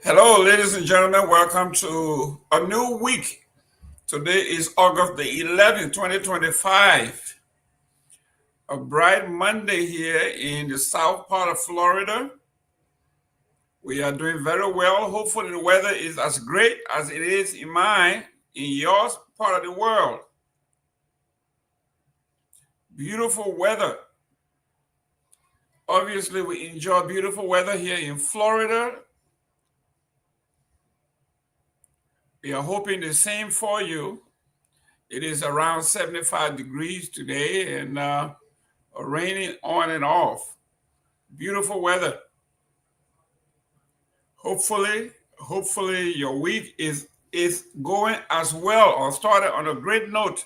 Hello, ladies and gentlemen. Welcome to a new week. Today is August the 11th, 2025. A bright Monday here in the south part of Florida. We are doing very well. Hopefully, the weather is as great as it is in your part of the world. Beautiful weather. Obviously, we enjoy beautiful weather here in Florida. We are hoping the same for you. It is around 75 degrees today and raining on and off. Beautiful weather. Hopefully your week is going as well or started on a great note.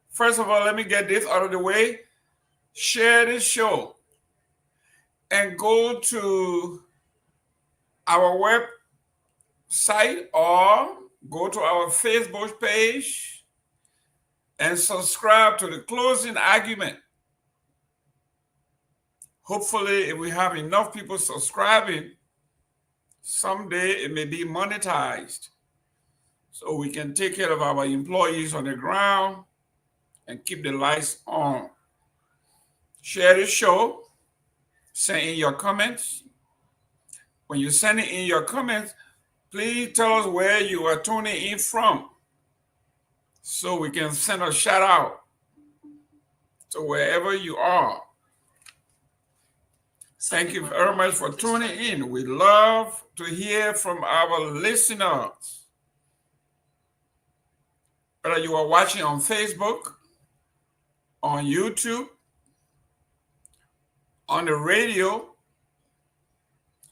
First of all, let me get this out of the way. Share this show and go to our website or go to our Facebook page and subscribe to the closing argument. Hopefully, if we have enough people subscribing, someday it may be monetized so we can take care of our employees on the ground and keep the lights on. Share this show. Send in your comments. When you send in your comments, please tell us where you are tuning in from so we can send a shout out to wherever you are. Thank you very much for tuning in. We love to hear from our listeners. Whether you are watching on Facebook, on YouTube, on the radio,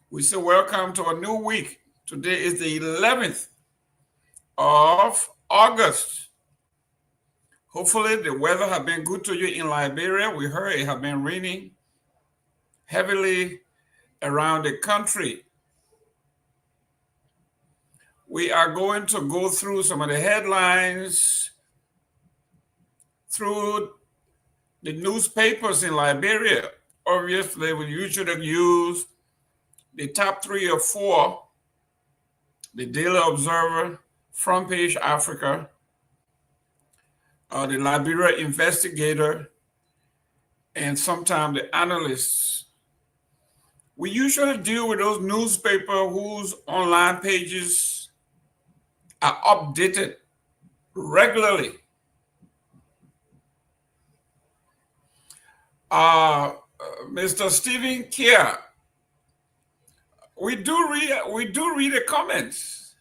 we say welcome to a new week. Today is the 11th of August. Hopefully the weather has been good to you in Liberia. We heard it has been raining heavily around the country. We are going to go through some of the headlines through the newspapers in Liberia. Obviously, we usually use the top 3 or 4, the Daily Observer, Front Page Africa, the Liberia Investigator, and sometimes the Analysts. We usually deal with those newspapers whose online pages are updated regularly. Mr. Stephen Kier, we do read the comments.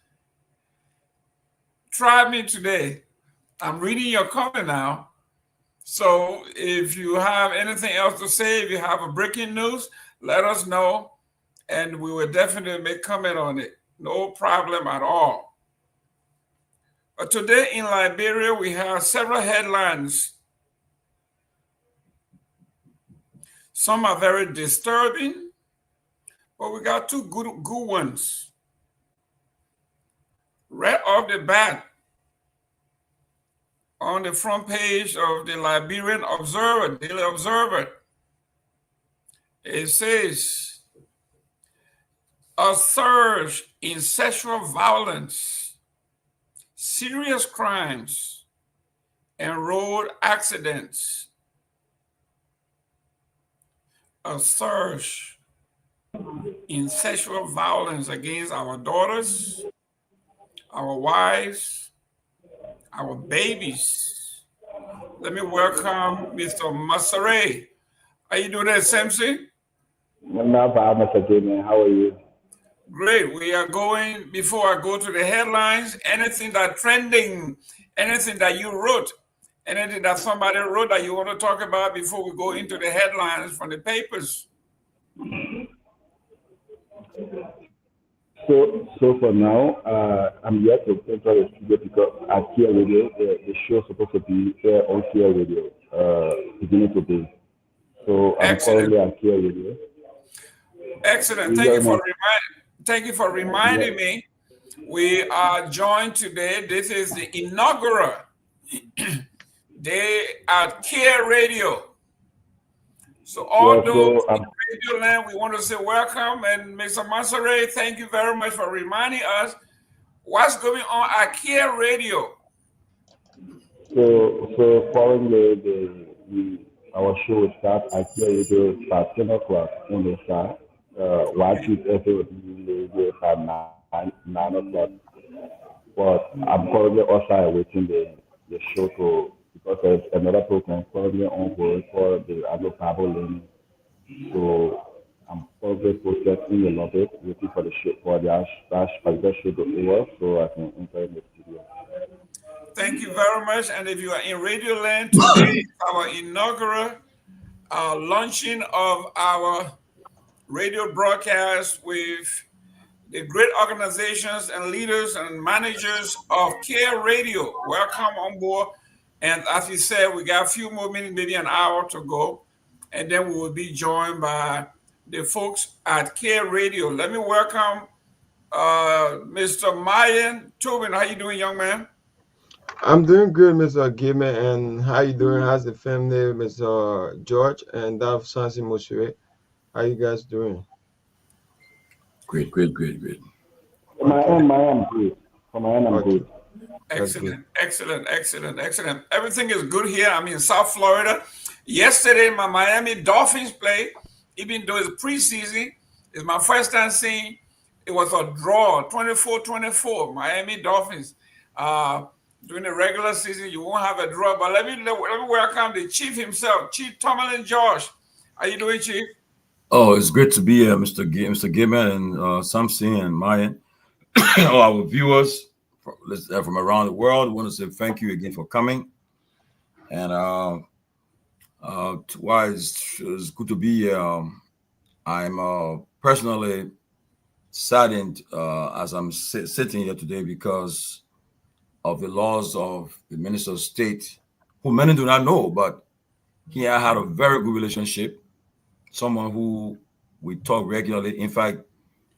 Try me today. I'm reading your comment now. So if you have anything else to say, if you have a breaking news, let us know, and we will definitely make comment on it. No problem at all. Today in Liberia, we have several headlines. Some are very disturbing, but we got 2 good ones. Right off the bat, on the front page of the Liberian Observer, Daily Observer, it says, a surge in sexual violence, serious crimes, and road accidents. A surge in sexual violence against our daughters, our wives, our babies. Let me welcome Mr. Masare. How you doing there, Samson? No problem, Mr. Gayman. How are you? Great. We are going, before I go to the headlines, anything that trending, anything that you wrote, anything that somebody wrote that you want to talk about before we go into the headlines from the papers? So for now, I'm yet to enter the studio because at Kia Radio, the show is supposed to be here on Kia Radio, beginning today. So I'm currently at Kia Radio. Excellent. Thank you for reminding me. We are joined today. This is the inaugural day at Kia Radio. So all Yeah, those so in Radio Land, we want to say welcome. And Mr. Mansare, thank you very much for reminding us what's going on at Care Radio. following our show will start at here at 10 o'clock on the start. Watch Okay. it every day at 9 o'clock. But I'm currently also awaiting the show to because there's another program currently on board for the Tomalin. So I'm probably processing a lot of it, waiting for the show for the particular show to over so I can enter in the studio. Thank you very much. And if you are in Radio Land today, our inaugural launching of our radio broadcast with the great organizations and leaders and managers of Care Radio. Welcome on board. And as you said, we got a few more minutes, maybe an hour to go. And then we will be joined by the folks at Care Radio. Let me welcome Mr. Myean. Tobin, how you doing, young man? I'm doing good, Mr. Gayman, and how you doing? How's the family, Mr. George and Dave Sansi Mosue? How you guys doing? Great. For my Okay, end, I'm good. For my end, I'm okay, good. that's good. Excellent. Everything is good here. I'm in South Florida. Yesterday, my Miami Dolphins played, even though it's preseason. It's my first time seeing it was a draw, 24-24, Miami Dolphins. During the regular season, you won't have a draw. But let me welcome the chief himself, Chief Tomalin Josh. How you doing, Chief? Oh, it's great to be here, Mr. Gayman and Samson and Myean. All our viewers from around the world, want to say thank you again for coming. And why it's good to be here. I'm personally saddened as I'm sitting here today because of the laws of the Minister of State, who many do not know, but he and I had a very good relationship. Someone who we talk regularly. In fact, a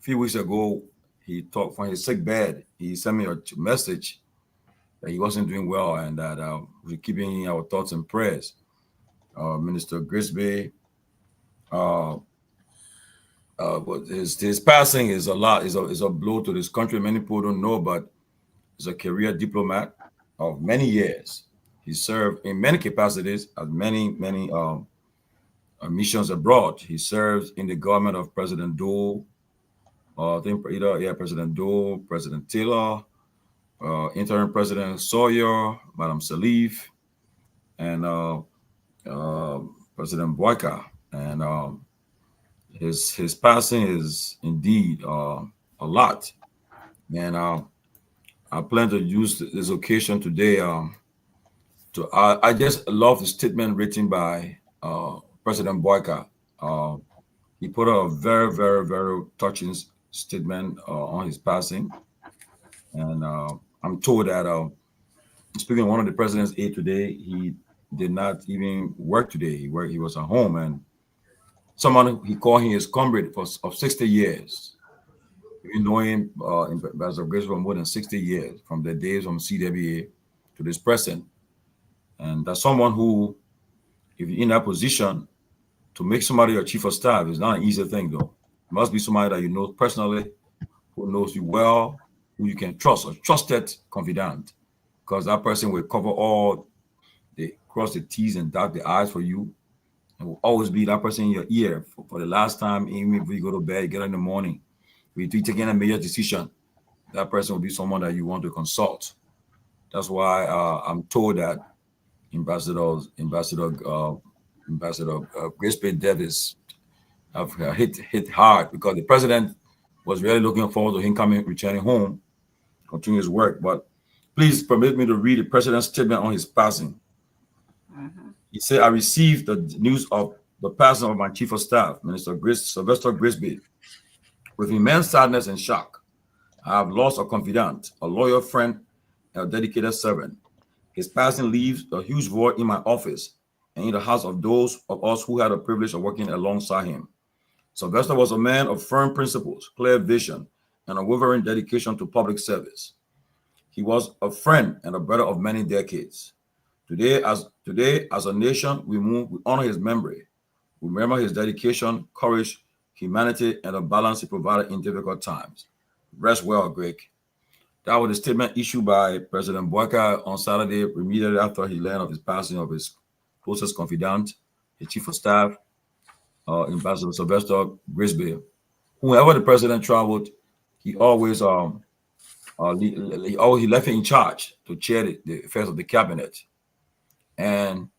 few weeks ago, he talked from his sick bed. He sent me a message that he wasn't doing well and that we're keeping our thoughts and prayers. Minister Grisby, but his passing is a blow to this country. Many people don't know, but he's a career diplomat of many years. He served in many capacities at many missions abroad. He serves in the government of President Doe, President Doe, President Taylor, interim President Sawyer, Madam Salif, and President Boyka. And his passing is indeed a lot. And I plan to use this occasion today I just love the statement written by President Boyka. He put a very, very, very touching statement on his passing. And I'm told that speaking of one of the president's aide today, he did not even work today. He was at home, and someone he called him his comrade of 60 years. You know him as a grace for more than 60 years, from the days from CWA to this present. And that's someone who, if you're in that position, to make somebody your chief of staff is not an easy thing, though. It must be somebody that you know personally, who knows you well, who you can trust, a trusted confidant, because that person will cover cross the T's and dot the I's for you, and will always be that person in your ear for the last time, even if you go to bed, get up in the morning. If you're taking a major decision, that person will be someone that you want to consult. That's why I'm told that Ambassador Grace Davis have hit hard because the president was really looking forward to him returning home, continue his work. But please permit me to read the president's statement on his passing. He said, "I received the news of the passing of my chief of staff, Minister Sylvester Grisby, with immense sadness and shock. I have lost a confidant, a loyal friend, and a dedicated servant. His passing leaves a huge void in my office and in the hearts of those of us who had the privilege of working alongside him. Sylvester was a man of firm principles, clear vision, and unwavering dedication to public service. He was a friend and a brother of many decades. Today, as a nation, we honor his memory We remember his dedication, courage, humanity, and the balance he provided in difficult times. Rest well, Greg. That was a statement issued by President Boyka on Saturday, immediately after he learned of his passing of his closest confidant, his chief of staff, Ambassador Sylvester Pewee. Whoever the president traveled, he always he left him in charge to chair the affairs of the cabinet. And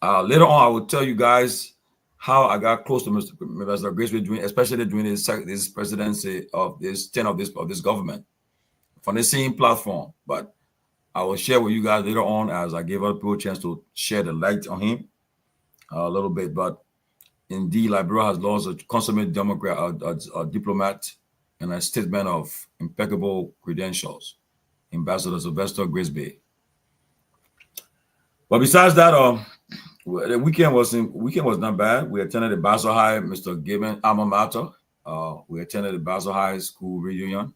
later on, I will tell you guys how I got close to Mr. Pewee, especially during this presidency of this tenure of this government, from the same platform. But I will share with you guys later on as I give other people a chance to share the light on him a little bit. But indeed, Liberia has lost a consummate Democrat, a diplomat, and a statesman of impeccable credentials, Ambassador Sylvester Pewee. But besides that, the weekend was not bad. We attended the Basel High, Mr. Gayman alma mater. We attended the Basel High School reunion.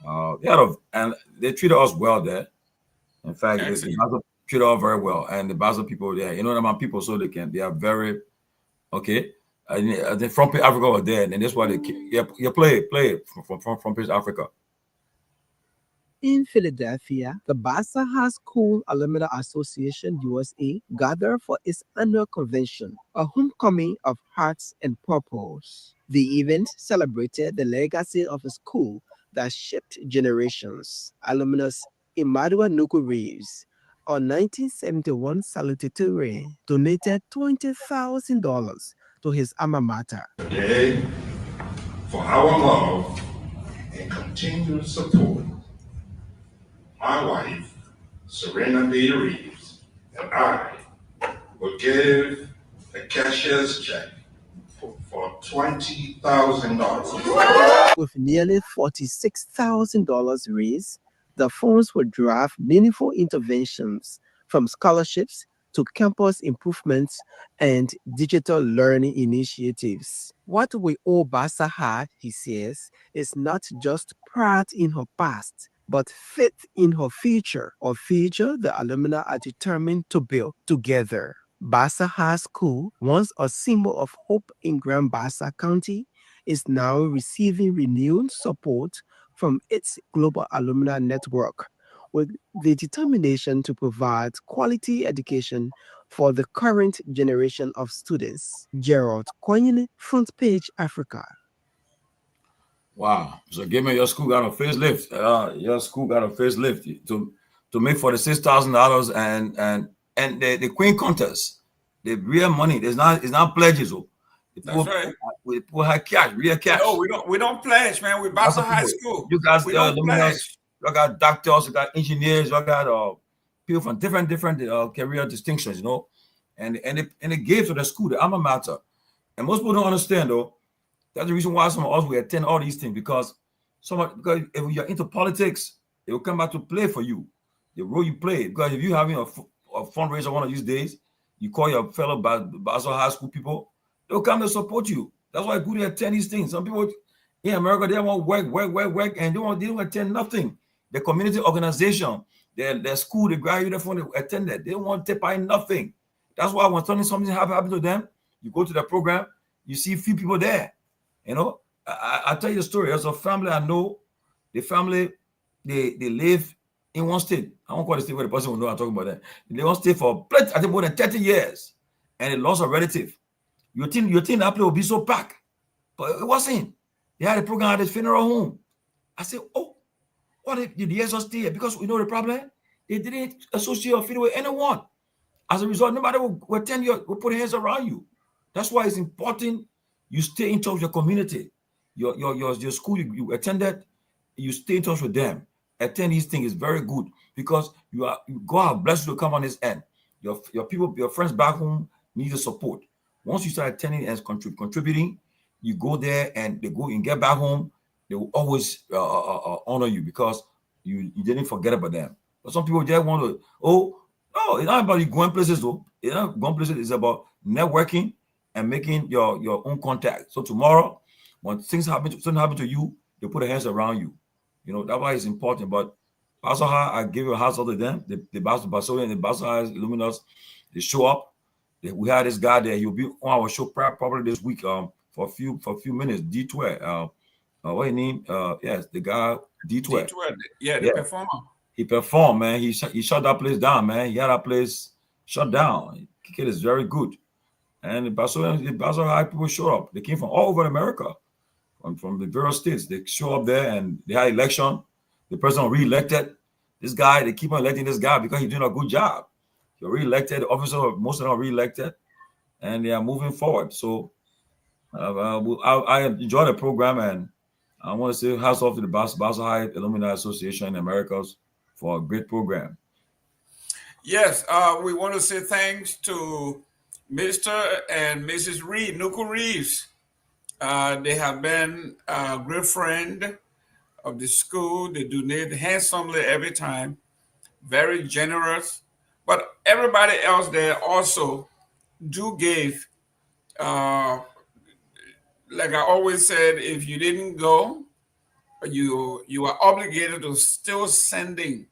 And they treated us well there. In fact, the Basel treated us very well, and the Basel people there, you know, my people, so they are very okay. The Front Page Africa was there, and that's why they play from Page Africa. In Philadelphia, the Basel High School Alumni Association USA gathered for its annual convention, a homecoming of hearts and purpose. The event celebrated the legacy of a school that shaped generations. Alumnus Emmanuel Nuku Reeves, a 1971 salutatorian, donated $20,000 to his alma mater. Today, for our love and continued support, my wife, Serena B. Reeves, and I will give a cashier's check for $20,000. With nearly $46,000 raised, the funds will drive meaningful interventions from scholarships to campus improvements and digital learning initiatives. What we owe Basel High, he says, is not just pride in her past, but faith in her future, a future the alumni are determined to build together. Basel High School, once a symbol of hope in Grand Bassa County, is now receiving renewed support from its global alumni network, with the determination to provide quality education for the current generation of students. Gerald Koyne, Front Page Africa. Wow. So give me your school got a facelift. Your school got a facelift to make $46,000 and the Queen contest. The real money. It's not pledges. That's right. We have cash, real cash. No, we don't pledge, man. We're Basel High School. You guys we don't pledge. You got doctors, you got engineers, you got people from different career distinctions, you know, and they gave to the school, the alma mater. And most people don't understand though. That's the reason why some of us we attend all these things because if you're into politics, it will come back to play for you, the role you play. Because if you're having a fundraiser one of these days, you call your fellow Basel High School people, they'll come to support you. That's why it's good to attend these things. Some people in America, they want work, and they don't attend nothing. The community organization, their school, they graduated from, they attended. They don't want to take nothing. That's why when something happen to them, you go to the program, you see a few people there. You know, I'll tell you the story. There's a family I know. The family, they live in one state. I won't call the state where the person will know I'm talking about that. They won't stay for I think more than 30 years, and they lost a relative. You think that place will be so packed, but it wasn't. They had a program at the funeral home. I said, oh, what did the years just stay here? Because we know the problem. They didn't associate or feel with anyone. As a result, nobody will attend you, will put hands around you. That's why it's important you stay in touch with your community, your school you attended, you stay in touch with them. Attend these things is very good because God has blessed you to come on this end. Your people, your friends back home need the support. Once you start attending and contributing, you go there and they go and get back home. They will always honor you because you didn't forget about them. But some people just want to, no, it's not about you going places though. It's not going places. It's about networking and making your own contact. So tomorrow, when something happen to you, they put their hands around you. You know, that's why it's important. But Basel High, I give a house to them. The Basel and the Basel High Luminous, they show up. We had this guy there. He'll be on our show probably this week. For a few minutes. D12. What his name? Yes, the guy D12. Yeah, the performer. He performed, man. He shut that place down, man. He had that place shut down. Kid is very good. And the Basel High people showed up. They came from all over America, from the various states. They show up there and they had election. The president re-elected. This guy, they keep on electing this guy because he's doing a good job. He re-elected. The officers, most of them are re-elected, and they are moving forward. So I enjoy the program, and I want to say hats off to the Basel High Alumni Association in Americas for a great program. Yes, we want to say thanks to Mr. and Mrs. Reed, Nuku Reeves. They have been a great friend of the school. They donate handsomely every time, very generous. But everybody else there also do give. Like I always said, if you didn't go, you are obligated to still sending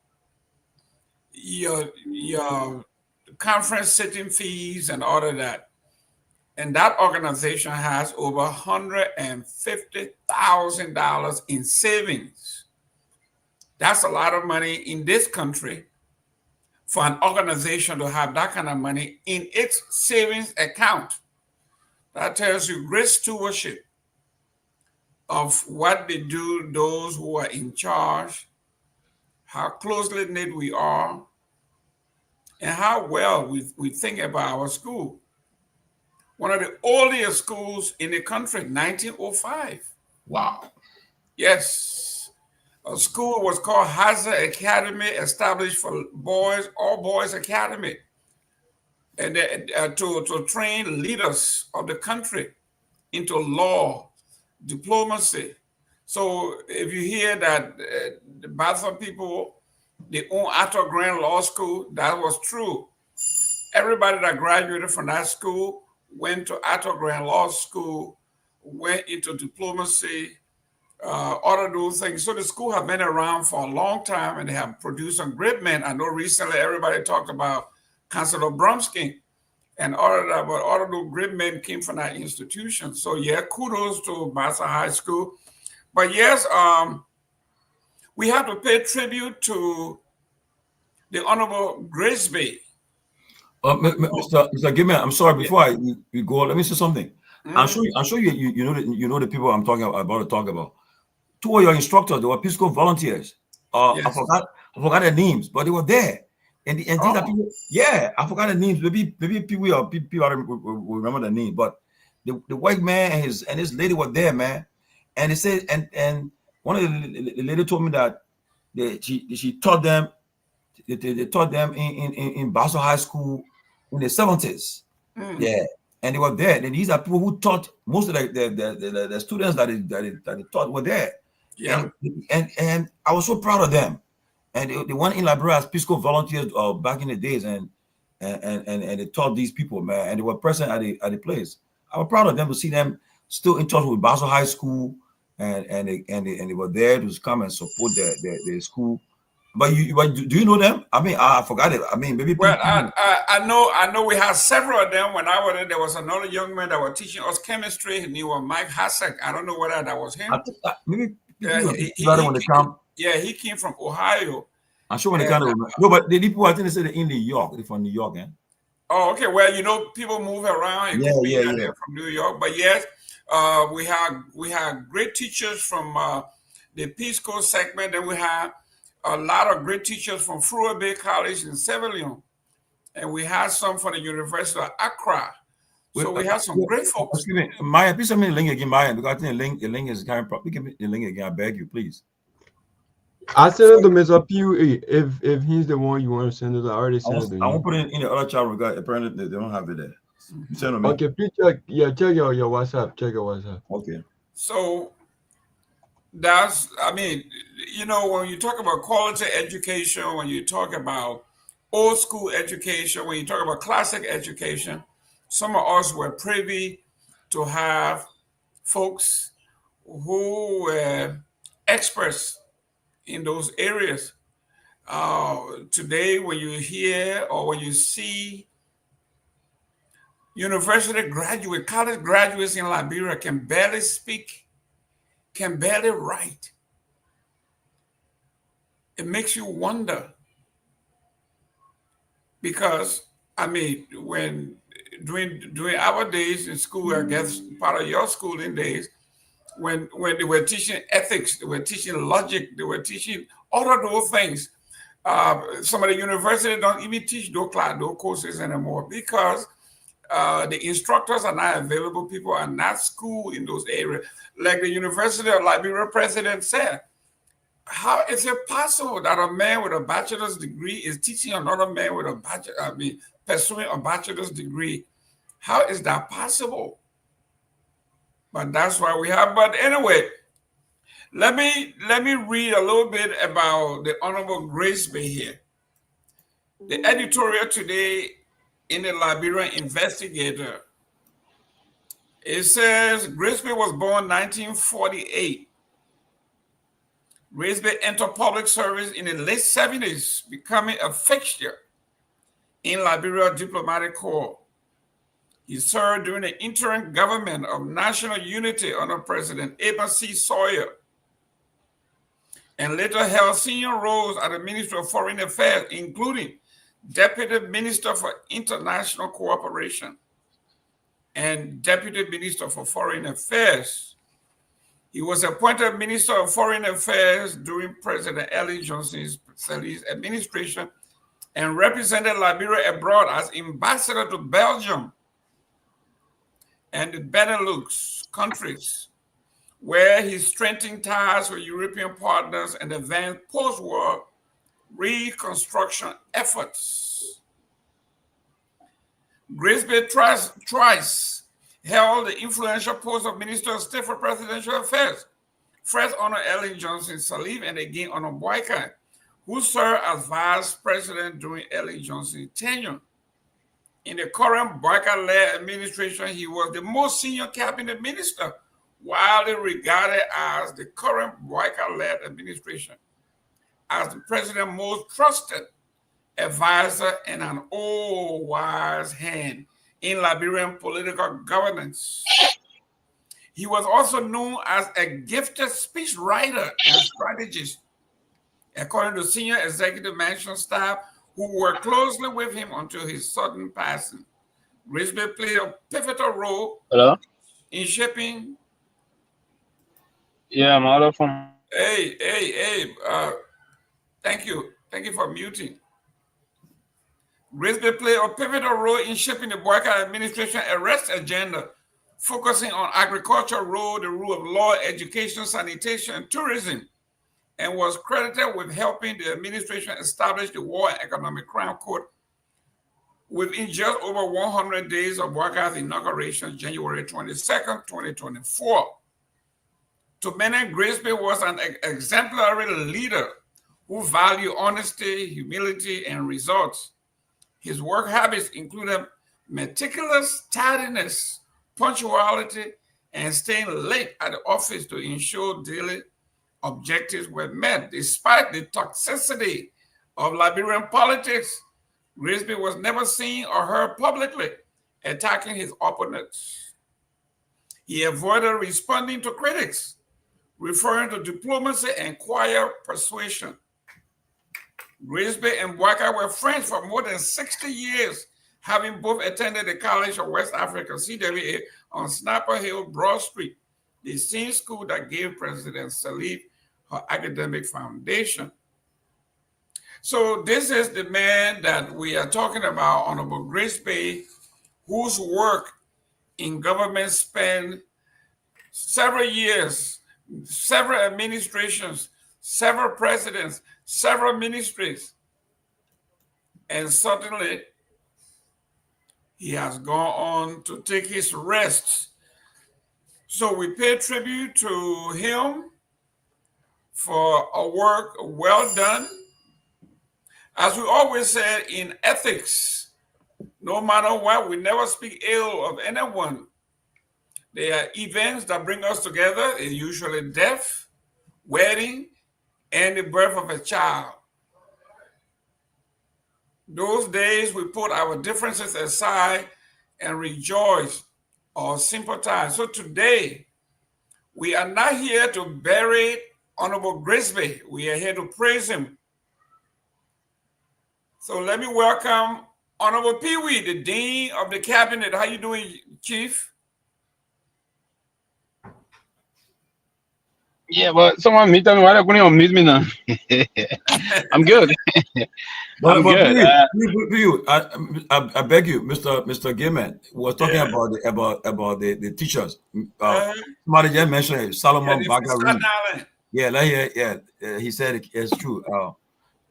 your conference sitting fees and all of that. And that organization has over $150,000 in savings. That's a lot of money in this country for an organization to have that kind of money in its savings account. That tells you great stewardship of what they do, those who are in charge, how closely knit we are, and how well we think about our school. One of the oldest schools in the country, 1905. Wow. Yes. A school was called Hazard Academy, established for boys, all boys academy, and to train leaders of the country into law, diplomacy. So if you hear that the Basel people, they own Arthur Grant Law School, that was true. Everybody that graduated from that school went to Arthur Grant Law School, went into diplomacy, all of those things. So the school have been around for a long time, and they have produced some great men. I know recently everybody talked about Councilor Bromsky and all of that, but all of those great men came from that institution. So yeah, kudos to Basel High School. But yes, we have to pay tribute to the Honorable Grisby. Mr. Gayman, I'm sorry. Before we go, let me say something. I'm sure you know the people I'm talking about to talk about. Two of your instructors, they were Peace Corps volunteers. Yes. I forgot their names, but they were there. And these are people. Yeah, I forgot the names. Maybe Pewee or people will remember the name. But the white man and his lady were there, man. And they said, and one of the lady told me that she taught them. They taught them in Basel High School in the 70s. Yeah, and they were there. And these are people who taught most of the students that they taught were there. Yeah, and I was so proud of them. And they went in Liberia as Peace Corps volunteers back in the days, and they taught these people, man. And they were present at the place. I was proud of them to see them still in touch with Basel High School, and they were there to come and support their school. But do you know them? I mean, I forgot it. I mean, maybe. Well, I know we had several of them. When I was there was another young man that was teaching us chemistry. He was Mike Hasek. I don't know whether that was him. I think maybe. He came from Ohio. I'm sure when they kind of no, but the people I think they said they're in New York. They're from New York, eh? Oh, okay. Well, people move around. They're from New York, but yes, we have great teachers from the Peace Corps segment. Then we have a lot of great teachers from Fruit Bay College in Sierra Leone, and we have some from the University of Accra. So we have some great folks. Excuse me, Myean, please send me the link again, Myean, because I think the link is kind of proper. Give me the link again, I beg you, please. I sent it to Mr. Pewee if he's the one you want to send it. I already sent it to you. I won't put it in the other chat room because apparently they don't have it there. You send them. Okay, please check. Yeah, check your WhatsApp. Check your WhatsApp. Okay. So when you talk about quality education, when you talk about old school education, when you talk about classic education, some of us were privy to have folks who were experts in those areas. Today, when you hear or when you see university graduate, college graduates in Liberia can barely speak, can barely write. It makes you wonder. Because, I mean, when during our days in school, I guess part of your schooling days, when they were teaching ethics, they were teaching logic, they were teaching all of those things. Some of the universities don't even teach those courses anymore because the instructors are not available. People are not schooled in those areas. Like the University of Liberia president said, how is it possible that a man with a bachelor's degree is teaching another man with a pursuing a bachelor's degree? How is that possible? But that's why we have. But anyway, let me read a little bit about the Honorable Grace Bay here. The editorial today in the Liberian Investigator. It says Grace Bay was born 1948. Grace Bay entered public service in the late 70s, becoming a fixture in Liberia Diplomatic Corps. He served during the interim government of national unity under President Abraham C. Sawyer, and later held senior roles at the Ministry of Foreign Affairs, including Deputy Minister for International Cooperation and Deputy Minister for Foreign Affairs. He was appointed Minister of Foreign Affairs during President Ellen Johnson's administration and represented Liberia abroad as ambassador to Belgium and the Benelux countries, where he strengthened ties with European partners and advanced post-war reconstruction efforts. Grace Bay twice held the influential post of Minister of State for Presidential Affairs, first under Ellen Johnson Sirleaf and again under Boyka, who served as vice president during Ellen Johnson's tenure. In the current Boyka-led administration, he was the most senior cabinet minister, widely regarded as the current Boyka-led administration as the president's most trusted advisor and an all-wise hand in Liberian political governance. He was also known as a gifted speechwriter and strategist, according to senior executive management staff who worked closely with him until his sudden passing. Grace Bay played a pivotal role in shaping. Yeah, I'm out of phone. Hey, thank you for muting. Grace Bay played a pivotal role in shaping the Boyka administration arrest agenda, focusing on agriculture, road, the rule of law, education, sanitation, and tourism, and was credited with helping the administration establish the War and Economic Crime Court within just over 100 days of Boyka's inauguration, January 22nd, 2024. To many, Grace Bay was an exemplary leader who valued honesty, humility, and results. His work habits included meticulous tidiness, punctuality, and staying late at the office to ensure daily objectives were met. Despite the toxicity of Liberian politics, Grace Bay was never seen or heard publicly attacking his opponents. He avoided responding to critics, referring to diplomacy and quiet persuasion. Grace Bay and Boyka were friends for more than 60 years, having both attended the College of West Africa, CWA, on Snapper Hill, Broad Street, the same school that gave President Sirleaf her academic foundation. So this is the man that we are talking about, Honorable Grace Bay, whose work in government spanned several years, several administrations, several presidents, several ministries, and suddenly he has gone on to take his rest. So we pay tribute to him for a work well done. As we always said in ethics, no matter what, we never speak ill of anyone. There are events that bring us together, usually death, wedding, and the birth of a child. Those days we put our differences aside and rejoice or sympathize. So today, we are not here to bury Honorable Grisby. We are here to praise him. So let me welcome Honorable Pewee, the Dean of the Cabinet. How you doing, Chief? Yeah, but someone meet me. Why are you meet me now? I'm good. I'm good. I beg you, Mr. Gayman, we're talking about the teachers. Somebody just mentioned it, Solomon Bagari. He said it's true.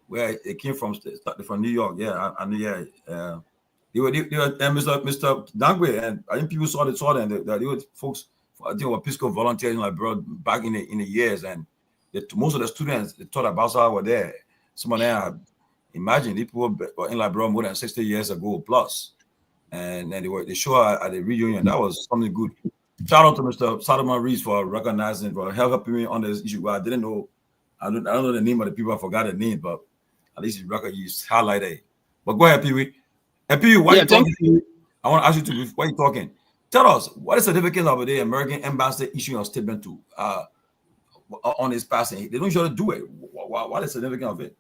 Where it came from New York. Yeah, I knew. They were Mr. Nagbe, and I think people saw them. And they were folks. I think were Pisco volunteers in Liberia back in the years, and most of the students they taught about Basa were there. Some of them, imagine, people were in Liberia more than 60 years ago plus, and they show at the reunion. That was something good. Shout out to Mr. Solomon Reese for recognizing, for helping me on this issue. I didn't know, I don't know the name of the people. I forgot the name, but at least you highlighted it. But go ahead, Pewee. And Pewee, why are you talking? I want to ask you why are you talking? Tell us, what is the significance of the American ambassador issuing a statement to on his passing? They don't usually do it. What is the significance of it?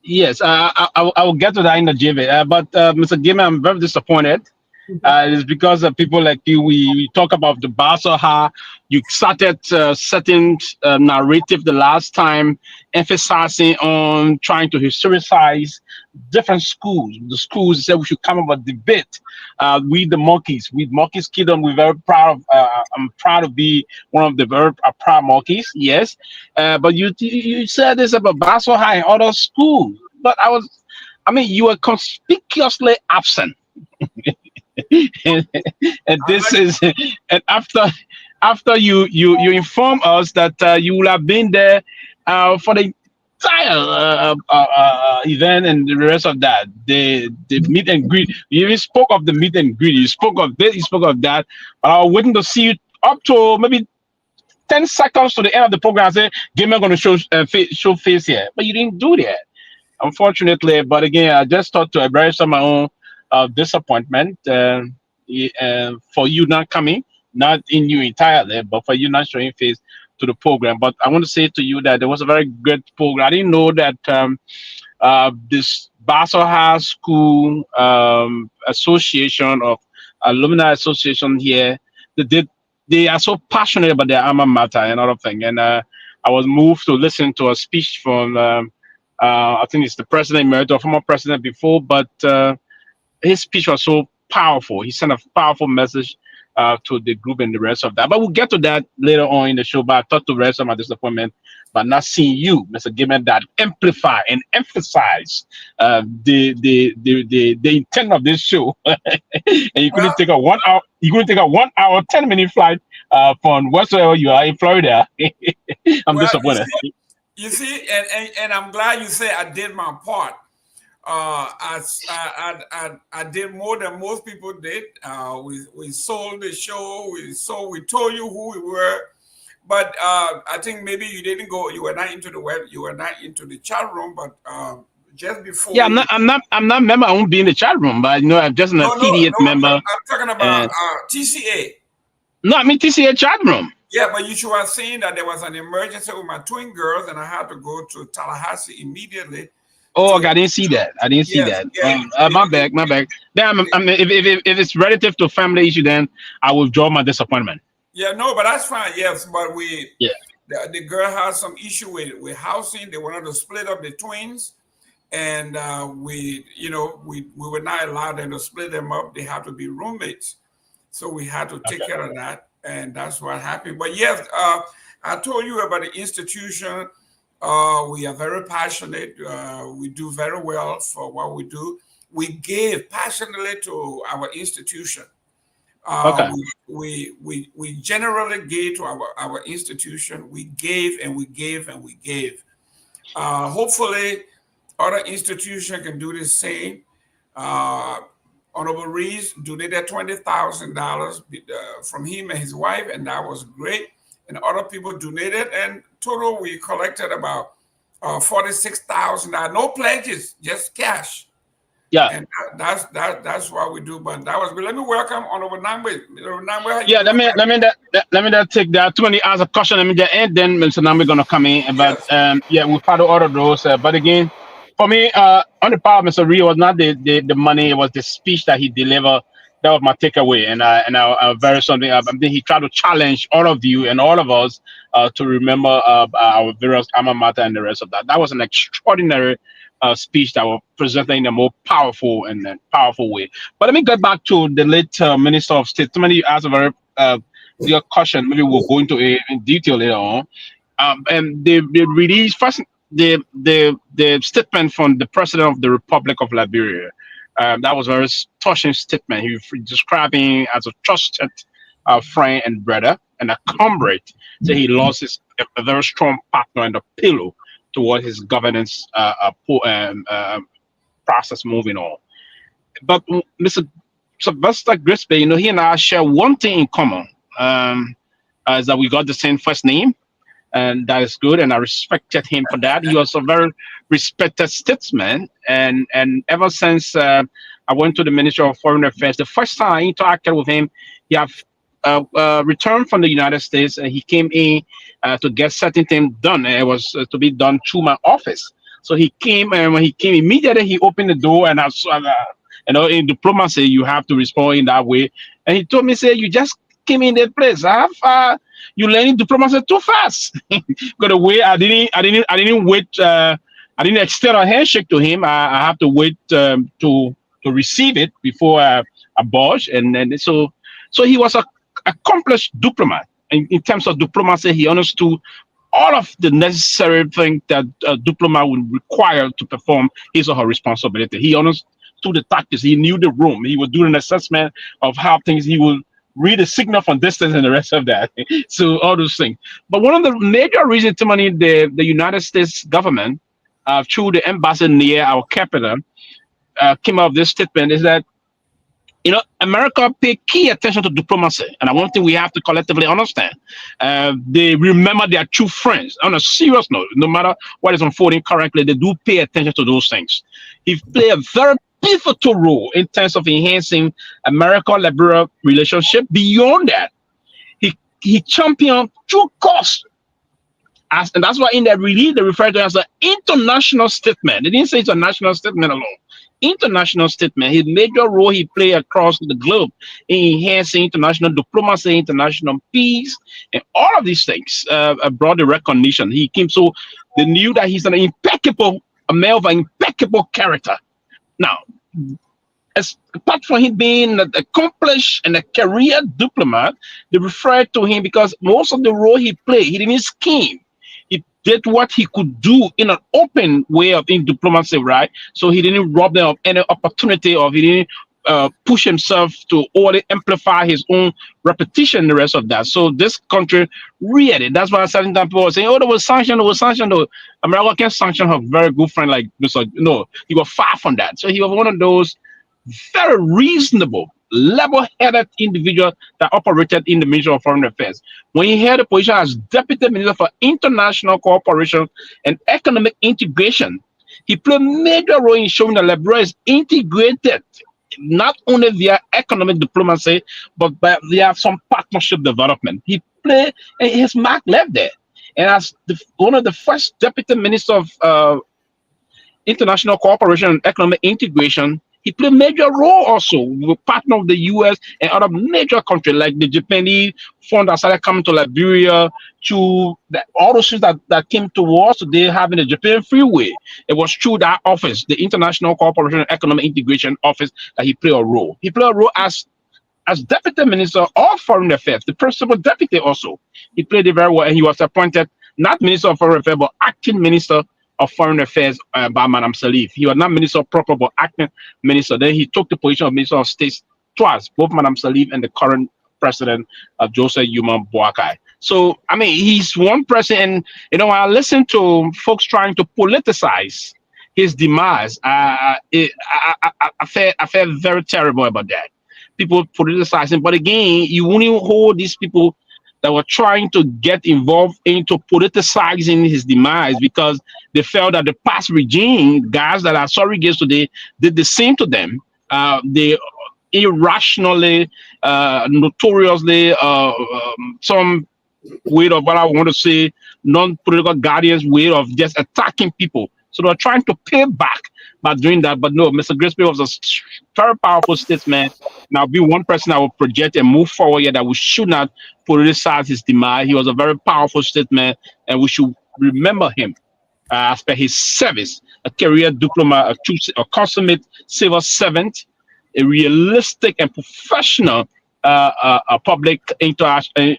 Yes, I will get to that in the JV. But Mr. Gayman, I'm very disappointed. It's because of people like you. We talk about the Basel, how you started setting narrative the last time, emphasizing on trying to historicize different schools. The schools said we should come up with a debate. We the monkeys kingdom. We're very proud of. I'm proud to be one of the very proud monkeys. Yes, but you said this about Basel High and other schools, but you were conspicuously absent. and this is and after you inform us that you will have been there for the entire event and the rest of that, the meet and greet. You even spoke of the meet and greet. You spoke of this, you spoke of that, but I was waiting to see you up to maybe 10 seconds to the end of the program. I said, Gayman going to show face here, but you didn't do that, unfortunately. But again, I just thought to embrace my own disappointment for you not coming, not in you entirely, but for you not showing face to the program. But I want to say to you that there was a very good program. I didn't know that this Basel High School Association of Alumni Association here, they are so passionate about their alma mater and other thing. And I was moved to listen to a speech from I think it's the president emeritus, former president before, but his speech was so powerful. He sent a powerful message to the group and the rest of that. But we'll get to that later on in the show. But I thought to rest of my disappointment by not seeing you, Mr. Gayman, that amplify and emphasize the intent of this show. And you couldn't take a 1 hour. You couldn't take a 1 hour, 10-minute flight from wherever you are in Florida. I'm disappointed. You see, and I'm glad you say I did my part. I did more than most people did. We sold the show. We told you who we were, but I think maybe you didn't go. You were not into the web. You were not into the chat room. But just before, yeah, I'm not member. I won't be in the chat room, but I'm just an affiliate member. I'm talking about TCA. No, I mean TCA chat room. Yeah, but you should have seen that there was an emergency with my twin girls, and I had to go to Tallahassee immediately. Oh, I didn't see that. I didn't see that. Yeah, my bad. Then if it's relative to family issue, then I will withdraw my disappointment. Yeah, no, but that's fine. Yes, but the girl has some issue with housing. They wanted to split up the twins, and we were not allowed them to split them up. They had to be roommates, so we had to take care of that, and that's what happened. But yes, I told you about the institution. We are very passionate. We do very well for what we do. We give passionately to our institution. We generally give to our institution. We gave and we gave and we gave. Hopefully, other institutions can do the same. Honorable Reese donated $20,000 from him and his wife, and that was great. And other people donated, and total we collected about $46,000. No pledges, just cash. Yeah. And that's why we do. But that was good. Let me welcome Honorable Nagbe. Nagbe, how you Yeah, doing? let me take that. Too many hours of caution. Let me just end. Then Mr. Nambi gonna come in. But Yes. yeah, we follow all of those. But again, for me, on the part of Mr. Rio was not the money. It was the speech that he delivered. That was my takeaway. And I very something. I think he tried to challenge all of you and all of us to remember our various alma mater and the rest of that. That was an extraordinary speech that was presented in a more powerful and powerful way. But let me get back to the late Minister of State. Somebody asked a very your question. Maybe we'll go into it in detail later on. And they released first the statement from the President of the Republic of Liberia. That was a very touching statement. He was describing as a trusted friend and brother and a comrade. So he lost a very strong partner and a pillow toward his governance process moving on. But Mr. Sylvester Grisby, he and I share one thing in common, is that we got the same first name, and that is good, and I respected him for that. He was a very respected statesman, and ever since I went to the Ministry of Foreign Affairs, the first time I interacted with him, he have returned from the United States, and he came in to get certain things done, and it was to be done through my office. So he came, and when he came immediately, he opened the door, and I saw in diplomacy, you have to respond in that way. And he told me, say, you just came in that place. You learning diplomacy too fast. Because the way I didn't wait. I didn't extend a handshake to him. I have to wait to receive it before I budge. And so he was a accomplished diplomat. In terms of diplomacy, he understood all of the necessary things that a diplomat would require to perform his or her responsibility. He understood the tactics. He knew the room. He would do an assessment of how things. He would read a signal from distance and the rest of that. So all those things. But one of the major reasons, Timothy, the United States government, through the embassy near our capital, came up with this statement is that, America pay key attention to diplomacy. And one thing we have to collectively understand, they remember their true friends. On a serious note, no matter what is unfolding currently, they do pay attention to those things. He played a very pivotal role in terms of enhancing America-Liberia relationship. Beyond that, he championed true cause. And that's why in that release, they refer to it as an international statement. They didn't say it's a national statement alone. International statement. His major role he played across the globe in enhancing international diplomacy, international peace, and all of these things brought the recognition. He came, so they knew that he's a man of an impeccable character. Now, apart from him being an accomplished and a career diplomat, they referred to him because most of the role he played, he didn't scheme. He did what he could do in an open way of in diplomacy, right? So he didn't rob them of any opportunity, or he didn't push himself to only amplify his own repetition and the rest of that. So this country really, that's why certain time people were saying, there was sanction. America can't sanction her very good friend like Mr. No, he was far from that. So he was one of those very reasonable, level-headed individual that operated in the Ministry of Foreign Affairs. When he held a position as Deputy Minister for International Cooperation and Economic Integration, he played a major role in showing that Liberia is integrated, not only via economic diplomacy, but via some partnership development. He played, and his mark left there. And as one of the first Deputy Minister of International Cooperation and Economic Integration, he played a major role also with partner of the U.S. and other major countries like the Japanese fund that started coming to Liberia, to all those things that came towards today having the Japan Freeway. It was through that office, the International Cooperation and Economic Integration Office, that he played a role. He played a role as Deputy Minister of Foreign Affairs, the principal deputy also. He played it very well, and he was appointed not Minister of Foreign Affairs, but acting Minister of Foreign Affairs by Madam Salif. He was not Minister proper, but acting Minister. Then he took the position of Minister of State twice, both Madam Salif and the current President Joseph Yuma Boakai. So, I mean, he's one person, and, I listen to folks trying to politicize his demise. I felt very terrible about that. People politicizing, but again, you won't even hold these people that were trying to get involved into politicizing his demise because they felt that the past regime, guys that are surrogates today, did the same to them. They irrationally, notoriously, some way of what I want to say, non-political guardians way of just attacking people. So they're trying to pay back by doing that. But no, Mr. Gillespie was a very powerful statesman. Now, be one person I will project and move forward here that we should not politicize his demise. He was a very powerful statesman, and we should remember him as per his service, a career diplomat, a consummate civil servant, a realistic and professional public interaction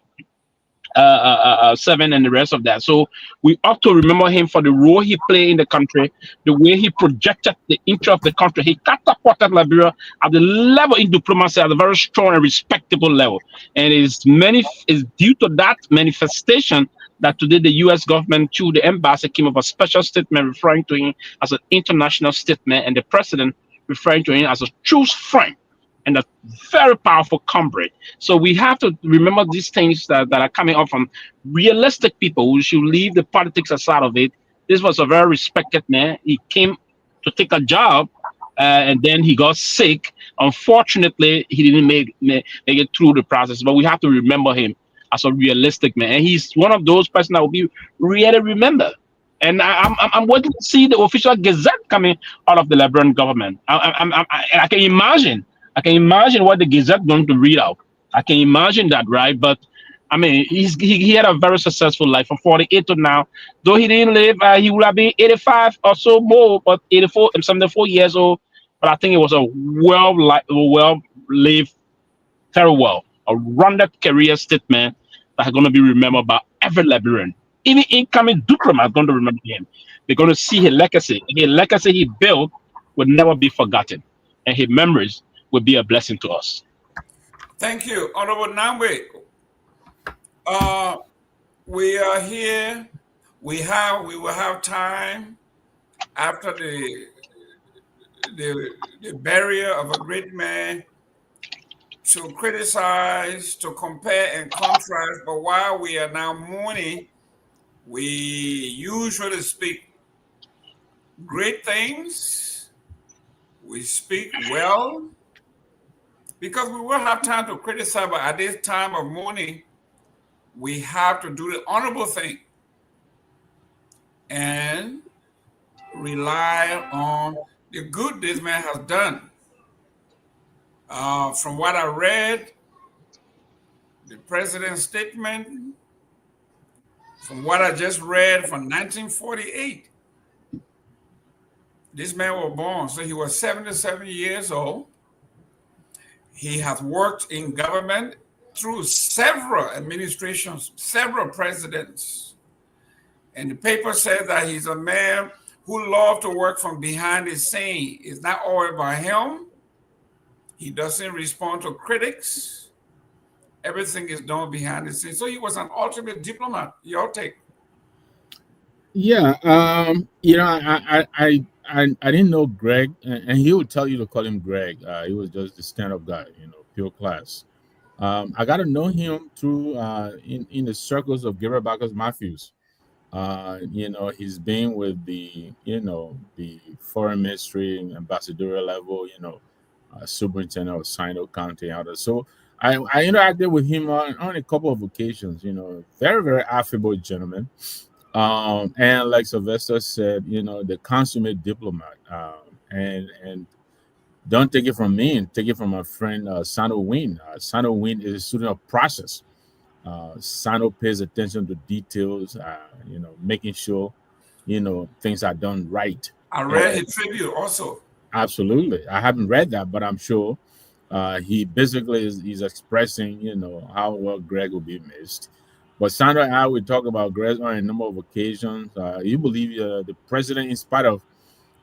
seven and the rest of that. So we ought to remember him for the role he played in the country, the way he projected the interest of the country. He catapulted Liberia at the level in diplomacy at a very strong and respectable level. And it's due to that manifestation that today the U.S. government, through the embassy, came up with a special statement referring to him as an international statement, and the president referring to him as a true friend and a very powerful comrade. So we have to remember these things that are coming up from realistic people who should leave the politics aside of it. This was a very respected man. He came to take a job and then he got sick. Unfortunately, he didn't make it through the process, but we have to remember him as a realistic man. And he's one of those persons that will be really remembered. And I'm waiting to see the official gazette coming out of the Liberian government. I can imagine what the Gazette is going to read out. I can imagine that, right? But I mean, he had a very successful life from 48 to now. Though he didn't live, he would have been 85 or so more, but 84 and 74 years old. But I think it was a well-lived, very well, a rounded career statement that's going to be remembered by every Liberian. Even incoming diplomat is going to remember him. They're going to see his legacy. The legacy he built will never be forgotten, and his memories will be a blessing to us. Thank you, Honorable Nagbe. We are here. We will have time after the burial of a great man to criticize, to compare and contrast. But while we are now mourning, we usually speak great things. We speak well, because we will have time to criticize, but at this time of mourning, we have to do the honorable thing and rely on the good this man has done. From what I read, the president's statement, from what I just read from 1948, this man was born, so he was 77 years old. He has worked in government through several administrations, several presidents. And the paper says that he's a man who loved to work from behind the scene. It's not all about him. He doesn't respond to critics. Everything is done behind the scenes. So he was an ultimate diplomat. Your take? Yeah, I didn't know Greg, and he would tell you to call him Greg. He was just the stand-up guy, pure class. I got to know him through in the circles of Gabriel Bacchus Matthews. He's been with the foreign ministry and ambassadorial level, superintendent of Sino County and others. So I interacted with him on a couple of occasions. Very, very affable gentleman. And like Sylvester said, the consummate diplomat. And don't take it from me, and take it from my friend Sano Win. Sano Win is a student of process. Sano pays attention to details, making sure, things are done right. I read his tribute also. Absolutely. I haven't read that, but I'm sure he basically is expressing, how well Greg will be missed. But Sandra and I would talk about Greg on a number of occasions. You believe the president, in spite of,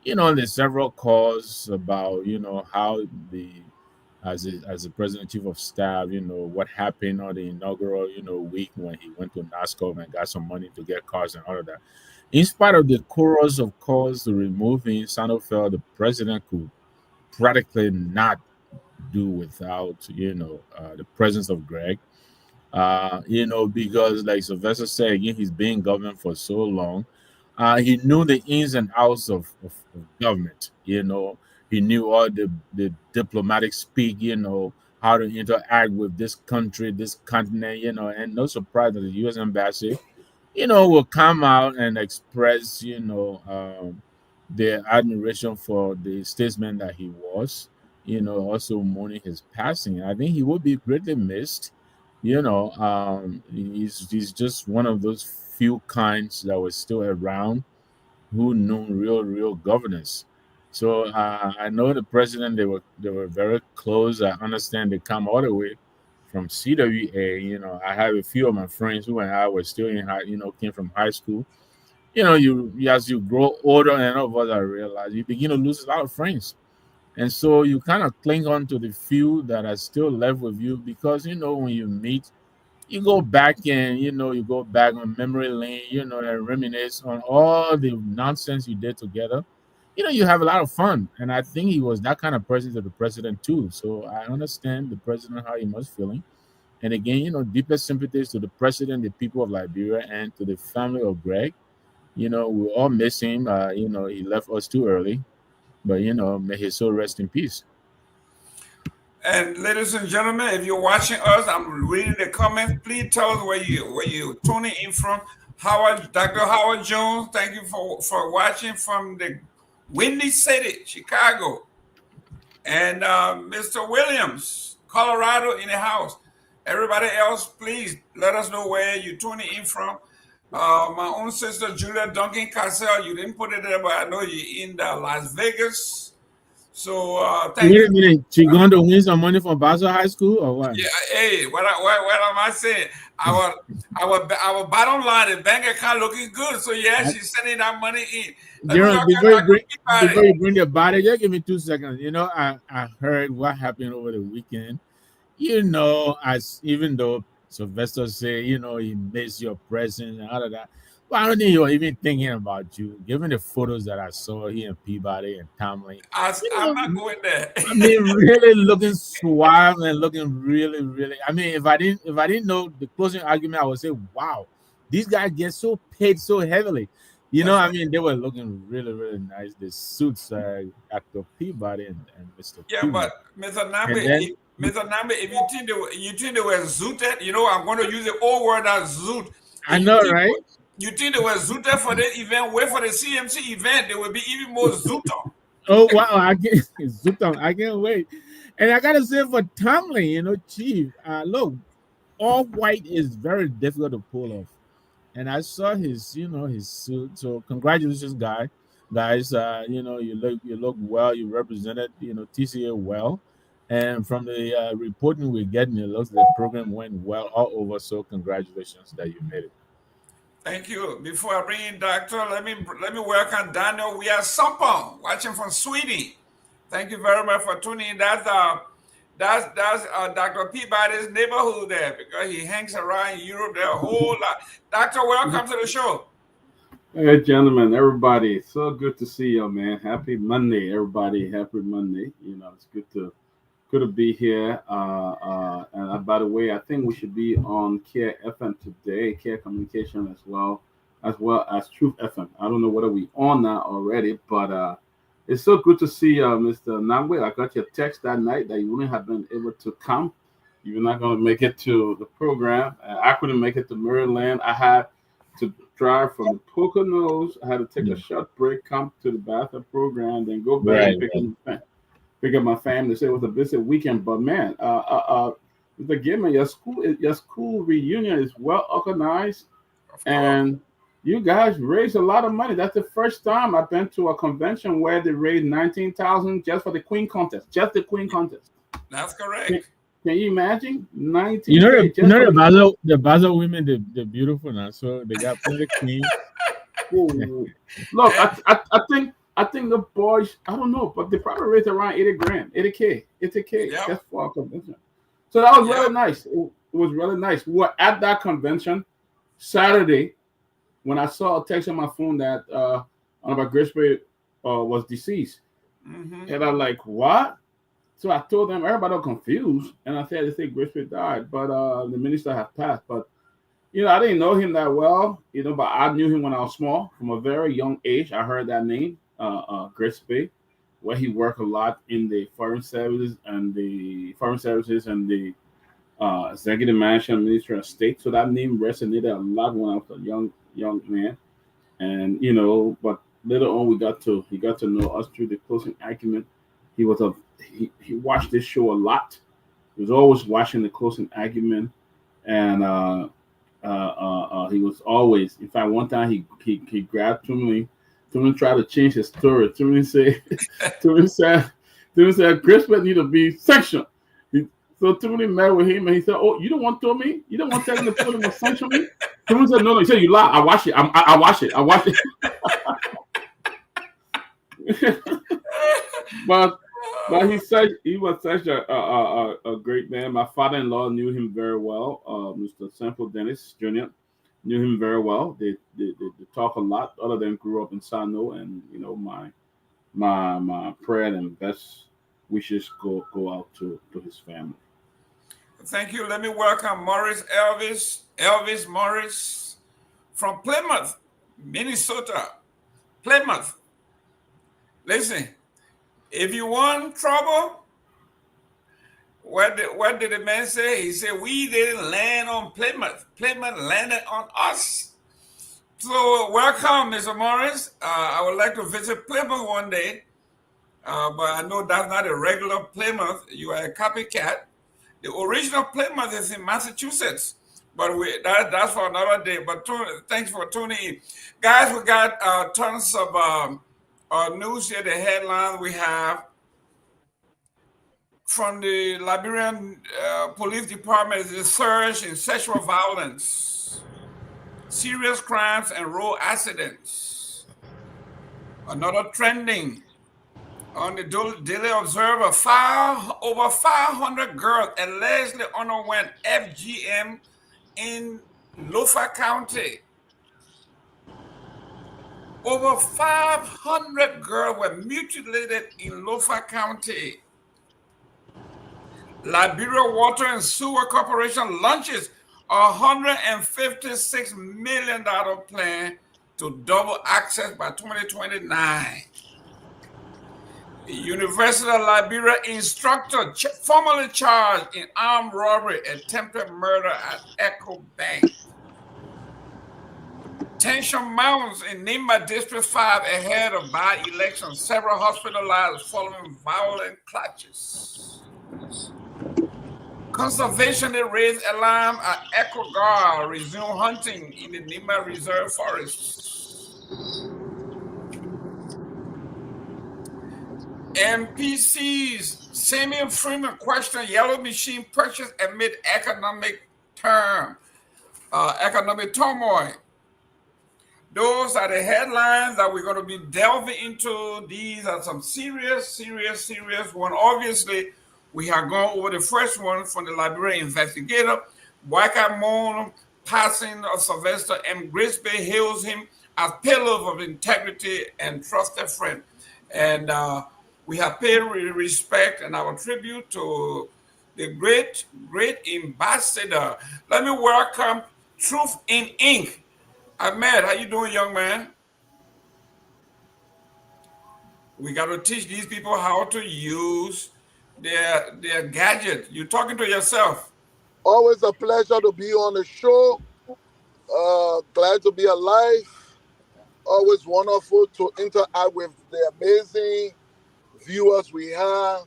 there's several calls about, how as the president chief of staff, what happened on the inaugural, week when he went to NASCO and got some money to get cars and all of that. In spite of the chorus of calls to remove him, Sandra felt the president could practically not do without, the presence of Greg. Because like Sylvester said, again, he's been in government for so long. He knew the ins and outs of government. He knew all the diplomatic speak, how to interact with this country, this continent, and no surprise that the U.S. embassy, will come out and express, their admiration for the statesman that he was, also mourning his passing. I think he will be greatly missed. He's just one of those few kinds that was still around who knew real governance. So I know the president, they were very close. I understand they come all the way from CWA. I have a few of my friends who and I were still in high, came from high school. You as you grow older, and all of us I realize you begin to lose a lot of friends. And so you kind of cling on to the few that are still left with you because when you meet, you go back and you go back on memory lane, and reminisce on all the nonsense you did together. You have a lot of fun. And I think he was that kind of person to the president too. So I understand the president how he must feeling. And again, deepest sympathies to the president, the people of Liberia, and to the family of Greg. We all miss him. He left us too early. But may his soul rest in peace. And ladies and gentlemen, if you're watching us, I'm reading the comments. Please tell us where you tuning in from. Dr. Howard Jones, thank you for watching from the Windy City, Chicago. And Mr. Williams, Colorado in the house. Everybody else, please let us know where you're tuning in from. My own sister, Julia Duncan Cassell, you didn't put it there, but I know you're in Las Vegas. So thank you. Wait a minute, she going to win some money from Basel High School or what? Yeah, hey, what am I saying? Our bottom line, the bank account looking good. So yeah, she's sending that money in. Jerome, before you bring the body, just give me 2 seconds. I heard what happened over the weekend. As even though Sylvester said, he missed your presence and all of that. But I don't think he was even thinking about you. Given the photos that I saw here in Peabody and Tomalin, I'm not going there. I mean, really looking suave and looking really, really. I mean, if I didn't know the closing argument, I would say, wow, these guys get so paid so heavily. I mean, they were looking really, really nice. The suits, Dr. Peabody and Mr. Yeah, Pewee. but Mr. Nagbe, if you think they were zooted, I'm going to use the old word as zoot. I know, right? You think they were zooted for the event? Wait for the CMC event. They will be even more zooted. Oh wow, I can't wait. And I gotta say for Tomalin, Chief, look, all white is very difficult to pull off. And I saw his suit. So congratulations, guys. You look well. You represented, TCA well. And from the reporting we're getting, it looks like the program went well all over. So congratulations that you made it. Thank you. Before I bring in Doctor, let me welcome Daniel. We are Sampon, watching from Sweden. Thank you very much for tuning in. That's Dr. Peabody's neighborhood there because he hangs around Europe there a whole lot. Doctor, welcome to the show. Hey, gentlemen, everybody. So good to see you, man. Happy Monday, everybody. Happy Monday. It's good to be here. And by the way, I think we should be on Care FM today, Care Communication as well as Truth FM. I don't know whether we on that already, but it's so good to see Mr. Nagbe. I got your text that night that you wouldn't have been able to come. You were not going to make it to the program. I couldn't make it to Maryland. I had to drive from the Poconos. I had to take a short break, come to the Bathurst program, then go back and pick up my family. So it was a busy weekend, but man, Mr. Gayman, your school reunion is well organized, and you guys raised a lot of money. That's the first time I've been to a convention where they raised $19,000 just for the Queen contest. Just the Queen contest. That's correct. Can you imagine? The Basel women, they're beautiful now, so they got plenty of queens. Look, I think the boys, I don't know, but they probably raised around 80K just for a convention. So that was really nice. It was really nice. We were at that convention Saturday when I saw a text on my phone that one of our Graceberry was deceased. Mm-hmm. And I'm like, what? So I told them, everybody was confused, and I said, they say Grisby died, but the minister had passed. But I didn't know him that well, but I knew him when I was small. From a very young age, I heard that name, Grisby, where he worked a lot in the foreign services and the executive management ministry of state. So that name resonated a lot when I was a young man. And but later on he got to know us through the closing argument. He watched this show a lot. He was always watching the closing argument, and he was always. In fact, one time he grabbed Tomalin. Tomalin tried to change his story. Tomalin said, Crispin need to be sanctioned. So Tomalin met with him, and he said, "Oh, you don't want Tommy? You don't want Tomalin to put him on sanction me?" Tomalin said, "No. He said, you lie. I watch it. I watch it. I watch it." But he said he was such a great man. My father-in-law knew him very well. Mr. Sample Dennis Jr. knew him very well. They talk a lot. All of them grew up in Sano, and my prayer and best wishes go out to his family. Thank you. Let me welcome Elvis Morris from Plymouth, Minnesota. Plymouth. Listen, if you want trouble, what did the man say? He said, we didn't land on Plymouth. Plymouth landed on us. So welcome, Mr. Morris. I would like to visit Plymouth one day, but I know that's not a regular Plymouth. You are a copycat. The original Plymouth is in Massachusetts, but that's for another day. But thanks for tuning in. Guys, we got tons of news here. The headline we have from the Liberian Police Department is the surge in sexual violence, serious crimes, and road accidents. Another trending on the Daily Observer, over 500 girls allegedly underwent FGM in Lofa County. Over 500 girls were mutilated in Lofa County. Liberia Water and Sewer Corporation launches a $156 million plan to double access by 2029. The University of Liberia instructor formally charged in armed robbery, attempted murder at Echo Bank. Tension mounts in Nimba District 5 ahead of by-election. Several hospitalized following violent clashes. Conservationists raise alarm at Echo Garguah, resume hunting in the Nimba Reserve Forest. MPC's Samuel Freeman questioned yellow machine purchase amid economic turmoil. Those are the headlines that we're going to be delving into. These are some serious one. Obviously, we have gone over the first one from the Liberian investigator. Wakamon passing of Sylvester M. Grisby hails him as pillar of integrity and trusted friend. And we have paid respect and our tribute to the great ambassador. Let me welcome Truth in Ink. Ahmed, how you doing, young man? We got to teach these people how to use their gadget. You're talking to yourself. Always a pleasure to be on the show. Glad to be alive. Always wonderful to interact with the amazing viewers we have.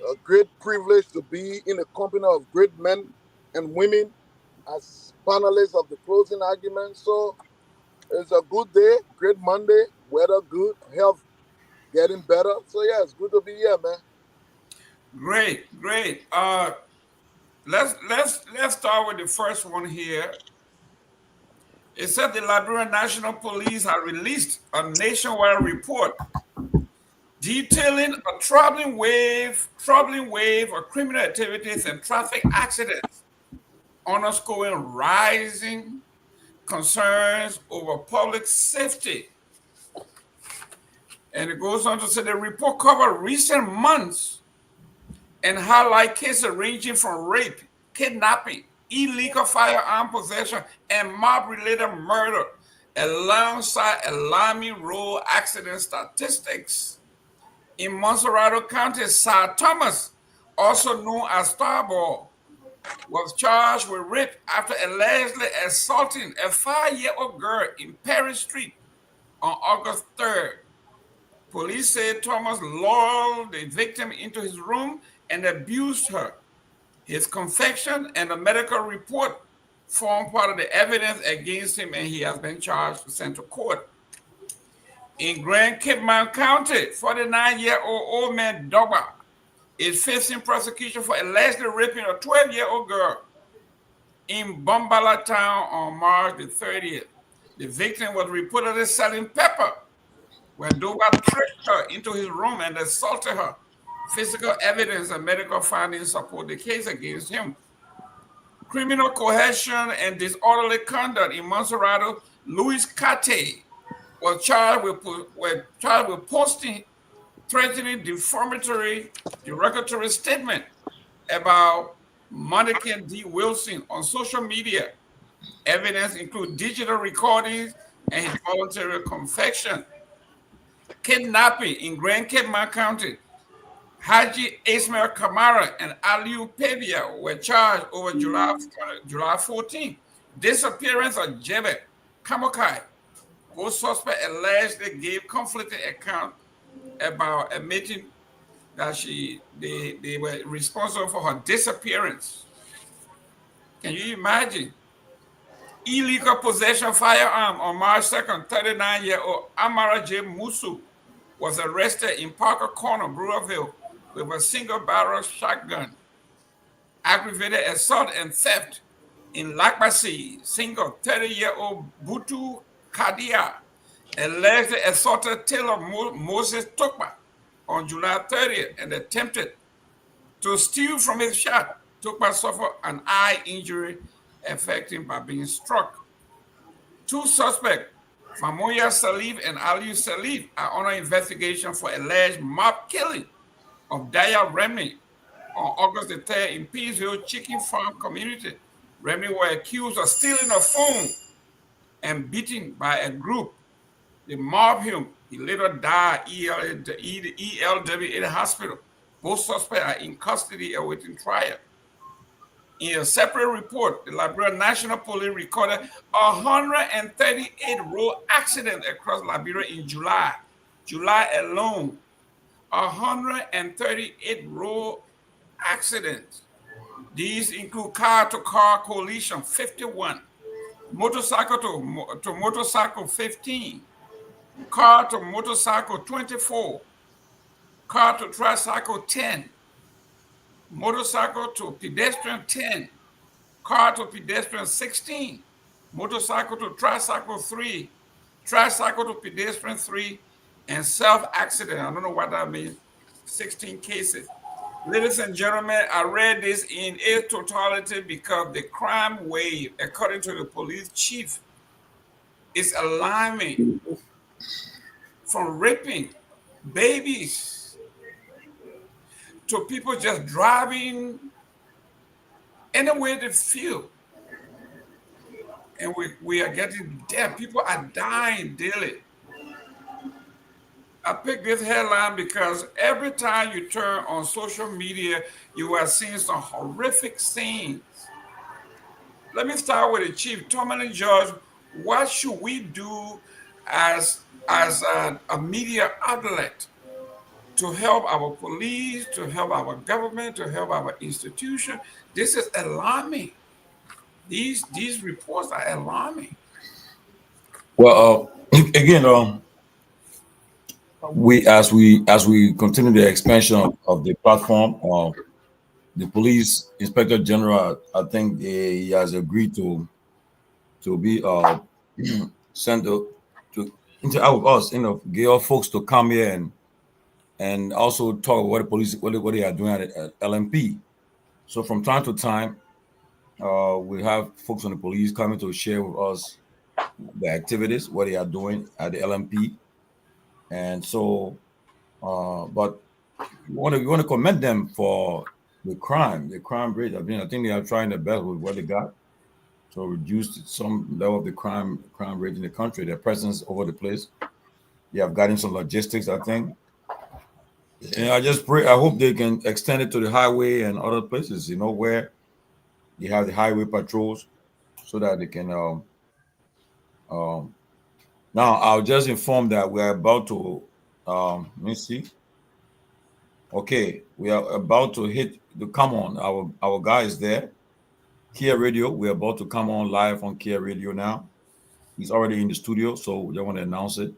A great privilege to be in the company of great men and women as panelists of the closing argument. So it's a good day, great Monday, weather good, health getting better. So yeah, it's good to be here, man. Great. Let's start with the first one here. It said the Liberian National Police have released a nationwide report detailing a troubling wave of criminal activities and traffic accidents, underscoring rising concerns over public safety. And it goes on to say the report covered recent months and highlight cases ranging from rape, kidnapping, illegal firearm possession, and mob-related murder, alongside alarming road accident statistics. In Monserrado County, Sir Thomas, also known as Starboy, was charged with rape after allegedly assaulting a 5-year-old girl in Perry Street on August 3rd. Police said Thomas lured the victim into his room and abused her. His confession and the medical report form part of the evidence against him, and he has been charged and sent to court. In Grand Cape County, 49-year-old man Dopoh is facing prosecution for allegedly raping a 12-year-old girl in Bombala town on March the 30th. The victim was reportedly selling pepper, where Dopoh tricked her into his room and assaulted her. Physical evidence and medical findings support the case against him. Criminal coercion and disorderly conduct in Monserrado, Louis Kate was charged with posting threatening, defamatory, derogatory statement about Monica D. Wilson on social media. Evidence includes digital recordings and his voluntary confession. Kidnapping in Grand Cape County, Haji Ismail Kamara and Aliu Pebia were charged over July 14. Disappearance of Jebe Kamokai. Both suspects allegedly gave conflicting accounts about admitting that they were responsible for her disappearance. Can you imagine? Illegal possession of firearm on March 2nd, 39-year-old Amara J. Musu was arrested in Parker Corner, Brewerville, with a single-barrel shotgun. Aggravated assault and theft in Lakbasi, single 30-year-old Butu Kadia allegedly assaulted Taylor Moses Tokba on July 30th and attempted to steal from his shop. Tokba suffered an eye injury affecting by being struck. Two suspects, Famoya Salif and Aliu Salif, are under investigation for alleged mob killing of Daya Remy on August the 3rd in Peaceville Chicken Farm community. Remy were accused of stealing a phone and beaten by a group. They mobbed him. He later died at the ELWA hospital. Both suspects are in custody awaiting trial. In a separate report, the Liberia National Police recorded 138 road accidents across Liberia in July. July alone, 138 road accidents. These include car-to-car collision, 51, motorcycle to motorcycle, 15, car to motorcycle, 24, car to tricycle, 10, motorcycle to pedestrian, 10, car to pedestrian, 16, motorcycle to tricycle, 3, tricycle to pedestrian, 3, and self-accident, I don't know what that means, 16 cases. Ladies and gentlemen, I read this in its totality because the crime wave, according to the police chief, is alarming, from raping babies to people just driving any way they feel. And we are getting dead. People are dying daily. I picked this headline because every time you turn on social media, you are seeing some horrific scenes. Let me start with the chief. Tomalin, George, what should we do as a media outlet to help our police, to help our government, to help our institution? This is alarming. These reports are alarming. Well, again, as we continue the expansion of the platform, the police inspector general, I think he has agreed to be sent to interact with us, get our folks to come here and also talk about what the police what they are doing at LMP. So from time to time, we have folks on the police coming to share with us the activities, what they are doing at the LMP. And so, but we want to commend them for the crime rate. I mean, I think they are trying their best with what they got to reduce some level of the crime rate in the country. Their presence over the place. They have gotten some logistics, I think. And I just pray. I hope they can extend it to the highway and other places. Where you have the highway patrols, so that they can. Um, Now I'll just inform that we are about to. Let me see. Okay, we are about to hit the come on. Our guy is there. Kia Radio. We're about to come on live on Kia Radio now. He's already in the studio, so we don't want to announce it.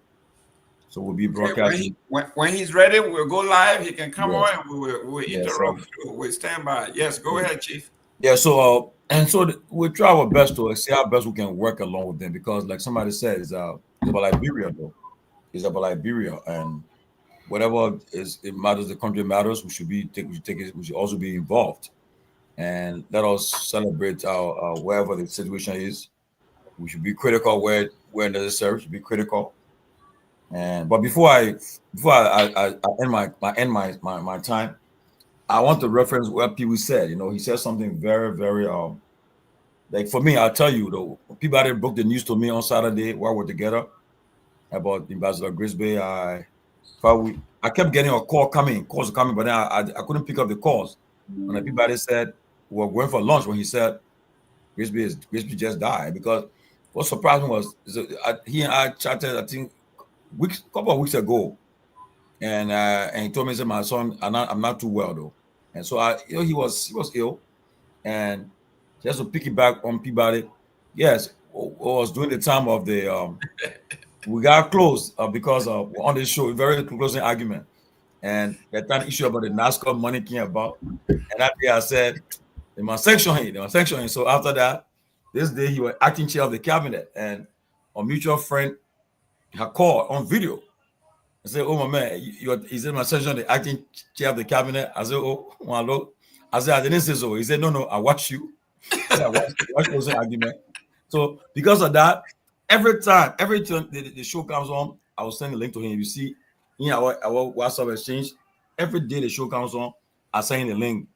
So we'll be broadcasting. When he's ready, we'll go live. He can come Yes. on and we'll Yes, interrupt. We'll stand by. Yes, go ahead, Chief. Yeah. So we try our best to see how best we can work along with them, because, like somebody said, it's about Liberia though. It's about Liberia, and whatever it matters, the country matters. We should take it. We should also be involved, and let us celebrate our wherever the situation is. We should be critical where necessary. We should be critical. But before I end my time, I want to reference what Pewee said. He said something very, very like, for me. I'll tell you though, Peabody broke the news to me on Saturday while we're together about Ambassador Grisby. I kept getting calls coming, but then I couldn't pick up the calls. And Peabody said we were going for lunch when he said Grisby just died. Because what surprised me was he and I chatted, I think, a couple of weeks ago, and he told me, he said, my son, I'm not too well though, and so he was ill, and just to pick it back on Peabody, yes, it was during the time of the we got close because of on this show, very closing argument, and that issue about the NASCAR money came about, and that day I said they must sanction him. So after that, this day he was acting chair of the cabinet, and a mutual friend had called on video. I said, "Oh my man, he said my section, the acting chair of the cabinet." I said, "Oh, hello." I said, "I didn't say so." He said, "No, I watched you." I said, "I watched closing argument." So because of that, every time the show comes on, I will send a link to him. You see, in our WhatsApp exchange, every day the show comes on, I send him the link.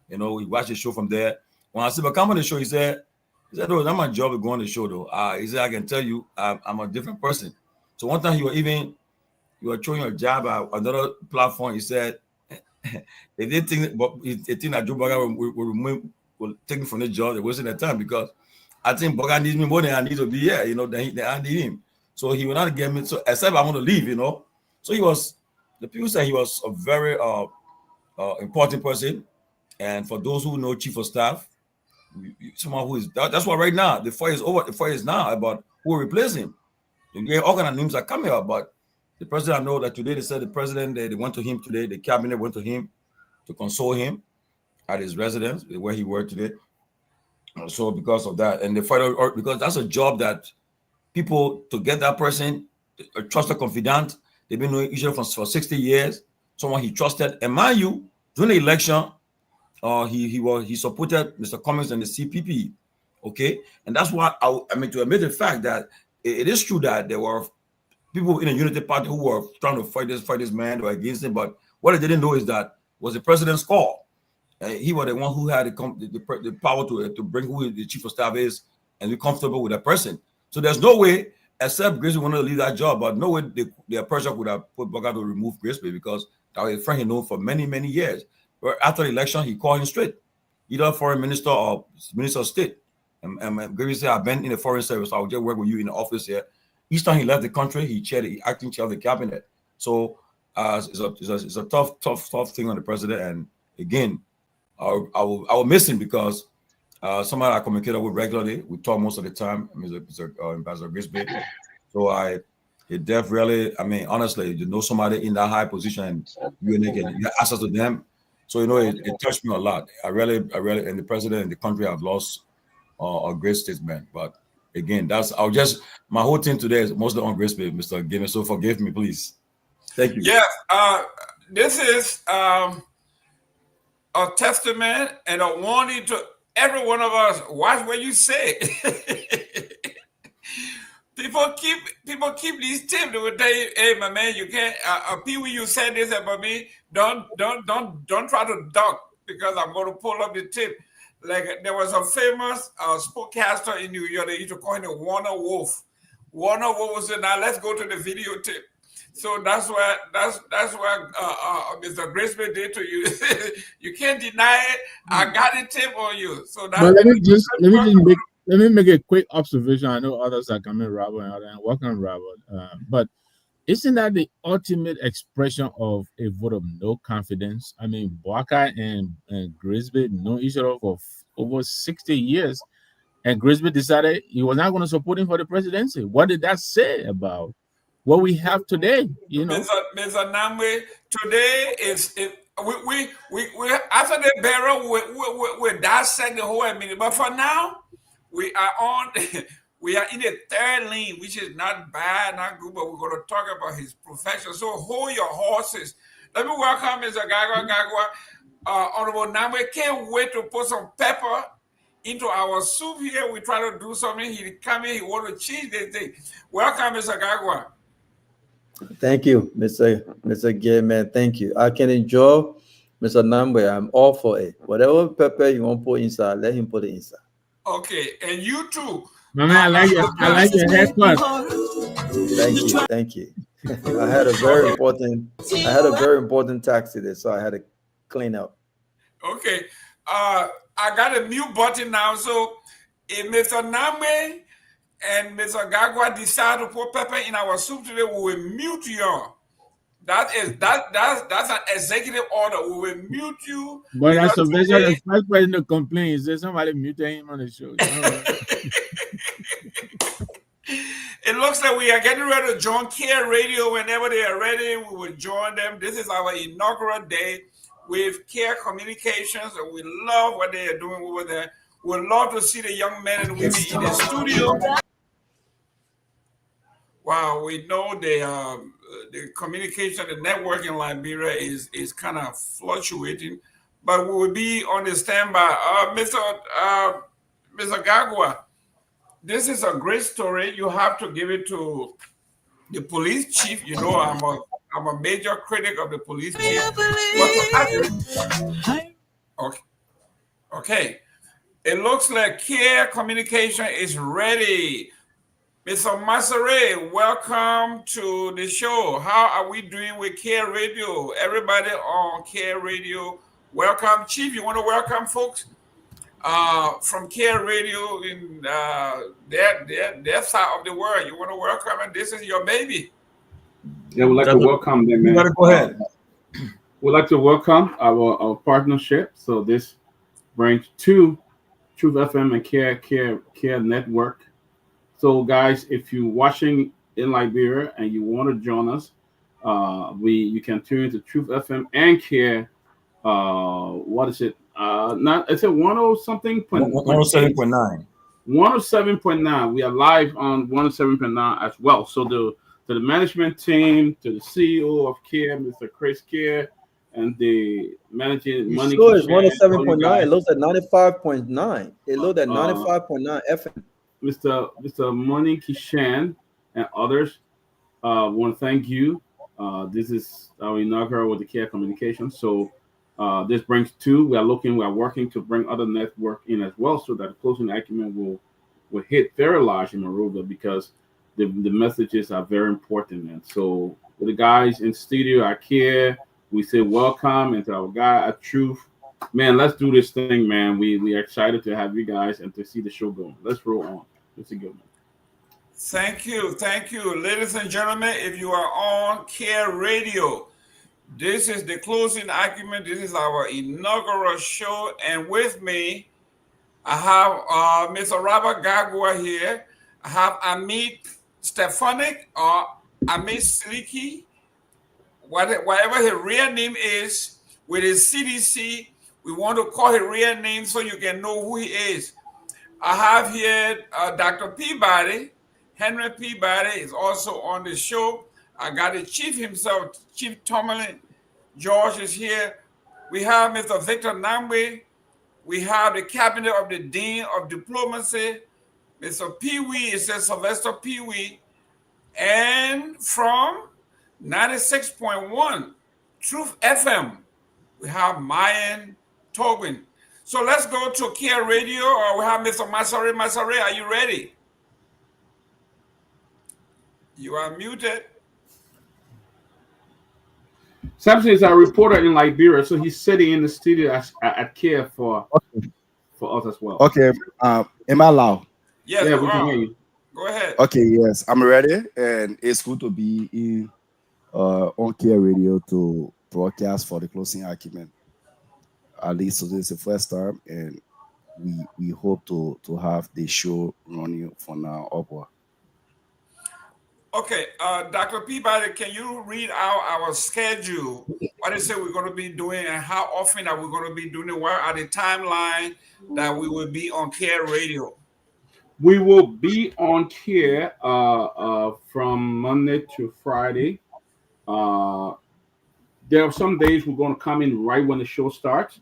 We watch the show from there. When I said, "But come on the show," he said, "No, not my job to go on the show though." He said, "I can tell you, I'm a different person." So one time you were throwing your job at another platform. He said, they did think, but they think that Joe Burger will take me from the job. They're wasting their time, because I think Burger needs me more than I need to be here. They I need him. So he will not get me. So except I want to leave, So the people say he was a very important person. And for those who know Chief of Staff, someone who is, that's why right now, the fight is over. The fight is now about who will replace him. All kind of names are coming up, but the president, I know that today they said the president, they went to him today, the cabinet went to him to console him at his residence where he worked today. So because of that, and the fight, because that's a job that people, to get that person, a trusted confidant, they've been knowing each other for 60 years, someone he trusted. And mind you, during the election, he supported Mr. Cummings and the CPP. Okay, and that's why to admit the fact that it is true that there were people in the Unity Party who were trying to fight this man or against him, but what they didn't know is that was the president's call. He was the one who had the power to bring who the chief of staff is and be comfortable with that person. So there's no way, except Grisby wanted to leave that job, but no way the pressure would have put Burger to remove Grisby, because that was a friend he known for many, many years. But after the election, he called him straight, either foreign minister or minister of state. And Grisby said, "I've been in the foreign service, I'll just work with you in the office here." Each time he left the country, he chaired the acting chair of the cabinet. So it's a tough thing on the president. And again, I will miss him, because somebody I communicate with regularly. We talk most of the time. Mr. Ambassador Grisby. So it def really. Honestly, you know somebody in that high position, and you have access to them. So it touched me a lot. I really, and the president and the country have lost a great statesman. But again, my whole team today is mostly on Grisby, Mr. Gayman. So forgive me, please. Thank you. Yes, this is a testament and a warning to every one of us. Watch what you say. People keep these tips. They will tell you, "Hey, my man, you can't. Pewee, you said this about me. Don't try to duck because I'm going to pull up the tip. Like there was a famous sportscaster in New York. They used to call him the Warner Wolf. Warner Wolf said, "Now let's go to the video tip." So that's why Mr. Grisby did to you. You can't deny it. I got the tip on you. So that's but let me make a quick observation. I know others are coming, Robert, and welcome, Robert. But isn't that the ultimate expression of a vote of no confidence? I mean, Boakai and Grisby know each other for over 60 years, and Grisby decided he was not going to support him for the presidency. What did that say about what we have today? You know, Mr. Nagbe, today is we after the barrel we dissect the whole meeting, but for now we are on. We are in the third lane, which is not bad, not good, but we're going to talk about his profession. So hold your horses. Let me welcome Mr. Garguah. Honorable Nagbe, can't wait to put some pepper into our soup here. We try to do something. He come in, he want to change this thing. Welcome, Mr. Garguah. Thank you, Mr. Gayman. Thank you. I can enjoy Mr. Nagbe. I'm all for it. Whatever pepper you want to put inside, let him put it inside. Okay, and you too. Man, I like your haircut. Thank you. I had a very important tax today, so I had to clean up. Okay, I got a mute button now. So if Mr. Nagbe and Mr. Garguah decide to put pepper in our soup today, we will mute y'all. That's an executive order. We will mute you. But that's the first person to complain. Is there somebody muting him on the show? It looks like we are getting ready to join Care Radio. Whenever they are ready, we will join them. This is our inaugural day with Care Communications, and we love what they are doing over there. We love to see the young men and women in the studio. Wow, we know the communication, the network in Liberia is kind of fluctuating, but we will be on the standby. Mr. Garguah, this is a great story. You have to give it to the police chief. You know, I'm a major critic of the police chief. Okay. It looks like Care Communication is ready. Mr. Masere, welcome to the show. How are we doing with Care Radio? Everybody on Care Radio, welcome. Chief, you want to welcome folks from Care Radio in their side of the world? You want to welcome, and this is your baby. Yeah, we'd like to welcome them. You gotta go ahead. We'd like to welcome our partnership. So this brings two Truth FM and Care Network. So guys, if you're watching in Liberia and you want to join us, you can tune into Truth FM and Care. What is it? It's a 10-something 107.9. 107.9. We are live on 107.9 as well. So to the management team, to the CEO of Care, Mr. Chris Care, and the managing money. Sure, it's 107.9. It looks at 95.9. It looked at 95.9 FM. Mr. Money Kishan and others, want to thank you. This is our inaugural with the Care Communication. So this brings two. We are working to bring other network in as well, so that the closing acumen will hit very large in Monrovia, because the messages are very important. And so with the guys in studio at Care, we say welcome, and to our guy at Truth. Man, let's do this thing, man. We are excited to have you guys and to see the show going. Let's roll on. It's a good one. Thank you. Ladies and gentlemen, if you are on Care Radio, this is the closing argument. This is our inaugural show. And with me, I have Mr. Robert Garguah here. I have Amit Stefanik or Amit Seleke, whatever his real name is, with his CDC. We want to call his real name so you can know who he is. I have here Dr. Peabody. Henry Peabody is also on the show. I got the chief himself, Chief Tomalin. George is here. We have Mr. Victor Nagbe. We have the cabinet of the Dean of Diplomacy, Mr. Pewee. It says Sylvester Pewee. And from 96.1 Truth FM, we have Myean Torgbean. So let's go to Care Radio, or we have Mr. Masare. Masare, are you ready? You are muted. Samson is a reporter in Liberia, so he's sitting in the studio at Care for us as well. Okay, am I loud? Yes, Yeah, you we can are. hear you. Go ahead. Okay, yes, I'm ready, and it's good to be in on Care Radio to broadcast for the closing argument. At least so this is the first time, and we hope to have the show running from now upward. Okay, Dr. Peabody, can you read out our schedule? What is it we're going to be doing, and how often are we going to be doing it? Where are the timeline that we will be on Care Radio? We will be on Care from Monday to Friday. There are some days we're going to come in right when the show starts,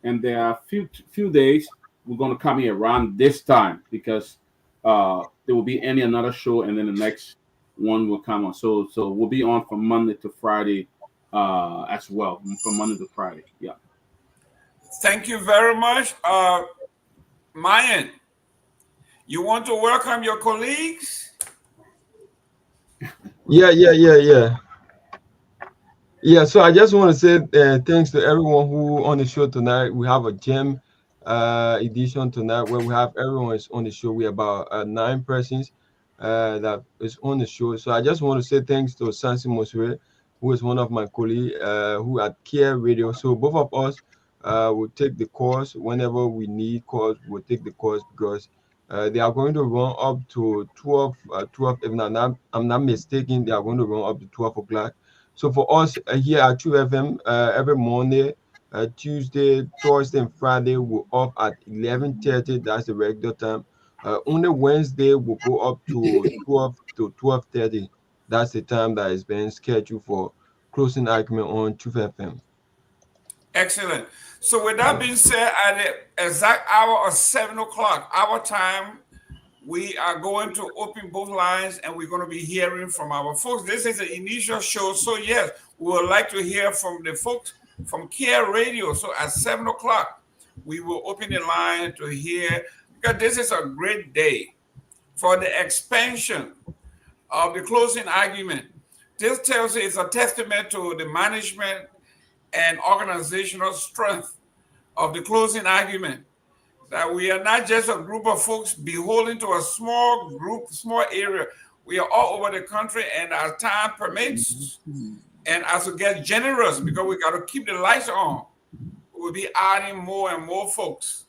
and there are few days we're going to come in around this time because there will be another show, and then the next one will come on. So we'll be on from Monday to Friday as well, from Monday to Friday. Yeah. Thank you very much. Myean, you want to welcome your colleagues? Yeah. So I just want to say thanks to everyone who on the show tonight. We have a gem edition tonight where we have everyone is on the show. We about 9 persons that is on the show. So I just want to say thanks to Sansi Mosue, who is one of my colleagues who at Care Radio. So both of us will take the course whenever we need course. We'll take the course because they are going to run up to 12. If I'm not mistaken, they are going to run up to 12 o'clock. So for us here at True FM, every Monday, Tuesday, Thursday, and Friday, we're up at 11:30. That's the regular time. Only Wednesday will go up to 12 to 12:30. That's the time that is being scheduled for closing argument on True FM. Excellent. So with that being said, at the exact hour of 7 o'clock, our time, we are going to open both lines, and we're going to be hearing from our folks. This is the initial show, so yes, we would like to hear from the folks from Care Radio. So at 7 o'clock, we will open the line to hear, because this is a great day for the expansion of the closing argument. This tells you it's a testament to the management and organizational strength of the closing argument, that we are not just a group of folks beholden to a small group, small area. We are all over the country, and as time permits, and as we get generous, because we got to keep the lights on, we'll be adding more and more folks.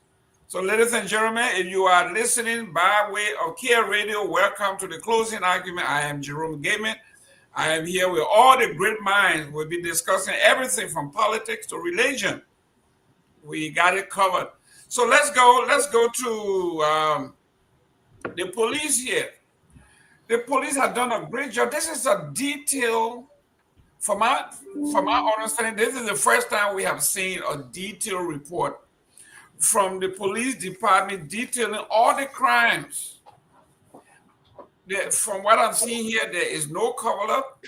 So ladies and gentlemen, if you are listening by way of Care Radio, welcome to the closing argument. I am Jerome Gayman. I am here with all the great minds. We'll be discussing everything from politics to religion. We got it covered. So let's go to the police here. The police have done a great job. This is a detail, from our understanding, this is the first time we have seen a detailed report from the police department detailing all the crimes. From what I'm seeing here, there is no cover-up.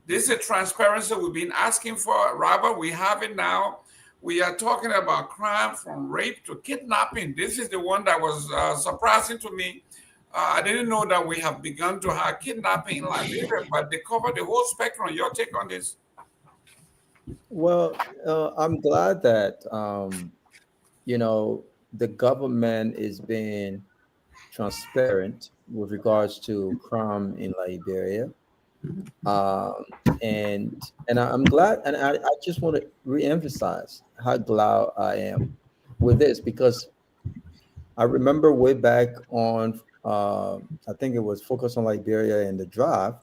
This is transparency we've been asking for. Robert, we have it now. We are talking about crime from rape to kidnapping. This is the one that was surprising to me. I didn't know that we have begun to have kidnapping in Liberia, but they cover the whole spectrum. Your take on this? Well, I'm glad that, the government is being transparent with regards to crime in Liberia. And I'm glad, and I just want to reemphasize how glad I am with this, because I remember way back on, I think it was Focus on Liberia in the Drive,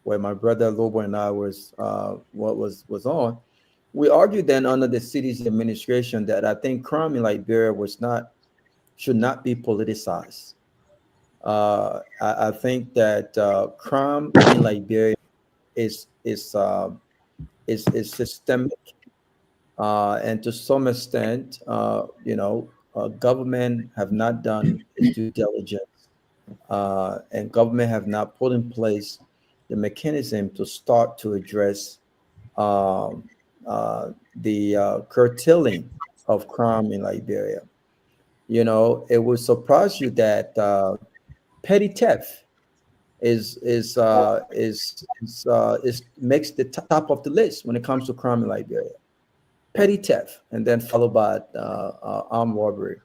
where my brother Lobo and I was on. We argued then under the city's administration that I think crime in Liberia should not be politicized. I think that crime in Liberia is systemic, and to some extent, government have not done its due diligence, and government have not put in place the mechanism to start to address the curtailing of crime in Liberia. You know, it would surprise you that petty theft is makes the top of the list when it comes to crime in Liberia. Petty theft, and then followed by armed robbery.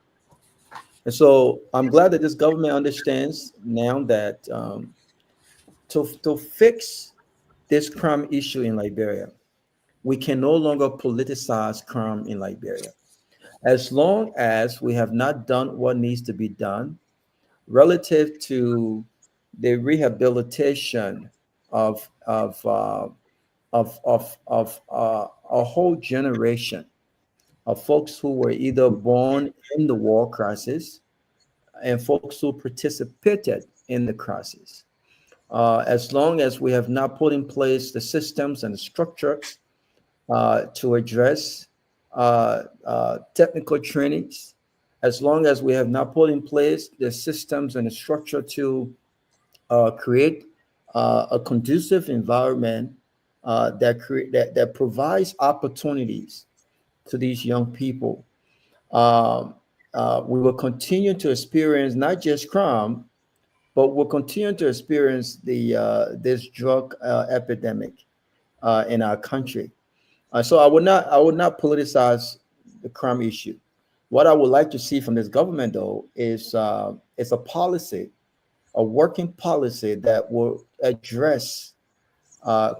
And so I'm glad that this government understands now that to fix this crime issue in Liberia, we can no longer politicize crime in Liberia. As long as we have not done what needs to be done relative to the rehabilitation of a whole generation of folks who were either born in the war crisis and folks who participated in the crisis. As long as we have not put in place the systems and the structures to address technical trainings, as long as we have not put in place the systems and the structure to create a conducive environment that provides opportunities to these young people, we will continue to experience not just crime, but we'll continue to experience this drug epidemic in our country. So I would not politicize the crime issue. What I would like to see from this government, though, is a policy, a working policy that will address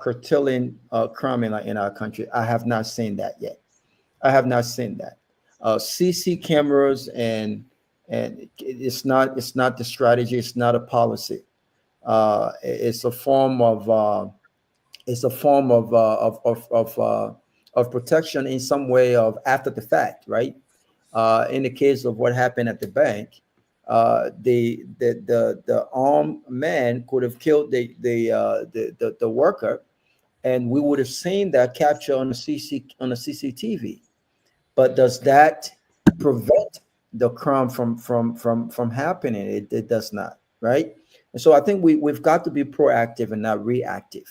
curtailing crime in our country. I have not seen that yet. I have not seen that. CC cameras and it's not the strategy. It's not a policy. It's a form of protection in some way of after the fact, right? In the case of what happened at the bank, the armed man could have killed the worker, and we would have seen that capture on the CCTV. But does that prevent the crime from happening? It does not, right? And so I think we've got to be proactive and not reactive.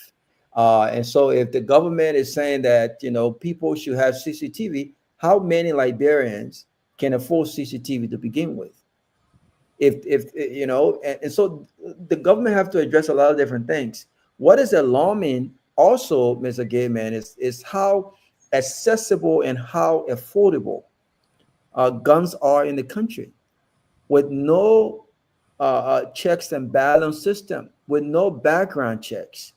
And so if the government is saying that, you know, people should have CCTV, how many Liberians can afford CCTV to begin with? If you know, and so the government have to address a lot of different things. What is alarming also, Mr. Gayman, is how accessible and how affordable guns are in the country, with no checks and balance system, with no background checks.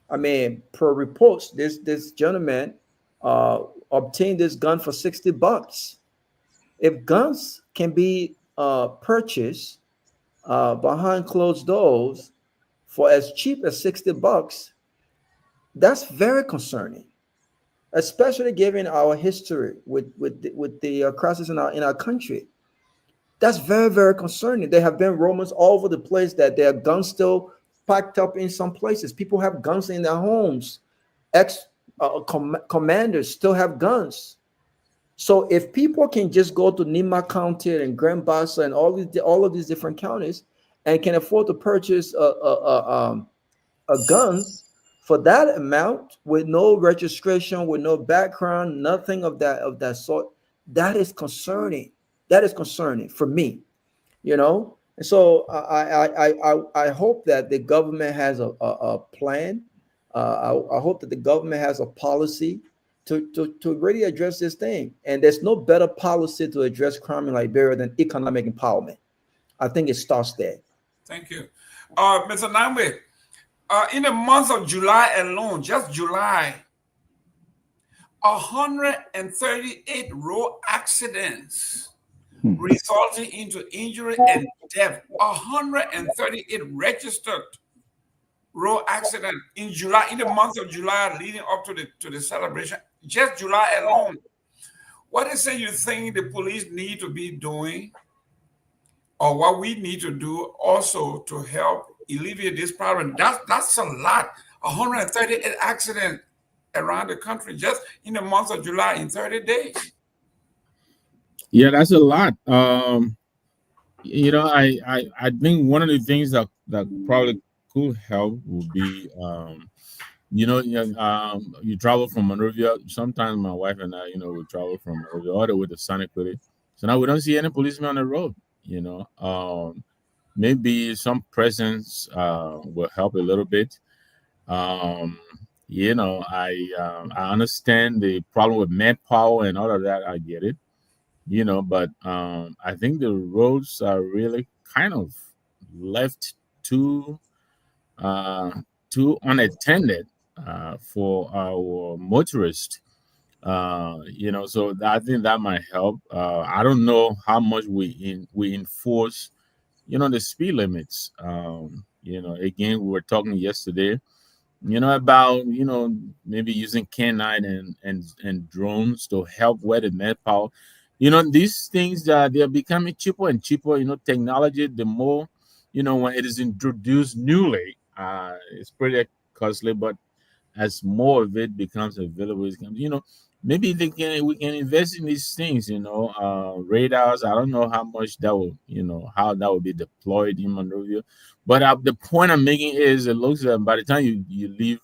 I mean, per reports, this gentleman obtained this gun for $60. If guns can be purchased behind closed doors for as cheap as $60, that's very concerning, especially given our history with the crisis in our country. That's very, very concerning. There have been rumors all over the place that there are guns still packed up in some places. People have guns in their homes. Commanders still have guns. So if people can just go to Nima County and Grand Bassa and all of these different counties and can afford to purchase a gun for that amount with no registration, with no background, nothing of that sort, that is concerning. That is concerning for me, you know. And so I hope that the government has a plan. I hope that the government has a policy to really address this thing. And there's no better policy to address crime in Liberia than economic empowerment. I think it starts there. Thank you. Mr. Nagbe, in the month of July alone, just July, 138 road accidents resulting into injury and death. 138 registered road accidents in July, in the month of July, leading up to the celebration. Just July alone. What is it you think the police need to be doing, or what we need to do also to help alleviate this problem? That's a lot. 138 accidents around the country just in the month of July in 30 days. Yeah, that's a lot. You know, I think one of the things that probably could help would be you travel from Monrovia. Sometimes my wife and I, we travel from Monrovia all the way to Santa Cruz. So now we don't see any policemen on the road. Maybe some presence will help a little bit. I understand the problem with manpower and all of that. I get it. But I think the roads are really kind of left too unattended for our motorists. So I think that might help. I don't know how much we enforce, the speed limits. Again, we were talking yesterday, about maybe using canine and drones to help with the manpower. These things they're becoming cheaper and cheaper. Technology, the more, when it is introduced newly, it's pretty costly, but as more of it becomes available, maybe we can invest in these things, radars. I don't know how much that will, how that will be deployed in Monrovia. But the point I'm making is it looks like by the time you leave,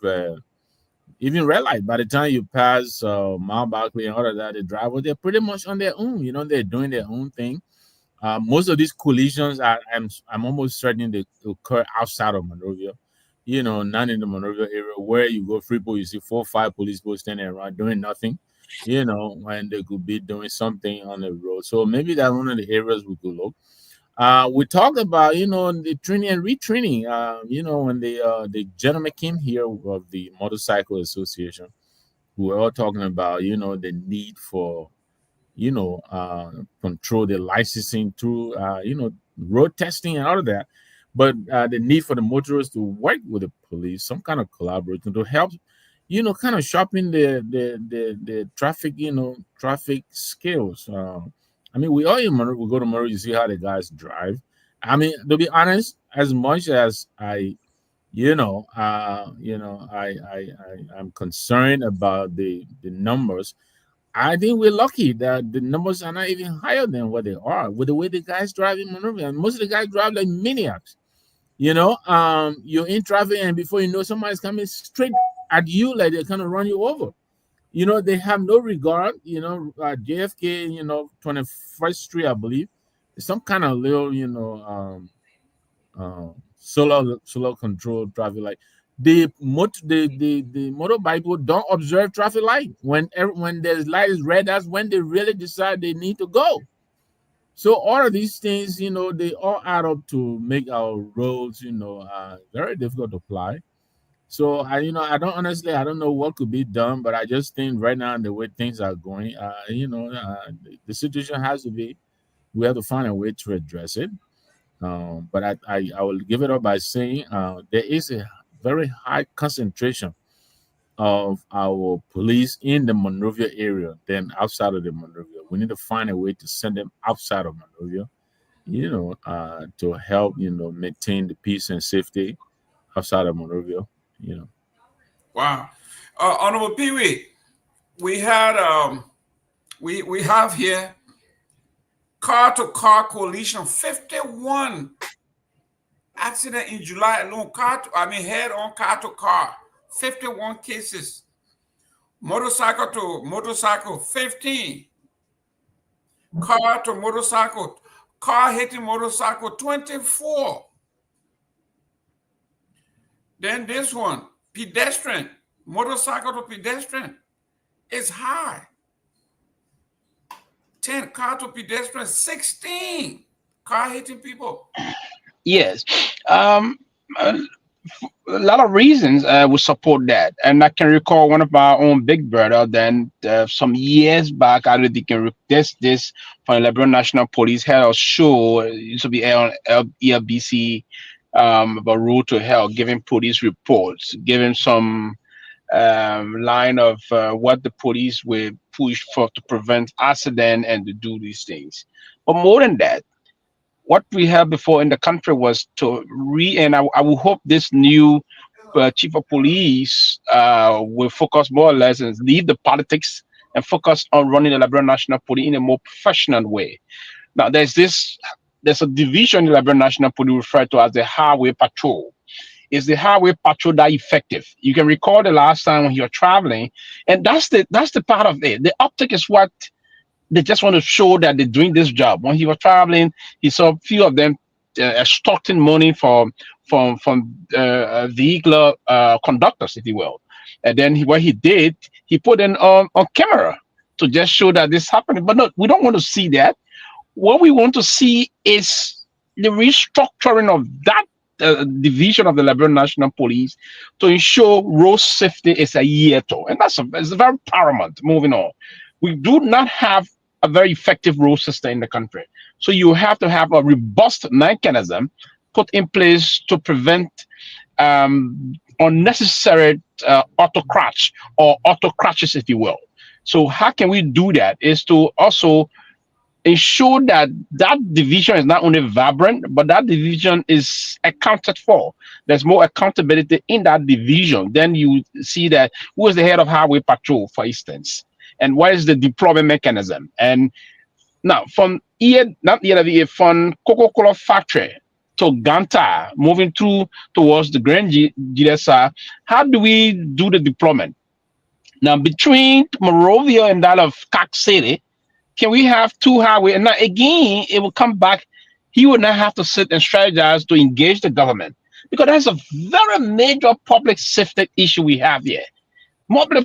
even red light, by the time you pass Mount Barkley and all of that, the drivers, they're pretty much on their own. They're doing their own thing. Most of these collisions, I'm almost certain they occur outside of Monrovia. Not in the Monrovia area where you go Freeport, you see 4 or 5 police posts standing around doing nothing. When they could be doing something on the road. So maybe that's one of the areas we could look. We talked about, the training and retraining. When the gentleman came here of the Motorcycle Association, we were all talking about, the need for, control the licensing through, road testing and all of that. But the need for the motorists to work with the police, some kind of collaboration to help, kind of sharpen the traffic, traffic skills. We all in Monrovia, we go to Monrovia, you see how the guys drive. To be honest, as much as I'm concerned about the numbers. I think we're lucky that the numbers are not even higher than what they are with the way the guys drive in Monrovia. And most of the guys drive like maniacs. You're in traffic, and before you know, somebody's coming straight at you, like they're kind of run you over. They have no regard. JFK, 21st Street, I believe, some kind of little, solar control traffic light. The motorbike people don't observe traffic light. When the light is red, that's when they really decide they need to go. So all of these things, they all add up to make our roads, very difficult to apply. So I don't know what could be done, but I just think right now the way things are going, the situation has to be, we have to find a way to address it. But I will give it up by saying there is a very high concentration of our police in the Monrovia area than outside of the Monrovia. We need to find a way to send them outside of Monrovia, to help, maintain the peace and safety outside of Monrovia, Wow. Honorable Pewee, we had we have here car-to-car collision, 51 accident in July alone. Head-on car-to-car, 51 cases. Motorcycle to motorcycle, 15. Car to motorcycle, car hitting motorcycle, 24. Then this one, pedestrian, motorcycle to pedestrian, is high. 10 car to pedestrian, 16 car hitting people. Yes. A lot of reasons would support that. And I can recall one of our own big brother, then some years back, I really can this from the Liberia National Police had a show, it used to be on ELBC, about Road to Hell, giving police reports, giving some line of what the police will push for to prevent accident and to do these things. But more than that, what we had before in the country was to and I will hope this new chief of police will focus more or less and leave the politics and focus on running the Liberia National Police in a more professional way. Now, there's a division in the Liberia National Police referred to as the Highway Patrol. is the highway patrol that effective? You can recall the last time when you're traveling, and that's the part of it. The optic is what they just want to show that they're doing this job. When he was traveling, he saw a few of them extorting money from vehicular conductors, if you will. And then what he did, he put in on camera to just show that this happened. But no, we don't want to see that. What we want to see is the restructuring of that division of the Liberian National Police to ensure road safety is a year to, and that's very paramount. Moving on, we do not have a very effective road system in the country, so you have to have a robust mechanism put in place to prevent unnecessary auto crash or auto crashes, if you will. So how can we do that? Is to also ensure that that division is not only vibrant, but that division is accounted for. There's more accountability in that division. Then you see that who is the head of highway patrol, for instance, and what is the deployment mechanism. And now from from Coca-Cola factory to Ganta, moving through towards the Grand GSR, how do we do the deployment? Now between Monrovia and that of Cac City, can we have two highways? And now again, it will come back. He would not have to sit and strategize to engage the government, because that's a very major public safety issue we have here.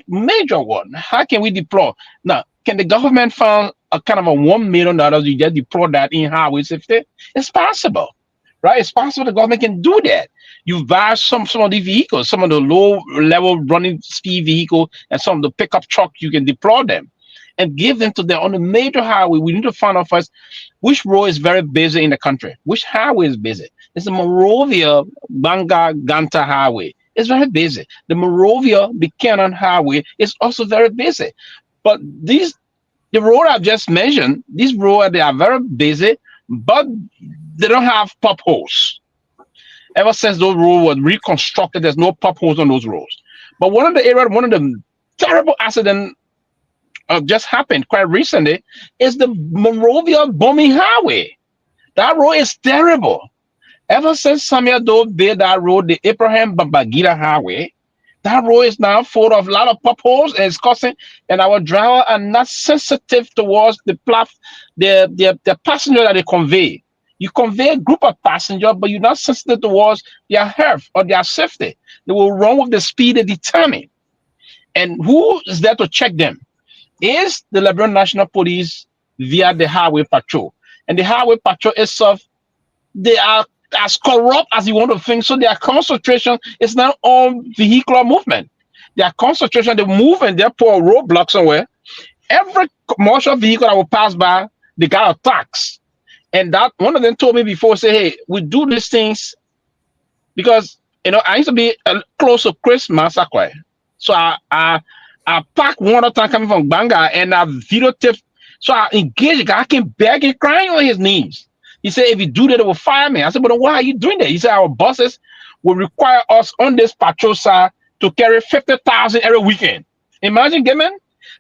Major one. How can we deploy? Now, can the government fund a kind of a $1 million you just deploy that in highway safety? It's possible, right? It's possible the government can do that. You buy some of the vehicles, some of the low level running speed vehicle, and some of the pickup truck, you can deploy them and give them to them on the major highway. We need to find out first which road is very busy in the country. Which highway is busy? It's the Monrovia Banga Ganta highway. It's very busy. The Monrovia Buchanan highway is also very busy. But the road I've just mentioned, these roads, they are very busy, but they don't have pop holes. Ever since those roads were reconstructed, there's no pop holes on those roads. But one of the terrible accidents just happened quite recently is the Monrovia Bombing Highway. That road is terrible. Ever since Samuel Doe built that road, the Abraham Babangida Highway, that road is now full of a lot of potholes, and it's causing, and our drivers are not sensitive towards the passenger that they convey. You convey a group of passengers, but you're not sensitive towards their health or their safety. They will run with the speed they determine. And who is there to check them? Is the Liberian National Police via the Highway Patrol. And the Highway Patrol itself, they are as corrupt as you want to think. So their concentration is not on vehicular movement. Their concentration, they move and they put a roadblock somewhere. Every commercial vehicle that will pass by, they got a tax. And that one of them told me before, say, hey, we do these things because, I used to be close to Chris Massacre. So I packed one other time coming from Banga, and I videotaped. So I engaged the guy. I came begging, crying on his knees. He said, if you do that, they will fire me. I said, but why are you doing that? He said, our bosses will require us on this patrol side to carry 50,000 every weekend. Imagine, Gayman,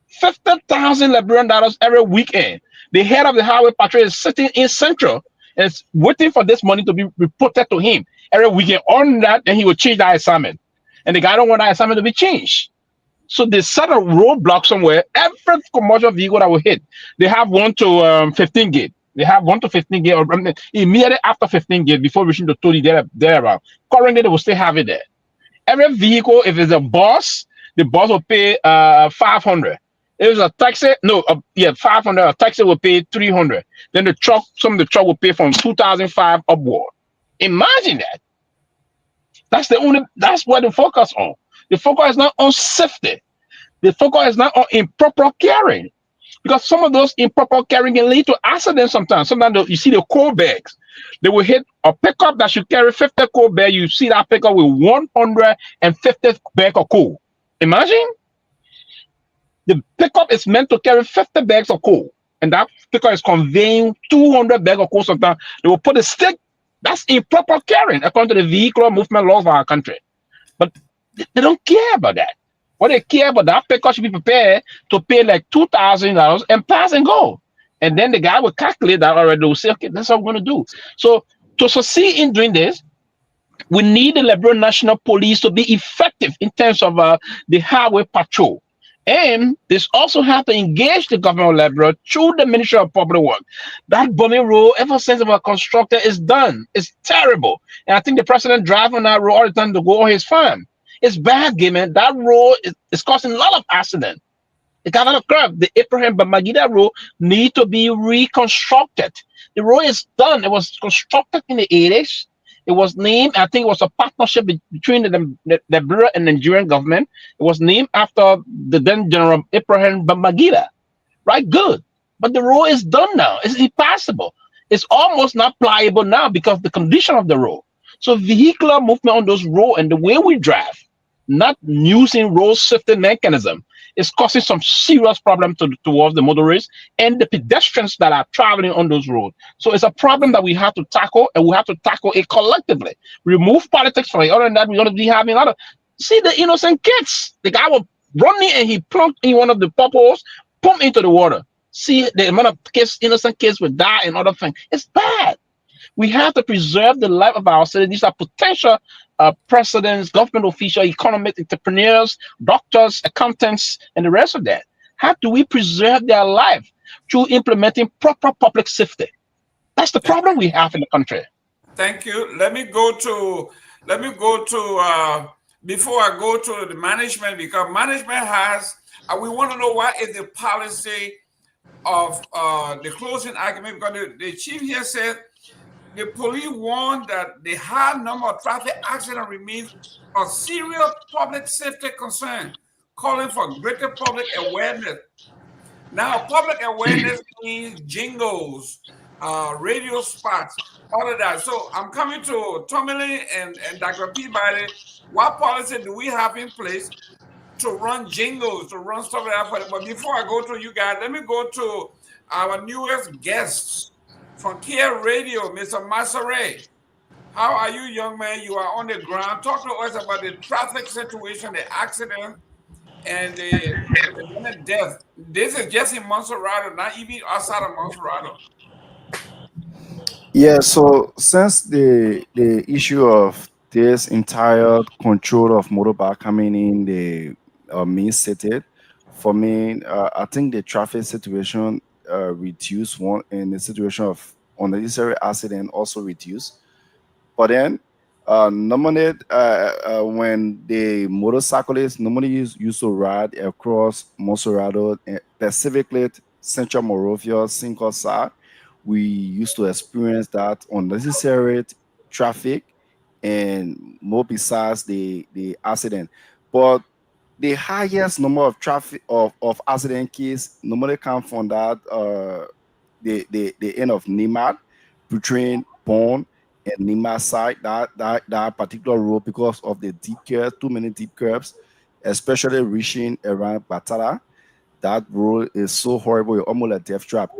50,000 Liberian dollars every weekend. The head of the highway patrol is sitting in Central and is waiting for this money to be reported to him every weekend. On that, and he will change that assignment. And the guy don't want that assignment to be changed. So they set a roadblock somewhere. Every commercial vehicle that will hit, they have 1 to 15 gate. They have 1 to 15 gate, or immediately after 15 gate, before reaching the 30 thereabout. Currently, they will still have it there. Every vehicle, if it's a bus, the bus will pay 500. If it's a taxi, 500. A taxi will pay 300. Then the truck, some of the truck will pay from 2005 upward. Imagine that. That's what they focus on. The focus is not on safety. The focus is not on improper carrying. Because some of those improper carrying can lead to accidents sometimes. Sometimes you see the coal bags. They will hit a pickup that should carry 50 coal bags. You see that pickup with 150 bags of coal. Imagine. The pickup is meant to carry 50 bags of coal. And that pickup is conveying 200 bags of coal sometimes. They will put a stick. That's improper carrying according to the vehicular movement laws of our country. But they don't care about that. What they care about, that pickup should be prepared to pay like $2,000 and pass and go. And then the guy will calculate that already. Will say, okay, that's what I'm going to do. So to succeed in doing this, We need the Liberian National Police to be effective in terms of the highway patrol. And this also have to engage the government of Liberia through the Ministry of Public Works. That bumming road, ever since it was constructed, is done. It's terrible. And I think the president drives on that road all the time to go on his farm. It's bad, Gayman. That road is causing a lot of accidents. It got a lot of curve. The Abraham Bamagida road need to be reconstructed. The road is done. It was constructed in the 80s. It was named, I think it was a partnership between the Liberia and Nigerian government. It was named after the then General Abraham Bamagida. Right, good. But the road is done now. It's impassable. It's almost not pliable now because of the condition of the road. So vehicular movement on those roads and the way we drive, not using road safety mechanism, is causing some serious problem towards the motorists and the pedestrians that are traveling on those roads. So it's a problem that we have to tackle, and we have to tackle it collectively. Remove politics from it. Other than that, we're going to be having a lot of, see the innocent kids. The guy was running and he plunked in one of the potholes, pumped into the water. See the amount of kids, innocent kids will die and other things. It's bad. We have to preserve the life of our citizens. These are potential presidents, government officials, economic entrepreneurs, doctors, accountants, and the rest of that. How do we preserve their life? Through implementing proper public safety. That's the problem we have in the country. Thank you. Let me go to before I go to the management, because management has, we want to know what is the policy of the closing argument, because the chief here said the police warned that the high number of traffic accidents remains a serious public safety concern, calling for greater public awareness. Now, public awareness means jingles, radio spots, all of that. So I'm coming to Tomalin and Dr. Peabody. What policy do we have in place to run jingles, to run stuff like that? But before I go to you guys, let me go to our newest guests from Care Radio, Mr. Masare. How are you, young man? You are on the ground. Talk to us about the traffic situation, the accident, and the death. This is just in Monserrato, not even outside of Monserrato. Yeah, so since the issue of this entire control of motorbike coming in the main city, for me, I think the traffic situation reduced one, and the situation of unnecessary accident also reduced. But then normally when the motorcyclists normally used to ride across Monserrato, specifically Central Monrovia, Cinco side, we used to experience that unnecessary traffic and more besides the accident. But the highest number of traffic of accident cases normally come from that the end of Nimad between Pond and Nimad side, that particular road, because of the deep curves, too many deep curves, especially reaching around Batara. That road is so horrible, it's almost a death trap.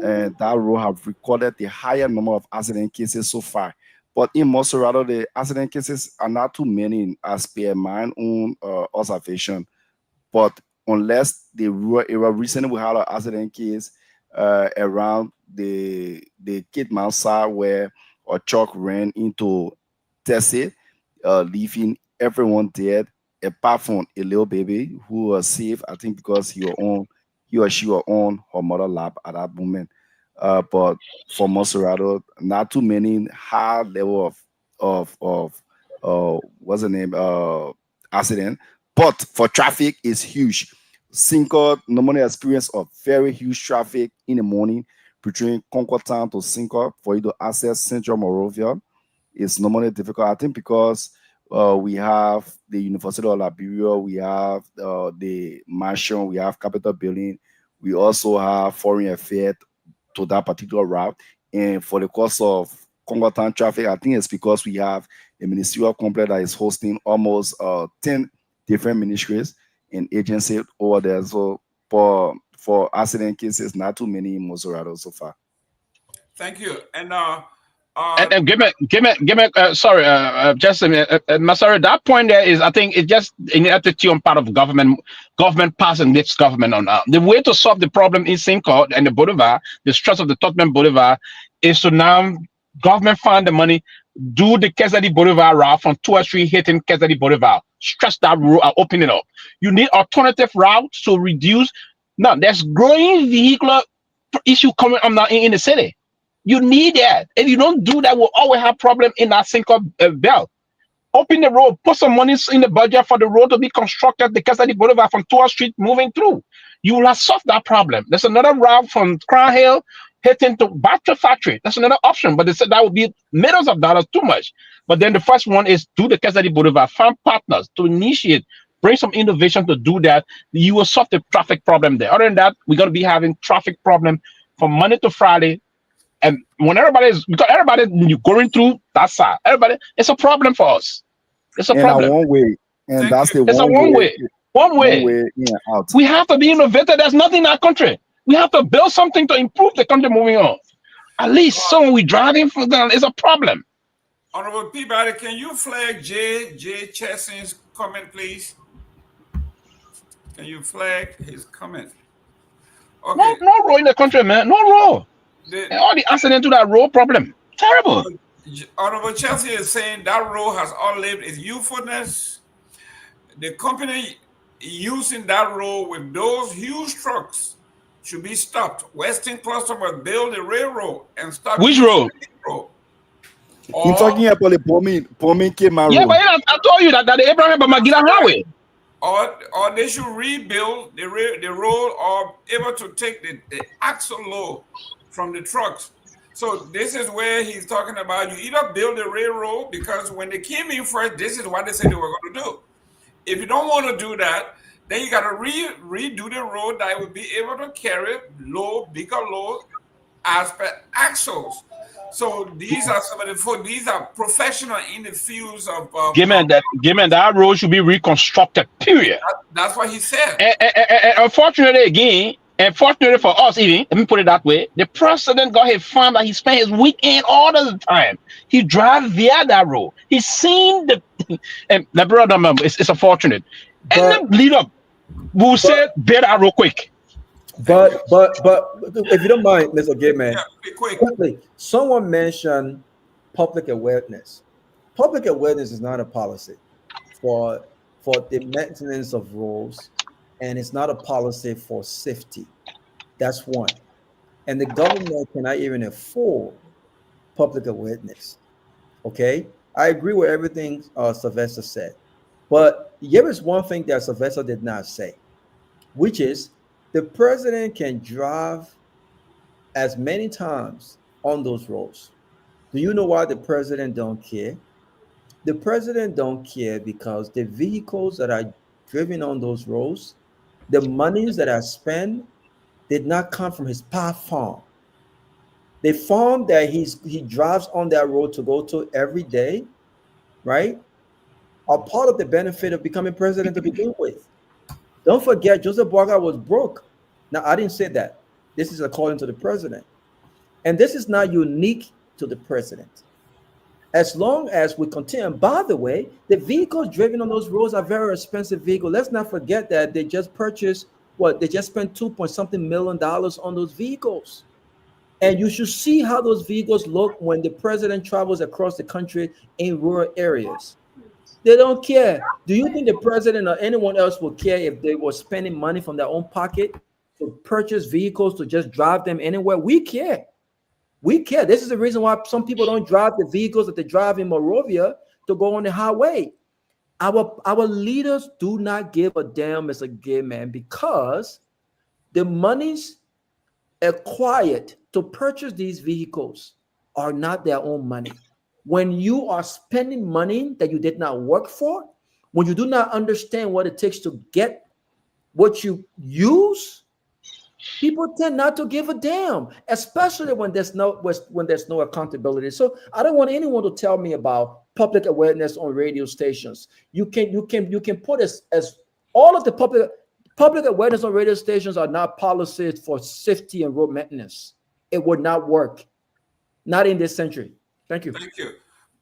And that road have recorded the higher number of accident cases so far. But in Monserrato, the accident cases are not too many as per my own observation. But unless the rural area, recently we had an accident case around the Kid Mount side where a truck ran into Tessie, leaving everyone dead, apart from a little baby who was safe, I think because he or she was on her mother lap at that moment. But for Monserrato, not too many high level of what's the name accident. But for traffic, is huge. Cinco normally experience a very huge traffic in the morning between Concord Town to Cinco for you to access Central Monrovia. It's normally difficult, I think, because we have the University of Liberia, we have the mansion, we have Capitol Building, we also have Foreign Affairs to that particular route. And for the course of Congo Town traffic, I think it's because we have a ministerial complex that is hosting almost 10 different ministries and agencies over there. So for accident cases, not too many in Monserrato so far. Thank you. And give me. Sorry, just a minute, Masari. That point there is, I think, it's just an attitude on part of government passing this government on. The way to solve the problem in Cinco and the Bolivar, the stress of the Torgbean Bolivar, is to now government find the money, do the Kehleboe Boulevard route from 2nd Street hitting Kehleboe Boulevard. Stretch that road and open it up. You need alternative routes to reduce. Now, there's growing vehicular issue coming on now in the city. You need that. If you don't do that, we'll always have problem in that single belt. Open the road, put some money in the budget for the road to be constructed, the Kehleboe Boulevard from 2nd Street moving through. You will have solved that problem. There's another route from Crown Hill hitting to back to factory. That's another option, but they said that would be millions of dollars too much. But then the first one is do the Kehleboe Boulevard, find partners to initiate, bring some innovation to do that. You will solve the traffic problem there. Other than that, we're going to be having traffic problem from Monday to Friday. And when everybody's going through that side, everybody, it's a problem for us. It's a problem. And one way, and that's the it's a one way. One way in and out. We have to be innovative. There's nothing in our country. We have to build something to improve the country moving on. At least so when we driving for them, it's a problem. Honorable Peabody, can you flag Jay Chessin's comment, please? Can you flag his comment? Okay. No road in the country, man. No road. All the accident to that road problem. Terrible. Honorable Chelsea is saying that road has outlived its usefulness. The company using that road with those huge trucks should be stopped. Western Cluster must build a railroad and stop. Which road? You're talking about the Pomin Kamara. Yeah, but I told you that the Abraham Bamagila Highway. Or they should rebuild the road or able to take the axle load from the trucks. So this is where he's talking about you either build a railroad, because when they came in first, this is what they said they were going to do. If you don't want to do that, then you got to redo the road that will be able to carry bigger load as per axles. So these are some of these are professional in the fields of Given that road should be reconstructed, period. That's what he said. And unfortunately for us, even let me put it that way, the president got his farm that he spent his weekend all the time. He drive via that road. He's seen and the brother member, it's unfortunate. And the leader will say build that real quick. But if you don't mind, Mr. Gayman, quickly, someone mentioned public awareness. Public awareness is not a policy for the maintenance of roads, and it's not a policy for safety. That's one. And the government cannot even afford public awareness. Okay, I agree with everything Sylvester said, but here is one thing that Sylvester did not say, which is the president can drive as many times on those roads. Do you know why the president don't care? The president don't care because the vehicles that are driven on those roads, the monies that are spent did not come from his past farm. The farm that he drives on that road to go to every day, right, are part of the benefit of becoming president to begin with. Don't forget, Joseph Boaga was broke. Now, I didn't say that. This is according to the president. And this is not unique to the president. As long as we continue, and by the way, the vehicles driven on those roads are very expensive vehicles. Let's not forget that they just purchased, they just spent $2.something million on those vehicles. And you should see how those vehicles look when the president travels across the country in rural areas. They don't care. Do you think the president or anyone else would care if they were spending money from their own pocket to purchase vehicles to just drive them anywhere? We care. We care. This is the reason why some people don't drive the vehicles that they drive in Monrovia to go on the highway. Our leaders do not give a damn, Mr. Gayman, because the monies acquired to purchase these vehicles are not their own money. When you are spending money that you did not work for, when you do not understand what it takes to get what you use, people tend not to give a damn, especially when there's no accountability. So I don't want anyone to tell me about public awareness on radio stations. You can put as all of the public awareness on radio stations are not policies for safety and road maintenance. It would not work, not in this century. Thank you. Thank you.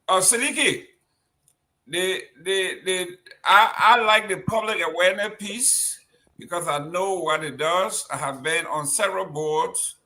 Seleke, I like the public awareness piece because I know what it does. I have been on several boards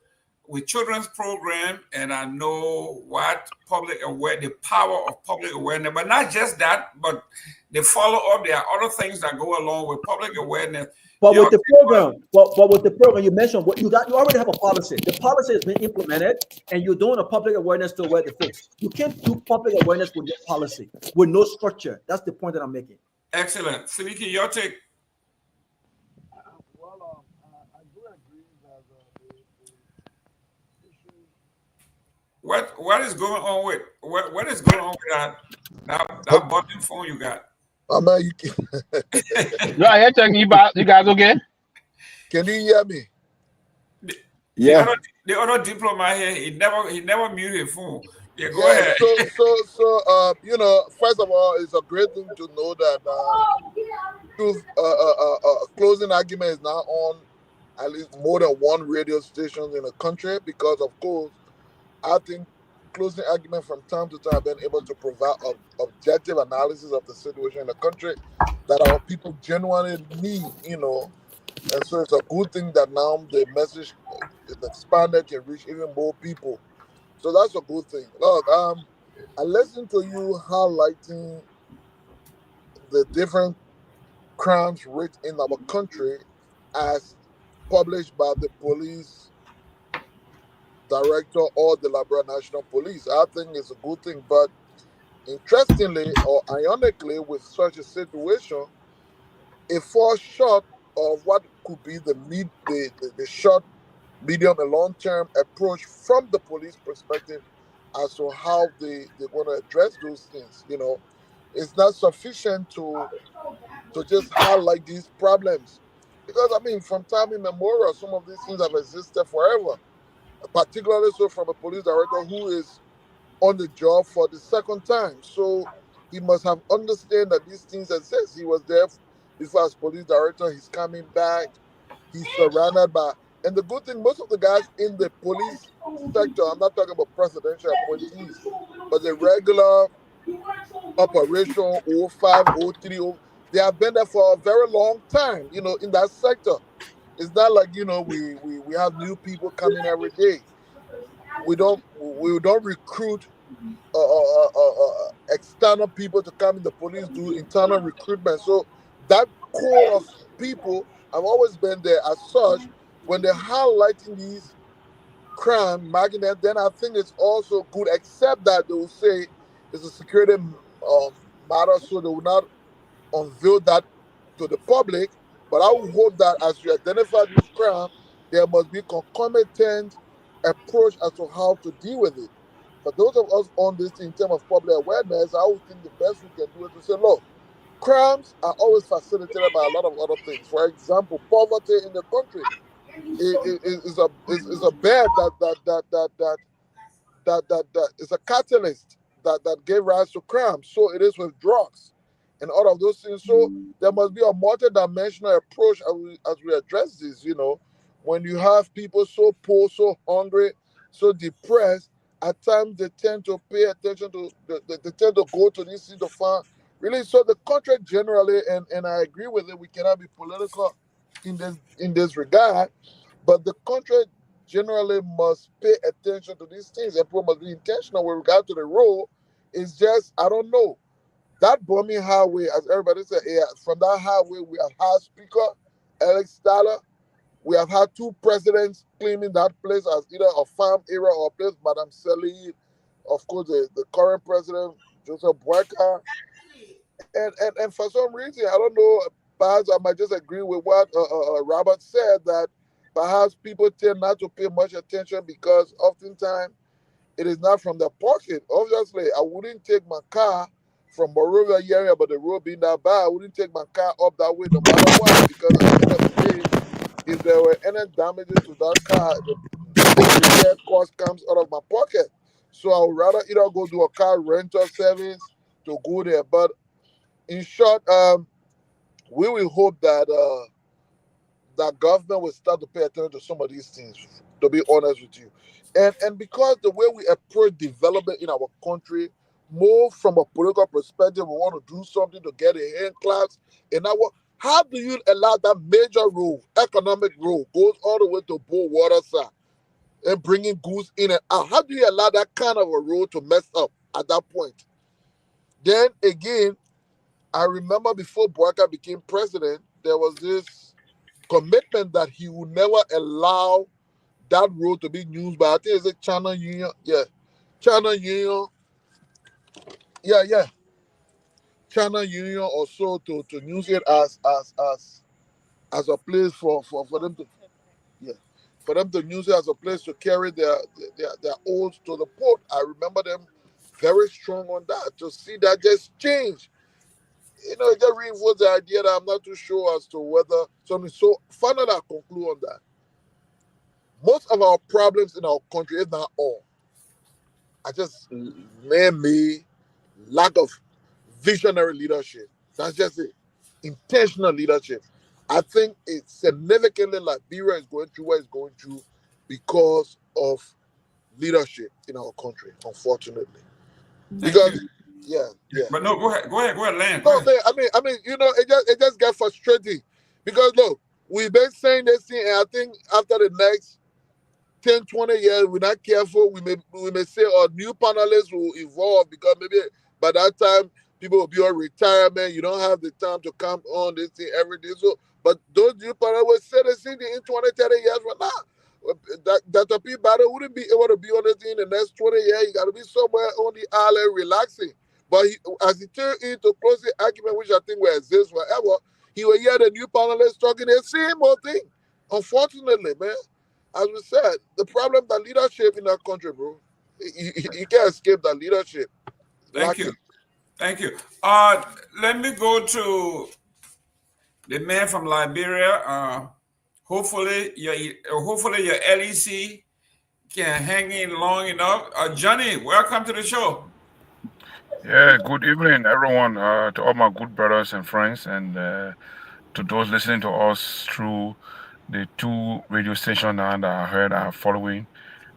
with children's program, and I know what the power of public awareness, but not just that, but they follow up. There are other things that go along with public awareness. But with the program, but with the program you mentioned, what you already have a policy. The policy has been implemented, and you're doing a public awareness to aware the folks. You can't do public awareness with your policy, with no structure. That's the point that I'm making. Excellent. Seleke, your take. What is going on with what is going on with that button phone you got? Man, you guys okay? Can you hear me? Yeah. The other diplomat here, he never muted his phone. Yeah, go ahead. So you know, first of all, it's a great thing to know that closing argument is now on at least more than one radio station in the country, because of course, I think closing argument from time to time have been able to provide objective analysis of the situation in the country that our people genuinely need, you know. And so it's a good thing that now the message is expanded, can reach even more people. So that's a good thing. Look, I listened to you highlighting the different crimes rate in our country as published by the police director or the Liberia National Police. I think it's a good thing, but interestingly or ironically, with such a situation, it falls short of what could be the short, medium, and long-term approach from the police perspective as to how they're going to address those things. You know, it's not sufficient to just highlight these problems, because I mean, from time immemorial, some of these things have existed forever. Particularly so from a police director who is on the job for the second time. So he must have understood that these things exist. He was there before as police director. He's coming back. He's surrounded by, and the good thing, most of the guys in the police sector, I'm not talking about presidential appointees, but the regular operation 05, 03, they have been there for a very long time, you know, in that sector. It's not like, you know, we have new people coming every day. We don't recruit external people to come in the police, do internal recruitment. So that core of people have always been there as such. When they're highlighting these crime, marking them, then I think it's also good, except that they will say it's a security matter, so they will not unveil that to the public. But I would hope that as you identify this crime, there must be concomitant approach as to how to deal with it. For those of us on this in terms of public awareness, I would think the best we can do is to say, look, crimes are always facilitated by a lot of other things. For example, poverty in the country is a bad that is a catalyst that gave rise to crime. So it is with drugs and all of those things. So there must be a multidimensional approach as we address this. You know, when you have people so poor, so hungry, so depressed, at times they tend to pay attention to, they tend to go to these things to find. Really, so the country generally, and I agree with it, we cannot be political in this regard, but the country generally must pay attention to these things, and people must be intentional with regard to the role. It's just, I don't know. That Birmingham highway, as everybody said, from that highway, we have had Speaker Alex Tyler. We have had two presidents claiming that place as either a farm area or a place, Madame Seleke, of course, the current president, Joseph Boyka. And for some reason, I don't know, perhaps I might just agree with what Robert said, that perhaps people tend not to pay much attention because oftentimes it is not from their pocket. Obviously, I wouldn't take my car from Monrovia area, but the road being that bad, I wouldn't take my car up that way no matter what, because at the end of the day, if there were any damages to that car, the repair cost comes out of my pocket. So I would rather either go do a car rental service to go there. But in short, we will hope that that government will start to pay attention to some of these things, to be honest with you. And because the way we approach development in our country, more from a political perspective, we want to do something to get a hand claps. How do you allow that major role, economic role, goes all the way to Bow water side? and bringing goods in and out. How do you allow that kind of a road to mess up at that point? Then again, I remember before Bouaka became president, there was this commitment that he would never allow that road to be used by, I think it's a China Union. Yeah. China Union. Yeah. China Union or so to use it as a place for them to use it as a place to carry their oats to the port. I remember them very strong on that. To see that just change, it just reinforced the idea that I'm not too sure as to whether something. So finally, I conclude on that. Most of our problems in our country, if not all, are just man-made, lack of visionary leadership. That's just it. Intentional leadership. I think it's significantly Liberia is going through what it's going through because of leadership in our country, unfortunately. Because yeah. But no, go ahead, Lance. No, man, I mean, it just got frustrating because look, we've been saying this thing, and I think after the next 10, 20 years, we're not careful, we may say our new panelists will evolve because maybe by that time people will be on retirement. You don't have the time to come on this thing every day. So, but those new panelists will say the same thing in 20, 30 years from now. Dr. Peabody wouldn't be able to be on this thing in the next 20 years. He got to be somewhere on the island relaxing. But as he turned into closing argument, which I think will exist forever, he will hear the new panelists talking the same old thing. Unfortunately, man, as we said, the problem that leadership in our country, bro, you can't escape that leadership. Thank you. Let me go to the man from Liberia. Hopefully your LEC can hang in long enough. Johnny, welcome to the show. Yeah, good evening, everyone. To all my good brothers and friends, and to those listening to us through the 2 radio stations that I heard are following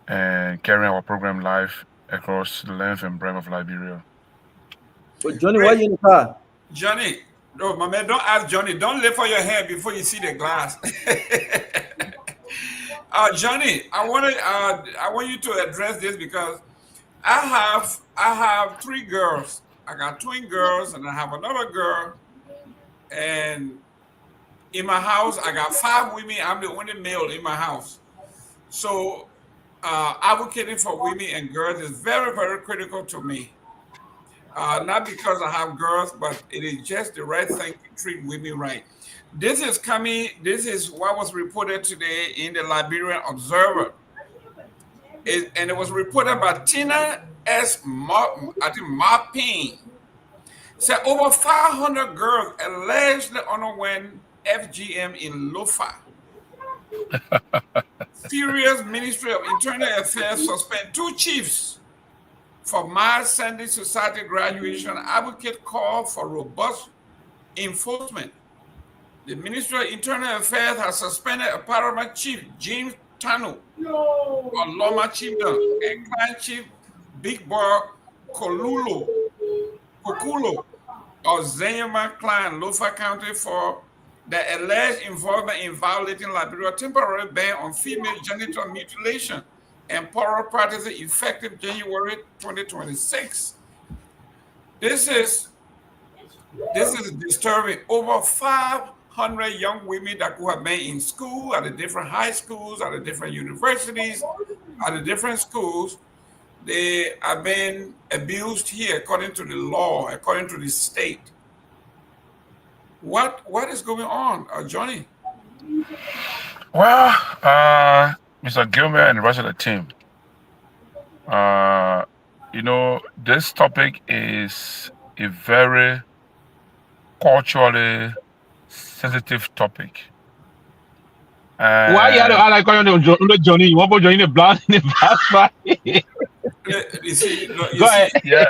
and carrying our program live across the length and breadth of Liberia. But Johnny, why are you in the car? Johnny, no, my man, don't ask Johnny. Don't lift up your hand before you see the glass. Johnny, I want you to address this because I have 3 girls. I got twin girls, and I have another girl. And in my house, I got 5 women. I'm the only male in my house. So advocating for women and girls is very, very critical to me. Not because I have girls, but it is just the right thing to treat women right. This is what was reported today in the Liberian Observer. And it was reported by Tina S. Marpin. Said over 500 girls allegedly underwent FGM in Lofa. Serious Ministry of Internal Affairs suspend 2 chiefs for mass sending society graduation. Advocate call for robust enforcement. The Ministry of Internal Affairs has suspended a paramount chief, James Tanu, Loma Chiefdom, and Clan Chief Big Boy Kokulo of Zenyama Clan, Lofa County, for the alleged involvement in violating Liberia temporary ban on female genital mutilation and plural practices effective January 2026. This is disturbing. Over 500 young women that who have been in school at the different high schools, at the different universities, at the different schools, they are being abused here according to the law, according to the state. What is going on, Johnny? Well, Mr. Gayman and the rest of the team, this topic is a very culturally sensitive topic. Why you had to act like Johnny? You want to join the blood in the black fight? You see, Go ahead. Yeah.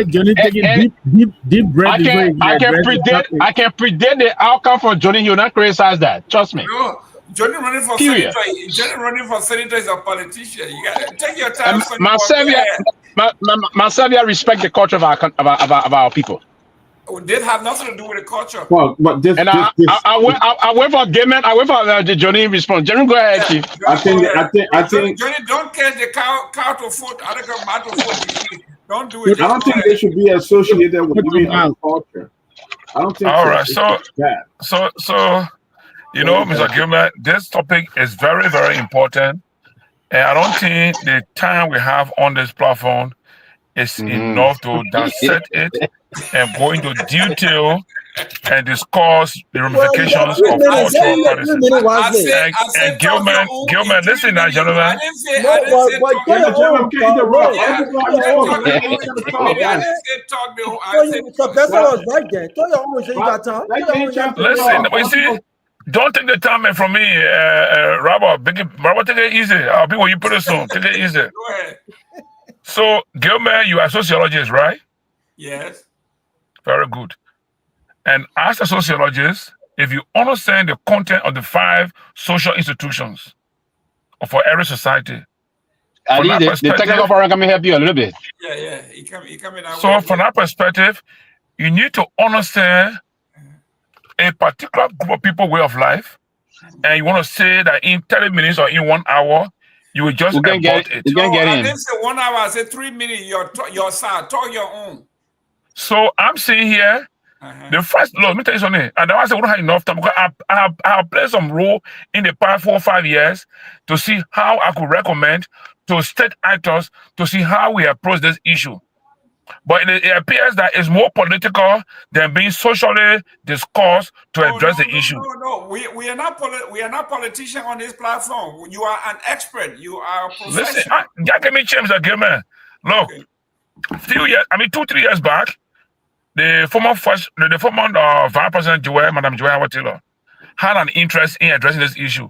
Johnny taking deep breath. I can predict the outcome for Johnny. He will not criticize that. Trust me. No, Johnny running for senator. Johnny running for senator is a politician. You got to take your time. Mansavia respect the culture of our people. This have nothing to do with the culture. Well, but this, And I wait for Gayman. I wait for Johnny response. Johnny, go ahead, Chief. I think Johnny, don't catch the cow to foot. I don't got matter foot. Don't do it. I don't think they should be associated with even our culture. I don't think. All right, so you know, Mr. Gayman, this topic is very, very important, and I don't think the time we have on this platform is enough to dissect it and go into detail and discuss the ramifications of cultural practices. And Gayman, listen now, gentlemen. I didn't say listen, but you see, don't take the time from me, Robert. Robert, take it easy. People, you put it soon. Take it easy. Go ahead. So, Gayman, you are a sociologist, right? Yes. Very good. And as a sociologist, if you understand the content of the 5 social institutions for every society, the technical forum can help you a little bit. Yeah. He coming out. So, from that perspective, you need to understand a particular group of people way of life, and you want to say that in 30 minutes or in 1 hour, you will just abort it. No, I didn't say 1 hour. I said 3 minutes. Your side. Talk your own. So I'm saying here, the first, look, let me tell you something. And I said we don't have enough time because I have played some role in the past 4 or 5 years to see how I could recommend to state actors to see how we approach this issue. But it appears that it's more political than being socially discussed to address the issue. No. We are not politicians on this platform. You are an expert. You are a professional. Listen, give me chance again. Look, few years, 2-3 years back, the former vice president Madam Joanne Taylor, had an interest in addressing this issue.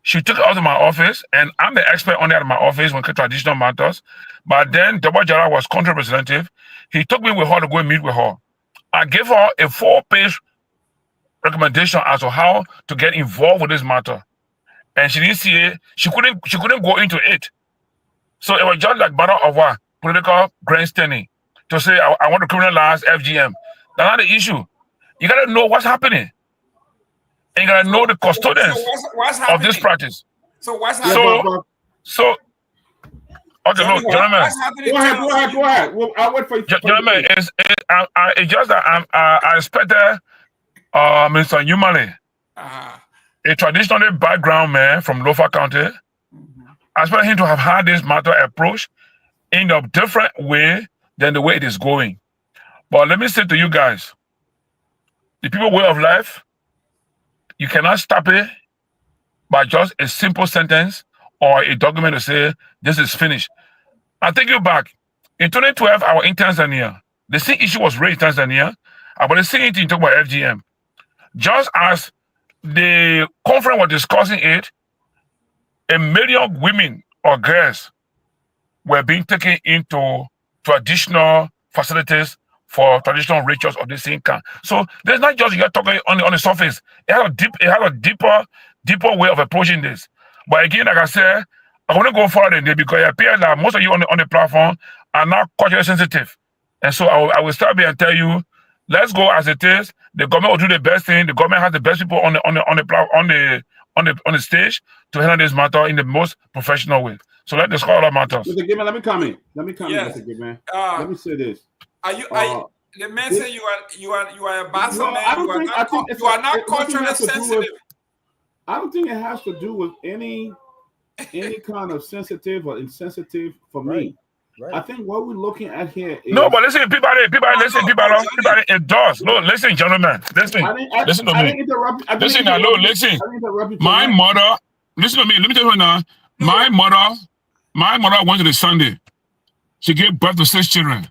She took it out of my office, and I'm the expert on it at my office when it comes to traditional matters. But then Dopoh was country representative. He took me with her to go and meet with her. I gave her a 4-page recommendation as to how to get involved with this matter, and she didn't see it. She couldn't go into it. So it was just like battle of what political grandstanding to say I want to criminalize FGM. That's not the issue. You gotta know what's happening. And you gotta know the custodians of this practice. So what's happening? So okay, look, gentlemen. Go ahead. Well, I'll wait for you. Gentlemen, it's just that I expected Mr. Nyenwolo, a traditional background man from Lofa County. I expect him to have had this matter approached in a different way than the way it is going. But let me say to you guys, the people way of life, you cannot stop it by just a simple sentence or a document to say this is finished. I'll take you back. In 2012, I was in Tanzania. The same issue was raised in Tanzania, but the same thing talk about FGM. Just as the conference was discussing it, 1 million women or girls were being taken into traditional facilities for traditional rituals of the same kind. So there's not just you're talking on the surface. It has a deeper way of approaching this. But again, like I said, I want to go further than that because it appears that most of you on the platform are not culturally sensitive. And so I will start here and tell you, let's go as it is. The government will do the best thing. The government has the best people on the stage to handle this matter in the most professional way. So let's discuss other matters. Mr. Gayman, let me comment. Yes. Mr. Gayman. Let me say this. The man said you are a bastard man. You are not culturally sensitive. I don't think it has to do with any kind of sensitive or insensitive for me. Right. I think what we're looking at here is no, but listen, people, it does. No, listen, gentlemen, listen to me. Listen now, listen. My mother, listen to me. Let me tell you now. My mother went to the Sunday. She gave birth to 6 children.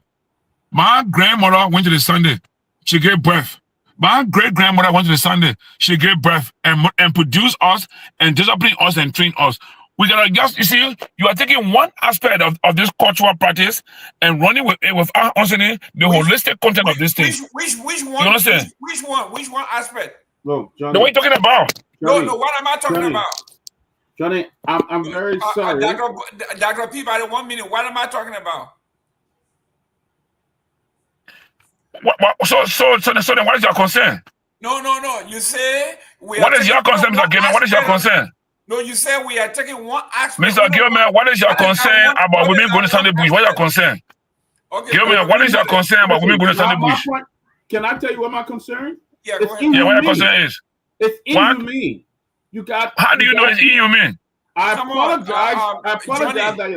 My grandmother went to the Sunday. She gave birth. My great-grandmother went to the Sunday. She gave birth and produced us and disciplined us and trained us. We gotta just, you see, you are taking one aspect of this cultural practice and running with it without understanding the holistic content of this thing. Which one? You understand? Which one aspect? No, Johnny. The way you're talking about. Johnny, no, what am I talking about? Johnny, I'm very sorry. Dr. Peabody, 1 minute. What am I talking about? So then what is your concern? No. You say we What are is your concern, Mr. Gayman? What is your concern? No, you say we are taking one aspect. Mr. Gayman, what is your concern about women going to Sunday bush? What is your concern? Okay, Gayman, what is your concern about women going to Sunday bush? Can I tell you what my concern? Yeah, go ahead. Yeah, what your concern is? It's inhumane. How do you know it's inhumane? I apologize.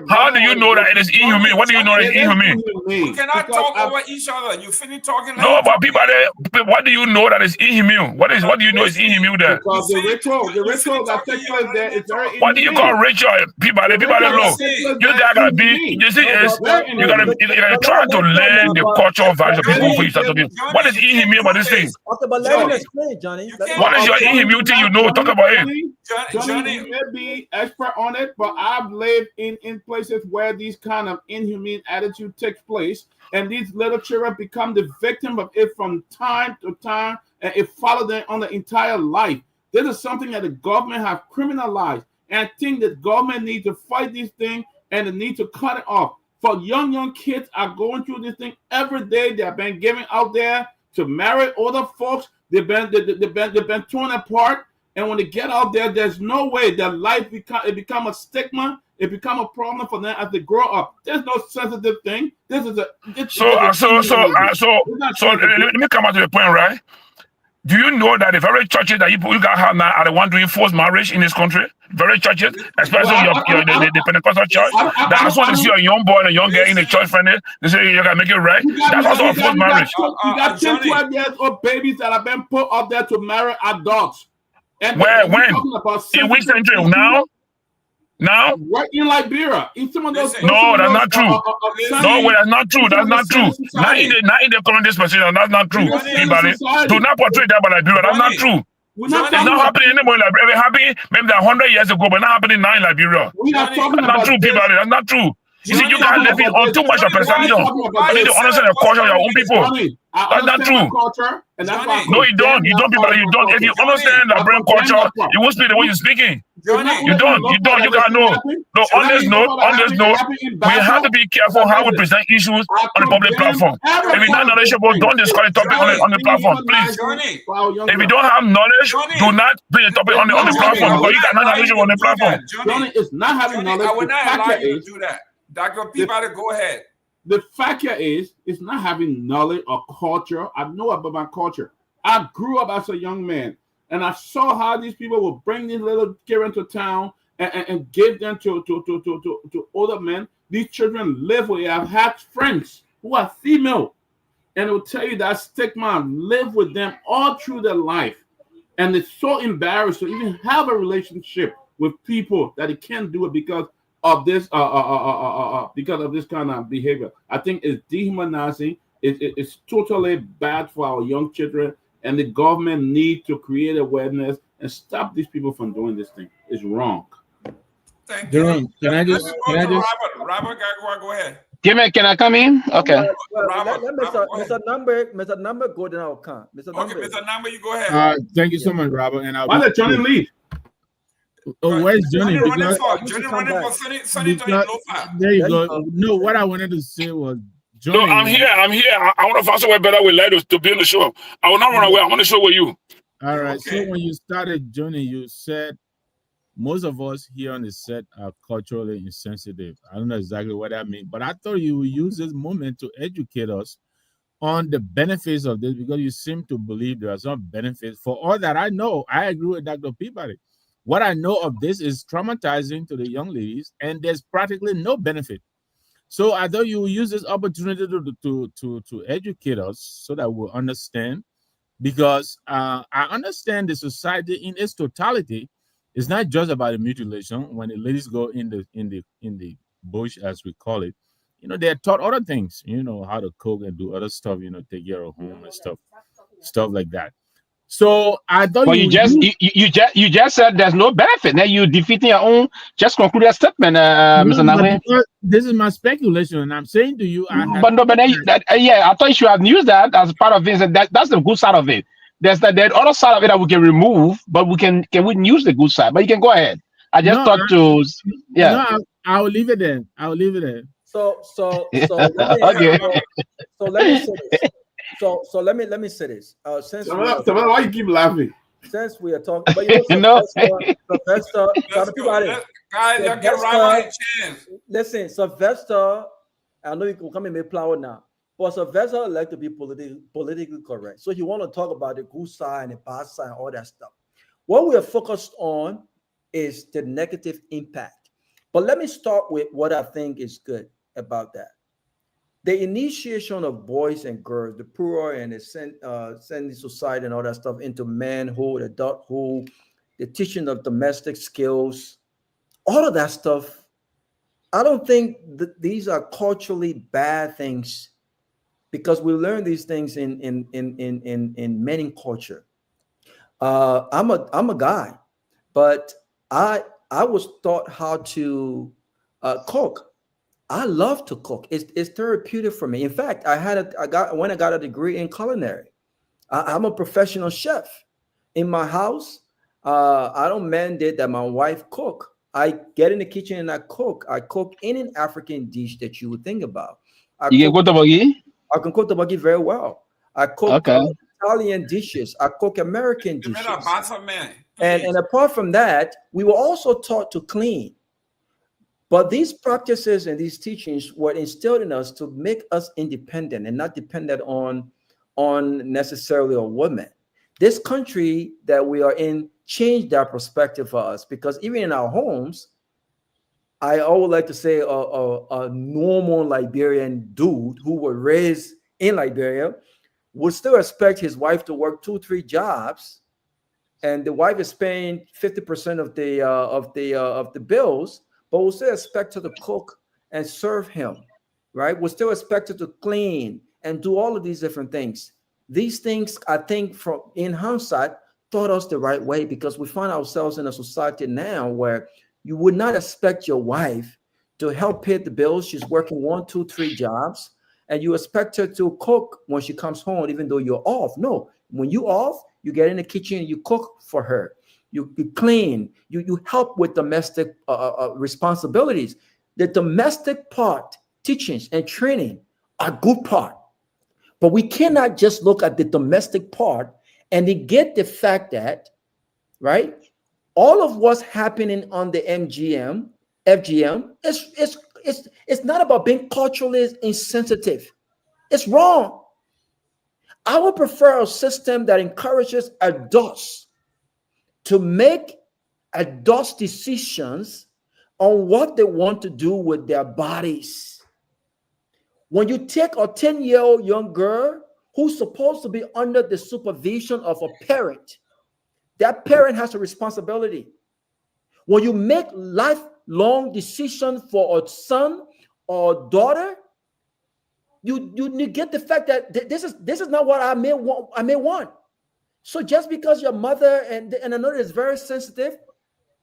How do you know that it is inhumane? What do you know is inhumane? We cannot talk over each other. You finish talking. No, but people, what do you know that is inhumane? What do you know is inhumane there? Because the ritual that takes place there is very inhumane. What do you call ritual? People know. You guys gotta be. You see, you gotta try to learn the cultural values of people before you start talking. What is inhumane about this thing? Okay, but let me explain, Johnny. What is your inhumane thing you know? Talk about it. Johnny, you may be expert on it, but I've lived in places where these kind of inhumane attitude takes place, and these little children become the victim of it from time to time, and it follows them on the entire life. This is something that the government have criminalized, and I think that government needs to fight this thing, and they need to cut it off. For young kids are going through this thing every day. They have been given out there to marry older folks. They've been torn apart. And when they get out there, there's no way their life become a stigma. It become a problem for them as they grow up. There's no sensitive thing. This is so let me come out to the point, right? Do you know that the very churches that you guys have now are the ones doing forced marriage in this country? Very churches, especially the Pentecostal church. That as soon as you see a young boy and a young girl in the church, friend, they say you gotta make it right. That's also a forced marriage. You got 10, 12 years old babies that have been put up there to marry adults. And when? In which century? Now? Right in Liberia. In some of those no, that's not true. No, that's not true. That's not true. Not in the current dispensation. That's not true. Do not portray that by Liberia. That's not true. It's not happening anymore in Liberia. It happened maybe 100 years ago, but not happening now in Liberia. That's not true, people. That's not true. You see, you guys living on too much of perception. You need to understand the culture of your own people. That's not true. No, you don't. You don't, people. You don't. If you understand the brain culture, you won't speak the way you're speaking. You don't. You gotta know. No, on this note, we have to be careful how we present issues on the public platform. If you're not knowledgeable, don't discuss the topic on the platform, please. If you don't have knowledge, do not bring the topic on the platform because you cannot knowledgeable on the platform. Johnny is not having knowledge. I would not allow you to do that. Dr. Peabody, go ahead. The fact here is, it's not having knowledge or culture. I know about my culture. I grew up as a young man, and I saw how these people would bring these little children to town and give them to older men. These children live with. I've had friends who are female, and it will tell you that stigma live with them all through their life, and it's so embarrassed to even have a relationship with people that they can't do it because of this kind of behavior. I think it's dehumanizing. It's totally bad for our young children, and the government need to create awareness and stop these people from doing this thing. It's wrong. Thank Jerome, you. can I just Robert Garguah, go ahead. Can I come in? Okay. Let Mr. Number go to our account. Okay, Mr. Number, you go ahead. Thank you so much, Robert. And why let Johnny leave? Oh, where's Johnny? Johnny running for Senator. There you go. No, what I wanted to say was Johnny. No, I'm here. I want to find somewhere better with Light to be on the show. I will not run away. I want to show with you. All right. Okay. So when you started, Johnny, you said most of us here on the set are culturally insensitive. I don't know exactly what that means, but I thought you would use this moment to educate us on the benefits of this because you seem to believe there are some benefits. For all that I know, I agree with Dr. Peabody. What I know of this is traumatizing to the young ladies, and there's practically no benefit. So I thought you would use this opportunity to educate us so that we'll understand, because I understand the society in its totality is not just about the mutilation. When the ladies go in the bush, as we call it, they're taught other things, how to cook and do other stuff, take care of home and stuff like that. So I thought you just said there's no benefit. Now you're defeating your own just concluded statement, Mr. Nagbe. This is my speculation, and I'm saying to you, I thought you should have used that as part of it. That's the good side of it. There's the other side of it that we can remove, but we can use the good side. But you can go ahead. I just thought to I'll leave it there. So let me say this. So let me say this. Why you keep laughing? Since we are talking, but you know, Sylvester, Let's go. Guys, y'all get right a chance. Listen, Sylvester, I know you can come and make flower now, but Sylvester like to be politically correct. So you want to talk about the good side and the bad side and all that stuff. What we are focused on is the negative impact. But let me start with what I think is good about that. The initiation of boys and girls, the poor and the sending society and all that stuff into manhood, adulthood, the teaching of domestic skills, all of that stuff. I don't think that these are culturally bad things, because we learn these things in many culture. I'm a guy, but I was taught how to cook. I love to cook. It's therapeutic for me. In fact, I got a degree in culinary. I'm a professional chef. In my house, I don't mandate that my wife cook. I get in the kitchen and I cook. I cook any African dish that you would think about. I can cook Topoh very well. I cook Italian dishes. I cook American dishes. And apart from that, we were also taught to clean. But these practices and these teachings were instilled in us to make us independent and not dependent on necessarily a woman. This country that we are in changed that perspective for us, because even in our homes, I always like to say a normal Liberian dude who was raised in Liberia would still expect his wife to work 2-3 jobs, and the wife is paying 50% of the bills, but we'll still expect her to cook and serve him, right? We'll still expect her to clean and do all of these different things. These things, I think, from in hindsight, taught us the right way, because we find ourselves in a society now where you would not expect your wife to help pay the bills. She's working 1, 2, 3 jobs, and you expect her to cook when she comes home, even though you're off. No, when you're off, you get in the kitchen and you cook for her. You clean, you help with domestic responsibilities. The domestic part, teachings and training, are good part. But we cannot just look at the domestic part and negate the fact that, right, all of what's happening on the FGM, it's not about being culturally insensitive. It's wrong. I would prefer a system that encourages adults to make adult decisions on what they want to do with their bodies. When you take a 10-year-old young girl who's supposed to be under the supervision of a parent, that parent has a responsibility. When you make lifelong decisions for a son or daughter, you negate the fact that this is not what I may want. So just because your mother and another is very sensitive,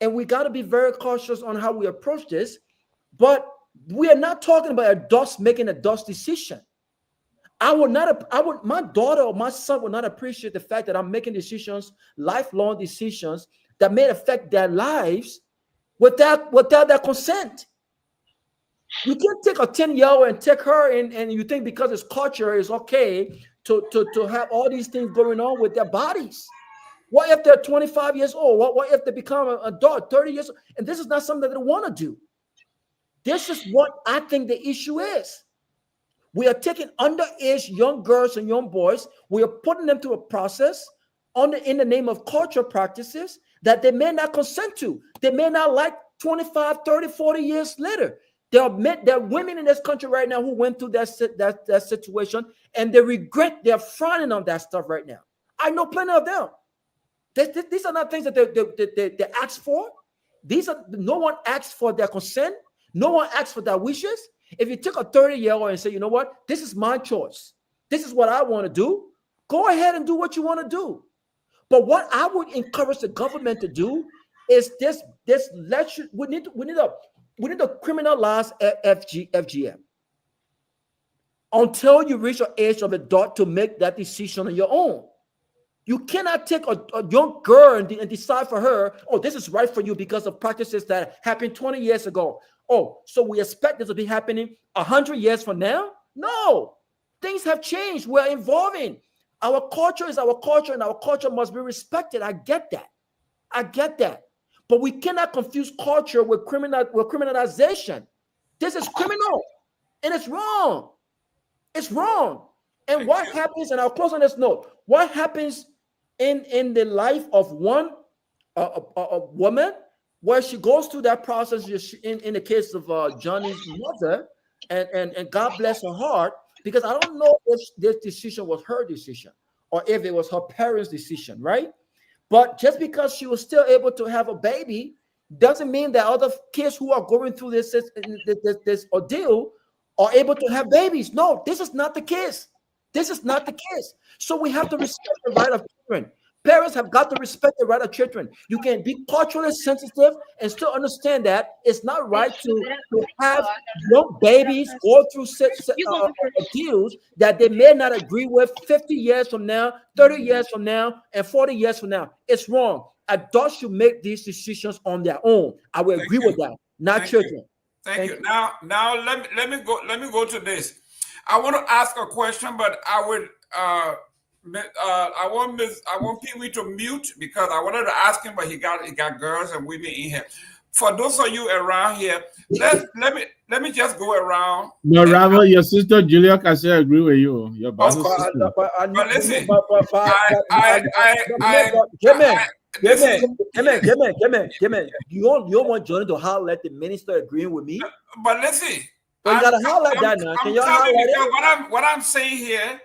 and we got to be very cautious on how we approach this, but we are not talking about adults making adult decision. My daughter or my son would not appreciate the fact that I'm making decisions, lifelong decisions that may affect their lives without their consent. You can't take a 10-year-old and take her in, and you think because it's culture is okay to have all these things going on with their bodies. What if they're 25 years old? What if they become an adult, 30 years old? And this is not something that they want to do. This is what I think the issue is. We are taking underage young girls and young boys. We are putting them through a process in the name of cultural practices that they may not consent to. They may not like 25, 30, 40 years later. There are women in this country right now who went through that situation, and they regret, they're frowning on that stuff right now. I know plenty of them. These are not things that they ask for. No one asks for their consent. No one asks for their wishes. If you take a 30-year-old and say, you know what, this is my choice. This is what I want to do. Go ahead and do what you want to do. But what I would encourage the government to do is we need to criminalize FGM until you reach the age of adult to make that decision on your own. You cannot take a young girl and decide for her, oh, this is right for you because of practices that happened 20 years ago. Oh, so we expect this to be happening 100 years from now? No. things have changed. We're evolving. Our culture is our culture, and our culture must be respected. I get that. But we cannot confuse culture with criminalization. This is criminal, and it's wrong. It's wrong. And what happens, and I'll close on this note, what happens in the life of one a woman where she goes through that process in the case of Johnny's mother, and God bless her heart, because I don't know if this decision was her decision or if it was her parents' decision, right? But just because she was still able to have a baby doesn't mean that other kids who are going through this ordeal are able to have babies. No, this is not the case. This is not the case. So we have to respect the right of children. Parents have got to respect the right of children. You can be culturally sensitive and still understand that it's not right to have young babies go through deals that they may not agree with 50 years from now, 30 years from now, and 40 years from now. It's wrong. Adults should make these decisions on their own. I will agree with that, not children. Thank you. Now let me go to this. I want to ask a question, but I would I want Pewee to mute because I wanted to ask him, but he got girls and women in here. For those of you around here, let me just go around. No, rather, your sister Julia Cassia agree with you. Your boss sister. But listen, Gayman. You don't want Johnny to holler at the minister agreeing with me? But listen, you gotta holler at that now. Can you holler at it? What I'm saying here,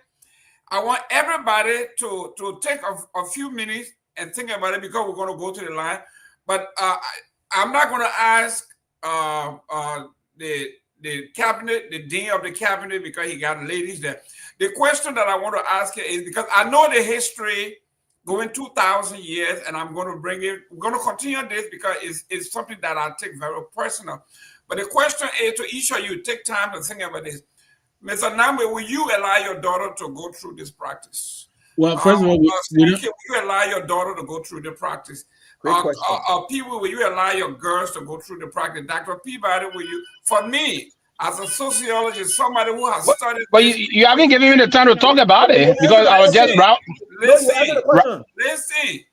I want everybody to take a few minutes and think about it because we're going to go to the line. But I'm not going to ask the cabinet, the dean of the cabinet, because he got ladies there. The question that I want to ask you is because I know the history going 2,000 years, and I'm going to bring it. We're going to continue this because it's something that I take very personal. But the question is to each of you, take time to think about this. Mr. Nagbe, will you allow your daughter to go through this practice? Well, first of all, will you allow your daughter to go through the practice? Pewee, will you allow your girls to go through the practice? Dr. Peabody, will you? For me, as a sociologist, somebody who has studied. But you haven't given me the time to talk about it because I was just Listen.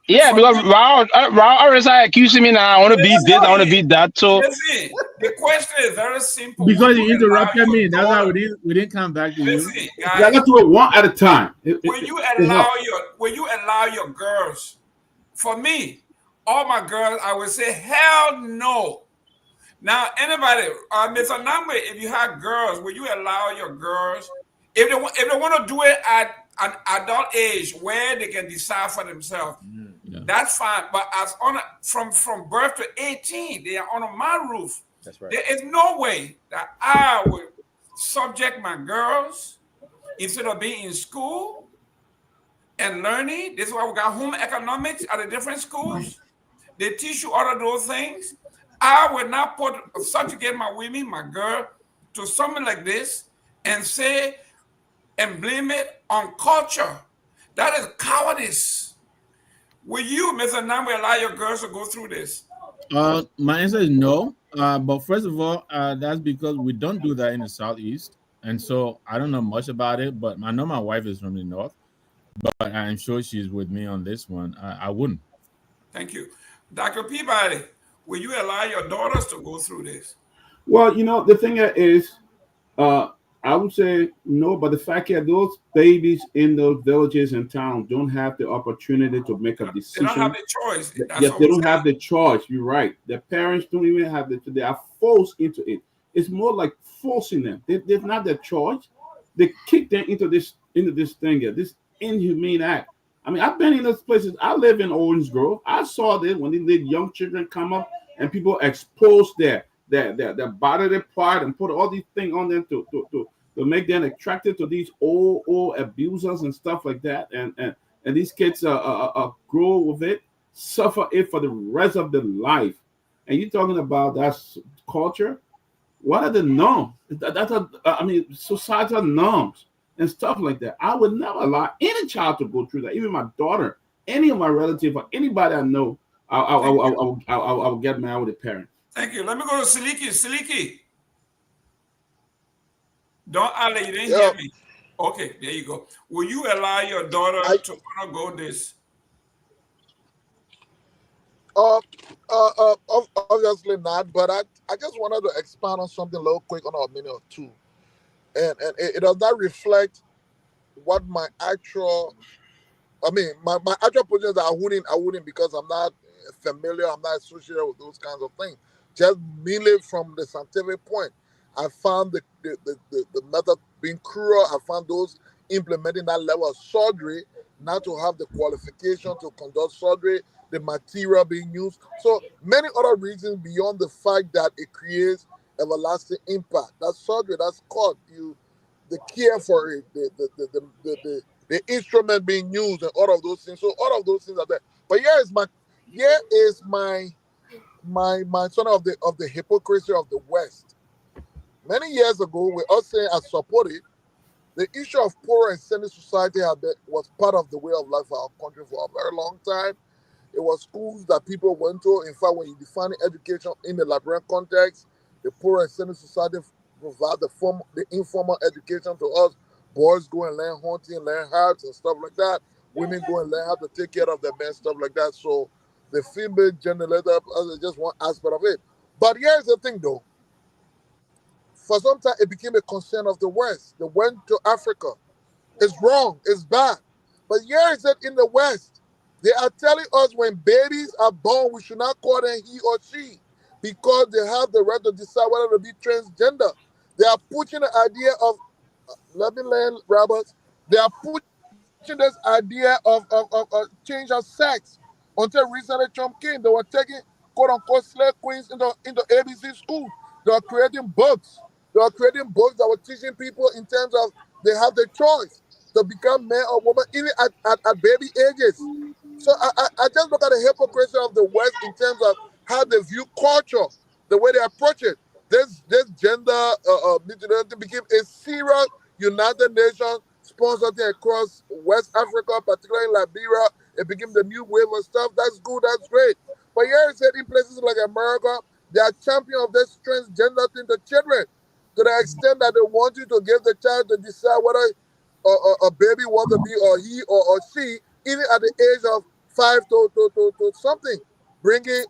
Yeah, because Raul always accusing me now. I want to be this, I want to be that. So listen, the question is very simple. Because you interrupted me, that's why we didn't come back to you. Guys, yeah, let's do it one at a time. Will you allow your girls? For me, all my girls, I would say hell no. Now, anybody, Mr. Nagbe, if you have girls, will you allow your girls, if they want to do it at an adult age where they can decide for themselves, that's fine. But as on from birth to 18, they are under my roof. That's right. There is no way that I would subject my girls instead of being in school and learning. This is why we got home economics at the different schools. They teach you all of those things. I would not subjugate my women, my girl, to something like this and say and blame it on culture. That is cowardice. Will you, Mr. Nagbe, allow your girls to go through this? My answer is no. But first of all, that's because we don't do that in the Southeast. And so I don't know much about it, but I know my wife is from the North. But I'm sure she's with me on this one. I wouldn't. Thank you. Dr. Peabody, will you allow your daughters to go through this? Well, the thing is, I would say no, but the fact that those babies in those villages and towns don't have the opportunity to make a decision. They don't have the choice. Yes, they don't have the choice. You're right. Their parents don't even have they are forced into it. It's more like forcing them. They've not their choice. They kick them into this thing here, this inhumane act. I mean, I've been in those places. I live in Orange Grove. I saw this when they let young children come up and people expose their bodily part and put all these things on them to make them attracted to these old abusers and stuff like that. And these kids grow with it, suffer it for the rest of their life. And you're talking about that culture. What are the norms? Societal norms and stuff like that. I would never allow any child to go through that. Even my daughter, any of my relatives, or anybody I know, I will get married with a parent. Thank you. Let me go to Seleke. Seleke. Don't Ale, you didn't hear me. Okay, there you go. Will you allow your daughter to undergo this? Obviously not, but I just wanted to expand on something a little quick on a minute or two. And it does not reflect what my actual my actual position is that I wouldn't because I'm not familiar, I'm not associated with those kinds of things. Just merely from the scientific point, I found the method being cruel. I found those implementing that level of surgery not to have the qualification to conduct surgery, the material being used. So many other reasons beyond the fact that it creates everlasting impact. That surgery, that's called the care for it, the instrument being used, and all of those things. So all of those things are there. But here is my son of the hypocrisy of the West. Many years ago, with us saying I support it, the issue of poor and senior society was part of the way of life for our country for a very long time. It was schools that people went to. In fact, when you define education in the Liberian context, the poor and senior society provide the informal education to us. Boys go and learn hunting, learn herbs and stuff like that. Women go and learn how to take care of their men, stuff like that. So the female gender is just one aspect of it. But here's the thing, though. For some time, it became a concern of the West. They went to Africa. It's wrong. It's bad. But here is it in the West. They are telling us when babies are born, we should not call them he or she because they have the right to decide whether to be transgender. They are pushing the idea of, let me learn, Roberts. They are pushing this idea of change of sex. Until recently, Trump came, they were taking quote-unquote slave queens into ABC schools. They are creating books. They are creating books that were teaching people in terms of they have the choice to become man or woman, even at baby ages. So I just look at the hypocrisy of the West in terms of how they view culture, the way they approach it. This gender became a serious United Nations sponsored thing across West Africa, particularly in Liberia. It became the new wave of stuff. That's good, that's great. But here is it in places like America, they are champion of this transgender thing to children to the extent that they want you to give the child to decide whether a baby wants to be or he or she, even at the age of 5 to something, bringing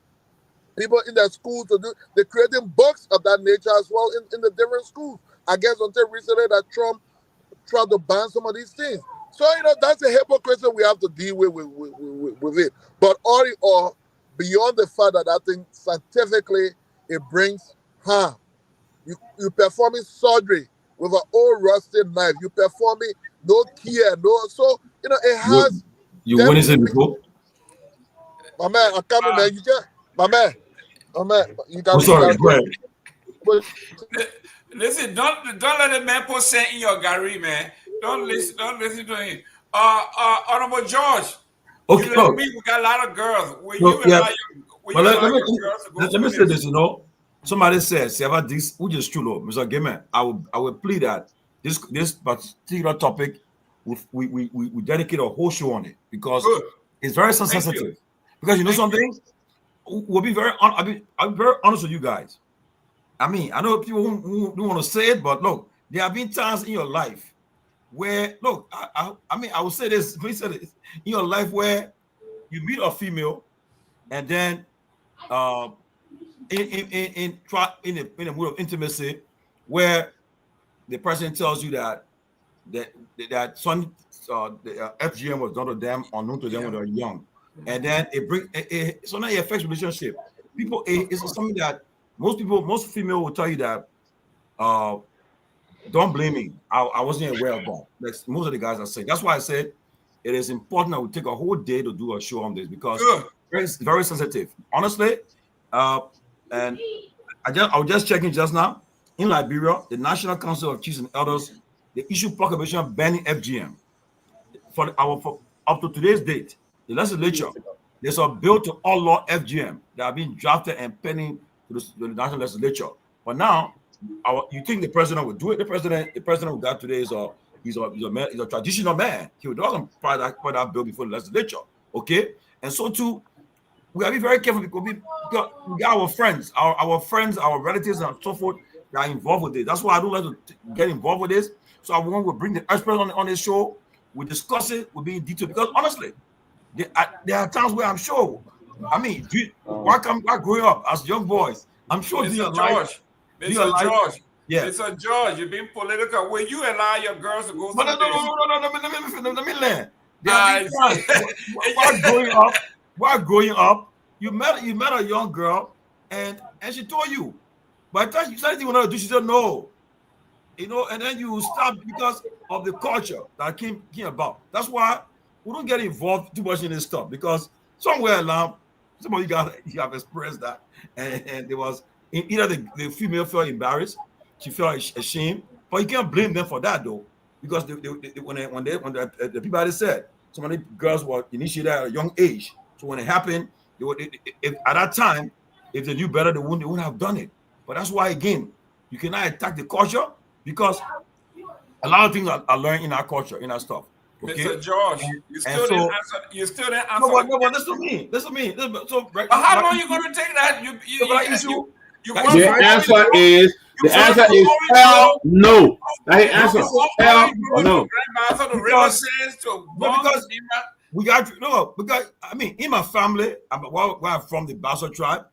people in their schools to do. They're creating books of that nature as well in the different schools. I guess until recently that Trump tried to ban some of these things. So that's a hypocrisy we have to deal with it. But all in all, beyond the fact that I think scientifically it brings harm. You performing surgery with an old rusted knife. You performing no care, so it has. You witnessed it before? My man, I'm coming, man. You just my man, you got. I'm sorry, go ahead. Listen, don't let the man put sand in your gari, man. Don't listen to him. Honorable George. Okay, we got a lot of girls. Let me say this, Somebody says, this, which is true, Mr. Gayman, I will plead that this particular topic, we dedicate a whole show on it because it's very sensitive. Because something, I'll be very honest with you guys. I mean, I know people who don't want to say it, but look, there have been times in your life where, look, I will say this, in your life where you meet a female and then in a mood of intimacy where the person tells you that some FGM was done to them unknown to them when they were young, and then so now it affects relationship. People, it's something that most female will tell you that don't blame me. I wasn't aware of that. Like most of the guys are saying. That's why I said it is important that we take a whole day to do a show on this because it's very sensitive. Honestly, and I was just checking just now. In Liberia, the National Council of Chiefs and Elders, they issued proclamation banning FGM. For up to today's date, the legislature, there's a bill to outlaw FGM that have been drafted and pending to the national legislature. But now, you think the president would do it? The president we got today is he's a traditional man. He doesn't put that bill before the legislature. Okay, and so too, we gotta be very careful because we got our friends, our relatives, and so forth. are involved with it. That's why I don't like to get involved with this. So I want to bring the experts on this show. We discuss it. We'll be in detail because honestly, there are times where I'm sure. I mean, why growing up as young boys? I'm sure Mr. George, yeah. Mr. George, you've been political. Will you allow your girls to go through this? No, let me learn. While growing up, you met a young girl, and she told you. By the time you started to do, she said no. You know, and then you stop because of the culture that came about. That's why we don't get involved too much in this stuff, because somewhere along, some of you have experienced that, and there was either the female felt embarrassed, she felt ashamed, but you can't blame them for that though, because when the Peabody said so many girls were initiated at a young age, so when it happened, at that time, if they knew better, they wouldn't have done it. But that's why, again, you cannot attack the culture, because a lot of things are learned in our culture, in our stuff. Okay? Mr. George, you still didn't answer. No, listen to me. So, but how long are you going to take that? The answer is hell no. That answer hell no. Because we got because I mean, in my family, where I'm from, the Bassa tribe,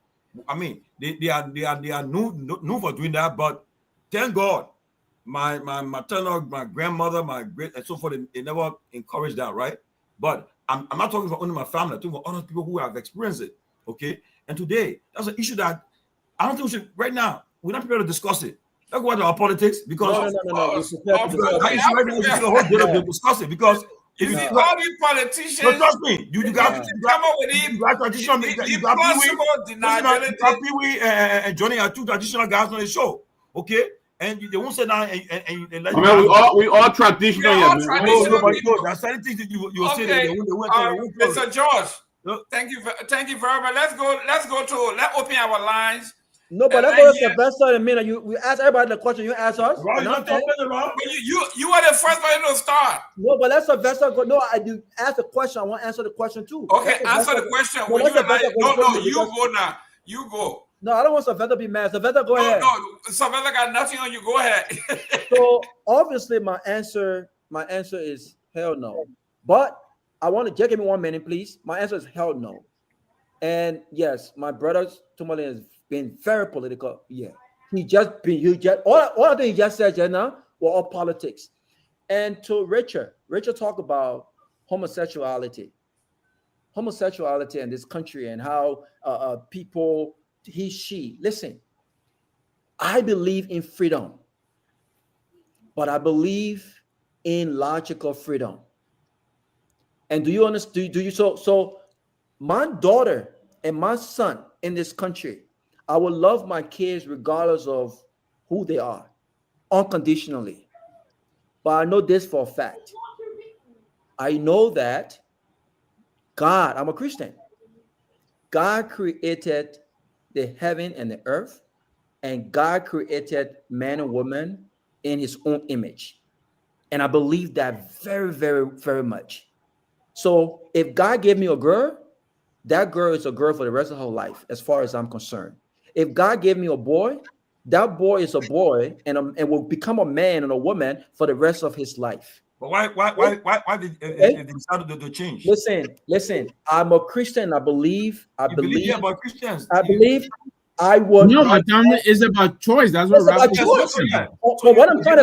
I mean, they are known for doing that, but thank God, my maternal, my grandmother, my great, and so forth, they never encouraged that, right? But I'm not talking about only my family, I'm talking about other people who have experienced it, okay? And today, that's an issue that I don't think we should, right now, we're not prepared to discuss it. Let's go into our politics, because no. Discuss it, because you see, all these politicians. No, trust me. You got come up with You got Pewee and Johnny are two traditional guys on the show, okay? And they won't say that. We all traditional. No, there's certain things that you say that they won't. Mr. George, thank you very much. Let's open our lines. No, but let's go to Sylvester in a minute. We ask everybody the question. You ask us. You are the first person to start. No, but let's Sylvester go. No, I do ask the question. I want to answer the question too. Okay, answer the question. You go now. You go. No, I don't want Sylvester to be mad. Sylvester, go ahead. No, Sylvester got nothing on you. Go ahead. So obviously, my answer is hell no. But I want to just give me 1 minute, please. My answer is hell no. And yes, my brother Tomalin has been very political. Yeah, all the things he just said just now were all politics. And to Richard talked about homosexuality in this country, and how people, she. Listen, I believe in freedom, but I believe in logical freedom. And do you understand? Do you so my daughter and my son in this country, I will love my kids regardless of who they are, unconditionally. But I know this for a fact. I know that God, I'm a Christian. God created the heaven and the earth, and God created man and woman in his own image. And I believe that very, very, very much. So if God gave me a girl, that girl is a girl for the rest of her life, as far as I'm concerned. If God gave me a boy, that boy is a boy and will become a man and a woman for the rest of his life. But why did they decide to change? Listen. I'm a Christian. I believe about Christians. I believe I would. No, it's about choice. That's what Rabbi is saying. So what I'm trying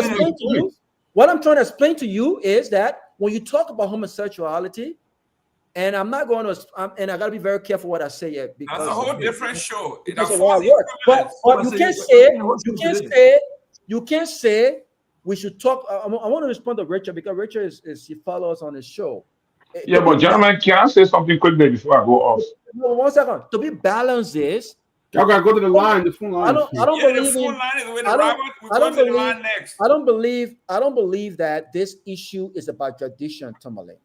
to explain to you, is that when you talk about homosexuality, and I'm not going to, and I got to be very careful what I say here, because that's a whole different show. Because of what I work. But you can't say we should talk. I want to respond to Richard, because Richard he follows on the show. Yeah, but gentlemen, can I say something quickly before I go off? No, 1 second. To be balanced is, y'all gotta go to the line. The phone line. I don't believe that this issue is about tradition, Tomalin.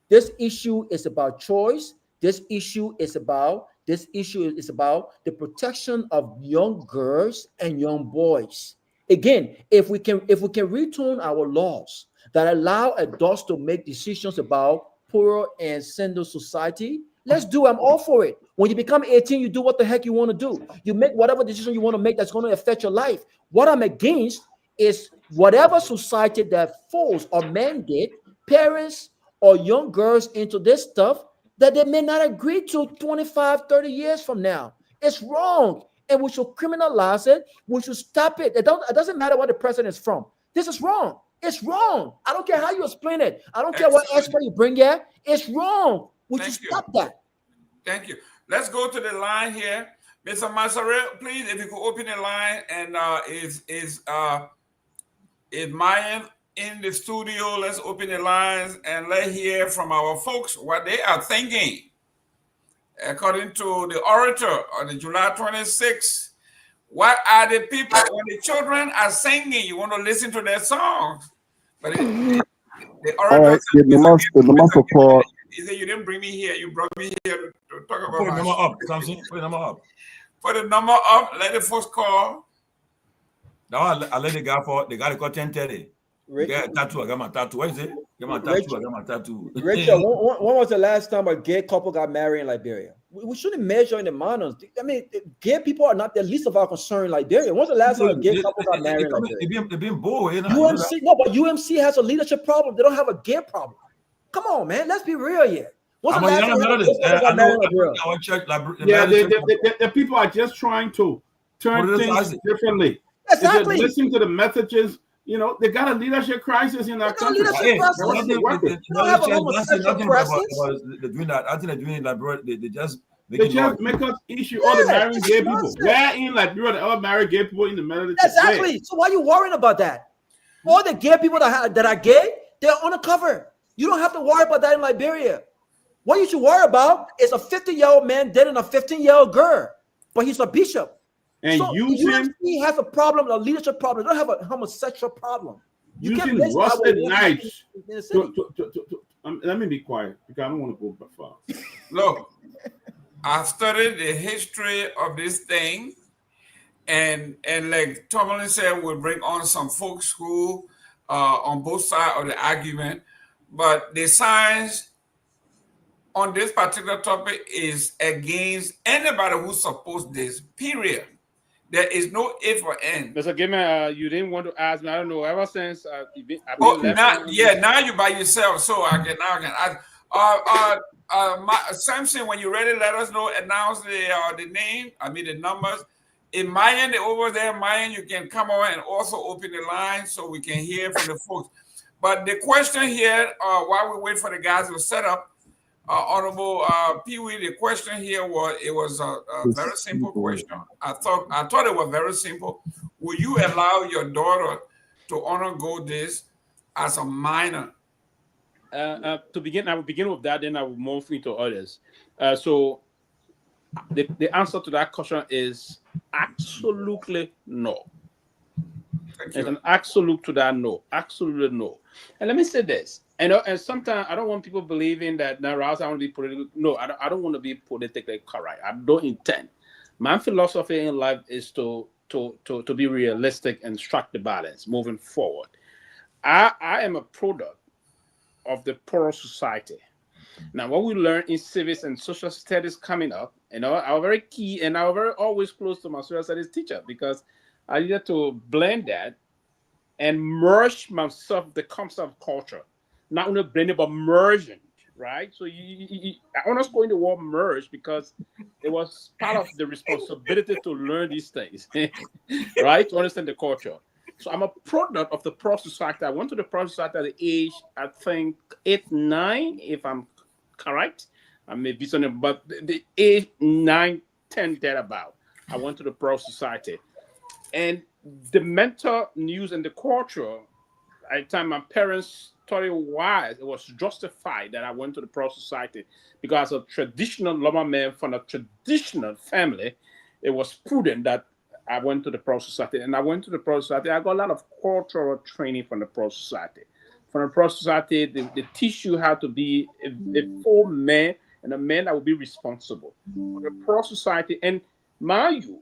This issue is about choice. This issue is about the protection of young girls and young boys. Again, if we can retune our laws that allow adults to make decisions about poorer and single society, Let's do it. I'm all for it. When you become 18, you do what the heck you want to do. You make whatever decision you want to make that's going to affect your life. What I'm against is whatever society that force or mandate parents or young girls into this stuff that they may not agree to 25, 30 years from now. It's wrong. And we should criminalize it. We should stop it. It doesn't matter where the president is from. This is wrong. It's wrong. I don't care how you explain it. I don't care what expert you bring here. It's wrong. We should stop that. Thank you. Let's go to the line here. Mr. Masarel, please, if you could open the line, and is Myean in the studio? Let's open the lines and let's hear from our folks what they are thinking. According to the orator on the July 26th, what are the people, when the children are singing, you want to listen to their songs? But the orator, all right, the number for call. He said, you didn't bring me here, you brought me here to talk about Put the number up, Samson. Put the number up. Put the number up, let the folks call. Now I let the guy for the guy call 10:30. Get a tattoo, I got my tattoo. What is it? Get my tattoo, I got my tattoo. Rachel, when was the last time a gay couple got married in Liberia? We shouldn't measure in the minors. I mean, gay people are not the least of our concern in Liberia. When's the last time a gay couple got married in Liberia? They've been bored. UMC, no, but UMC has a leadership problem. They don't have a gay problem. Come on, man. Let's be real here. What's the last time our church, the people are just trying to turn things differently. Exactly. If they listen to the messages, you know, they got a leadership crisis in our country. They don't have a homosexual presence. I think they're doing it like they just make us issue all the married gay people. Where in Liberia the other married gay people in the middle of the Exactly. So why are you worrying about that? All the gay people that are gay, they're undercover. You don't have to worry about that in Liberia. What you should worry about is a 50-year-old man dating a 15-year-old girl, but he's a bishop. And so UMC has a problem, a leadership problem. They don't have a homosexual problem. You using rusted knives. Let me be quiet because I don't want to go far. Look, I've studied the history of this thing, and like Tomalin said, we'll bring on some folks who are on both sides of the argument. But the science on this particular topic is against anybody who supports this, period. There is no if or end. Mr. Gayman, you didn't want to ask me. I don't know. Ever since now you're by yourself, so I can ask. Samson, when you're ready, let us know. Announce the name. I mean the numbers. In Myean, over there, Myean, you can come over and also open the line so we can hear from the folks. But the question here, while we wait for the guys to set up, Honorable Pewee, the question here was a very simple question. I thought it was very simple. Will you allow your daughter to undergo this as a minor? I will begin with that, then I will move into others. So the answer to that question is absolutely no. It's an absolute to that no. Absolutely no. And let me say this. And sometimes I don't want people believing that now I want to be political. No, I don't want to be politically correct. I don't intend. My philosophy in life is to be realistic and strike the balance moving forward. I am a product of the poorer society. Now, what we learn in civics and social studies coming up, I was very key and I was very always close to my social studies teacher because I needed to blend that and merge myself with the concept of culture. Not only blending, but merging, right? So I underscore the word merge because it was part of the responsibility to learn these things, right? To understand the culture. So I'm a product of the pro society. I went to the pro society at the age, I think, 8, 9, if I'm correct. I may be something, but the 8, 9, 10, thereabout. I went to the pro society. And the mental news and the culture, at the time my parents thought it was justified that I went to the pro society because as a traditional Loma man from a traditional family, it was prudent that I went to the pro society. And I went to the pro society. I got a lot of cultural training from the pro society. From the pro society, they teach you how to be a full man and a man that will be responsible. For the pro society, and mind you,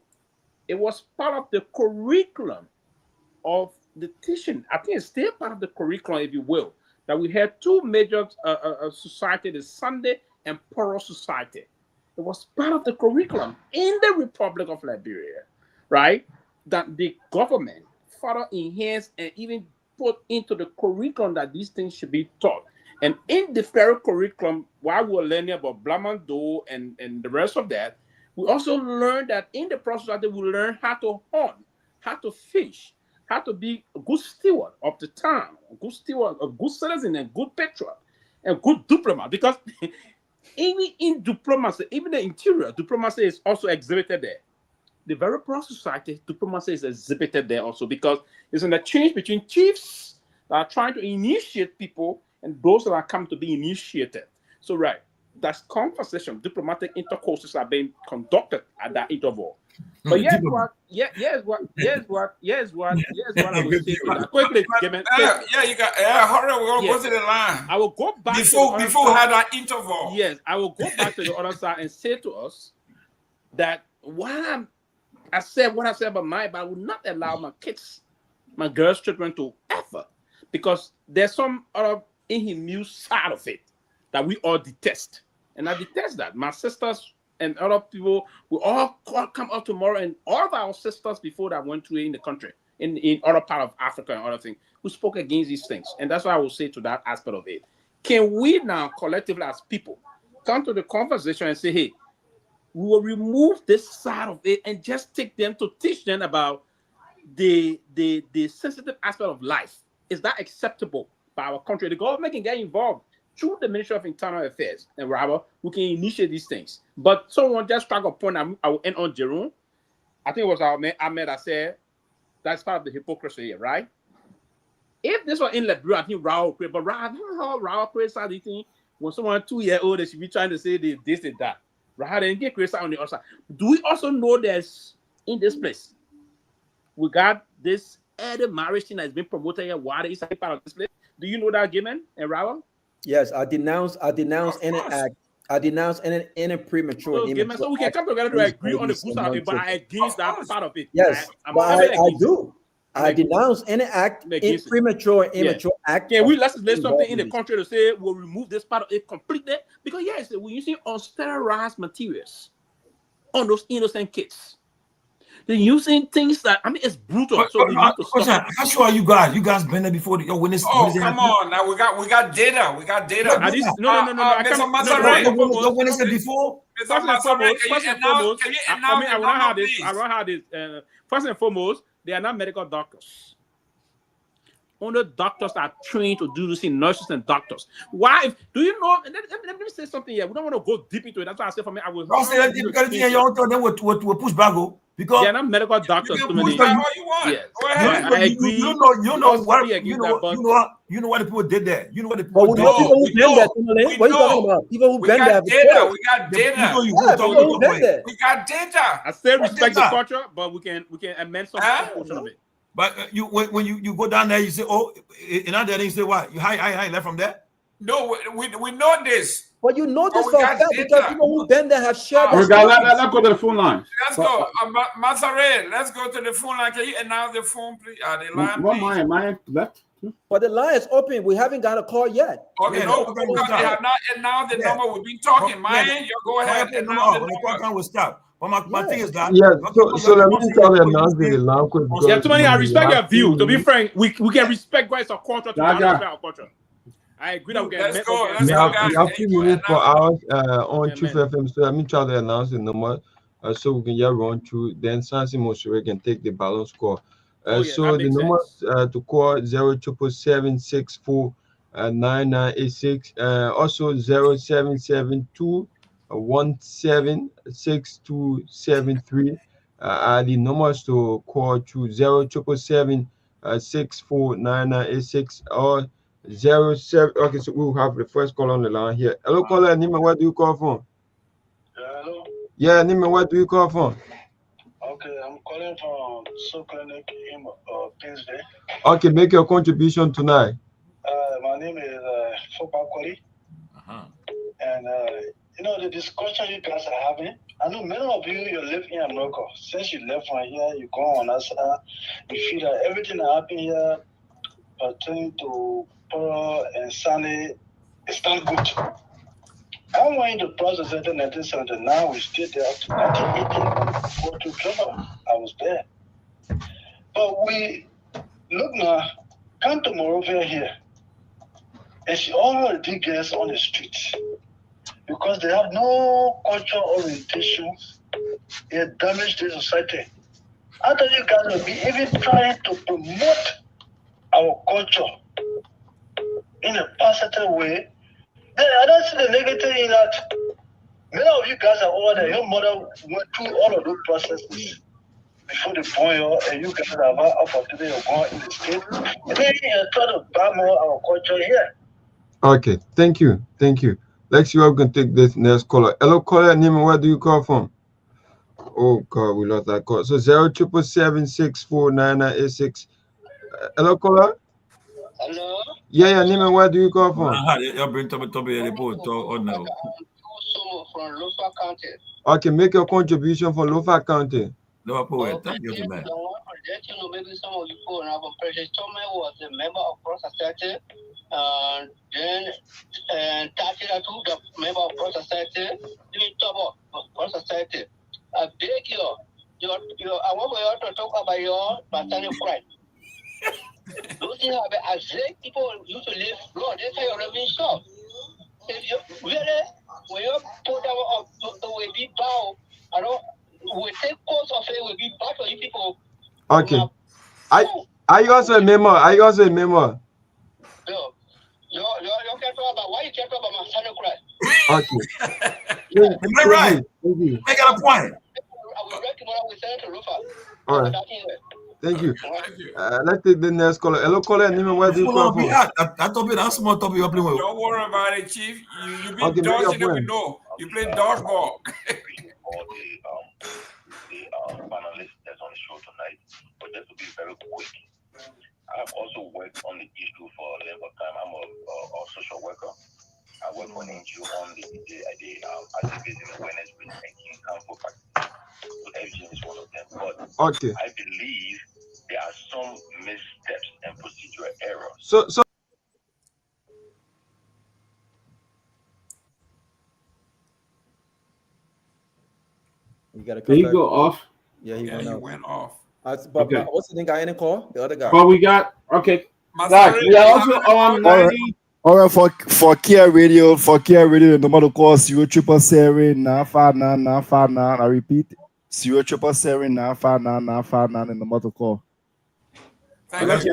it was part of the curriculum of the teaching. I think it's still part of the curriculum, if you will, that we had 2 major societies, the Sunday and poorer society. It was part of the curriculum in the Republic of Liberia, right? That the government further enhanced and even put into the curriculum that these things should be taught. And in the very curriculum, while we were learning about Blamando and the rest of that, we also learned that in the process that we learn how to hunt, how to fish, how to be a good steward of the town, a good steward, a good citizen, and good patriot, and good diplomat. Because even in diplomacy, even the interior, diplomacy is also exhibited there. The very process society, diplomacy is exhibited there also, because it's an exchange between chiefs that are trying to initiate people and those that are coming to be initiated. So, right, that's conversation, diplomatic intercourses are being conducted at that interval. But yes, what I will say to that. Quickly, yeah, you got hurry, we're gonna go to the line. I will go back before we had that interval. Yes, I will go back to the other side and say to us that I said what I said about but I will not allow my kids, my girls' children to ever, because there's some other inhumane side of it that we all detest. And I detest that. My sisters and other people will all come up tomorrow, and all of our sisters before that went through in the country, in other part of Africa and other things, who spoke against these things. And that's why I will say to that aspect of it. Can we now collectively as people come to the conversation and say, hey, we will remove this side of it and just take them to teach them about the sensitive aspect of life? Is that acceptable by our country? The government can get involved through the Ministry of Internal Affairs, and rather we can initiate these things. But someone just struck a point. I will end on Jerome. I think it was our man Ahmed that said that's part of the hypocrisy here, right? If this was in Liberia, I think Raul Craig, but Raul Craig said anything when someone 2-year-old, they should be trying to say this and that. Right? They get Craig on the other side. Do we also know there's in this place? We got this other marriage thing that's been promoted here. Why is that part of this place? Do you know that, Gayman and Raul? Yes, I denounce any act. I denounce any premature. So we can come together to agree on the good side of it, but I against that part of it. Yes, I do. I denounce any act, premature, immature act. Can we legislate something in the country to say we'll remove this part of it completely? Because yes, we're using unsterilized materials on those innocent kids. They're using things that, I mean, it's brutal. So we need to stop. How sure are you guys? You guys been there before? When this, come on! Now we got data. We got data. No. I can't. When is it before? First and foremost, I will not have this. First and foremost, they are not medical doctors. Only doctors are trained to do this in, nurses and doctors. Why? Do you know? Let me say something here. We don't want to go deep into it. That's why I say for me, I will. Don't say that because then we'll push back. Because they are not medical doctors. You can push back all you want. Yes. Go ahead. I agree. You know what the people did there. You know what the people did. What are you talking about? People who been there before. We got data. We got data. I still respect the culture, but we can amend some portion of it. But when you go down there, you say, oh, in other things, you say what? You high left from there? No, we know this. But you know this for a fact because people who been there have shared. Let's go to the phone line. Let's go, Mazare. Let's go to the phone line. Can you announce the phone, please? The line, please. Mine left. But the line is open. We haven't got a call yet. Okay, no, because they have not announced the number. We've been talking. Myean, you go ahead and announce the number. Will stop. But my thing is that so let me tell you announce the line quick. Yeah, too many. I respect your view. To be frank, we can respect guys of culture to respect our culture. I agree that we can. Let's go. We have 2 minutes for hours on Truth FM. So let me try to announce the number so we can just run through. Then Sansi Mosure can take the balance score. So the number to call 077649986. Also 0772 176273. The numbers to call to 0777 649986 or 07. Okay, so we'll have the first call on the line here. Hello, caller. Nima, what do you call from? Hello. Yeah, Nima, what do you call from? Okay, I'm calling from Soul Clinic in Pinsville. Okay, make your contribution tonight. My name is Fofana. And the discussion you guys are having, I know many of you live in America. Since you left from here, you go on us. You feel that everything that happened here pertaining to Pearl and Sunny is not good. I went into process until 1979. We stayed there up to 1980. Go to Cuba. I was there. But we look now, come to Morovia here, and see all the big girls on the streets because they have no cultural orientation. They damage the society. I thought you guys would be even trying to promote our culture in a positive way. Then I don't see the negative in that. Many of you guys are over there. Your mother went through all of those processes before the boy, and you guys have an opportunity of going in the state. And then you try to buy more our culture here. Okay, thank you. Let's see how we can take this next caller. Hello, caller. Name and where do you call from? Oh God, we lost that call. So 077649986. Hello, caller. Hello. Yeah. Name and where do you call from? You bring Toby report or no? From Lofa County. Okay, make your contribution for Lofa County. Thank you, man. Maybe some of you people now, President Tomalin was a member of Cross Society. Then Tatira too, the member of Cross Society. Even Dopoh of Cross Society. I beg you, I want you to talk about your maternal pride. Those things are as people used to live low. They say you're living short. If you really, when you put down the way we bow, I don't. We take course of it. We be bad for you people. Okay. Are you also a member? No, you can't talk about why you can't talk about my son cry. Okay. Am I right? I got a point. All right. Thank you. Let's take the next caller. Hello, caller. Name and where do you call from? I told you that's small topic. Don't worry about it, Chief. You been dodging it, we know. You play dodgeball. The panelists that's on the show tonight, but just to be very quick, I have also worked on the issue for a length of time. I'm a social worker. I work for an NGO on the activism awareness with making harmful practices. So FGM is one of them. But I believe there are some missteps and procedural errors. So you gotta Did he go off? Yeah, he went off. But Okay. what's the thing guy in the call? The other guy. But we got guys, we are also on 90. All right, for Kia Radio, the number to call 0777959. I repeat, 0777959, the number to call. Let's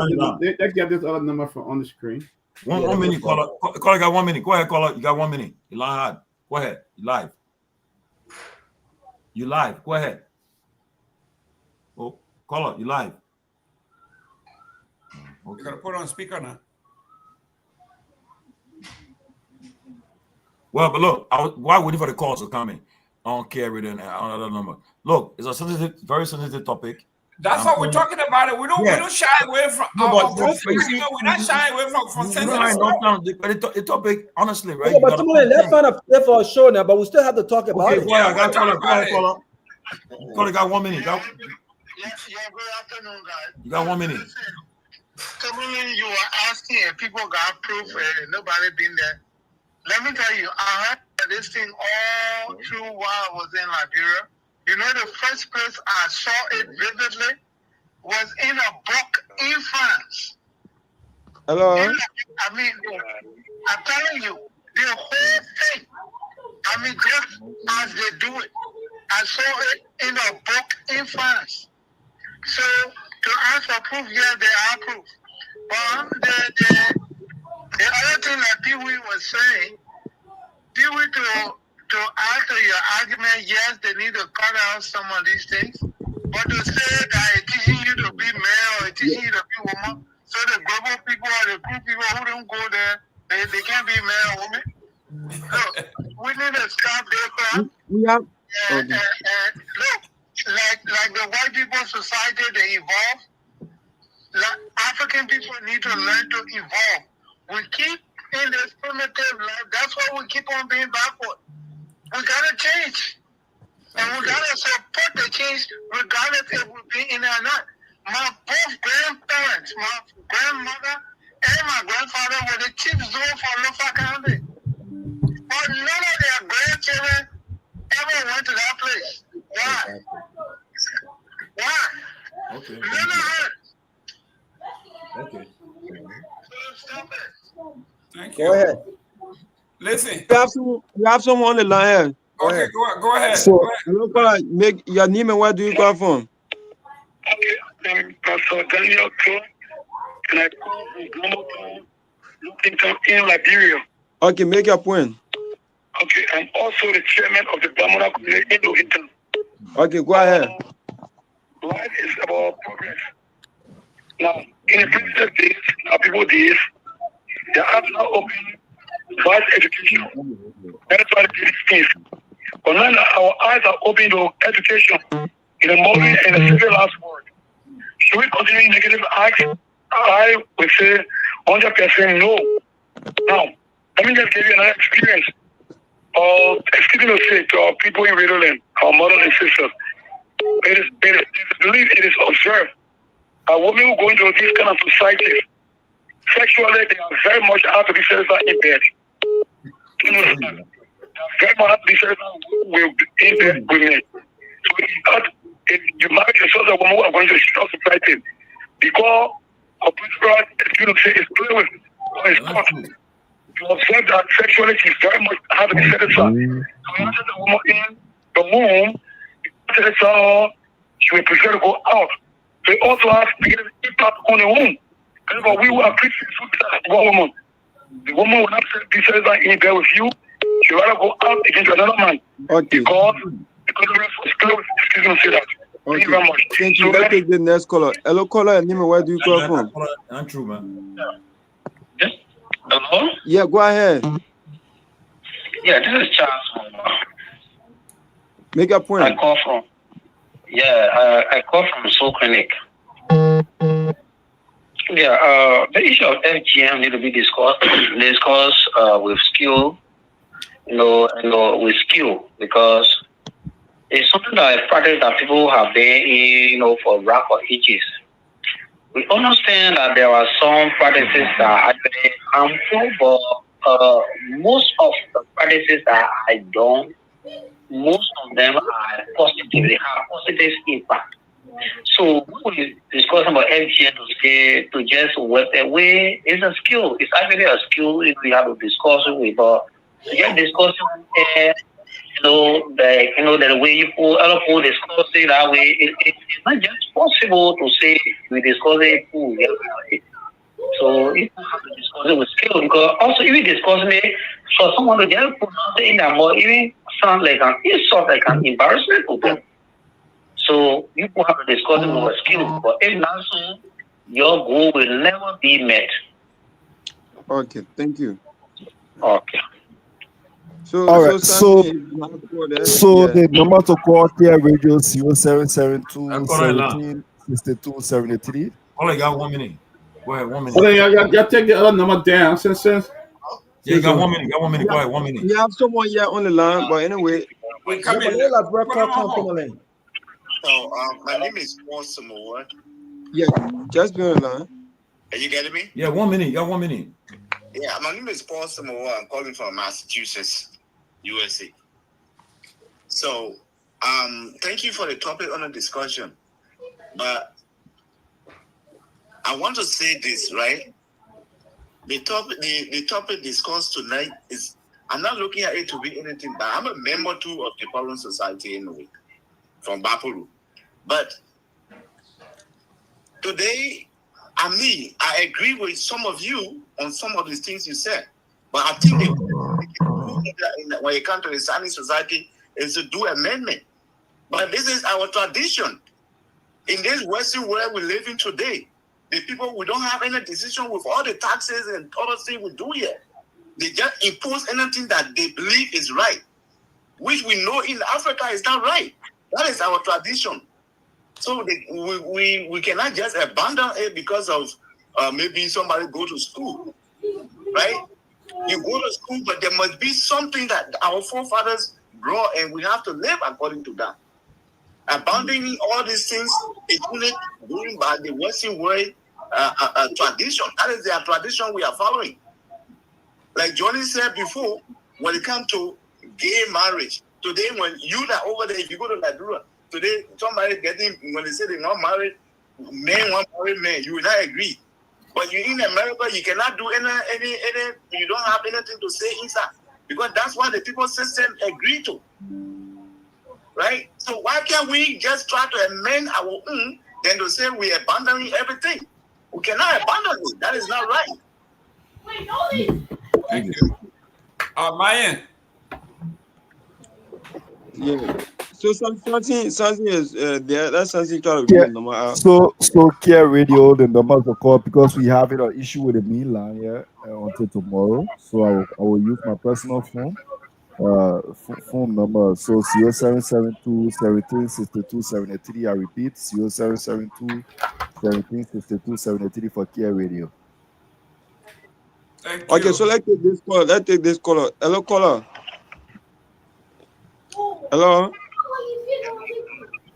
get this other number on the screen. One minute, caller. Caller got 1 minute. Go ahead, caller. You got 1 minute. You live. Go ahead. You live. Go ahead. Oh, caller, you live. Okay. You gotta put on speaker now. Well, but look, while waiting for the calls to come in, I don't care with another number. Look, it's a very sensitive topic. That's what we're talking about. It. We don't shy away from. We're not shying away from sensitive. The topic, honestly, right? Yeah, but let's find a play for a show now. But we still have to talk about it. I got caller. Caller got 1 minute. Yeah, good afternoon, guys. You got 1 minute. Tomalin, you were asking if people got proof and nobody been there. Let me tell you, I heard this thing all through while I was in Liberia. You know, the first place I saw it vividly was in a book in France. Hello? I'm telling you, the whole thing, just as they do it, I saw it in a book in France. So, to ask for proof, yeah, there are proof. But the other thing that Pewee was saying, Pewee, to answer your argument, yes, they need to cut out some of these things. But to say that it's teaching you to be male or it's teaching you to be woman, so the global people or the group people who don't go there, they can't be male or woman. So we need to stop this. And look, like the white people society, they evolve. Like African people need to learn to evolve. We keep in this primitive life. That's why we keep on being backward. We gotta change, and we gotta support the change, regardless if we be in it or not. My both grandparents, my grandmother and my grandfather were the chief zoo for Lofa County. But none of their children ever went to that place. Why? Exactly. Why? Okay. Never heard. Okay. Stop it. Thank Go you. ahead. Listen. We have someone on the line. Go Okay, ahead. go ahead. So, Go ahead. hello, caller. Make your name and where do you call from? Okay, I'm Pastor Daniel Crow, and I call from Global Town in Liberia. Okay, make your point. Okay, I'm also the chairman of the Bamona community in Lohitan. Okay, go ahead. Life is about progress. Now, in the previous days, our people days, they have now opened vast education. That's why they did things. But now our eyes are open to education in the modern and the civilized world. Should we continue negative acts? I would say 100% no. Now, let me just give you another experience. Excuse me to say to our people in Radio Land, our mothers and sisters, it is believed, it is observed. Women who go into these kind of societies, sexually, they are very much out to be satisfied in bed. You know, they are very much out to be satisfied in bed with men. So if you marry yourself a woman who are going to the street of society, because a principal, you know, say is playing with or is caught, you observe that sexuality is very much how to be satisfied. So you enter the woman in the womb, she will prefer to go out. So it also has negative impact on the womb. Because we were Christians who one woman. The woman will not be satisfied in bed with you. She will rather go out against another man. Okay. Because the rest was close. Excuse me to say that. Okay. Thank you very much. Thank you. Let's take the next caller. Hello, caller. Name and where do you call from? Not true, man. Hello? Yeah, go ahead. Yeah, this is Charles. Make your point. I call from Soul Clinic. Yeah, the issue of FGM need to be discussed with skill, with skill, because it's something that a practice that people have been, for for ages. We understand that there are some practices that are actually harmful, but most of the practices that I done, most of them are positive. They have positive impact. So when we discuss about FGM to just work away, it's a skill. It's actually a skill if we have a discussion with, but to just discussing, the way you put other people discuss it that way, it's not just possible to say we discuss it. So if you have to discuss it with skill, because also if you discuss it for someone to just pronounce it in that more, even sound like an insult, like an embarrassment to them. So you have to discuss it with skill, but if not so, your goal will never be met. Okay, thank you. Okay. So, All right. So the number to call here radio 0772 17 62 73. All I got 1 minute. Go ahead, 1 minute. Well, then y'all take the other number down since. Yeah, you got 1 minute. Got 1 minute. Go ahead, 1 minute. We have someone here on the line, but anyway, we come in. Tomalin. So, my name is Paul Samoa. Yeah, just be on the line. Are you getting me? Yeah, 1 minute. You got 1 minute. Yeah, my name is Paul Samoa. I'm calling from Massachusetts, USA. So, thank you for the topic on the discussion. But I want to say this, right? The topic discussed tonight is, I'm not looking at it to be anything, but I'm a member too of the Foreign Society anyway, from Bapuru. But today, I agree with some of you on some of these things you said. But I think when you come to the Sani society is to do amendment. But this is our tradition. In this Western world we live in today, the people, we don't have any decision with all the taxes and other things we do here. They just impose anything that they believe is right, which we know in Africa is not right. That is our tradition. So we cannot just abandon it because of maybe somebody go to school, right? You go to school, but there must be something that our forefathers brought, and we have to live according to that. Abandoning all these things is only going by the Western world tradition. That is their tradition we are following. Like Johnny said before, when it comes to gay marriage. Today, when you are over there, if you go to Liberia, today somebody getting, when they say they're not married, men want married men, you will not agree. But you in America, you cannot do any you don't have anything to say inside. Because that's what the people system agree to. Right? So why can't we just try to amend our own than to say we're abandoning everything? We cannot abandon it. That is not right. Thank you. Myean. Yeah. So something is there. That's something kind of doing normal. So Care Radio, the numbers of call because we have an issue with the main line here until tomorrow. So I will use my personal phone. Phone number so 0772 1762 73. I repeat 0772 1762 73 for Care Radio. Thank you. Okay, so let's take this call. Let's take this caller. Hello, caller. Hello.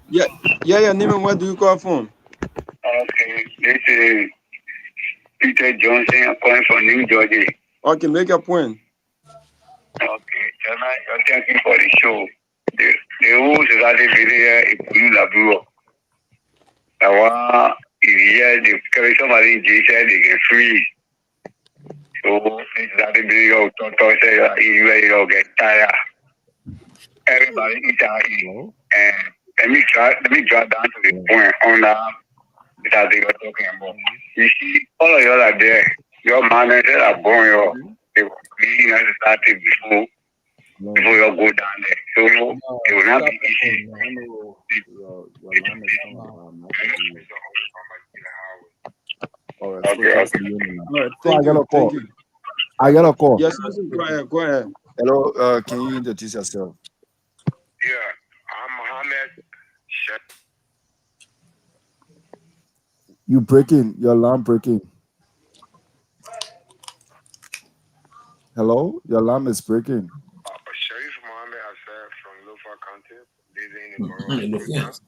Yeah, your name and where do you call from? Okay, this is Peter Johnson. I'm calling from New Jersey. Okay, make a point. Okay, thank you for the show. The whole society video is pretty laborious. I want if the somebody in jail said they get free. So society video talk say you get tired. Everybody is out and let me drop down to the point on that they were talking about. You see, all of y'all are there. Your managers are born they were cleaning and started before you go down there. So it will not be easy. All right. Okay. So I got a call. Yes, go ahead. Hello, can you introduce yourself? Yeah, I'm Mohammed. You breaking, your alarm breaking. Hello, your alarm is breaking. Sharif Mohammed Asaf from Lofa County, living in the borough of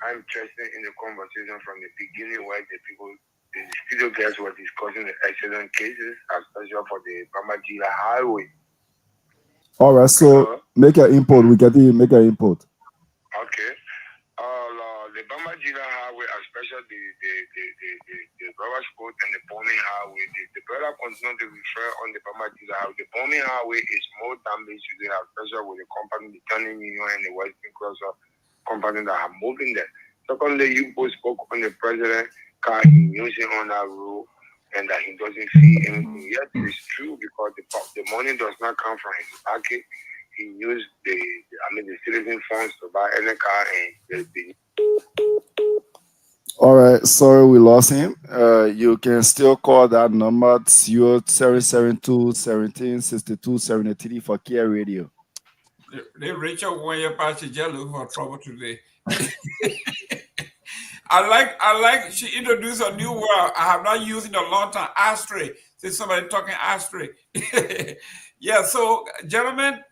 I'm interested in the conversation from the beginning where the studio guests were discussing the accident cases, especially for the Bamajila Highway. All right, so make an input. We can make an input. Okay. The Bamajila Highway, especially the Rubber Sport and the Bombing Highway, the brother continue to refer on the Bamajila Highway. The Bombing Highway is more damage to the especially with the company, the Turning Union and the Western Crosser company that are moving there. Secondly, you both spoke on the president car using on that road and that he doesn't see anything. Yes, it's true because the money does not come from his pocket. He used the citizen funds to buy any car and All right, sorry we lost him. You can still call that number 0772 1762 73 for Care Radio. They Rachel when you're passing jello for trouble today. I like she introduced a new word I have not used in a long time, ashtray. Since somebody talking ashtray. Yeah, so gentlemen,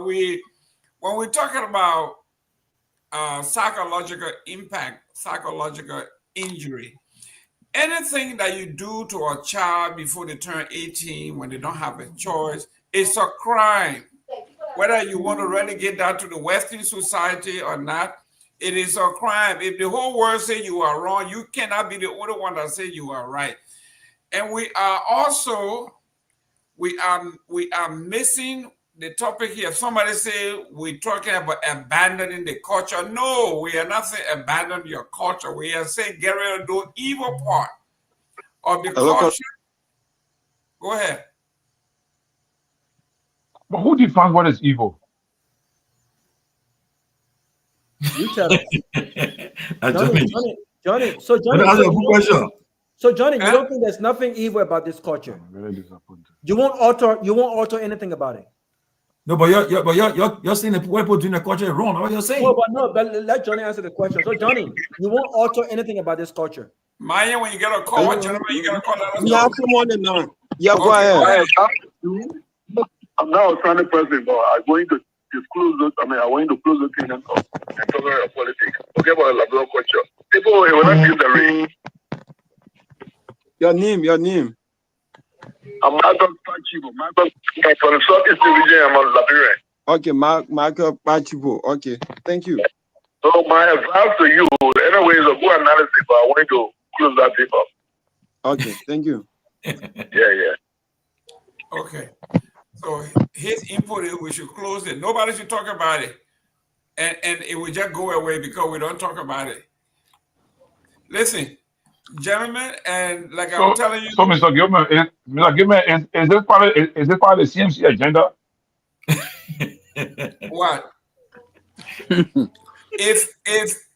when we're talking about psychological impact, psychological injury, anything that you do to a child before they turn 18 when they don't have a choice, it's a crime. Whether you want to relegate that to the Western society or not, it is a crime. If the whole world say you are wrong, you cannot be the only one that say you are right. And we are also, we are missing the topic here. Somebody say we're talking about abandoning the culture. No, we are not saying abandon your culture. We are saying get rid of the evil part of the culture. Go ahead. But who defines what is evil? You tell us. Johnny. So Johnny, you don't think there's nothing evil about this culture? I'm really disappointed. You won't alter anything about it. No, but you're saying that people doing the culture is wrong. What you're saying? No, but let Johnny answer the question. So Johnny, you won't alter anything about this culture. Myean, when you get a call, gentlemen, you get a call. Yeah, come on now. Yeah, go ahead. I'm not a standing person, but I'm going to disclose those. I want to close the thing and talk about politics. Okay, about Liberia culture. People will not give the ring. Your name. I'm not from Chibo. I'm from the Southeast Division. I'm on Liberia. Okay, Michael Pachibo. Okay, thank you. So my advice to you, anyway, is a good analysis, but I want to close that paper. Okay, thank you. Yeah. Okay. So his input is we should close it. Nobody should talk about it. And it will just go away because we don't talk about it. Listen, gentlemen, and like I was telling you. So Mr. Gilman, is this part of the CMC agenda? What? if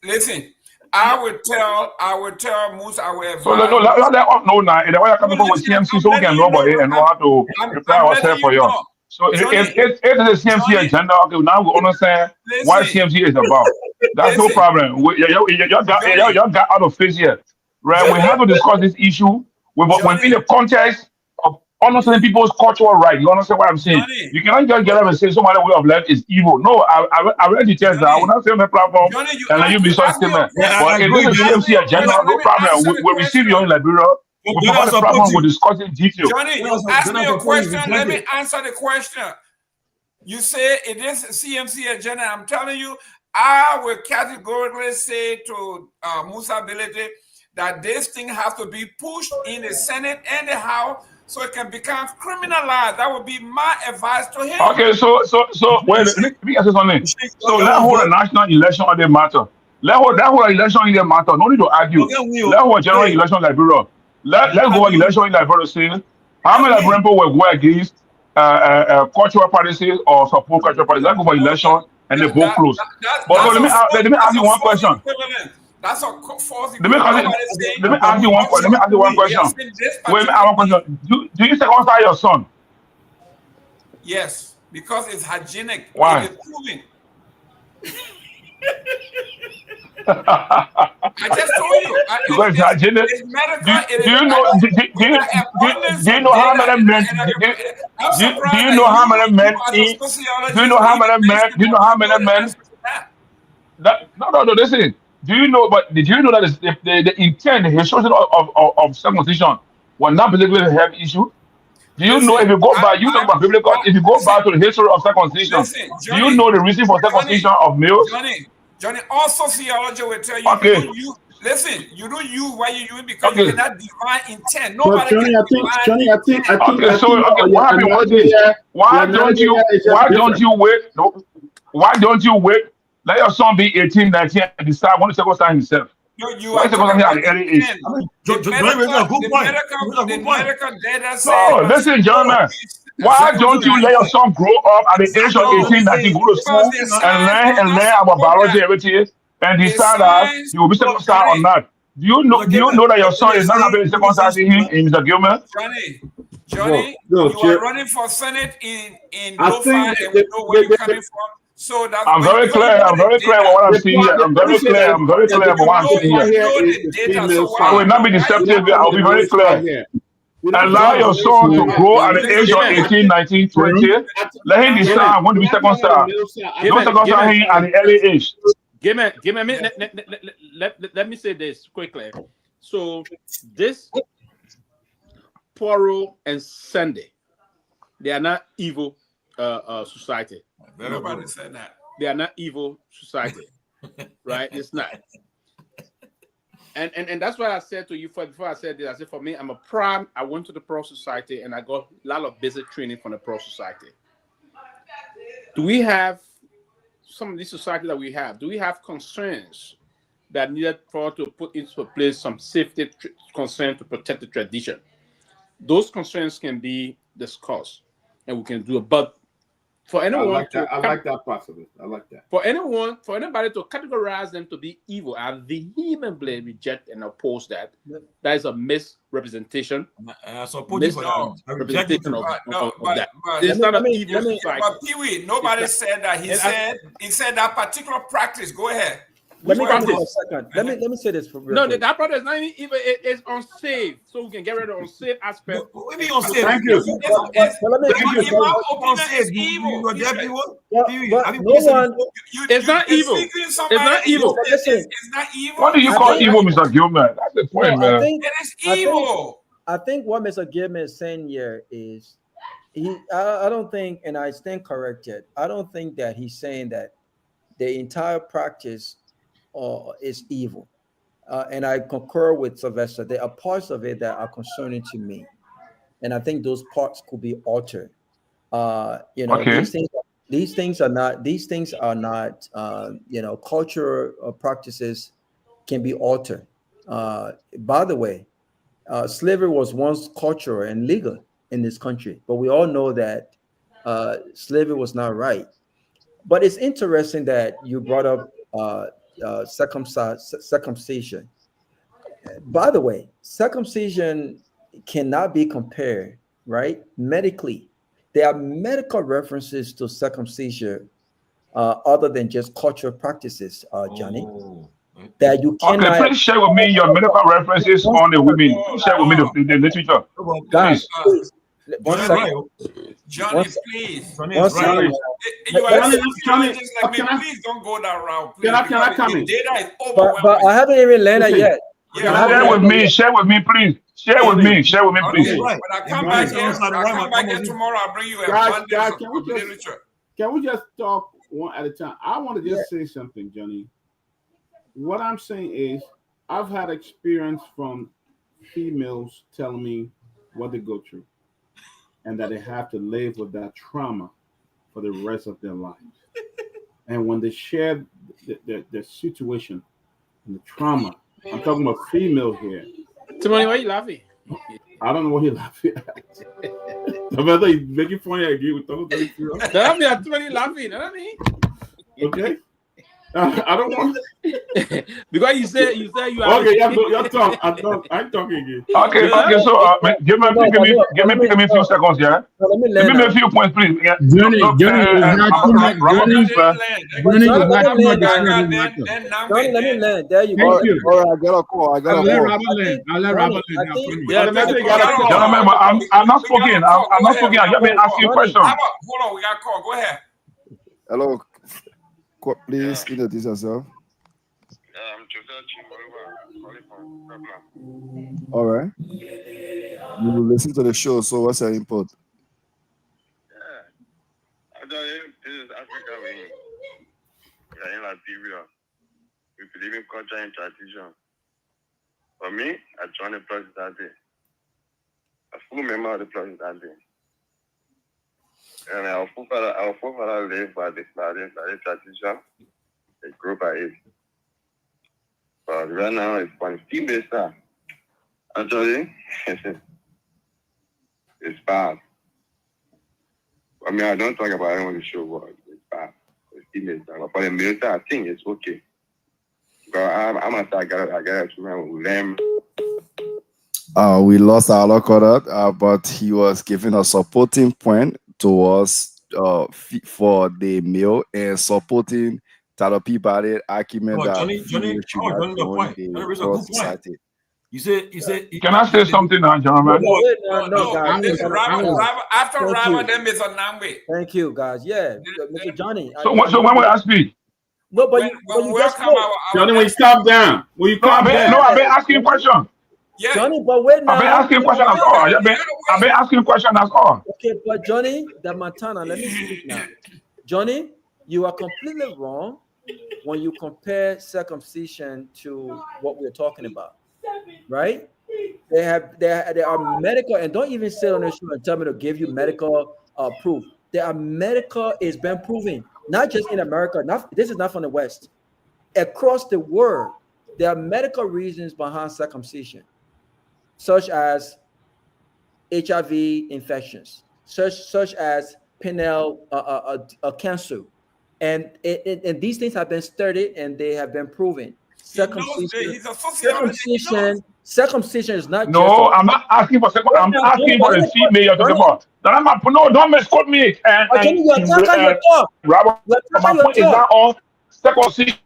listen, I would tell Musa, I would advise. So no, now the way I come with CMC, so we can know about it and know how to prepare ourselves for you. So if it's a CMC agenda, okay, now we understand what CMC is about. That's no problem. Y'all got out of phase here, right? We have to discuss this issue within the context of understanding people's cultural right. You understand what I'm saying? You cannot just get up and say somebody way of life is evil. No, I read the text. I will not say on the platform and let you be such statement. But if this is CMC agenda, no problem. We receive you in Liberia. We provide the platform. We discuss in detail. Johnny, you ask me a question. Let me answer the question. You say it is CMC agenda. I'm telling you, I will categorically say to Musa Ability that this thing has to be pushed in the Senate and the House so it can become criminalized. That would be my advice to him. Okay, so wait, let me ask you something. So let's hold a national election on the matter. Let's hold an election in the matter. No need to argue. Let's hold a general election in Liberia. Let's go election in Liberia. Say how many Liberian people will go against cultural parties or support cultural parties? Let's go for election and they both close. But let me ask you one question. That's a false. Let me ask you one question. Wait, I have one question. Do you circumcise your son? Yes, because it's hygienic. Why? It is proven. I just told you. Because it's hygienic. It's medical. Do you know how many men? Do you know how many men? Do you know how many men? Do you know how many men? No. Listen. Do you know? But did you know that the intent, the historian of circumcision was not particularly a health issue? Do you know if you go back? You talk about biblical. If you go back to the history of circumcision, do you know the reason for circumcision of males? Johnny, all sociology will tell you. Okay. You don't use why you use because you cannot define intent. Nobody can define Johnny, I think. What happened was this. Why don't you wait? No. Why don't you wait? Let your son be 18, 19 and decide when to circumcise himself. You are talking about the early age. The medical data says. No, listen, gentlemen. Why don't you let your son grow up at the age of 18, 19, go to school and learn about biology, everything, and decide that he will be circumcised or not? Do you know that your son is not having circumcising him in the Gilman? Johnny, you are running for Senate in Dopoh, and we know where you're coming from. So that's I'm very clear. I'm very clear about what I'm seeing here. I'm very clear about what I'm seeing here. I will not be deceptive. I'll be very clear. Allow your son to grow at the age of 18, 19, 20. Let him decide when to be circumcised. Don't circumcise him at the early age. Let me say this quickly. So this Poro and Sunday, they are not evil society. Nobody said that. They are not evil society, right? It's not. And that's why I said to you before I said this. I said for me, I'm a prime. I went to the Pro Society and I got a lot of basic training from the Pro Society. Do we have some of these society that we have? Do we have concerns that needed for to put into place some safety concern to protect the tradition? Those concerns can be discussed, and we can do it. But for anyone, I like that possibility. I like that. For anybody to categorize them to be evil, I vehemently reject and oppose that. That is a misrepresentation. Misrepresentation of that. It's not an evil society. But Pewee, nobody said that. He said that particular practice. Go ahead. Let me come for a second. Let me say this for real. No, that practice is not even it's unsafe. So we can get rid of unsafe aspect. What do you mean unsafe? Thank you. It's not evil. It's not evil. It's not evil. What do you call evil, Mr. Gilman? That's the point, man. It is evil. I think what Mr. Gilman is saying here is I don't think, and I stand corrected, I don't think that he's saying that the entire practice is evil. And I concur with Sylvester. There are parts of it that are concerning to me, and I think those parts could be altered. Okay. These things are not cultural practices can be altered. By the way, slavery was once cultural and legal in this country, but we all know that slavery was not right. But it's interesting that you brought up circumcision. By the way, circumcision cannot be compared, right? Medically, there are medical references to circumcision other than just cultural practices, Johnny. That you cannot. Okay, please share with me your medical references on the women. Please share with me the literature. Guys, please. Johnny, please. Johnny, You are a sociologist like me. Please don't go that route. Please, Can I come in? the data is But overwhelming. I haven't even landed yet. Share with me, please. Share with me, please. Okay, when I come back here tomorrow, I'll bring you a Guys, abundance of literature. can we just talk one at a time? I want to just say something, Johnny. What I'm saying is, I've had experience from females telling me what they go through, and that they have to live with that trauma for the rest of their lives. And when they share the situation and the trauma, I'm talking about females here. Tomalin, why are you laughing? I don't know what he's laughing at. Whether he's making funny, I agree with Tomalin. Tomalin laughing, you know what I mean? Okay. I don't want because you say you are okay. You're talking. I'm talking again. Okay. So give me a few seconds, yeah. Give me a few points, please. Yeah. Johnny, let me land. There you go. All right, I got a call. I'll let Robert land. Gentlemen, I'm not speaking. I'm not speaking. I just been asking questions. Hold on, we got a call. Go ahead. Hello. Please introduce yourself. All right. You will listen to the show. So, what's your input? This is Africa. We are in Liberia. We believe in culture and tradition. For me, I joined the project that day. A full member of the project that day. And our forefather lived by the tradition. They grew by it. But right now, it's one female star. Actually, it's bad. I mean, I don't talk about it on the show, but it's bad. It's female star. But for the male star, I think it's okay. Because I'm a star, I got to remember them. We lost our record, but he was giving a supporting point towards for the male and supporting that Peabody argument that Johnny, the point. Johnny, a good point. You say. Can I say something now, gentlemen? No, this is after Rama, then Mr. Nagbe. Thank you, guys. Yeah, Mr. Johnny. So when will I speak? No, but you just Johnny, when you stop down, I've been asking questions. Yeah. Johnny, but wait now. I've been asking questions as all. I've been asking questions as all. Okay, but Johnny, the Montana, let me speak now. Johnny, you are completely wrong when you compare circumcision to what we're talking about, right? They are medical, and don't even sit on the show and tell me to give you medical proof. There are medical, it's been proven, not just in America. This is not from the West. Across the world, there are medical reasons behind circumcision, such as HIV infections, such as pineal cancer, and these things have been studied and they have been proven. Circumcision is not. No, I'm not asking for circumcision. I'm asking for the female you're talking about. No, don't misquote me. Robert, my point is not on circumcision.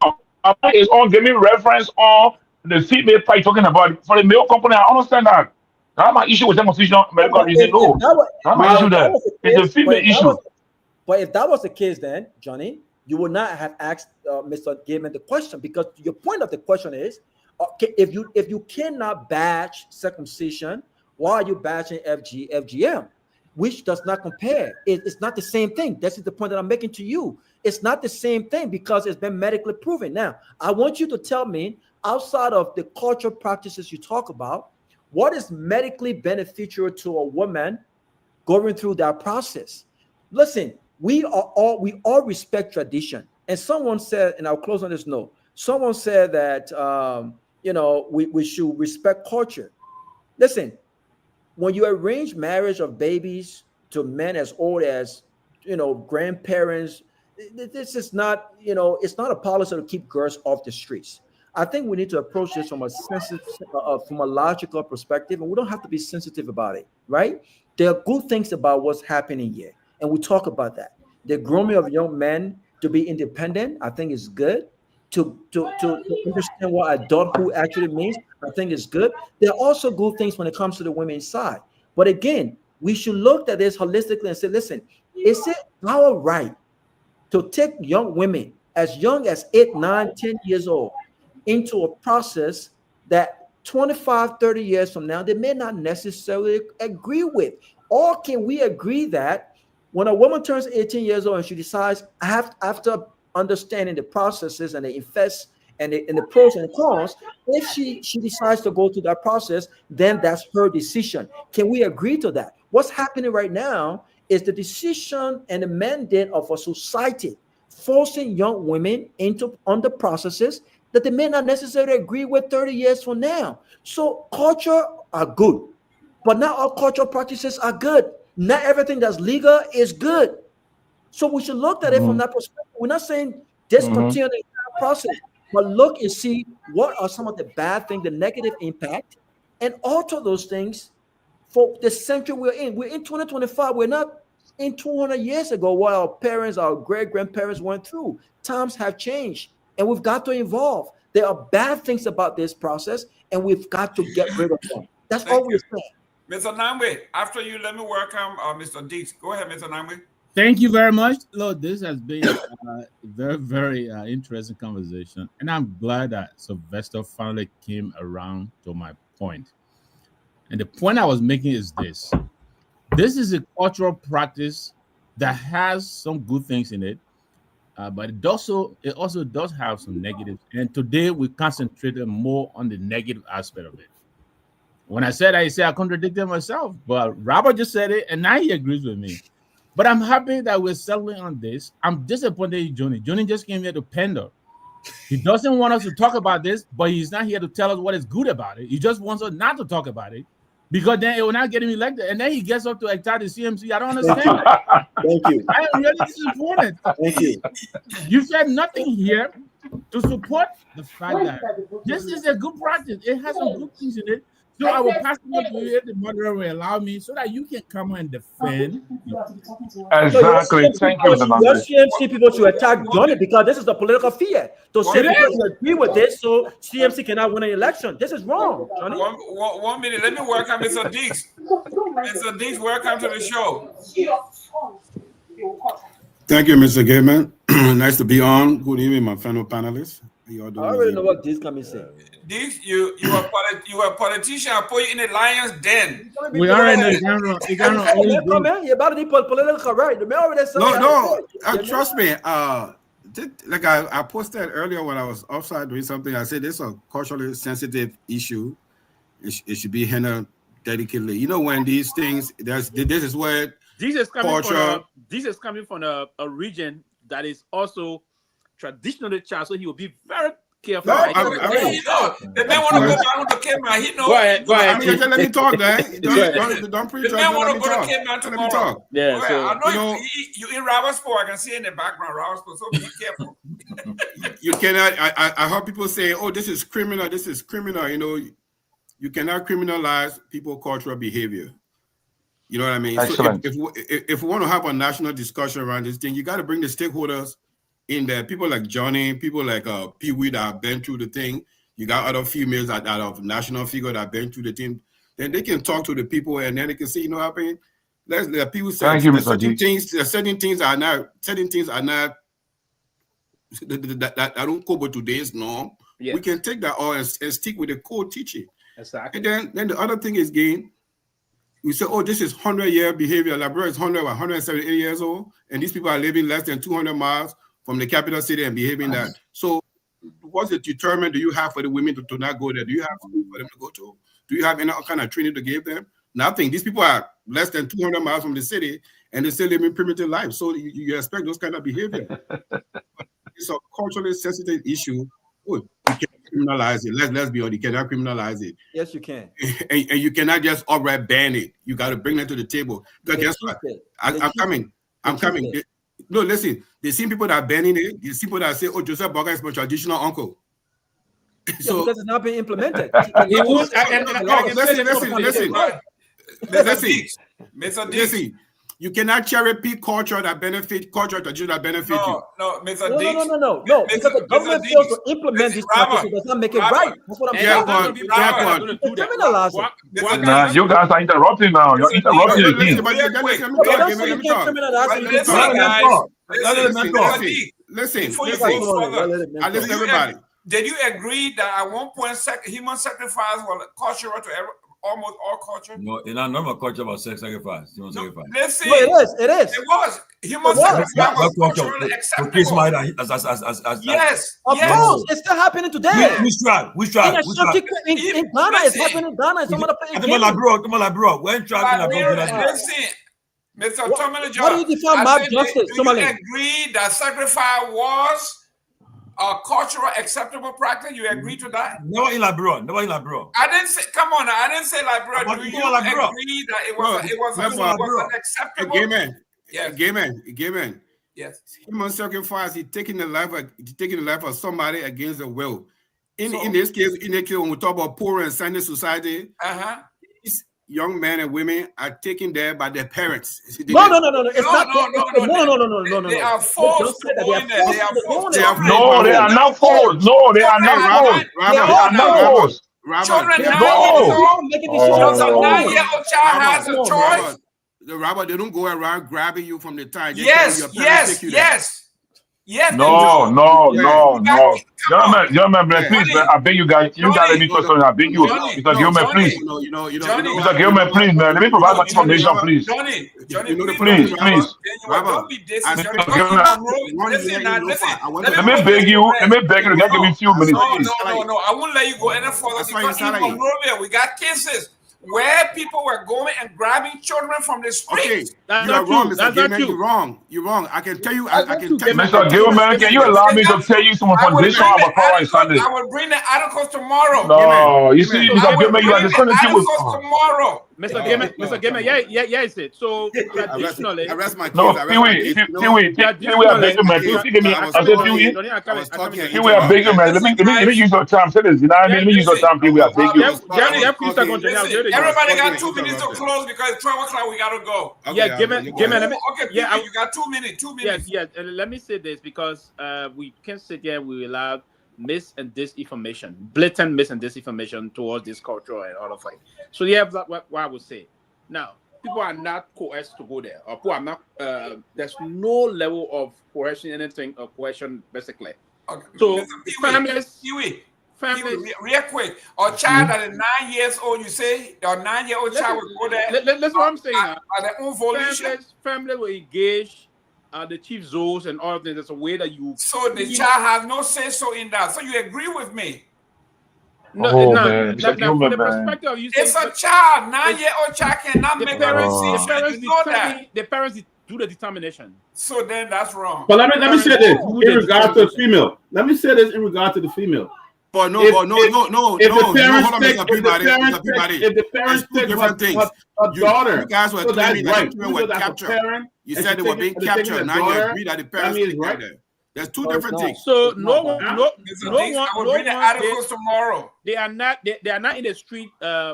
My point is on giving reference on the female part you're talking about. For the male company, I understand that. That's my issue with circumcision. Medical reason, no. That's my issue there. It's a female issue. But if that was the case, then Johnny, you would not have asked Mr. Gayman the question, because your point of the question is, okay, if you cannot badge circumcision, why are you badging FGM? which does not compare. It's not the same thing. This is the point that I'm making to you. It's not the same thing because it's been medically proven. Now, I want you to tell me, outside of the cultural practices you talk about, what is medically beneficial to a woman going through that process? Listen, we all respect tradition. And someone said, and I'll close on this note, someone said that, we should respect culture. Listen, when you arrange marriage of babies to men as old as, grandparents, this is not, it's not a policy to keep girls off the streets. I think we need to approach this from a sensitive, from a logical perspective, and we don't have to be sensitive about it, right? There are good things about what's happening here, and we talk about that. The grooming of young men to be independent, I think is good. To understand what adulthood actually means, I think is good. There are also good things when it comes to the women's side. But again, we should look at this holistically and say, listen, is it our right to take young women as young as 8, 9, 10 years old into a process that 25, 30 years from now, they may not necessarily agree with? Or can we agree that when a woman turns 18 years old and she decides, after understanding the processes and the effects and the pros and the cons, if she decides to go through that process, then that's her decision. Can we agree to that? What's happening right now is the decision and the mandate of a society forcing young women on the processes that they may not necessarily agree with 30 years from now. So culture are good, but not all cultural practices are good. Not everything that's legal is good. So we should look at it from that perspective. We're not saying discontinue the entire process, but look and see what are some of the bad things, the negative impact, and alter those things for the century we're in. We're in 2025. We're not in 200 years ago what our parents, our great-grandparents went through. Times have changed, and we've got to evolve. There are bad things about this process, and we've got to get rid of them. That's all we're saying. Mr. Nagbe, after you, let me welcome Mr. Deeks. Go ahead, Mr. Nagbe. Thank you very much. Look, this has been a very, very interesting conversation. And I'm glad that Sylvester finally came around to my point. And the point I was making is this. This is a cultural practice that has some good things in it, but it also does have some negatives. And today we concentrated more on the negative aspect of it. When I said I contradicted myself, but Robert just said it, and now he agrees with me. But I'm happy that we're settling on this. I'm disappointed in Johnny. Johnny just came here to pander. He doesn't want us to talk about this, but he's not here to tell us what is good about it. He just wants us not to talk about it because then it will not get him elected. And then he gets up to attack the CMC. I don't understand. Thank you. I am really disappointed. Thank you. You said nothing here to support the fact that this is a good practice. It has some good things in it. So I will pass it on to you if the moderator will allow me so that you can come and defend. Exactly. Thank you, Mr. Your CMC people should attack Johnny because this is the political fear. To say because you agree with this, so CMC cannot win an election. This is wrong, Johnny. One minute. Let me welcome Mr. Deeks. Mr. Deeks, welcome to the show. Thank you, Mr. Gayman. Nice to be on. Good evening, my fellow panelists. I already know what this coming say. Deeks, you are a politician. I put you in the lion's den. We already know you got You're about to be political correct. No, trust me. Like I posted earlier when I was outside doing something, I said this is a culturally sensitive issue. It should be handled delicately. You know, when these things, this is where this is coming from a region that is also traditionally child, so he will be very careful. No, he know. The man want to go back to Cape. He know. Go ahead. Let me talk, man. Don't preach. The man want to go to Cape tomorrow. Yeah, so, I know you in Robertsport. I can see in the background Robertsport. So be careful. You cannot. I heard people say, "Oh, this is criminal. This is criminal." You know, you cannot criminalize people's cultural behavior. You know what I mean? Excellent. So if we want to have a national discussion around this thing, you got to bring the stakeholders in there. People like Johnny, people like Pewee that have been through the thing. You got other females that are national figure that have been through the thing. Then they can talk to the people and then they can say, you know what I mean? Let people say certain things are not that don't go with today's norm. Yes. We can take that all and stick with the core teaching. Exactly. And then the other thing is, again, we say, oh, this is 100-year behavior. Liberia is 170, 80 years old, and these people are living less than 200 miles from the capital city and behaving that. So what's the determinant do you have for the women to not go there? Do you have food for them to go to? Do you have any kind of training to give them? Nothing. These people are less than 200 miles from the city, and they're still living primitive life. So you expect those kind of behavior. It's a culturally sensitive issue. Oh, you can't criminalize it. Let's be honest, you cannot criminalize it. Yes, you can. And you cannot just outright ban it. You got to bring them to the table. Because guess what? I'm coming. No, listen. There's some people that are banning it. There's people that say, oh, Joseph Boga is my traditional uncle. So because it's not being implemented. Listen. You cannot cherry pick culture that benefit culture tradition that benefit you. No, because the government fails to implement this practice, it does not make it right. That's what I'm saying. Nah, you guys are interrupting now. You're interrupting again. Listen, everybody. Did you agree that at one point human sacrifice was cultural to almost all culture? No, in our normal culture about sex sacrifice. Human sacrifice. Listen, it is. It was. Human sacrifice was culturally acceptable. Yes. Of course, it's still happening today. Which tribe? In Ghana, it's happening in Ghana. Some other places. Bro. When tribe listen, Mr. Tomalin, how do you define mob justice? Do you agree that sacrifice was a cultural acceptable practice? You agree to that? No in Liberia. I didn't say. Come on, I didn't say Liberia. Do you agree that it was an acceptable? Gayman. Yes. Human sacrifice is taking the life of somebody against the will. In this case, when we talk about poor and sandy society, these young men and women are taken there by their parents. No. It's not. No. They are forced to go in there. They are not forced. No, they are not forced. They are not forced. Children have making decisions. A 9-year-old child has a choice. The robber, they don't go around grabbing you from the tie. Yes. No. Gentlemen, please, I beg you guys. You guys let me talk something. I beg you. Mr. Gayman, please. Mr. Gayman, please, man. Let me provide my information, please. Johnny, please. Let me beg you to give me a few minutes, please. No. I won't let you go any further because in Monrovia, we got cases where people were going and grabbing children from the streets. Okay, you're wrong, Mr. Gayman. You're wrong. I can tell you. Mr. Gayman, can you allow me to tell you some information about power and Sunday? I will bring the articles tomorrow. No, you see, Mr. Gayman, you are disconnected with tomorrow. Mr. Gayman, yeah, is it? So traditionally, arrest my kids. No, Pewee, I beg you, man. Please give me. I said, Pewee, I beg you, man. Let me use your time. Say this, you know what I mean? Let me use your time, Pewee. I beg you. Everybody got 2 minutes to close because it's 12 o'clock. We gotta go. Gayman. You got 2 minutes. 2 minutes. Yes. And let me say this because we can sit here. We allow mis and disinformation, blatant mis and disinformation towards this culture and all of it. So that's what I would say. Now, people are not coerced to go there, or people are not. There's no level of coercion, anything of coercion, basically. Okay. So families. Real quick, a child that is 9 years old, you say your 9-year-old child will go there. That's what I'm saying. By their own volition. Family will engage the chief zones and all of this. There's a way that you. So the child has no say so in that. So you agree with me? No, from the perspective of you, it's a child. 9-year-old child cannot make a decision. The parents do the determination. So then that's wrong. But let me say this in regard to the female. But no. If the parents take a daughter, you guys were claiming that children were captured. You said they were being captured. Now you agree that the parents take there. There's two different things. So no one. I will bring the articles tomorrow. They are not in the street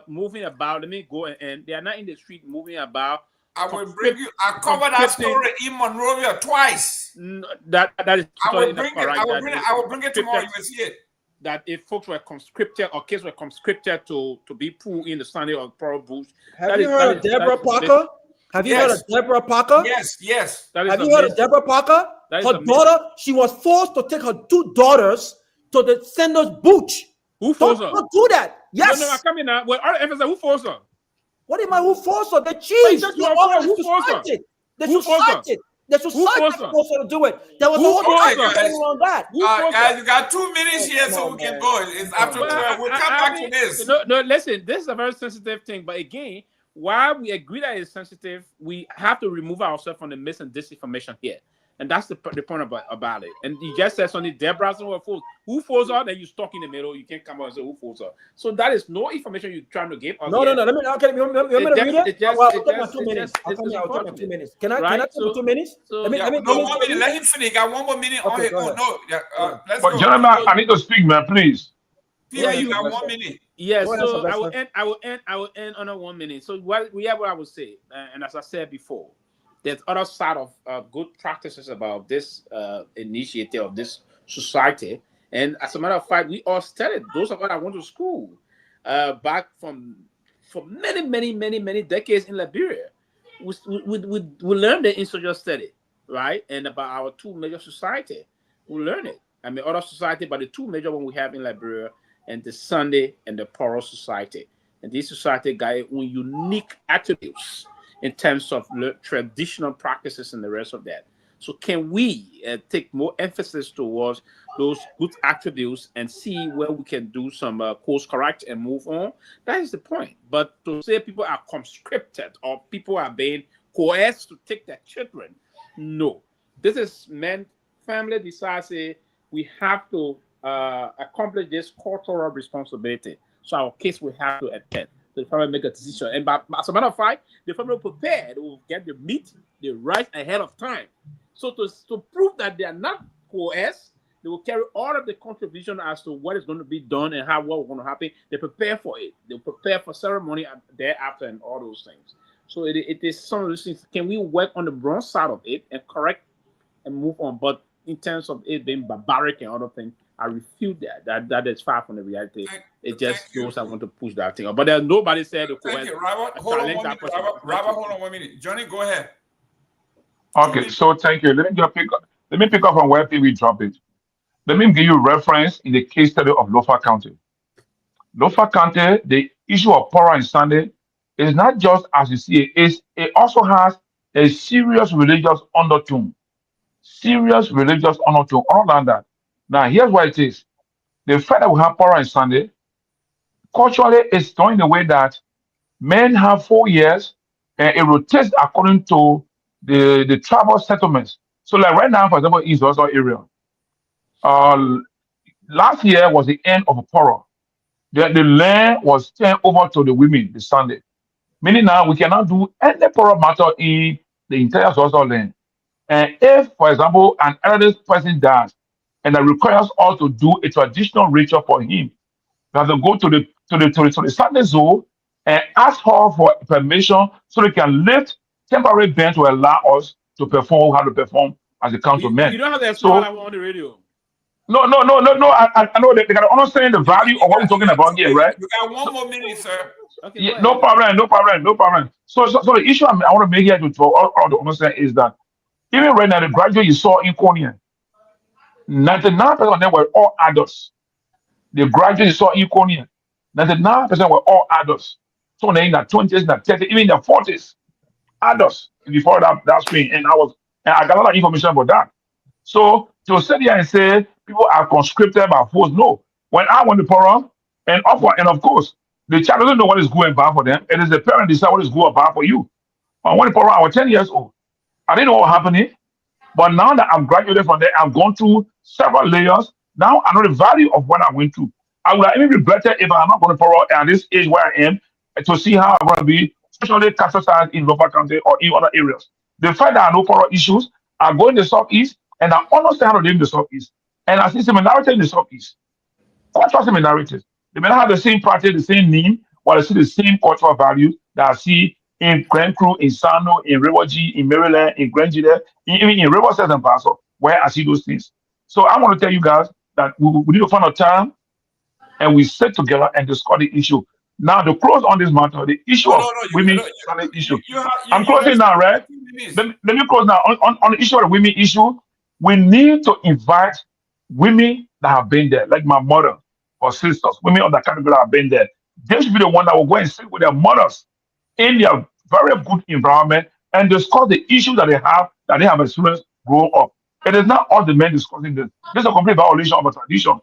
moving about. Let me go and they are not in the street moving about. I will bring you. I covered that story in Monrovia twice. That is. I will bring it tomorrow. You will see it. That if folks were conscripted or kids were conscripted to be put in the Sunday or Pearl Bush. Have you heard of Deborah Parker? Have you heard of Deborah Parker? Yes. Have you heard of Deborah Parker? Her daughter, she was forced to take her 2 daughters to the Sender's Butch. Who forced her? Don't do that. Yes. No, I come in now. Well, who forced her? What do you mean who forced her? The chiefs, But the who forced her? society. The Who forced her? society. The society forced her to do it. There was a whole discussion on that. Guys, you got 2 minutes here, so we can go. It's after 12. We'll come back to this. No, listen, this is a very sensitive thing. But again, while we agree that it's sensitive, we have to remove ourselves from the mis and disinformation here. And that's the point about it. And you just said something, Deborah forced. Who forced her? Then you stuck in the middle. You can't come out and say who forced her. So that is no information you're trying to give us. No. Let me read it. I'll take my 2 minutes. I'll take my 2 minutes. Can I take my 2 minutes? Let me 1 minute. Let him finish. Got 1 more minute on it. Oh no. Let's but go. gentlemen, I need to speak, man, please. Yeah, you got 1 minute. Yes, so I will end on a 1 minute. So what I would say, and as I said before, there's other side of good practices about this initiative of this society. And as a matter of fact, we all studied. Those of us that went to school back for many decades in Liberia, we learned it in social study, right? And about our two major society, we learned it. I mean, other society, but the two major ones we have in Liberia, and the Sunday and the Poro society. And this society got unique attributes in terms of traditional practices and the rest of that. So can we take more emphasis towards those good attributes and see where we can do some course correct and move on? That is the point. But to say people are conscripted or people are being coerced to take their children, no. This is meant, family decides we have to accomplish this cultural responsibility. So our kids will have to attend. The family make a decision, and as a matter of fact, the family will prepare. They will get the meat, the rice ahead of time. So to prove that they are not coerced, they will carry all of the contribution as to what is going to be done and what is going to happen. They prepare for it. They prepare for ceremony thereafter and all those things. So it is some of those things. Can we work on the wrong side of it and correct and move on? But in terms of it being barbaric and other things, I refute that. That is far from the reality. It just shows I want to push that thing up. But there's nobody said the Thank you, Robert. Hold on 1 minute. Robert, hold on 1 minute. Johnny, go ahead. Okay, so thank you. Let me pick up on where Pewee dropped it. Let me give you reference in the case study of Lofa County. Lofa County, the issue of Poro and Sunday is not just as you see it also has a serious religious undertone. Serious religious undertone, all than that. Now, here's what it is. The fact that we have Poro and Sunday, culturally, it's done in a way that men have 4 years and it rotates according to the tribal settlements. So, like right now, for example, in Zozo area, last year was the end of Poro. The land was turned over to the women, the Sunday. Meaning now we cannot do any Poro matter in the entire Zozo land. And if, for example, an elderly person dies, and that requires us to do a traditional ritual for him, we have to go to the Sunday zone and ask her for permission so they can lift temporary bench to allow us to perform how to perform as a council men. You don't have to explain that on the radio. No. I know that they gotta understand the value of what we're talking about here, right? You got 1 more minute, sir. Okay, yeah, no problem. So the issue I want to make here to all to understand is that even right now, the graduate you saw in Konya, 99% of them were all adults. The graduates you saw in Konya, 99% were all adults. So they're in their 20s, in their 30s, even in their 40s. Adults before that screen. And I got a lot of information about that. So to sit here and say people are conscripted by force, no. When I went to Poro, and of course, the child doesn't know what is good and bad for them. It is the parent decide what is good or bad for you. When I went to Poro, I was 10 years old. I didn't know what was happening. But now that I'm graduated from there, I've gone through several layers. Now I know the value of what I went through. I would have even regretted if I'm not going to Poro at this age where I am to see how I'm going to be especially catastrophized in Lofa County or in other areas. The fact that I know Poro issues, I go in the Southeast and I understand how to live in the Southeast. And I see similarity in the Southeast. Cultural similarities. They may not have the same practice, the same name, but I see the same cultural values that I see in Grand Crew, in Sano, in Rewaji, in Maryland, in Grangida, even in Riverside and Paso, where I see those things. So I want to tell you guys that we need to find a time and we sit together and discuss the issue. Now, to close on this matter, the issue of women issue. I'm closing now, right? Let me close now. On the issue of the women issue, we need to invite women that have been there, like my mother or sisters, women of that category that have been there. They should be the one that will go and sit with their mothers in their very good environment and discuss the issues that they have experienced growing up. It is not all the men discussing this. This is a complete violation of a tradition,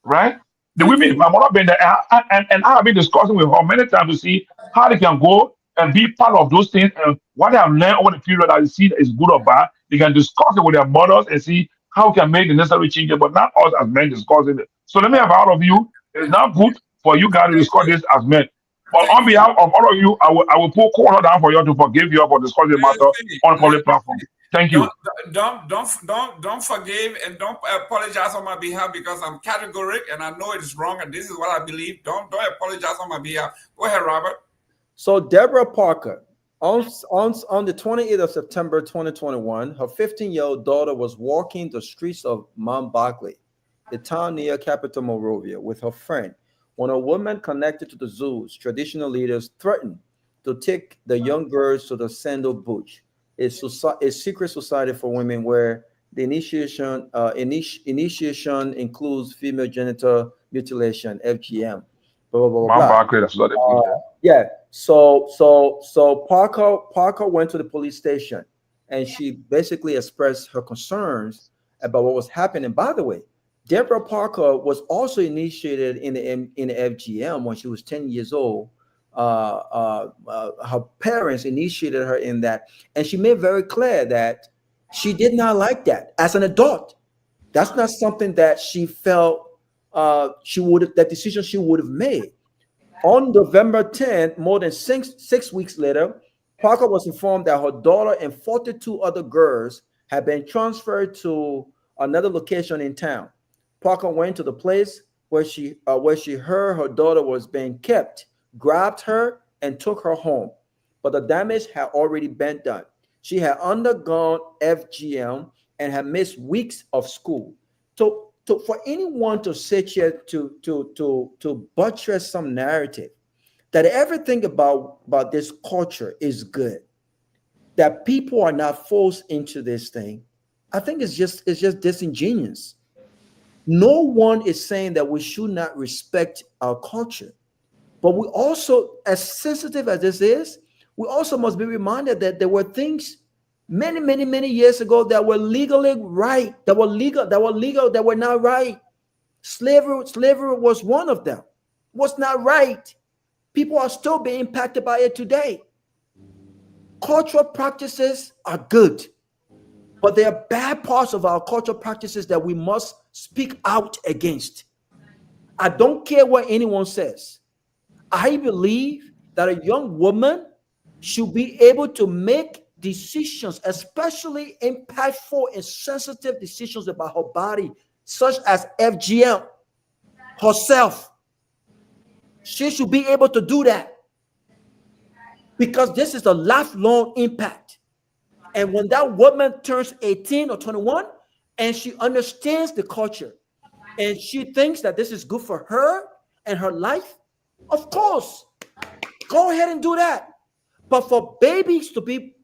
right? The women, my mother been there, and I have been discussing with her many times to see how they can go and be part of those things and what they have learned over the period that they see is good or bad. They can discuss it with their mothers and see how we can make the necessary changes, but not us as men discussing it. So let me have all of you. It's not good for you guys to discuss this as men. But on behalf of all of you, I will put quarter down for you to forgive you for discussing the matter on a public platform. Thank you. Don't forgive and don't apologize on my behalf because I'm categoric and I know it is wrong and this is what I believe. Don't apologize on my behalf. Go ahead, Robert. So Deborah Parker, on the 28th of September 2021, her 15-year-old daughter was walking the streets of Mount Barkley, the town near capital Monrovia, with her friend when a woman connected to the zoo's traditional leaders threatened to take the young girls to the Sandal Bush, a secret society for women where the initiation includes female genital mutilation, FGM. Blah, blah, blah, blah. Yeah. So Parker went to the police station and she basically expressed her concerns about what was happening. By the way, Deborah Parker was also initiated in the FGM when she was 10 years old. Her parents initiated her in that, and she made very clear that she did not like that as an adult. That's not something that she felt that decision she would have made. On November 10th, more than six weeks later, Parker was informed that her daughter and 42 other girls had been transferred to another location in town. Parker went to the place where she heard her daughter was being kept, grabbed her, and took her home. But the damage had already been done. She had undergone FGM and had missed weeks of school. So for anyone to sit here to buttress some narrative that everything about this culture is good, that people are not forced into this thing, I think it's just disingenuous. No one is saying that we should not respect our culture, but we also, as sensitive as this is, we also must be reminded that there were things many years ago that were legally right, that were legal, that were not right. Slavery was one of them. Was not right. People are still being impacted by it today. Cultural practices are good, but there are bad parts of our cultural practices that we must speak out against. I don't care what anyone says. I believe that a young woman should be able to make decisions, especially impactful and sensitive decisions about her body, such as FGM, herself. She should be able to do that because this is a lifelong impact. And when that woman turns 18 or 21 and she understands the culture and she thinks that this is good for her and her life, of course, go ahead and do that. But for babies to be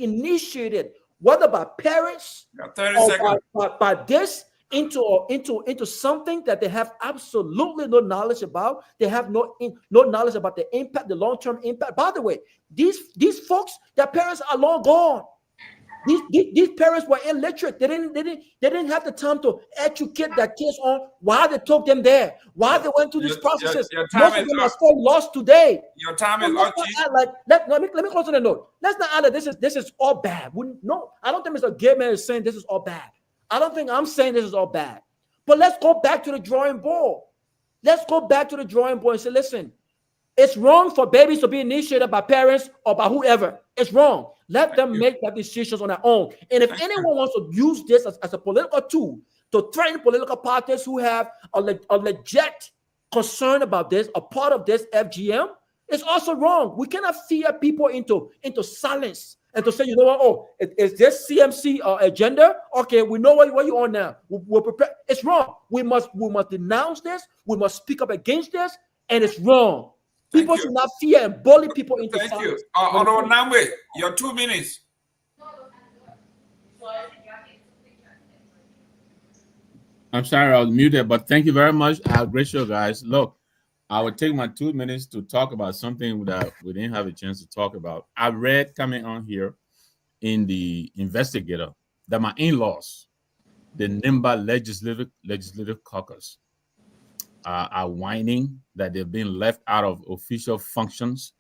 initiated, whether by parents or by this into something that they have absolutely no knowledge about, they have no knowledge about the impact, the long-term impact. By the way, these folks, their parents are long gone. These parents were illiterate. They didn't have the time to educate their kids on why they took them there, why they went through these processes. Most of them are still lost today. Your time is up. Let me close on the note. Let's not add that this is all bad. No, I don't think Mr. Gayman is saying this is all bad. I don't think I'm saying this is all bad. But let's go back to the drawing board. Let's go back to the drawing board and say, listen, it's wrong for babies to be initiated by parents or by whoever. It's wrong. Let them make that decisions on their own. And if anyone wants to use this as a political tool to threaten political parties who have a legit concern about this, a part of this FGM, it's also wrong. We cannot fear people into silence and to say, you know what, oh, is this CMC agenda? Okay, we know where you're on now. We're prepared. It's wrong. We must denounce this. We must speak up against this, and it's wrong. People should not fear and bully people into silence. Thank you. Nagbe, your 2 minutes. I'm sorry I was muted, but thank you very much. Great show, guys. Look, I would take my 2 minutes to talk about something that we didn't have a chance to talk about. I read coming on here in the Investigator that my in-laws, the Nimba Legislative Caucus, are whining that they've been left out of official functions.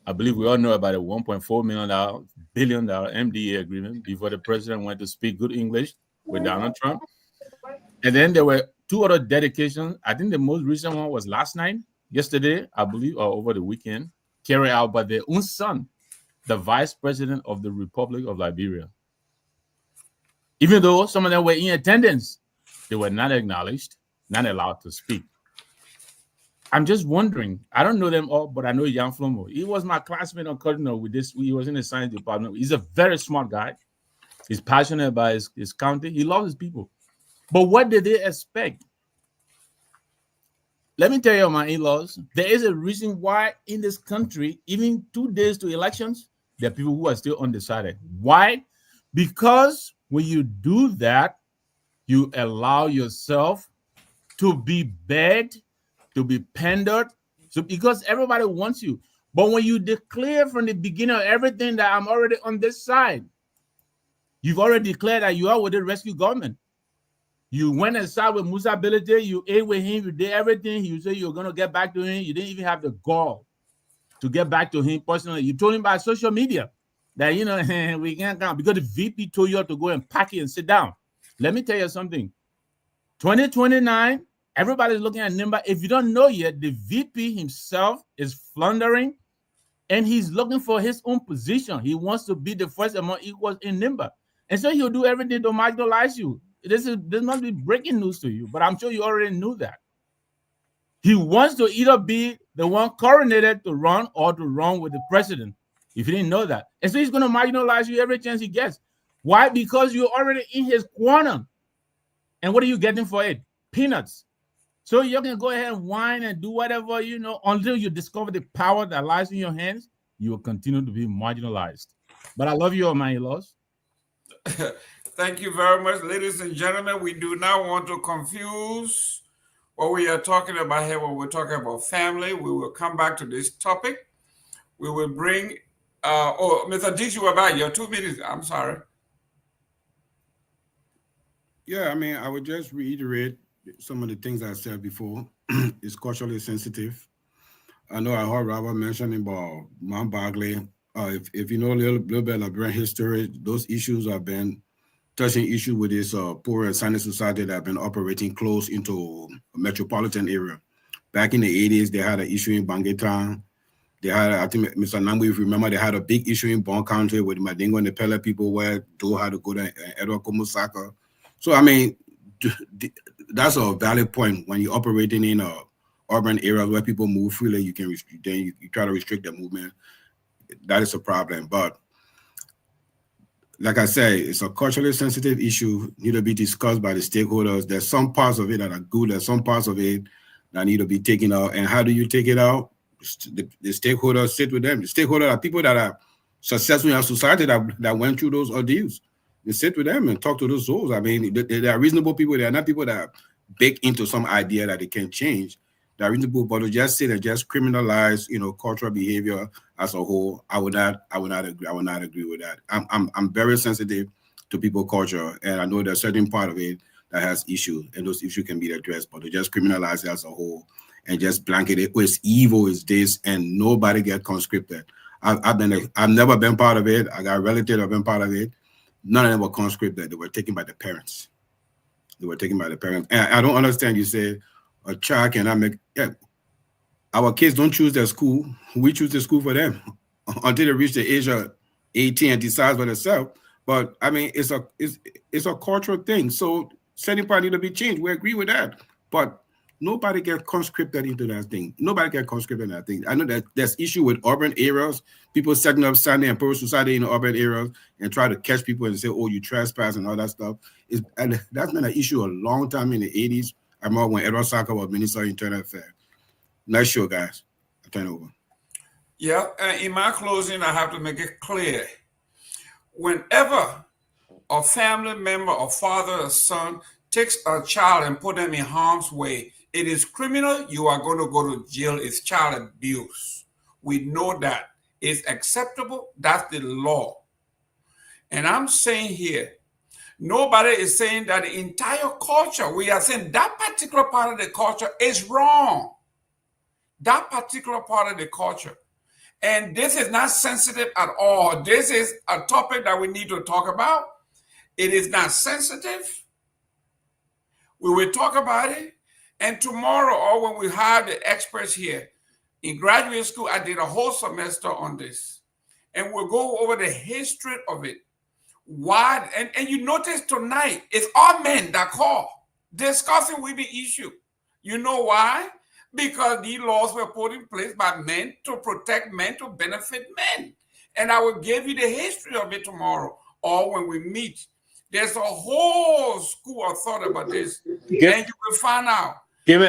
I believe we all know about a $1.4 billion MDA agreement before the president went to speak good English with Donald Trump. And then there were 2 other dedications. I think the most recent one was yesterday, I believe, or over the weekend, carried out by their own son, the vice president of the Republic of Liberia. Even though some of them were in attendance, they were not acknowledged, not allowed to speak. I'm just wondering, I don't know them all, but I know Jan Flomo. He was my classmate on Cardinal with this. He was in the science department. He's a very smart guy. He's passionate about his county. He loves his people. But what did they expect? Let me tell you, my in-laws, there is a reason why in this country, even 2 days to elections, there are people who are still undecided. Why? Because when you do that, you allow yourself to be begged, to be pandered, so because everybody wants you. But when you declare from the beginning of everything that I'm already on this side, you've already declared that you are with the rescue government. You went inside with Musa Ability, you ate with him, you did everything. You said you're going to get back to him. You didn't even have the gall to get back to him personally. You told him by social media that, we can't come because the VP told you to go and pack it and sit down. Let me tell you something. 2029, everybody's looking at Nimba. If you don't know yet, the VP himself is floundering and he's looking for his own position. He wants to be the first among equals in Nimba. And so he'll do everything to marginalize you. This must be breaking news to you, but I'm sure you already knew that. He wants to either be the one coronated to run or to run with the president, if you didn't know that. And so he's going to marginalize you every chance he gets. Why? Because you're already in his corner. And what are you getting for it? Peanuts. So you can go ahead and whine and do whatever, until you discover the power that lies in your hands, you will continue to be marginalized. But I love you all, my in-laws. Thank you very much, ladies and gentlemen. We do not want to confuse what we are talking about here when we're talking about family. We will come back to this topic. We will bring, Mr. Dix, you were back. Your 2 minutes. I'm sorry. Yeah, I mean, I would just reiterate some of the things I said before. It's culturally sensitive. I know I heard Robert mentioning about Mount Bagley. If you know a little bit of Liberian history, those issues have been touching issue with this poor and silent society that have been operating close into a metropolitan area. Back in the 80s, they had an issue in Bangetan. They had, I think, Mr. Nagbe, if you remember, they had a big issue in Bon County with Madingo and the Pele people where Doe had to go to Edward Komusaka. So, I mean, that's a valid point. When you're operating in urban areas where people move freely, you can you try to restrict their movement. That is a problem. But like I say, it's a culturally sensitive issue, need to be discussed by the stakeholders. There's some parts of it that are good, there's some parts of it that need to be taken out. And how do you take it out? The stakeholders sit with them. The stakeholders are people that are successful in our society that went through those ordeals. They sit with them and talk to those souls. I mean, they are reasonable people. They are not people that are baked into some idea that they can change. They are reasonable, but to just sit and just criminalize, cultural behavior as a whole, I would not agree. I would not agree with that. I'm very sensitive to people's culture, and I know there's a certain part of it that has issues, and those issues can be addressed. But to just criminalize it as a whole and just blanket it, it's evil, it's this, and nobody get conscripted. I've never been part of it. I got relatives that have been part of it. None of them were conscripted. They were taken by the parents. And I don't understand. You say a child cannot make. Yeah, our kids don't choose their school. We choose the school for them until they reach the age of 18 and decide for themselves. But I mean, it's a cultural thing. So setting part need to be changed. We agree with that. But nobody gets conscripted into that thing. Nobody gets conscripted in that thing. I know that there's issue with urban areas, people setting up Sunday and Pro Society in the urban areas and try to catch people and say, oh, you trespass and all that stuff. And that's been an issue a long time in the 80s. I remember when Edward Saka was Minister of Internal Affairs. Nice show, guys. I turn it over. Yeah, in my closing, I have to make it clear. Whenever a family member, a father, a son, takes a child and put them in harm's way, It is criminal. You are going to go to jail. It's child abuse. We know that. It's acceptable. That's the law. And I'm saying here, nobody is saying that the entire culture, we are saying that particular part of the culture is wrong. That particular part of the culture. And this is not sensitive at all. This is a topic that we need to talk about. It is not sensitive. We will talk about it. And tomorrow, or when we have the experts here, in graduate school, I did a whole semester on this. And we'll go over the history of it. Why? And you notice tonight, it's all men that call, discussing with the issue. You know why? Because these laws were put in place by men to protect men, to benefit men. And I will give you the history of it tomorrow, or when we meet. There's a whole school of thought about this, and you will find out. Give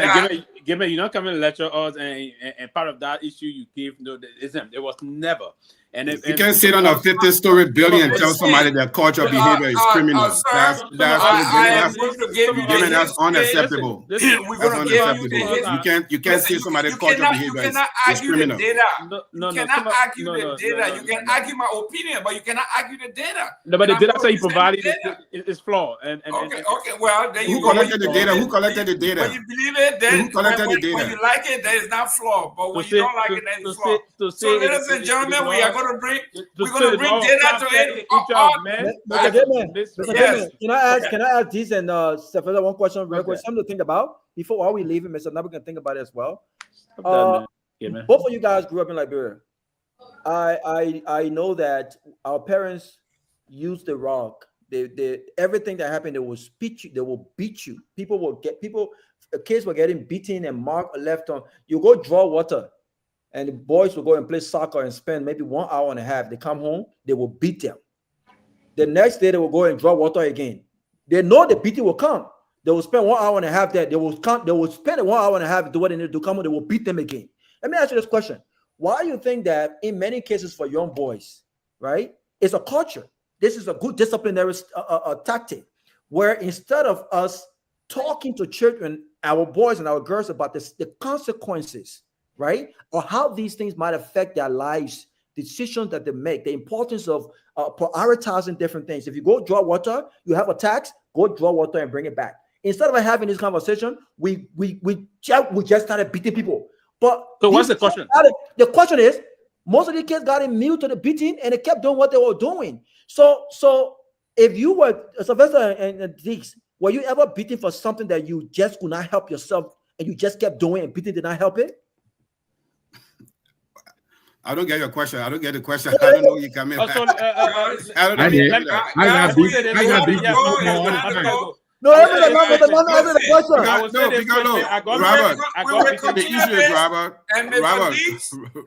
me, you know, come and lecture us, and part of that issue you give, no, it was never. And you can't sit on a 50-story building and tell somebody their cultural behavior is criminal. That's unacceptable. That's unacceptable. You can't say somebody's cultural behavior is criminal. You cannot argue the data. You can argue my opinion, but you cannot argue the data. No, but the data that you provided is flawed. Okay, well, then you who collected the data? Who collected the data? When you believe it, then who collected the data? When you like it, then it's not flawed. But when you don't like it, then it's flawed. So, ladies and gentlemen, we are going to bring data to it. Yes. Can I ask this and Sylvester one question real quick? Something to think about before while we leave it, Mr. Nagbe can think about it as well. Both of you guys grew up in Liberia. I know that our parents used the rock. They everything that happened, they will beat you. They will beat you. Kids were getting beaten and marked left on. You go draw water. And the boys will go and play soccer and spend maybe 1 hour and a half. They come home, they will beat them. The next day, they will go and draw water again. They know the beating will come. They will spend 1 hour and a half there. They will spend 1 hour and a half to do what they need to come home. They will beat them again. Let me ask you this question. Why do you think that in many cases for young boys, right, it's a culture. This is a good disciplinary tactic where instead of us talking to children, our boys and our girls about the consequences, right? Or how these things might affect their lives, decisions that they make, the importance of prioritizing different things. If you go draw water, you have a tax, go draw water and bring it back. Instead of having this conversation, we just started beating people. But so what's the question? The question is, most of the kids got immune to the beating and they kept doing what they were doing. So if you were Sylvester and Deeks, were you ever beaten for something that you just could not help yourself and you just kept doing and beating did not help it? I don't get your question. I don't get the question. I don't know you come in. I got no, answer the question. Robert, the issue is Robert.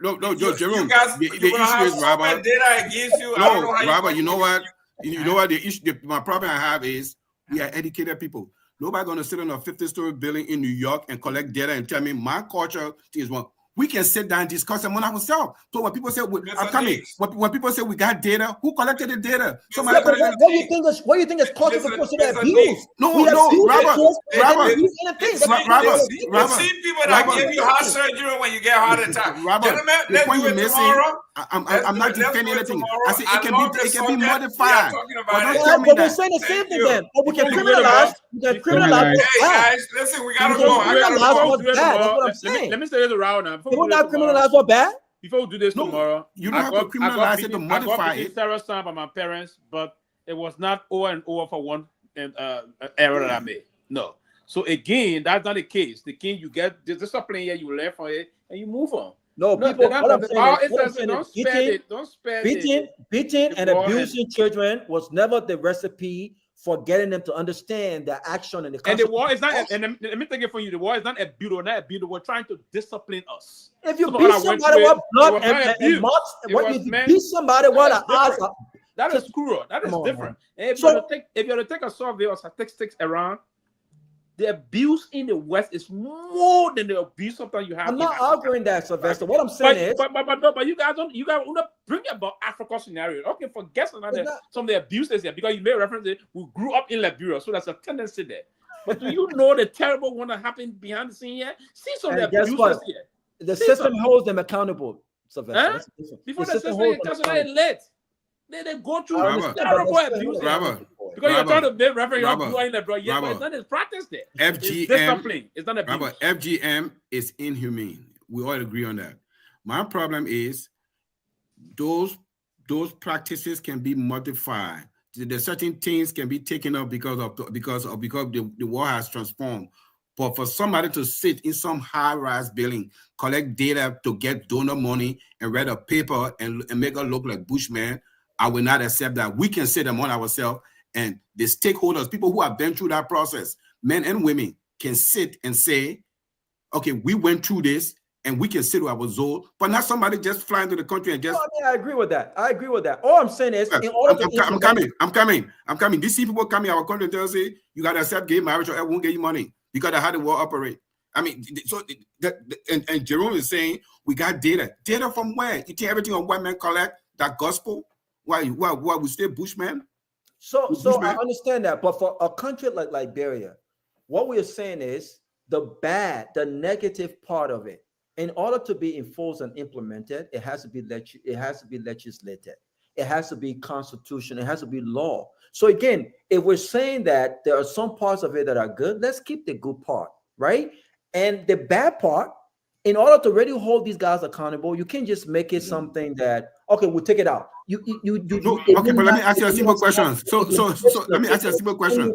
No, Jerome. The issue is Robert. No, Robert. You know what? The issue. My problem I have is we are educated people. Nobody gonna sit on a 50-story building in New York and collect data and tell me my culture is one. We can sit down and discuss among ourselves. So when people say when people say we got data, who collected the data? Somebody collected what do you think is causing the person to abuse? No, Robert. You see people that give you heart surgery when you get a heart attack. Robert, the point you're missing. I'm not defending anything. I say it can be modified. But don't tell me that. We're saying the same thing then. But we can criminalize. Hey guys, listen, we gotta go. That's what I'm saying. Let me say this around now. They will not criminalize what bad. Before we do this tomorrow, you don't have to criminalize it to modify it. Sarah Sam by my parents, but it was not over and over for one error that I made. No. So again, that's not the case. The king, you get the discipline here, you learn from it, and you move on. No, people. Don't spare it. Beating and abusing children was never the recipe for getting them to understand the action and the consequences. And the war is not. And let me take it from you. The war is not a beauty, not a beauty. We're trying to discipline us. If you beat somebody with blood and marks, when you beat somebody with an ass, that is cruel. That is different. If you have to take a survey or statistics around, the abuse in the West is more than the abuse sometimes you have. I'm not arguing that, Sylvester. What I'm saying but you guys don't bring about Africa scenario. Okay, forget some of the abuse is here because you made reference to we grew up in Liberia, so there's a tendency there. But do you know the terrible one that happened behind the scene here? See some of the guess abusers what? here. The See system some. holds them accountable, Sylvester. Huh? That's different. Before The the system system holds them incarcerate accountable. late. They go through Robert, terrible but abuse. Robert, Because you're trying to make reference, you're Robert, doing the bro. Yeah, but it's Robert, not his practice there. It's FGM, discipline. It's not abuse. Robert, FGM is inhumane. We all agree on that. My problem is those practices can be modified. There's certain things can be taken up because the war has transformed. But for somebody to sit in some high-rise building, collect data to get donor money and write a paper and make us look like Bushmen, I will not accept that. We can sit among ourselves, and the stakeholders, people who have been through that process, men and women, can sit and say, okay, we went through this, and we can sit with our zone, but not somebody just flying to the country and just. No, I mean, I agree with that. All I'm saying is, in order I'm coming. These people coming our country and tell us, you got to accept gay marriage or I won't get you money. You got to how the war operate. I mean, so and Jerome is saying we got data. Data from where? You take everything on white men collect that gospel. Why we stay Bushmen? So I understand that, but for a country like Liberia, what we are saying is the negative part of it. In order to be enforced and implemented, it has to be legislated. It has to be constitution. It has to be law. So again, if we're saying that there are some parts of it that are good, let's keep the good part, right? And the bad part, in order to really hold these guys accountable, you can't just make it something that, okay, we'll take it out. Okay, but let me ask you a simple question. So let me ask you a simple question.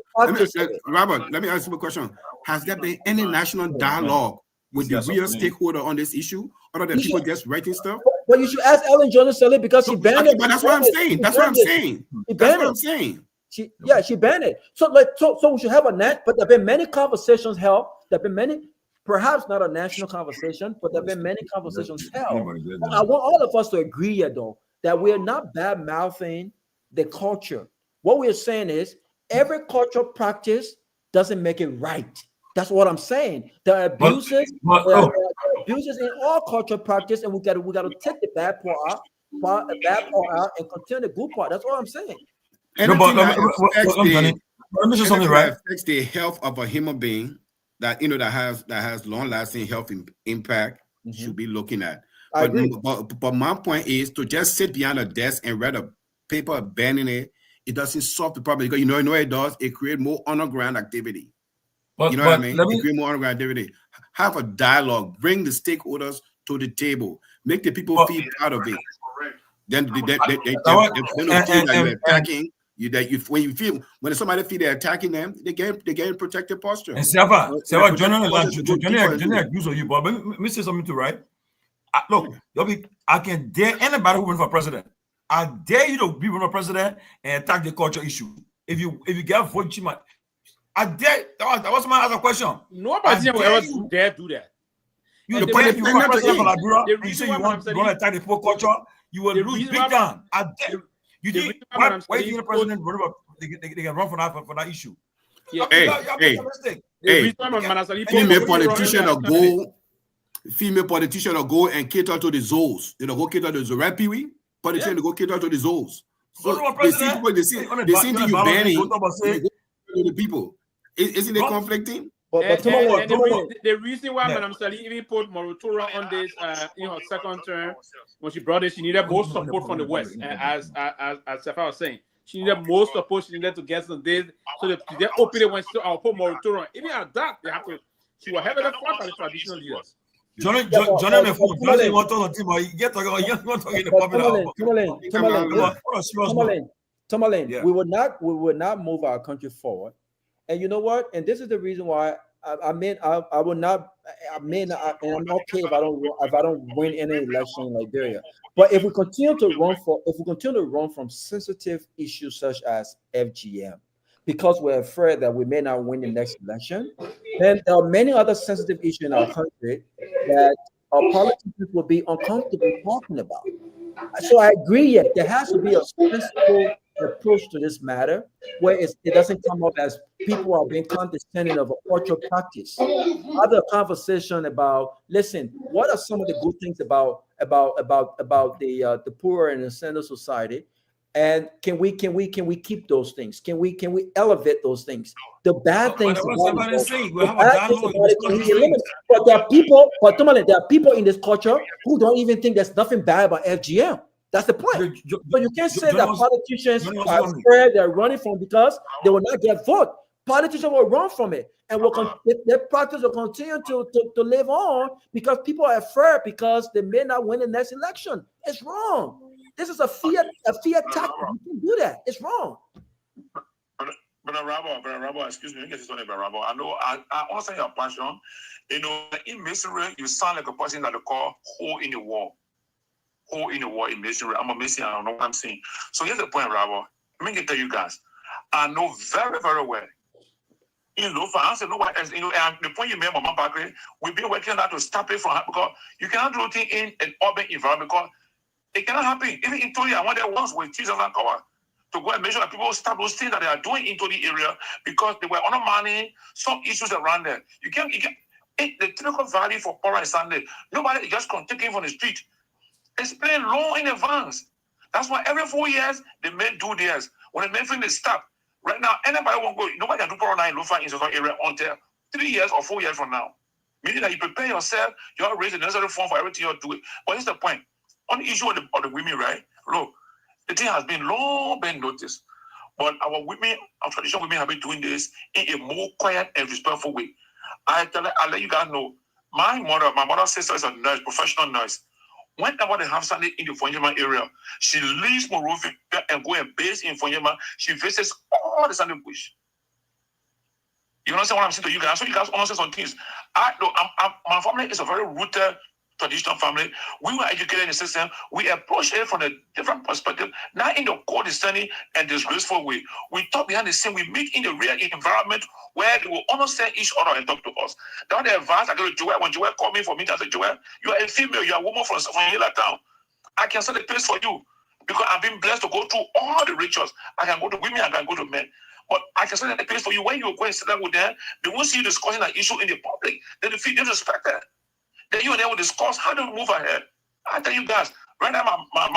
Robert, let me ask you a question. Has there been any national dialogue with the real stakeholder on this issue, other than people just writing stuff? But you should ask Ellen Jones because she banned it. But that's what I'm saying. That's what I'm saying. That's what I'm saying. She banned it. So we should have a net. But there have been many conversations held. There have been many, perhaps not a national conversation, but there have been many conversations held. I want all of us to agree here, though, that we are not bad mouthing the culture. What we are saying is every cultural practice doesn't make it right. That's what I'm saying. There are abuses, abuses in all cultural practice, and we got to take the bad part out, and continue the good part. That's all I'm saying. Anything that affects the health of a human being that has long-lasting health impact should be looking at. But my point is to just sit behind a desk and read a paper banning it. It doesn't solve the problem because you know it does. It creates more underground activity. You know what I mean? It creates more underground activity. Have a dialogue. Bring the stakeholders to the table. Make the people feel part of it. Then they don't feel that you're attacking. When somebody feel they're attacking them, they get protected posture. And Johnny accuse of you, but let me say something too, right? Look, I can dare anybody who run for president. I dare you to be run for president and attack the culture issue. If you get vote, I dare. That was my other question. Nobody will ever dare do that. You run president for Liberia, and you say you want to attack the poor culture, you will lose big time. I dare. You think why you think the president they can run for that issue? Yeah. Hey. Female politician will go and cater to the zoos. They don't go cater to the right Pewee. Politician go cater to the zoos. So they see you banning the people. Isn't it conflicting? The reason why Madam Sally even put Morutura on this in her second term, when she brought it, she needed more support from the West. As Safa was saying, she needed more support. She needed to get some days so that they open it when I'll put Morutura. Even at that, they have to. She was having a fought by the traditional leaders. Johnny, on the phone. Johnny, want to talk about you get talking in the public. Tomalin, we would not move our country forward. And you know what? And this is the reason why I will not. And I'm okay if I don't win any election in Liberia. But if we continue to run from sensitive issues such as FGM, because we're afraid that we may not win the next election, then there are many other sensitive issues in our country that our politicians will be uncomfortable talking about. So I agree. There has to be a sensible approach to this matter where it doesn't come up as people are being condescending of a cultural practice. Other conversation about, listen, what are some of the good things about the poor and the center society? And can we keep those things? Can we elevate those things? The bad things about it can we eliminate? But there are people, but Tomalin, there are people in this culture who don't even think there's nothing bad about FGM. That's the point. So you can't say that politicians are scared, they're running from because they will not get vote. Politicians will run from it, and their practice will continue to live on because people are afraid because they may not win the next election. It's wrong. This is a fear tactic. You can do that. It's wrong. Brother Rabo, excuse me, let me get this on it, Brother Rabo. I know I understand your passion. You know, in masonry, you sound like a person that they call hole in the wall. Hole in the wall in masonry. I'm a mason, I don't know what I'm saying. So here's the point, Rabo. Let me tell you guys. I know very, very well. In low finance, nobody else, you know, and the point you made, Mama Bakri, we've been working on that to stop it from happening because you cannot do things in an urban environment because it cannot happen. Even in Tony, I went there once with Jesus and Kawa to go and make sure that people stop those things that they are doing into the area because they were undermining some issues around there. You can't the typical value for Pora and Sunday. Nobody just can take it from the street. Explain long in advance. That's why every 4 years they may do theirs. When the main they stop. Right now, anybody won't go. Nobody can do Pora in Lofa in some area until 3 years or 4 years from now. Meaning that you prepare yourself, you have raised the necessary form for everything you do it. But here's the point. On the issue of the women, right? Look, the thing has been long been noticed. But our women, our traditional women have been doing this in a more quiet and respectful way. I'll let you guys know. My mother's sister is a nurse, professional nurse. Whenever they have Sunday in the Fonyama area, she leaves Monrovia and go and base in Fonyama. She visits all the Sunday bush. You understand what I'm saying to you guys? So you guys understand some things. My family is a very rooted traditional family. We were educated in the system. We approach it from a different perspective, not in the condescending and disgraceful way. We talk behind the scene. We meet in the real environment where they will understand each other and talk to us. That's the advice I go to Joel. When Joel called me for me, I said, Joel, you are a female. You are a woman from Yela Town. I can set a place for you because I've been blessed to go through all the rituals. I can go to women, I can go to men. But I can set a place for you. When you go and sit down with them, they won't see you discussing that issue in the public. They will feel disrespected. Then you and they will discuss how to move ahead. I tell you guys, right now, my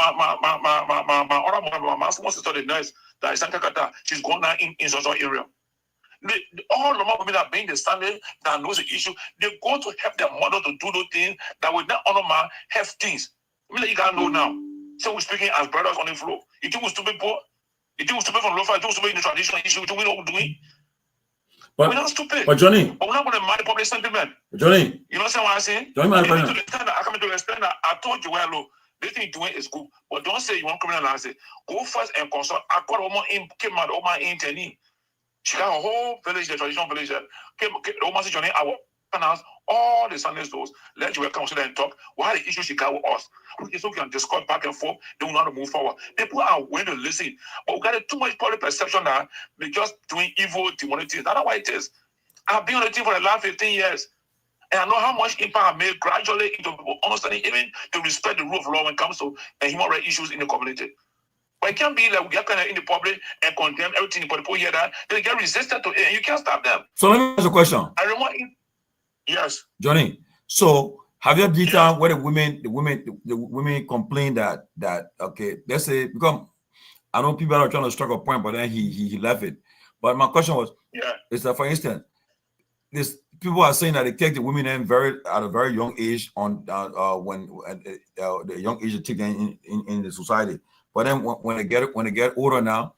sister, the nurse, that is Santa Cata, she's going down in social area. All the women that being the standard that knows the issue, they go to help their mother to do those things that will not honor my have things. I mean, you gotta know now. So we're speaking as brothers on the floor. You think we're stupid poor? You think we're stupid from Lofa? You think we're stupid in the traditional issue? You think we know what we're doing? We're not stupid. But Johnny, but we're not going to marry public sentiment. Johnny, you know what I'm saying? Johnny, I come to understand that I told you, well, look, this thing doing is good, but don't say you want to criminalize it. Go first and consult. I got a woman in, came out, woman in Teni. She got a whole village, the traditional village. The woman said, Johnny, I will announce all the Sunday stores. Let you come sit there and talk. What are the issues she got with us? Okay, so we can discuss back and forth. They will not move forward. People are willing to listen, but we got too much public perception now. They're just doing evil, demonic things. That's why it is. I've been on the team for the last 15 years. And I know how much impact I made gradually into people understanding, even to respect the rule of law when it comes to human rights issues in the community. But it can't be like we get kind of in the public and condemn everything, but people hear that, they get resistant to it, and you can't stop them. So let me ask you a question. I remember, yes. Johnny, so have you detailed where the women complain that okay, let's say, because I know people are trying to strike a point, but then he left it. But my question was, is that, for instance, this people are saying that they take the women in at a very young age on when the young age is taken in the society. But then when they get older now,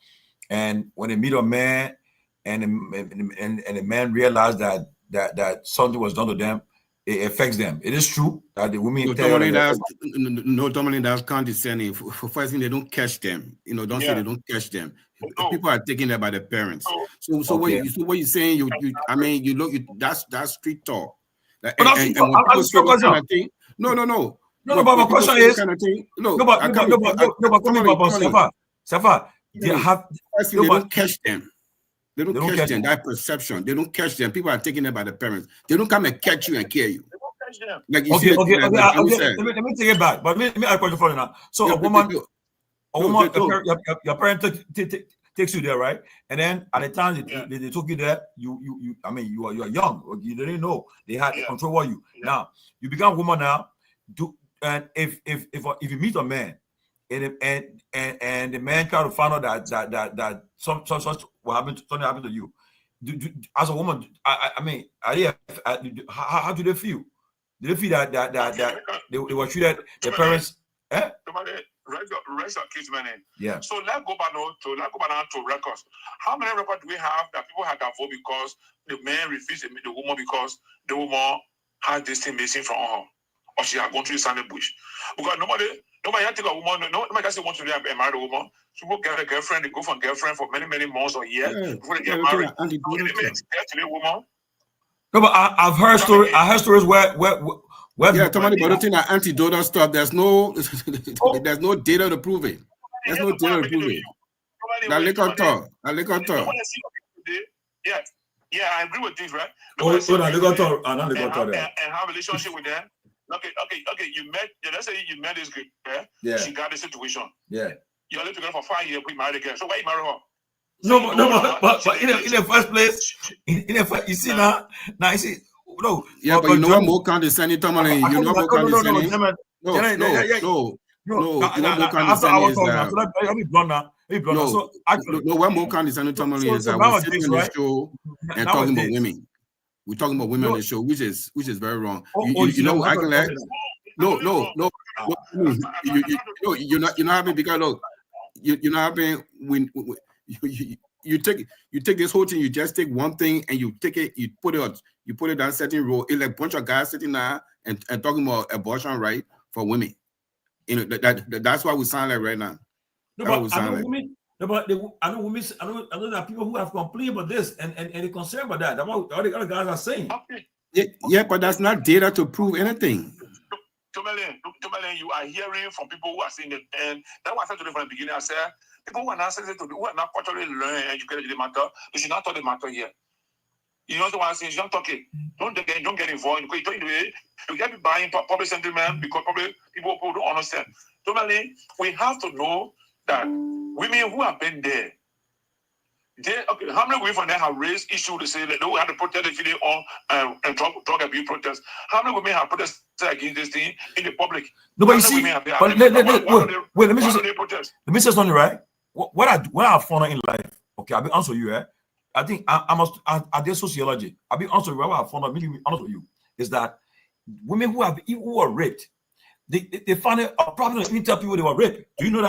and when they meet a man, and the man realize that something was done to them, it affects them. It is true that the women. No, Tomalin, that's condescending. For first thing, they don't catch them. You know, don't say they don't catch them. People are taking that by the parents. So what you're saying, that's street talk. No, but my question is, Safa, they don't catch them. They don't catch them. That perception. They don't catch them. People are taking them by the parents. They don't come and catch you and kill you. Like you okay. Let me take it back. But let me ask a question for you now. So your parent takes you there, right? And then at the time they took you there, you are young. You didn't know they had control over you. Now you become a woman now. And if you meet a man and the man try to find out that something happened to you. As a woman, I mean, how do they feel? Do they feel that they were treated, the parents? Raise your kids, man. Yeah. So let's go back now to records. How many records do we have that people had that vote because the man refused to meet the woman because the woman had this thing missing from her, or she had gone to the Sunday bush? Because nobody had to take a woman. Nobody just wants to marry a woman. People get a girlfriend. They go from girlfriend for many months or years before they get married. Get to the woman. No, but I've heard stories. I heard stories where Tommy, but the thing that anti-donor stuff, there's no data to prove it. There's no data to prove it. That liquor talk. Yeah, I agree with this, right? And have a relationship with them. Okay. You met. Let's say you met this girl. Yeah. She got the situation. Yeah. You're living together for 5 years. We married again. So why you marry her? But in the first place, you see now you see. No. Yeah, but you know what more condescending, Tomalin? You know what more condescending? No. You know more condescending is that. No, what more condescending, Tomalin, is that we're sitting on the show and talking about women. We're talking about women on the show, which is very wrong. You know, I can like no. You're not having, because look, you're not having when you take this whole thing, you just take one thing and you take it, you put it down certain row. It's like a bunch of guys sitting there and talking about abortion right for women. You know that's why we sound like right now. I know women. I know that people who have complained about this and they're concerned about that. That's what all the other guys are saying. Yeah, but that's not data to prove anything. Tomalin, you are hearing from people who are saying it, and that's what I said to them from the beginning. I said people who are not sensitive, who are not culturally learned and educated in the matter, they should not talk the matter here. You know what I'm saying? You don't talk it. Don't get involved. You get be buying public sentiment because probably people don't understand. Tomalin, we have to know that women who have been there, how many women from there have raised issue to say that they have to protest the feeling on drug abuse protest? How many women have protested against this thing in the public? No, but you see, wait, let me say something, right? What I found in life, okay, I'll be honest with you, I think I did sociology. I'll be honest with you, what I found out, really honest with you, is that women who are raped, they find it a problem to even tell people they were raped. Do you know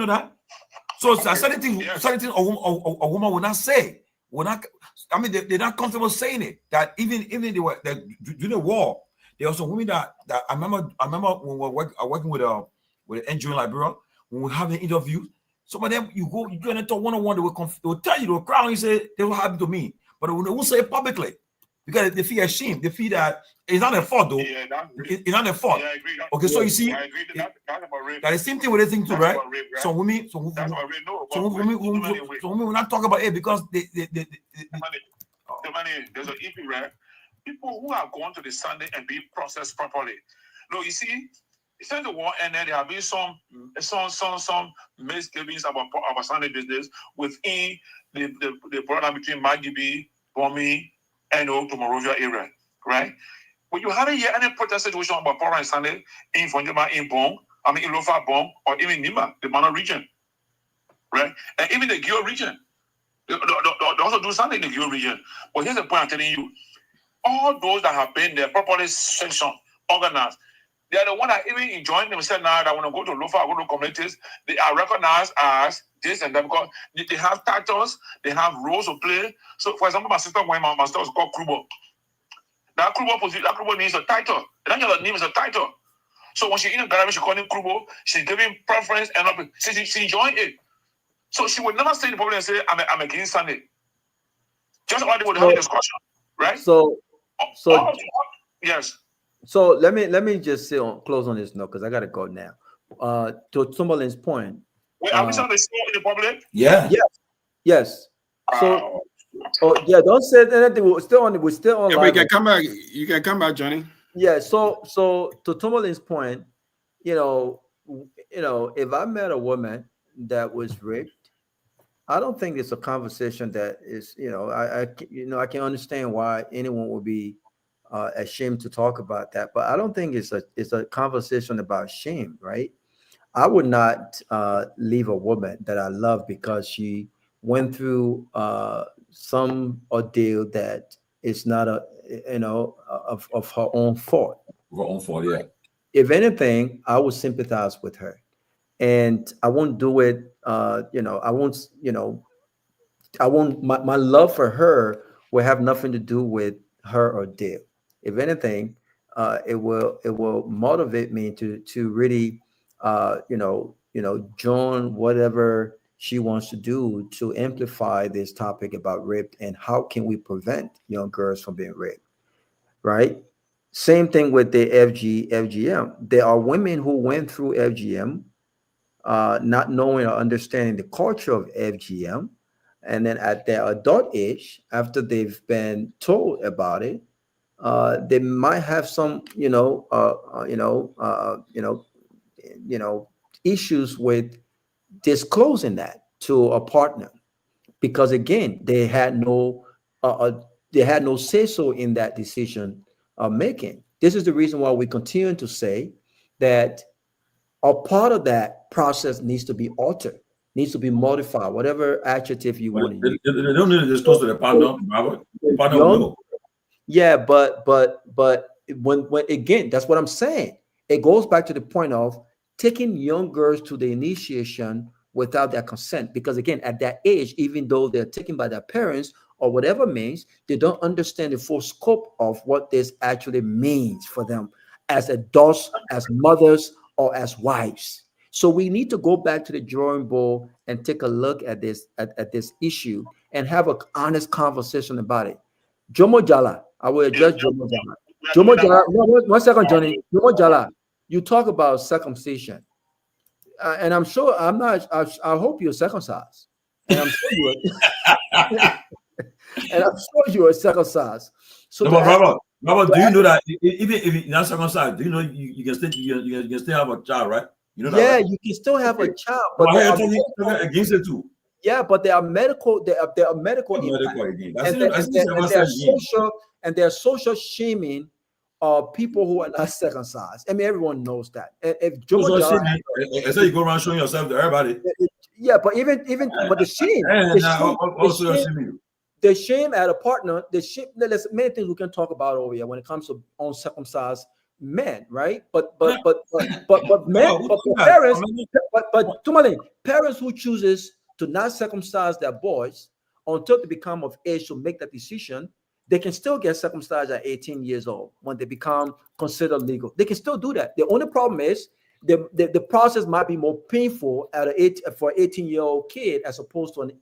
that? So certain things a woman will not say. They're not comfortable saying it. That even they were during the war, there were some women that I remember when we were working with an NGO in Liberia, when we have an interview, some of them you go and talk one-on-one, they will tell you, they will cry and say they will happen to me, but they won't say it publicly because they feel ashamed. They feel that it's not their fault though. Yeah, it's not their fault. Yeah, I agree. Okay, so you see, that's about rape. That's the same thing with this thing too, right? Rape, right? Some women will not talk about it because they there's an issue, right? People who are going to the Sunday and be processed properly. No, you see, since the war ended, there have been some misgivings about Sunday business within the border between Nagbe, Bomi, and Tomarovia area, right? But you haven't heard any protest situation about Power and Sunday in Fonjama, in Bong, in Lofa Bong, or even Nima, the Mano region, right? And even the Gio region. They also do Sunday in the Gio region. But here's the point I'm telling you. All those that have been there, properly sanctioned, organized, they are the ones that even enjoying themselves now that want to go to Lofa, go to communities, they are recognized as this and that because they have titles, they have roles to play. So, for example, my sister, when my sister was called Kehleboe. That Kehleboe means a title. That name is a title. So when she in a garage, she called him Kehleboe. She's giving preference and she enjoying it. So she would never stay in the public and say, I'm against Sunday. Just like they would have a discussion, right? So yes. So let me just close on this note because I gotta go now. To Tomalin's point. Wait, are we still in the public? Yeah. Yes. So don't say anything. We're still on. Yeah, but you can come back, Johnny. Yeah. So to Tomalin's point, you know, if I met a woman that was raped, I don't think it's a conversation that is, I can understand why anyone would be ashamed to talk about that, but I don't think it's a conversation about shame, right? I would not leave a woman that I love because she went through some ordeal that is not of her own fault. Her own fault, yeah. If anything, I would sympathize with her, and I won't do it. I won't. My love for her will have nothing to do with her ordeal. If anything, it will motivate me to really join whatever she wants to do to amplify this topic about rape and how can we prevent young girls from being raped, right? Same thing with the FGM. There are women who went through FGM, not knowing or understanding the culture of FGM, and then at their adult age, after they've been told about it, they might have some, issues with disclosing that to a partner, because again, they had no say so in that decision making. This is the reason why we continue to say that a part of that process needs to be altered, needs to be modified, whatever adjective you want to use. They don't need to disclose to the partner, Robert. The partner will know. Yeah, but when again, that's what I'm saying. It goes back to the point of taking young girls to the initiation without their consent, because again, at that age, even though they're taken by their parents or whatever means, they don't understand the full scope of what this actually means for them as adults, as mothers, or as wives. So we need to go back to the drawing board and take a look at this issue and have an honest conversation about it. Jomo Jala, I will address Jomo Jala. Jomo Jala, one second, Johnny. Jomo Jala, you talk about circumcision, and I'm sure I hope you're circumcised, and I'm sure you are. And I'm sure you are circumcised. So, no, but Robert, do you know that even if you're not circumcised, do you know you can still have a child, right? You know that, yeah, right? you can still have a child, but but why are you talking against it too? Yeah, but there are medical and there are social shaming of people who are not circumcised. I mean, everyone knows that. If Jomo Jala, I say you go around showing yourself to everybody. Yeah, but even but the shame, the shame at a partner, the shame. There's many things we can talk about over here when it comes to uncircumcised men, right? But parents, but Tomalin, parents who chooses to not circumcise their boys until they become of age to make that decision, they can still get circumcised at 18 years old when they become considered legal. They can still do that. The only problem is the process might be more painful for an 18-year-old kid as opposed to an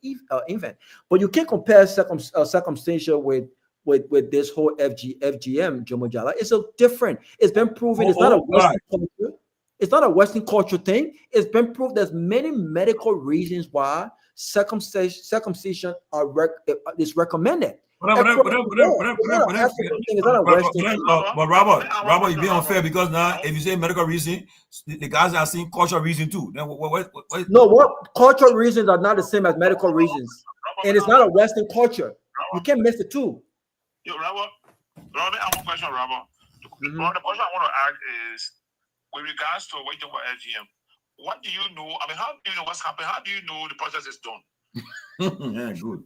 infant. But you can't compare circumcision with this whole FGM, Jomo Jala. It's so different. It's been proven. It's not a Western culture. It's not a Western culture thing. It's been proved there's many medical reasons why circumcision is recommended. But Robert, you're being unfair because now if you say medical reason, the guys are saying cultural reason too. Then what? No, what cultural reasons are not the same as medical reasons, and it's not a Western culture. You can't mix the two. Yo, Robert, I have one question, Robert. The question I want to ask is, with regards to what you talk about FGM, what do you know? I mean, how do you know what's happening? How do you know the process is done? Yeah, good.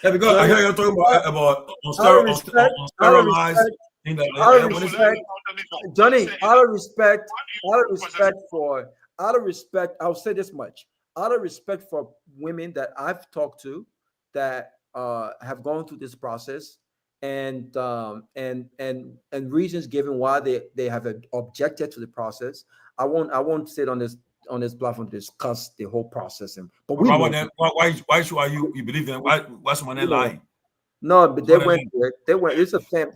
Yeah, because I hear you're talking about sterilized. Johnny, out of respect, I'll say this much. Out of respect for women that I've talked to that have gone through this process and reasons given why they have objected to the process, I won't sit on this platform to discuss the whole process. But why should you believe them? Why someone lying? No, but they went there. They went. There's a family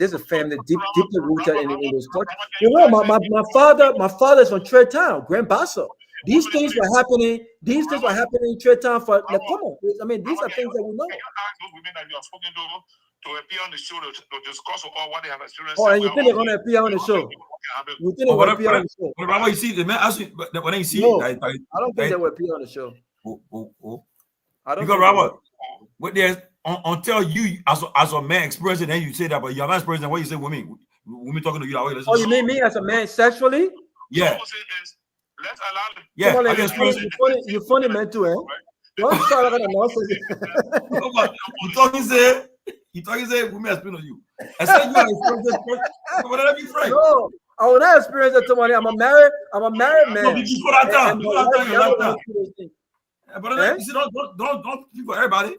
deeply rooted in this culture. You know, my father's from Trade Town, Grand Basso. These things were happening. These things were happening in Trade Town for like, come on. I mean, these are things that we know. Can you ask those women that you have spoken to appear on the show to discuss all what they have experienced? Oh, and you think they're going to appear on the show? You think they will appear on the show? But you see, the man ask you, when you see, no, I don't think they will appear on the show. I don't. Because Robert, what there's until you as a man experience it, then you say that, but you're not experiencing what you say women talking to you. Oh, you mean me as a man sexually? Yeah. Let's allow them. Yeah. Tomalin, you funny man too, eh? Don't try that nonsense. You talking say we may explain on you. I said you are experienced. But let me frank. No, I will not experience it, Tomalin. I'm a married man. No, before that time. But you see, don't speak for everybody.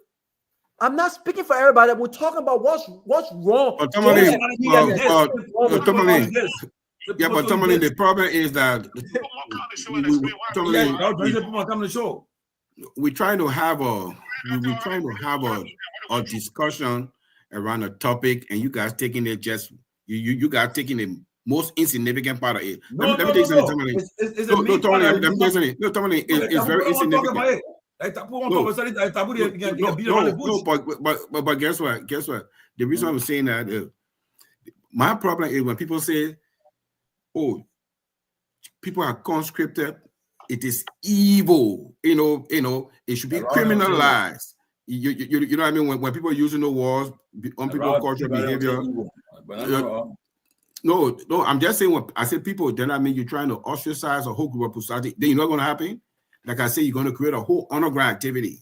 I'm not speaking for everybody. We're talking about what's wrong. But Tomalin, the problem is that we're trying to have a discussion around a topic, and you guys taking it just you guys taking the most insignificant part of it. Let me tell you something, Tomalin. Tomalin, it's very insignificant. But guess what? The reason I'm saying that my problem is when people say, "Oh, people are conscripted," it is evil. You know, it should be criminalized. You know what I mean? When people are using the words on people's cultural behavior. No, I'm just saying when I say people, then I mean you're trying to ostracize a whole group of society. Then you know what's gonna happen? Like I say, you're going to create a whole underground activity.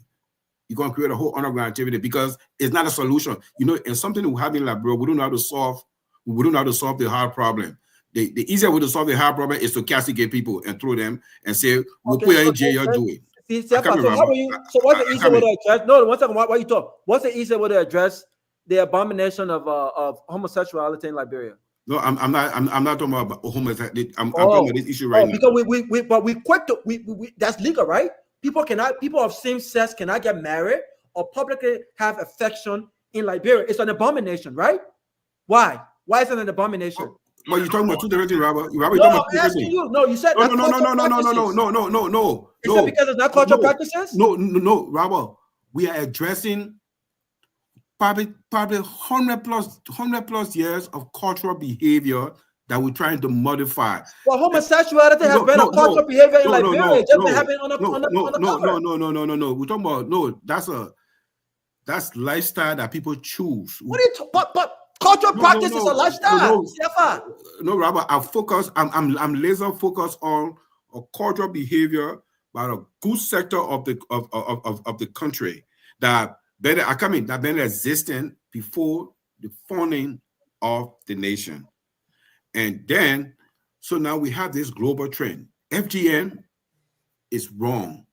You're going to create a whole underground activity because it's not a solution. You know, and something we have in Liberia, we don't know how to solve the hard problem. The easier way to solve the hard problem is to castigate people and throw them and say, we'll put you in jail, do it. So what's the easier way to address? No, one second, why you talk? What's the easier way to address the abomination of homosexuality in Liberia? No, I'm not talking about homosexuality. I'm talking about this issue right now. Because we quick to that's legal, right? People of same sex cannot get married or publicly have affection in Liberia. It's an abomination, right? Why? Why is it an abomination? Well, you're talking about two different things, Robert. No, I'm asking you. No, you said no. Is it because it's not cultural practices? No, Robert. We are addressing probably 100 plus years of cultural behavior that we're trying to modify. Well, homosexuality has been a cultural behavior in Liberia. It's just been happening on the cover. No. We're talking about that's lifestyle that people choose. What are you but cultural practice is a lifestyle. No, Robert. I'm laser focused on a cultural behavior by a good sector of the country that been existing before the founding of the nation. And then, so now we have this global trend. FGM is wrong.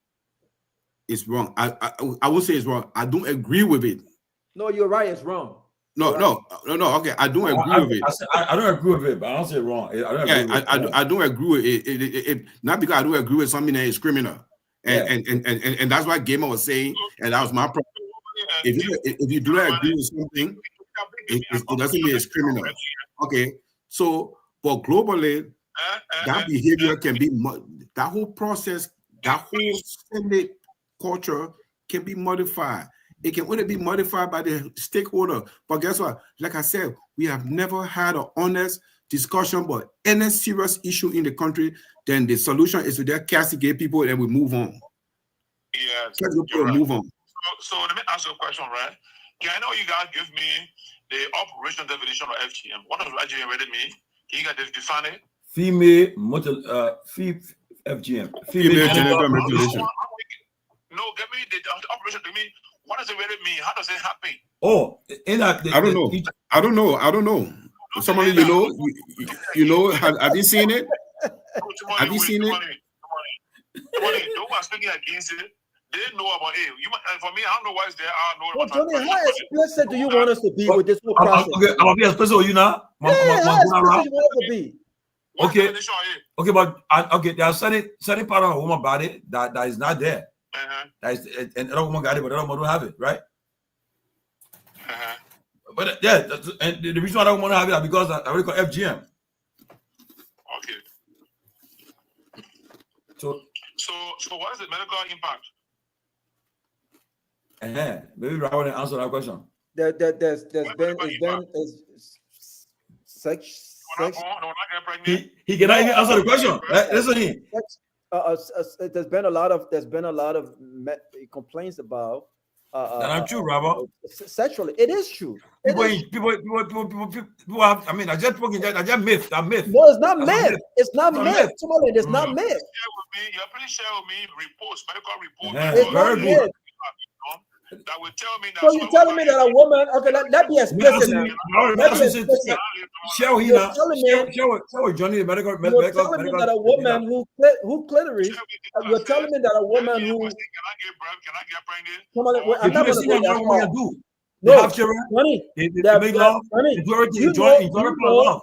It's wrong. I would say it's wrong. I don't agree with it. No, you're right. It's wrong. No. Okay, I don't agree with it. I don't agree with it, but I don't say it wrong. I don't agree with it. Not because I don't agree with something that is criminal. And that's what Gayman was saying, and that was my problem. If you do not agree with something, it doesn't mean it's criminal. Okay, so but globally, that behavior can be that whole process, that whole extended culture can be modified. It can only be modified by the stakeholder. But guess what? Like I said, we have never had an honest discussion about any serious issue in the country. Then the solution is to just castigate people and we move on. Yes, move on. So let me ask you a question, right? Can I know you guys give me the operational definition of FGM? What does FGM really mean? Can you guys define it? Female FGM. Female genital mutilation. No, give me the operation to me. What does it really mean? How does it happen? Oh, I don't know. Somebody you know, have you seen it? Have you seen it? Those who are speaking against it, they know about it. For me, I don't know why it's there. I don't know. Well, Johnny, how explicit do you want us to be with this whole process? I'm gonna be explicit with you now. How explicit do you want us to be? Okay, but there are certain part of a woman's body that is not there. That is, and another woman got it, but another woman don't have it, right? But and the reason why I don't want to have it is because I already call FGM. Okay. So what is the medical impact? Maybe I want to answer that question. There's been sex. He cannot even answer the question. Listen, there's been a lot of complaints about That's not true, Robert. Sexually. It is true. People have, I mean, I just myth. That myth. No, it's not myth. It's not myth. Tomalin, it's not myth. You're pretty share with me reports, medical reports. It's not myth. That will tell me that. So you're telling me that a woman? Okay, let me explicit now. Let me explicit. You're telling me. Johnny, medical. You're telling me that a woman who clitoris. You're telling me that a woman who. Can I get pregnant? Come on, I'm not going to go that far. They No, have children. Johnny, They make love. Johnny, They do everything. you Enjoy love.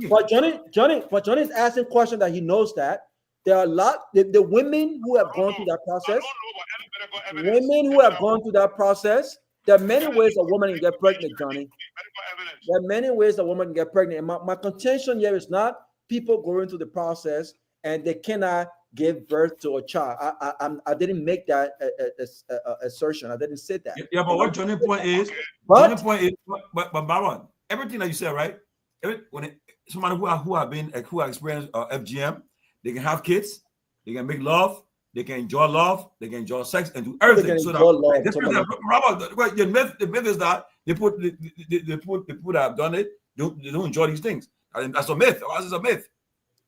but Johnny's asking questions that he knows that there are a lot the women who have gone through that process. Women who have gone through that process. There are many ways a woman can get pregnant, Johnny. There are many ways a woman can get pregnant. And my contention here is not people going through the process and they cannot give birth to a child. I didn't make that assertion. I didn't say that. Yeah, but what Johnny's point is, but Baron, everything that you said, right? Somebody who have experienced FGM, they can have kids, they can make love, they can enjoy love, they can enjoy sex, and do everything. So Robert, the myth is that the people that have done it, they don't enjoy these things. I mean, that's a myth. That's a myth.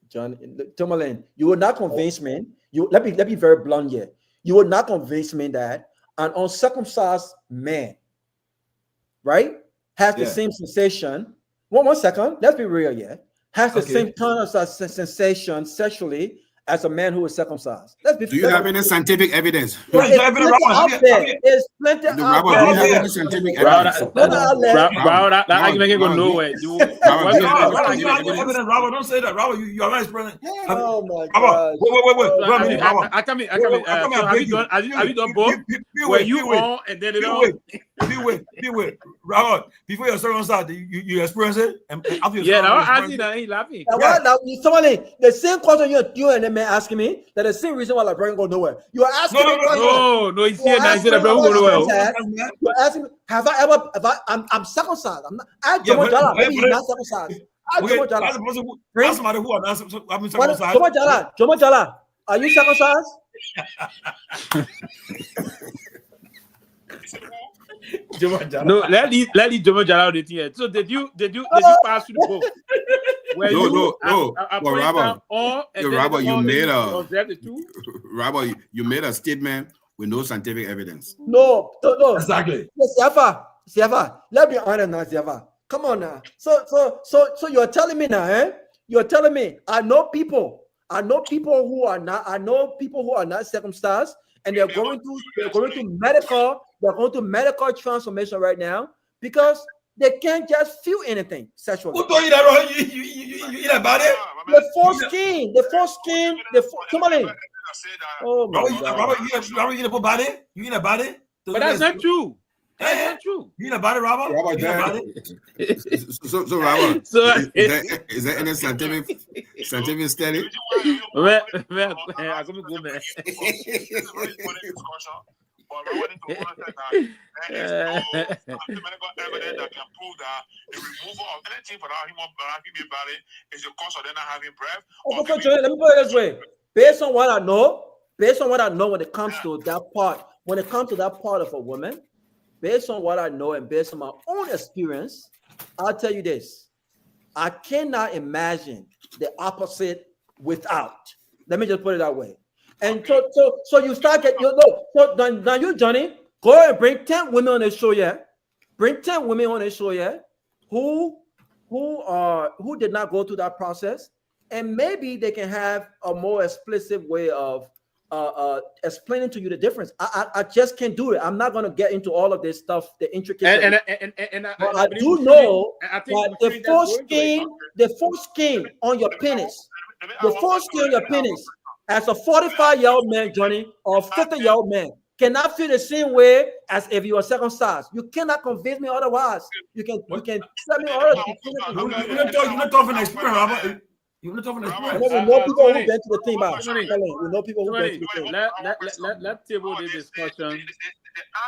John, Tomalin, you will not convince me. Let me be very blunt here. You will not convince me that an uncircumcised man, right, has the same sensation. One second. Let's be real here. Has the same kind of sensation sexually as a man who is circumcised. Let's be. Do you have any scientific evidence? It's plenty out there. Do you have any scientific evidence? That argument can go nowhere. Robert, don't say that. Robert, you are not president. Oh my God. Wait. I come in. Have you done both? Were you on and then it on? Be wait. Robert, before you're circumcised, you experience it? Yeah, now I see that. He's laughing. Somebody, the same question you and the man asking me, that the same reason why the brain go nowhere. You are asking me. No, he's here now. He said the brain go nowhere. You're asking me, have I ever, I'm circumcised. I'm not. I don't know. Maybe he's not circumcised. That's somebody who are circumcised. Jomo Jala, are you circumcised? No, let leave Jomo Jala the thing. So did you pass through the book? Robert, you made a statement with no scientific evidence. No. Exactly. Siafa, let me honest now, Siafa. Come on now. So you're telling me now, eh? You're telling me I know people who are not circumcised, and they're going to medical transformation right now because they can't just feel anything sexually. Who told you that? You eat about it? The foreskin. Tomalin. Oh my God. Robert, you eat about it? You eat about it? But that's not true. That's not true. You eat about it, Robert? Robert, you about it? So Robert, is there any scientific study? Well, I'm gonna go back. But I wanted to understand that there is no medical evidence that can prove that the removal of anything for that human body is the cause of them not having breath. Let me put it this way. Based on what I know when it comes to that part of a woman, based on what I know and based on my own experience, I'll tell you this. I cannot imagine the opposite without. Let me just put it that way. And so you start getting so now you, Johnny, go and bring 10 women on the show, yeah. Bring 10 women on the show, yeah, who did not go through that process, and maybe they can have a more explicit way of explaining to you the difference. I just can't do it. I'm not gonna get into all of this stuff, the intricacies. But I do know that the foreskin on your penis, as a 45-year-old man, Johnny, or 50-year-old man, cannot feel the same way as if you are circumcised. You cannot convince me otherwise. You can tell me otherwise. You're not talking experience, Robert. You're not talking experience. We know people who've been to the thing, we know people who've been to the thing. Let's table this discussion.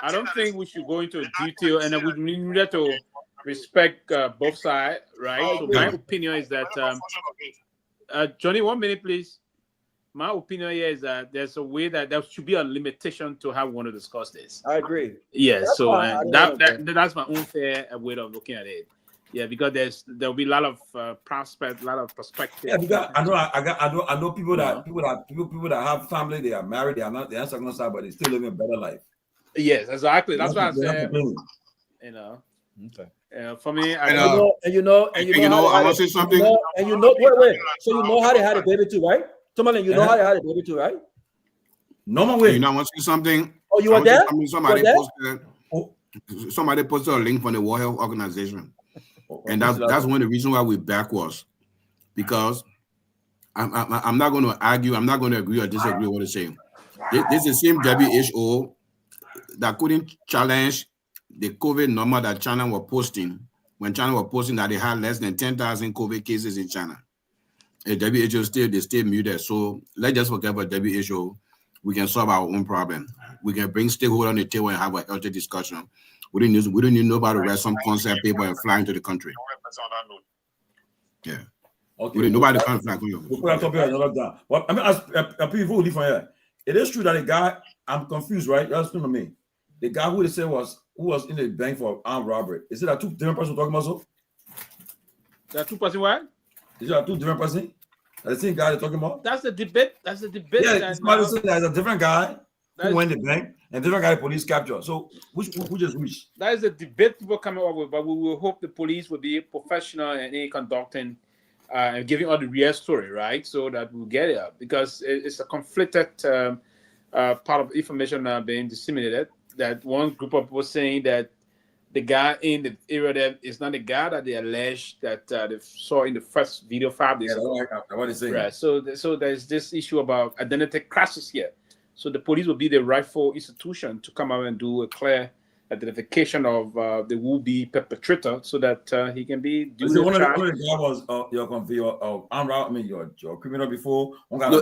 I don't think we should go into detail, and we need to respect both sides, right? So my opinion is that Johnny, 1 minute, please. my opinion here is that there's a way that there should be a limitation to how we want to discuss this. I agree. Yeah, That's so why I don't that's my own fair way of looking at it. Yeah, because there'll be a lot of prospect, a lot of perspective. Yeah, because I know people that have family, they are married, they are not circumcised, but they still living a better life. Yes, exactly. That's what I said. You know. Okay. For me, I I want to say something. Wait. So you know how they had a baby too, right? Tomalin, you know how they had a baby too, right? No way. You know, I want to say something. Oh, you were there? Somebody posted a link from the World Health Organization. And that's one of the reasons why we're backwards, because I'm not going to argue, I'm not going to agree or disagree with what they're saying. This is the same WHO that couldn't challenge the COVID number that China was posting when China was posting that they had less than 10,000 COVID cases in China. The WHO still muted. So let's just forget about WHO. We can solve our own problem. We can bring stakeholders on the table and have a healthy discussion. We don't need nobody to write some concept paper and fly into the country. Yeah. Okay. Nobody can fly. Well, I mean, as people who live from here, it is true that the guy, I'm confused, right? That's to me. The guy who they say who was in the bank for armed robbery. Is it that two different persons talking about so? There are two persons what? Is there two different persons? The same guy they're talking about? That's the debate. That's the debate. Yeah, somebody said there's a different guy who went in the bank and different guy the police captured. So which is which? That is the debate people coming up with, but we will hope the police will be professional in conducting and giving all the real story, right? So that we'll get it up, because it's a conflicted part of information being disseminated. That one group of people saying that the guy in the area there is not the guy that they allege that they saw in the first video 5 days ago. What is saying? Right. So there's this issue about identity crisis here. So the police will be the rightful institution to come out and do a clear identification of the will-be perpetrator, so that he can be duly charged. One of the guy was your criminal before.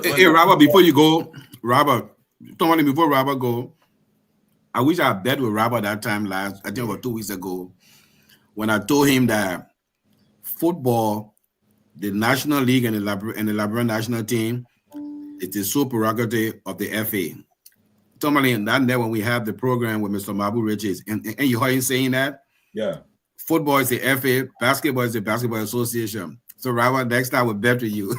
Hey, Robert, before you go, Robert, before Robert go, I wish I bet with Robert that time I think about 2 weeks ago, when I told him that football, the National League and the Liberian national team, it is sole prerogative of the FA. Tomalin, that day when we have the program with Mr. Mabu Riches, and you heard him saying that? Yeah. Football is the FA, basketball is the Basketball Association. So, Robert, next time we'll bet with you.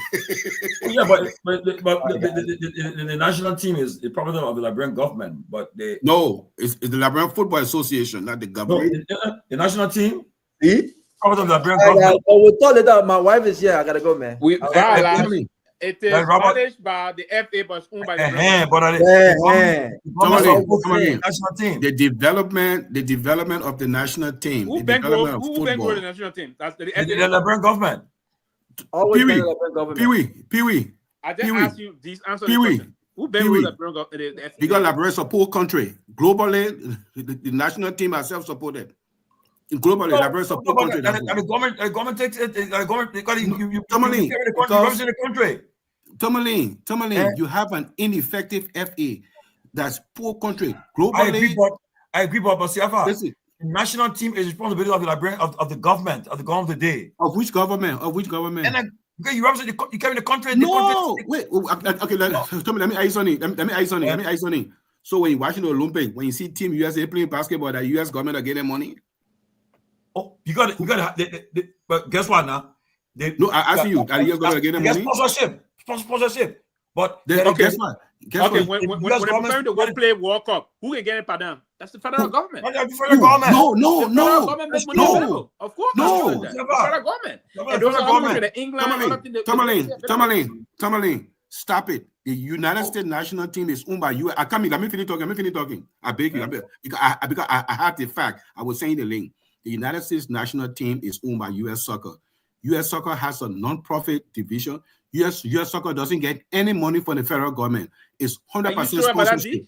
Yeah, but the national team is the property of the Liberian government, but it's the Liberian Football Association, not the government. No, the national team? See? Property of the Liberian government. We'll talk later. My wife is here. I gotta go, man. It is managed by the FA, but owned by the national team. The development of the national team. Who bankroll the national team? That's the Liberian government. Pewee. I just asked you these answers. Who bankroll the FA? Because Liberia is a poor country. Globally, the national team are self-supported. Globally, Liberia is a poor country. The government takes it. The government because you Tomalin, the country. Tomalin, you have an ineffective FA. That's poor country. Globally, I agree, but Siafa, the national team is responsibility of the Liberian of the government of the day. Of which government? And then you represent you carry the country. Wait. Okay, let me ask you something. So when you're watching the Olympics, when you see Team USA playing basketball, the US government are getting money. Oh, you got it. But guess what now? I see you. Are the US government getting money? Sponsorship. But guess what? When they're preparing to go play World Cup, who can get it for them? That's the federal government. No. The federal government makes money available. Of course, no. The federal government. And those are the England. Tomalin, stop it. The United States national team is owned by you. Let me finish talking. I beg you. Because I have the fact. I was saying the link. The United States national team is owned by U.S. Soccer. U.S. Soccer has a non-profit division. U.S. Soccer doesn't get any money from the federal government. It's 100% sponsorship.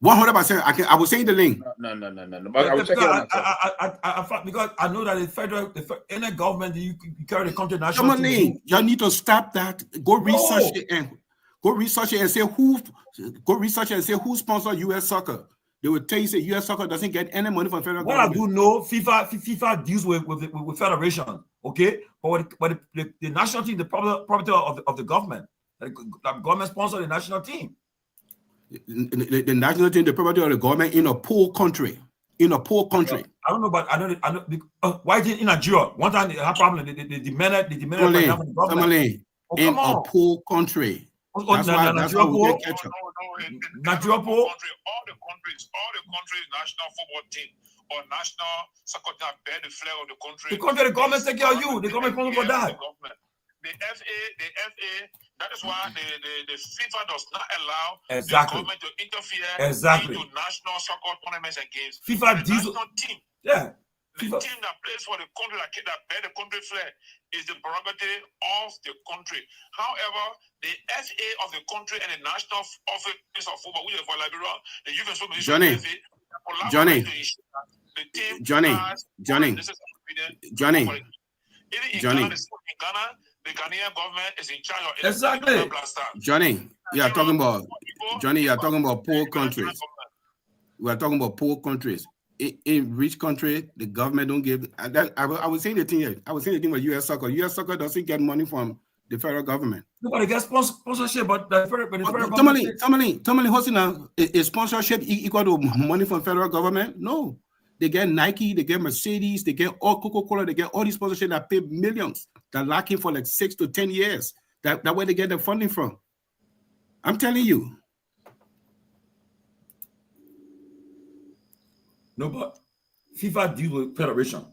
100%. I was saying the link. No. But I will check it out. Because I know that the federal, any government, you carry the country national team. You need to stop that. Go research it and say who. Go research it and say who sponsors U.S. Soccer. They will tell you that U.S. Soccer doesn't get any money from federal government. I do know, FIFA deals with federation, okay? But the national team, the property of the government. The government sponsor the national team. The national team, the property of the government in a poor country. In a poor country. I don't know, but I know. Why did in Nigeria? One time they had problem. They demanded from the government. In a poor country. That's why we get catch up. Nigeria poor. All the countries, national football team or national soccer team bear the flag of the country. The government take care of you. The government sponsor for that. The FA, that is why the FIFA does not allow the government to interfere into national soccer tournaments and games. FIFA the national team. Yeah. The team that plays for the country, that bear the country flag, is the prerogative of the country. However, the FA of the country and the National Office of Football, which is for Liberia, the Youth and Sport Johnny, the Ghanaian government is in charge of it. Exactly. Johnny, you are talking about poor countries. We are talking about poor countries. In rich country, the government don't give. I was saying the thing here. I was saying the thing with U.S. Soccer. U.S. Soccer doesn't get money from the federal government. Nobody gets sponsorship, but the federal government. Tomalin, hosting a sponsorship equal to money from federal government? No. They get Nike, they get Mercedes, they get all Coca-Cola, they get all these sponsorships that pay millions. They're lacking for like 6 to 10 years. That's where they get the funding from. I'm telling you. No, but FIFA deals with federation.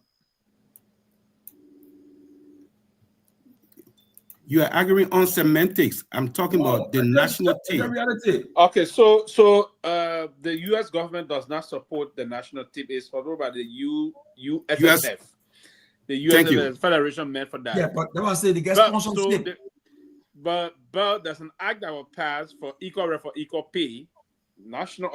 You are arguing on semantics. I'm talking about the national team. Reality. Okay, so the U.S. government does not support the national team. It's supported by the USSF. The U.S. Federation meant for that. Yeah, but they want to say they get sponsorship. But there's an act that will pass for equal rate for equal pay.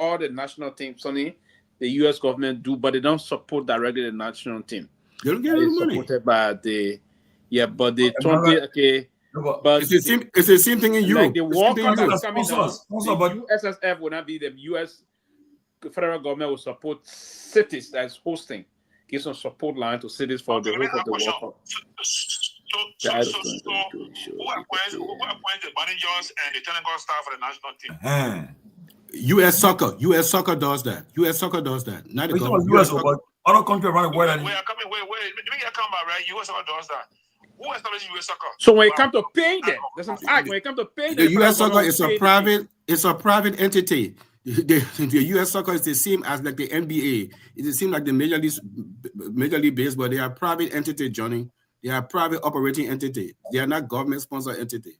All the national teams, Sonny, the U.S. government do, but they don't support directly the national team. They don't get any money. Supported by but the 20 but it's the same thing in Europe. Like the World Cup is coming down, the USSF will not be the U.S. federal government will support cities that is hosting, give some support line to cities for the host of the World Cup. Who appoints the managers and the technical staff for the national team? U.S. Soccer does that. U.S. Soccer does that. Not the government. U.S. but other countries around the world. Let me come back, right? U.S. Soccer does that. Who established U.S. Soccer? So when it comes to paying them, there's an act. When it comes to paying them, the U.S. Soccer is a private entity. The U.S. Soccer is the same as like the NBA. It's the same like the Major League Baseball. They are private entity, Johnny. They are private operating entity. They are not government-sponsored entity.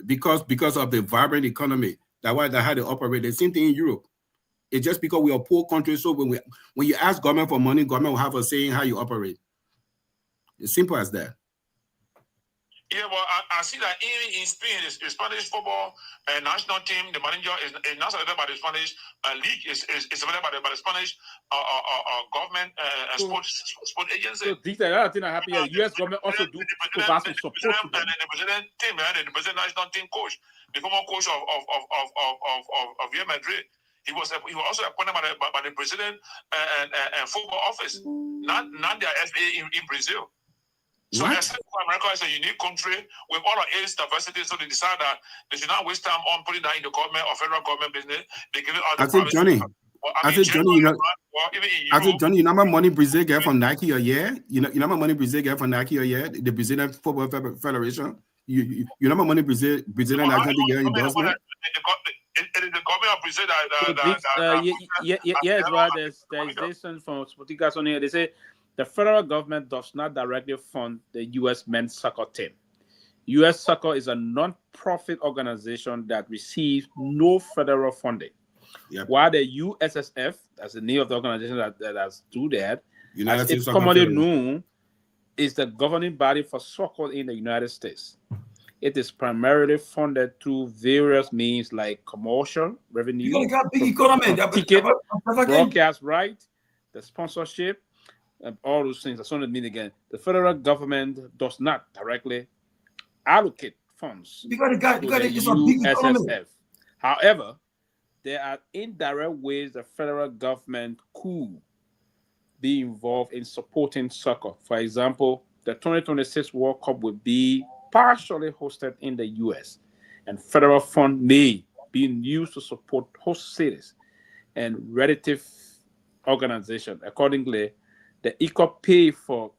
Because of the vibrant economy, that's why they had to operate. The same thing in Europe. It's just because we are poor countries. So when you ask government for money, government will have a say in how you operate. It's simple as that. Yeah, well, I see that even in Spain, the Spanish football national team, the manager is not selected by the Spanish league, is selected by the Spanish government sport agency. So these are other things that happen. The U.S. government also do provide some support to them. The president team, the president national team coach, the former coach of Real Madrid. He was also appointed by the president and football office, not the FA in Brazil. So America is a unique country with all of its diversity, so they decide that they should not waste time on putting that in the government or federal government business. They give it out. I said, Johnny, you know how much money Brazil get from Nike a year? You know how much money Brazil get from Nike a year? The Brazilian Football Federation. You know how much money Brazilian national team get endorsement? The government of Brazil yes, right. There's this from Sporticas on here. They say the federal government does not directly fund the U.S. men's soccer team. U.S. Soccer is a non-profit organization that receives no federal funding. Yep. While the USSF, that's the name of the organization that has do that, as it's commonly known, is the governing body for soccer in the United States. It is primarily funded through various means like commercial revenue, ticket, broadcast right, the sponsorship, and all those things. That's what I mean again. The federal government does not directly allocate funds to the USSF. However, there are indirect ways the federal government could be involved in supporting soccer. For example, the 2026 World Cup will be partially hosted in the U.S. and federal funds may be used to support host cities and relative organizations. Accordingly, the equal pay for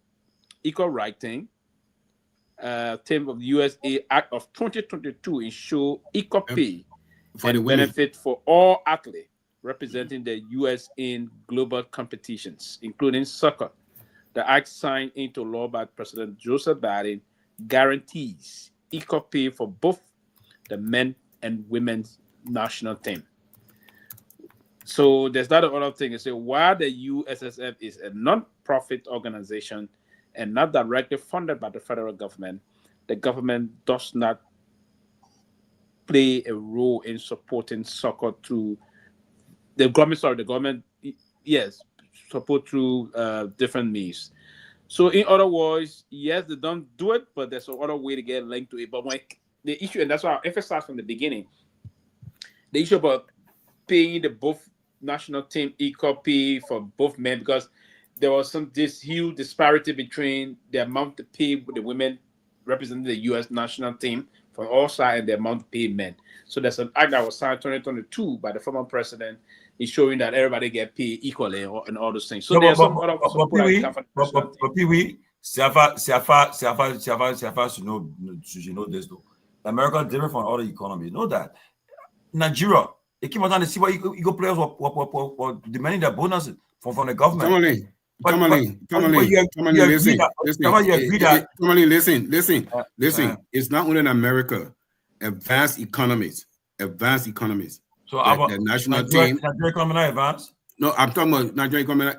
equal writing term of the USA Act of 2022 ensure equal pay for and benefit for all athletes representing the U.S. in global competitions, including soccer. The act signed into law by President Joseph Biden guarantees equal pay for both the men and women's national team. So there's not another thing. It's while the USSF is a non-profit organization and not directly funded by the federal government, the government does not play a role in supporting soccer through the government. Sorry, the government, yes, support through different means. So in other words, yes, they don't do it, but there's another way to get linked to it. But when the issue, and that's why I emphasized from the beginning, the issue about paying the both national team equal pay for both men, because there was this huge disparity between the amount to pay the women representing the U.S. national team for all sides and the amount to pay men. So there's an act that was signed in 2022 by the former president, ensuring that everybody get paid equally and all those things. So No, there's but some other support Pewee, should know this though. America is different from other economies. Know that. Nigeria, they keep on trying to see what Eagle players were demanding their bonuses from the government. Listen. It's not only in America. Advanced economies. So our the national Nigeria, team. Nigeria economy not advanced? No, I'm talking about Nigeria economy.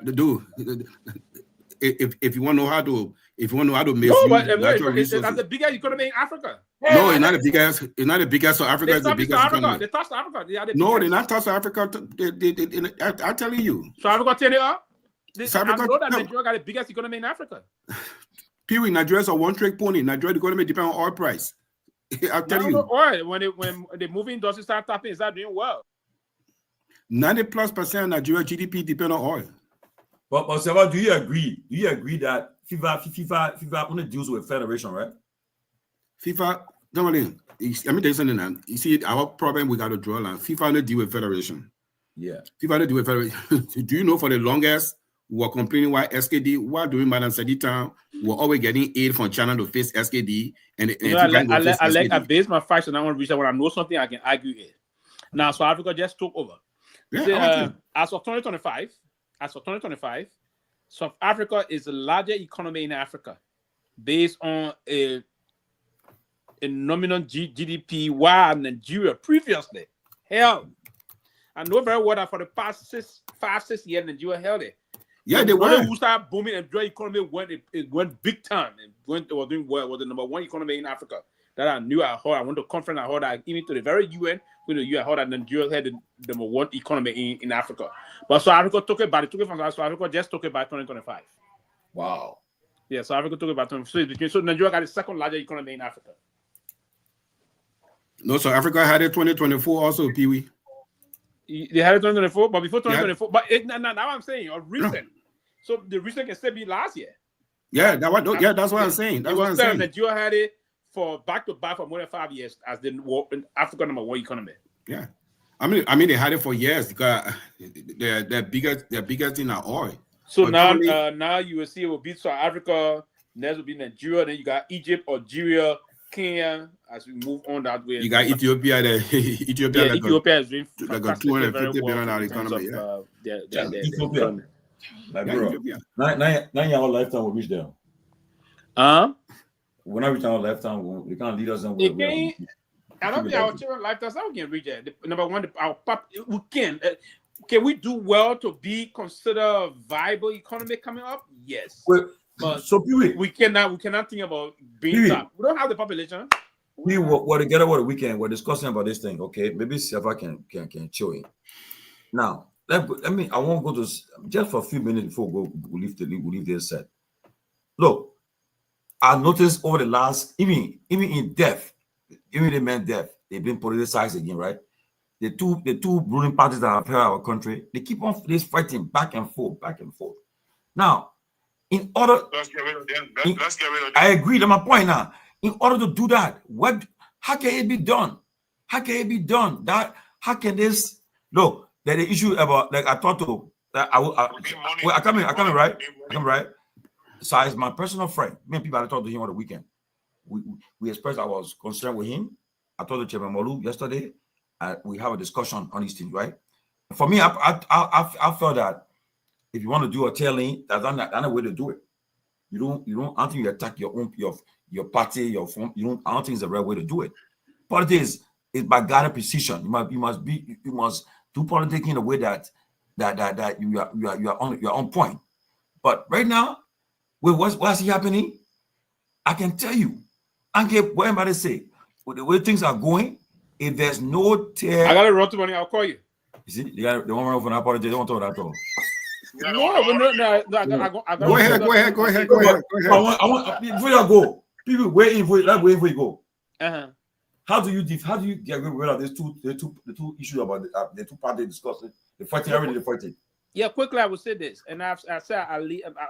If you want to know how to, make that's the biggest economy in Africa. No, it's not the biggest. It's not the biggest. So Africa is the biggest economy. They touched Africa. No, they're not touched Africa. I'm telling you. So Africa turn it up. I Africa, know that Nigeria got the biggest economy in Africa. Pewee, Nigeria's a one-trick pony. Nigeria economy depends on oil price. I'll tell you. Oil, when the moving industry start tapping, is that doing well? 90+% of Nigeria GDP depend on oil. But Sylvester, do you agree? Do you agree that FIFA only deals with federation, right? FIFA, Tomalin, let me tell you something now. You see, our problem, we got to draw a line. FIFA only deal with federation. Yeah. FIFA only deal with federation. Do you know for the longest, we were complaining why SKD, while doing Madam Sadi Town, we're always getting aid from China to face SKD. I base my facts on that one research. When I know something, I can argue it. Now, South Africa just took over. Yeah, as of 2025, South Africa is the largest economy in Africa based on a nominal GDP, while Nigeria previously held. I know very well that for the past 5-6 years, Nigeria held it. Yeah, they were. Who started booming and the economy went big time and it was doing well. It was the #1 economy in Africa. That I knew. I heard. I went to a conference. I heard that even to the very UN, I heard that Nigeria had the #1 economy in Africa. But South Africa took it from South Africa. Just took it by 2025. Wow. Yeah, South Africa took it by 2025. So Nigeria got the second largest economy in Africa. No, South Africa had it 2024 also, Pewee. They had it 2024, but before 2024. Yeah. But now I'm saying recent. So the recent can still be last year. Yeah, that's what I'm saying. That's what I'm saying. Nigeria had it for back to back for more than 5 years as the Africa #1 economy. Yeah, I mean they had it for years because they're biggest in our oil. So now you will see it will be South Africa, next will be Nigeria, then you got Egypt, Algeria, Kenya. As we move on that way, you got Ethiopia. Ethiopia is doing like a $250 billion economy. Ethiopia. Like bro, nine year lifetime will reach there. When I reach our lifetime, we can't lead us in. I don't think our children lifetime we can reach there. Number one, we can. Can we do well to be considered a viable economy coming up? Yes. But so we cannot think about being top. We don't have the population. What together what weekend we're discussing about this thing. Okay, maybe Sefa can chill in. Now, I won't go to just for a few minutes before we leave this set. Look, I noticed over the last even in death, even the men death, they've been politicized again, right? The two ruling parties that have held our country, they keep on this fighting back and forth. Now, in order, let's get rid of them. I agree. That's my point now. In order to do that, how can it be done? How can it be done? That how can this? No, there's the issue about like I thought to. I come in right. So as my personal friend, many people I talked to him on the weekend. We expressed I was concerned with him. I told the Chairman Molu yesterday. We have a discussion on these things, right? For me, I felt that if you want to do a tailing, that's not a way to do it. You don't. I don't think you attack your own your party, your form. You don't. I don't think it's the right way to do it. Politics is by guided precision. You must do politics in a way that you are on point. But right now, with what's happening, I can tell you, I don't care what anybody say. With the way things are going, if there's no tear, I gotta run to money. I'll call you. You see, they want to run over an apology. They don't talk that all. Go ahead. I want before you go, people waiting for you go. How do you get rid of these the two issues about the two parties discussing the fighting? Yeah, quickly I would say this, and I said I'm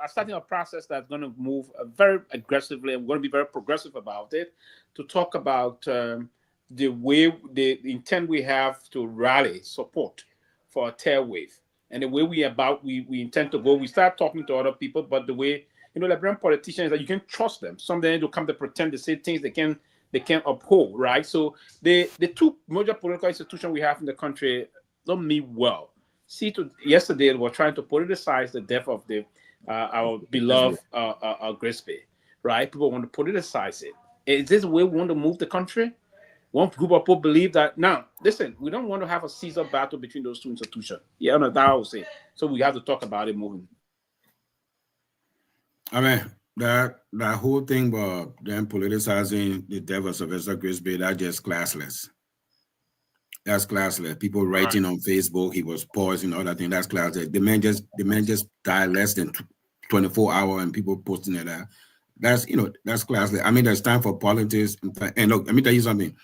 starting a process that's going to move very aggressively. I'm going to be very progressive about it to talk about the way the intent we have to rally support for a tear wave, and the way we intend to go. We start talking to other people, but the way Liberian politicians that you can trust them. Some they come to pretend to say things they can uphold, right? So the two major political institutions we have in the country don't meet well. Yesterday, they were trying to politicize the death of our beloved Grisby, right? People want to politicize it. Is this the way we want to move the country? One group of people believe that. Now, listen, we don't want to have a Caesar battle between those two institutions. Yeah, no, that I would say. So we have to talk about it moving. I mean, that whole thing about them politicizing the death of Sylvester Grisby, that's just classless. That's classless. People writing on Facebook, he was poisoned, all that thing. That's classless. The man just died less than 24 hours, and people posting it out. That's classless. I mean, there's time for politics. And look, let me tell you something.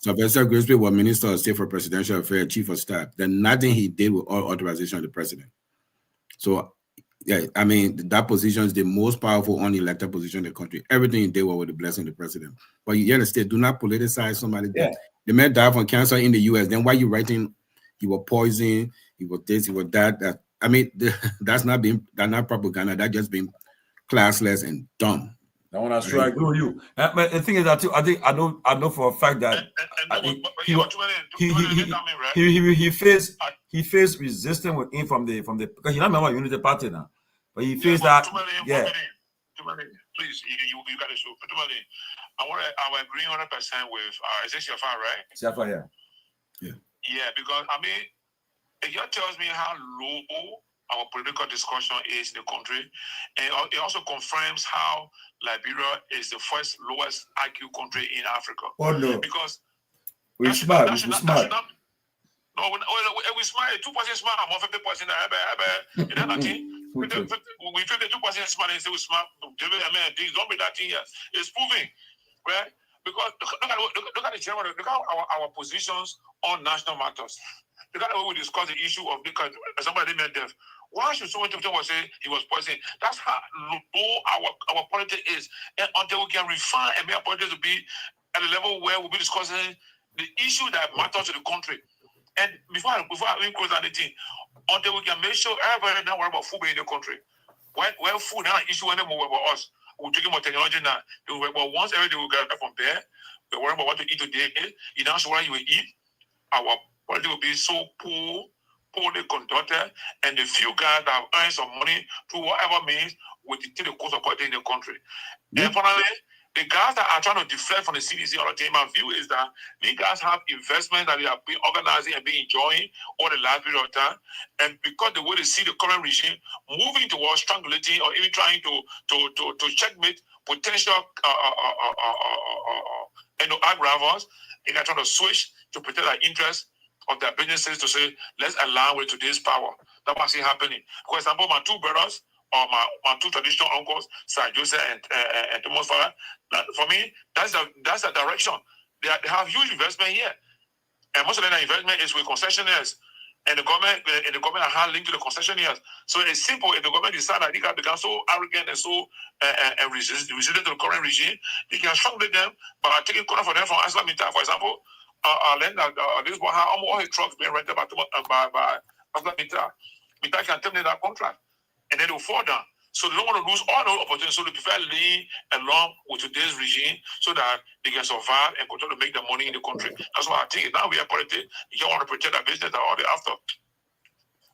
Sylvester Grisby was Minister of State for Presidential Affairs, Chief of Staff. Then nothing he did with all authorization of the president. So, yeah, I mean, that position is the most powerful unelected position in the country. Everything he did was with the blessing of the president. But you understand, do not politicize somebody. Yeah. The man died from cancer in the U.S. Then why you writing he was poisoned, he was this, he was that? I mean, that's not propaganda. That's just being classless and dumb. I want to strike with you. But the thing is that I know for a fact that he faced resistance with him from the because he's not a member of Unity Party now, but he faced that. Yeah. Please, you got to show. I'm agreeing 100% with. Is this your fan, right? Shafa, yeah. Yeah, because I mean, it just tells me how low our political discussion is in the country, and it also confirms how Liberia is the first lowest IQ country in Africa. Oh no! Because we're smart. No, we smart. 2% smart. I'm 50%. You know nothing. We 52% smart and say we smart. Don't be that thing here. It's proving, right? Because look at the general. Look at our positions on national matters. Look at the way we discuss the issue of somebody made death. Why should someone say he was poisoned? That's how low our politics is. And until we can refine and make our politics to be at a level where we'll be discussing the issue that matters to the country. And before I close on the thing, until we can make sure everybody now worry about food in the country. When food now issue anymore about us, we're talking about technology now. But once everything will get from there, we're worrying about what to eat today. You know, so what you will eat, our politics will be so poorly conducted, and the few guys that have earned some money through whatever means will dictate the course of politics in the country. And finally, the guys that are trying to deflect from the CDC all the time, my view is that these guys have investment that they have been organizing and been enjoying all the last period of time. And because the way they see the current regime moving towards strangulating or even trying to checkmate potential aggravers, they are trying to switch to protect their interests of their businesses to say, let's align with today's power. That's what's happening. For example, my two brothers, or my two traditional uncles, Sir Joseph and Thomas Father, for me, that's the direction. They have huge investment here. And most of their investment is with concessionaires. And the government are linked to the concessionaires. So it's simple. If the government decides that they have become so arrogant and so resistant to the current regime, they can strongly them by taking corner for them from Islam, for example. land this one, how all his trucks being rented by Mita. Mita can terminate that contract, and then they'll fall down. So they don't want to lose all those opportunities. So they prefer lean along with today's regime so that they can survive and continue to make the money in the country. That's why I think now we are politics. You don't want to protect that business that all the after.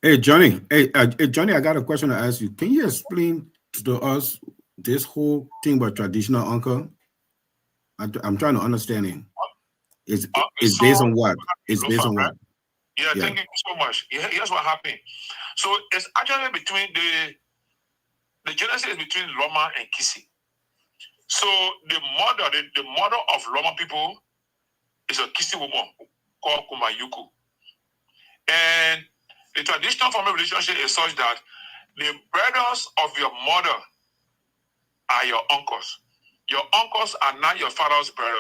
Hey Johnny, Johnny, I got a question to ask you. Can you explain to us this whole thing about traditional uncle? I'm trying to understand it. It's based on what? It's based on what? Yeah, thank you so much. Here's what happened. So it's actually between the genesis is between Loma and Kisi. So the mother of Loma people is a Kisi woman called Kumayuku. And the traditional family relationship is such that the brothers of your mother are your uncles. Your uncles are not your father's brother.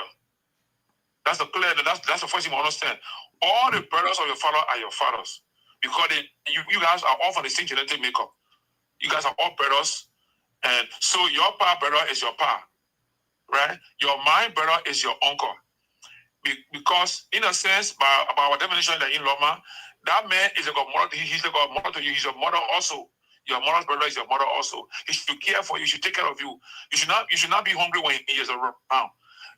That's the first thing you understand. All the brothers of your father are your fathers because you guys are all from the same genetic makeup. You guys are all brothers, and so your pa brother is your pa, right? Your my brother is your uncle, because in a sense, by our definition in Loma, that man is a godmother. He's a godmother to you. He's your mother also. Your mother's brother is your mother also. He should care for you. He should take care of you. You should not be hungry when he is around.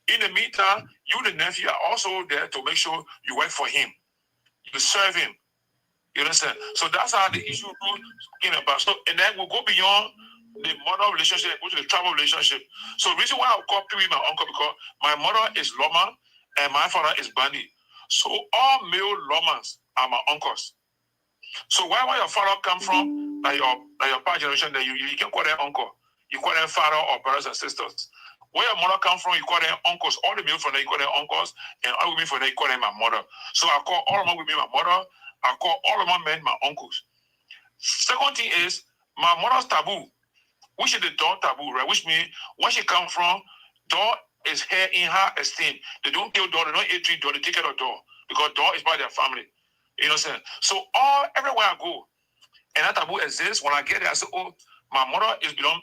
In the meantime, you, the nephew, are also there to make sure you work for him. You serve him. You understand? So that's how the issue goes about. So, and then we'll go beyond the mother relationship and go to the tribal relationship. So the reason why I call Pewee my uncle, because my mother is Loma and my father is Bandi. So all male Lomas are my uncles. So where your father come from, like your past generation, that you can call them uncle. You call them father or brothers and sisters. Where your mother come from, you call them uncles. All the male from there, you call them uncles, and all the women from there, you call them my mother. So I call all of my women my mother. I call all of my men my uncles. Second thing is my mother's taboo, which is the dog taboo, right? Which means where she come from, dog is here in her esteem. They don't kill dog, they don't eat dog, they take care of dog because dog is by their family. You know what I'm saying? So everywhere I go, and that taboo exists. When I get there, I say, oh, my mother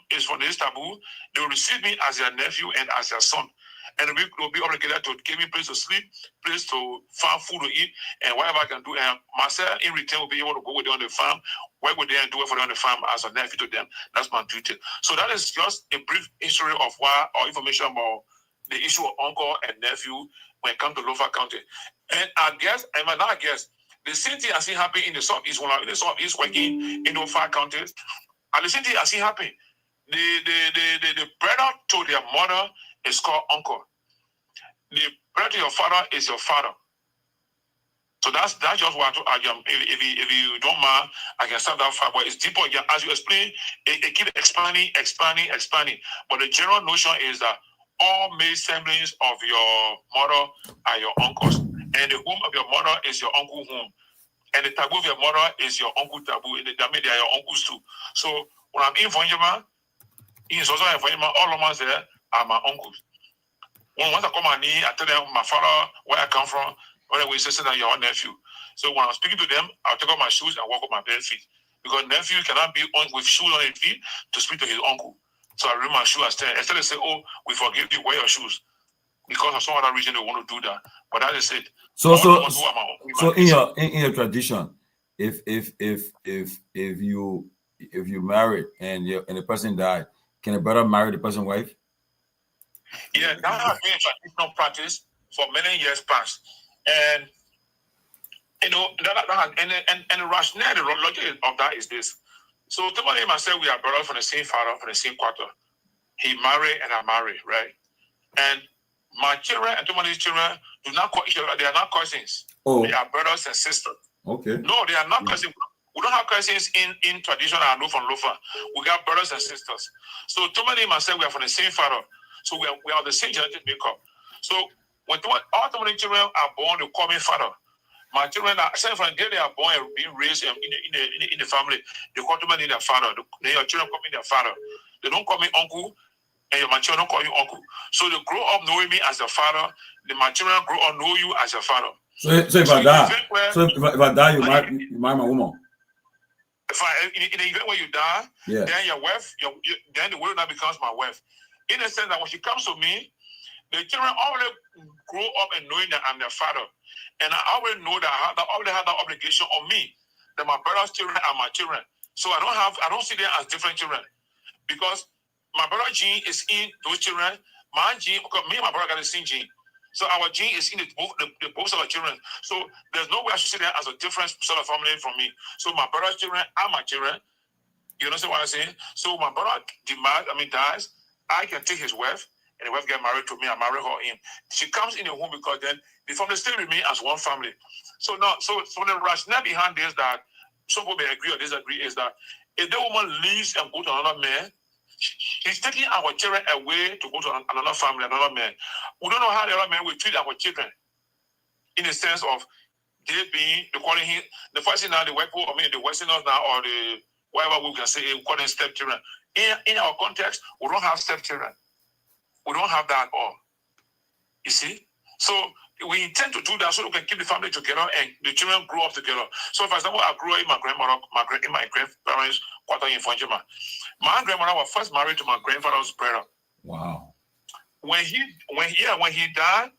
is from this taboo. They will receive me as their nephew and as their son. And we will be obligated to give me place to sleep, place to find food to eat, and whatever I can do. And myself, in return, will be able to go with them on the farm, work with them and do it for them on the farm as a nephew to them. That's my duty. So that is just a brief history of why, or information about the issue of uncle and nephew when it comes to Lofa County. And I guess, and my not guess, the same thing I see happen in the Southeast when I'm in the Southeast working in those 5 counties. And the same thing I see happen. The brother to their mother is called uncle. The brother to your father is your father. So that's just what if you don't mind, I can start that far. But it's deeper. As you explain, it keeps expanding. But the general notion is that all male siblings of your mother are your uncles. And the home of your mother is your uncle home. And the taboo of your mother is your uncle taboo. And that means they are your uncles too. So when I'm in Fonjama, he's also in Fonjama, all of us there are my uncles. Once I call my knee, I tell them my father, where I come from, where we say that you're our nephew. So when I'm speaking to them, I'll take off my shoes and walk up my bare feet. Because nephew cannot be on with shoes on his feet to speak to his uncle. So I remove my shoe and stand. Instead they say, oh, we forgive you, wear your shoes. Because of some other reason they want to do that. But that is it. So in your tradition, if you married and the person died, can a brother marry the person's wife? Yeah, that has been a traditional practice for many years past. And and the rationale, the logic of that is this. So Tomalin and myself, we are brothers from the same father, from the same quarter. He married and I married, right? And my children and Tomalin's children do not call each other. They are not cousins. Oh. They are brothers and sisters. Okay. No, they are not cousins. We don't have cousins in tradition. I know from Lofa. We got brothers and sisters. So Tomalin and myself, we are from the same father. So we are the same genetic makeup. So when all Tomalin children are born, they call me father. My children are same from they are born and being raised in the family. They call Tomalin their father. Your children call me their father. They don't call me uncle. And my children call you uncle. So they grow up knowing me as their father. My children grow up know you as your father. So if I die, you marry my woman. In the event where you die, then your wife, then the widow now becomes my wife. In a sense that when she comes to me, The children already grow up and knowing that I'm their father. And I already know that I already have that obligation on me, that my brother's children are my children. So I don't see them as different children. Because my brother's gene is in those children. My gene, because me and my brother got the same gene. So our gene is in the both of our children. So there's no way I should see them as a different sort of family from me. So my brother's children are my children. You understand what I'm saying? So my brother dies. I can take his wife, and the wife get married to me. I marry her in. She comes in the home because then the family still remain as one family. So now, so the rationale behind this that some people may agree or disagree is that if the woman leaves and go to another man, he's taking our children away to go to another family, another man. We don't know how the other man will treat our children, in the sense of they calling him the first thing now the white people, the Westerners now, or the whatever we can say, we call them stepchildren. In our context, we don't have stepchildren. We don't have that at all. You see? So we intend to do that so we can keep the family together and the children grow up together. So, for example, I grew up in my grandparents' quarter in Fonjima. My grandmother was first married to my grandfather's brother. Wow. When he died,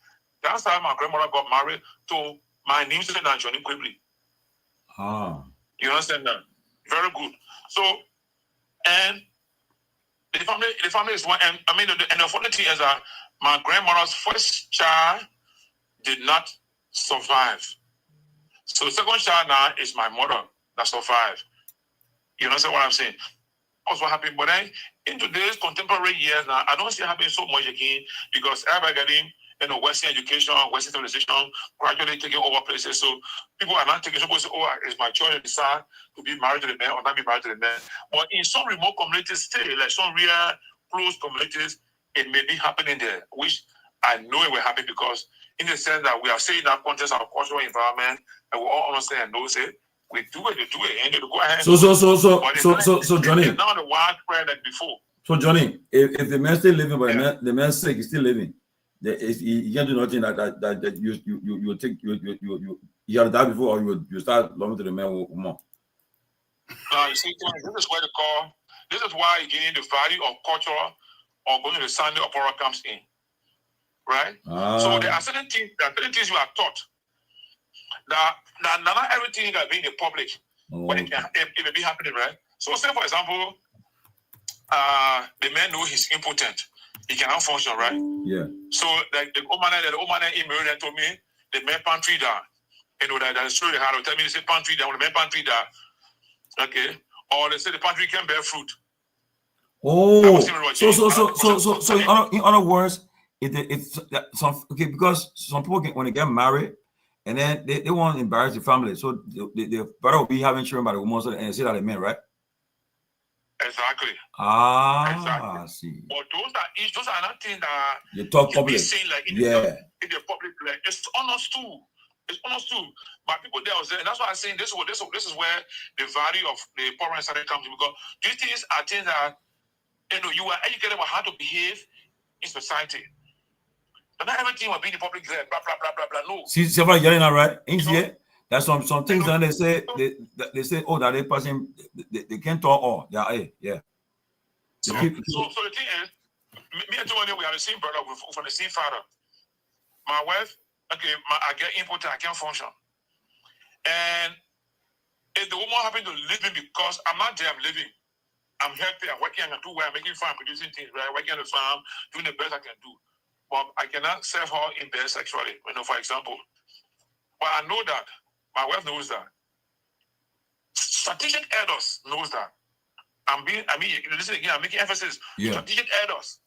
that's how my grandmother got married to my namesake and Johnny Quigley. Ah. You understand that? Very good. So, and the family is one. And the funny thing is that my grandmother's first child did not survive. So the second child now is my mother that survived. You understand what I'm saying? That's what happened. But then in today's contemporary years now, I don't see it happening so much again because everybody getting Western education, Western civilization, gradually taking over places. So people are not taking, supposed to say, oh, it's my choice to decide to be married to the man or not be married to the man. But in some remote communities still, like some real close communities, it may be happening there, which I know it will happen because in the sense that we are saying that context our cultural environment, and we all understand and know it. We do it, and they go ahead. So Johnny. It's not the widespread like before. So Johnny, if the man still living, but the man's sick, he's still living. You can't do nothing that you take you have died before, or you start loving to the man or more. You see, this is where this is why again the value of culture or going to the Sunday opera comes in. Right? So there are certain things you are taught that not everything that being in the public, but it may be happening, right? So say for example, the man knows he's impotent, he cannot function, right? Yeah. So like the old man in Myean told me the man pantry down. You know that story they had to tell me they say pantry down, the man pantry down. Okay. Or they say the pantry can bear fruit. Oh, so in other words, it's some because some people when they get married and then they want to embarrass the family, so the brother will be having children by the woman and they say that the men, right? Exactly. Exactly. I see. But those are not things that you talk public. Saying like in the public, like it's understood. It's understood by people there. And that's why I'm saying this is where the value of the parents started coming, because these things are things that you are educated about how to behave in society. But not everything will be in the public there, blah blah blah blah blah. No. See, somebody yelling out, right? Ain't it? There's some things that they say, oh, that person they can't talk all. Yeah. So the thing is, me and Tomalin, we are the same brother from the same father. My wife, I get impotent, I can't function. And if the woman happen to leave me because I'm not there, I'm living. I'm helping, I'm working, I'm doing well, I'm making fun, producing things, right? Working on the farm, doing the best I can do. But I cannot serve her in bed sexually, for example. But I know that. My wife knows that. Strategic elders knows that. Listen again, I'm making emphasis. Yeah. Strategic elders,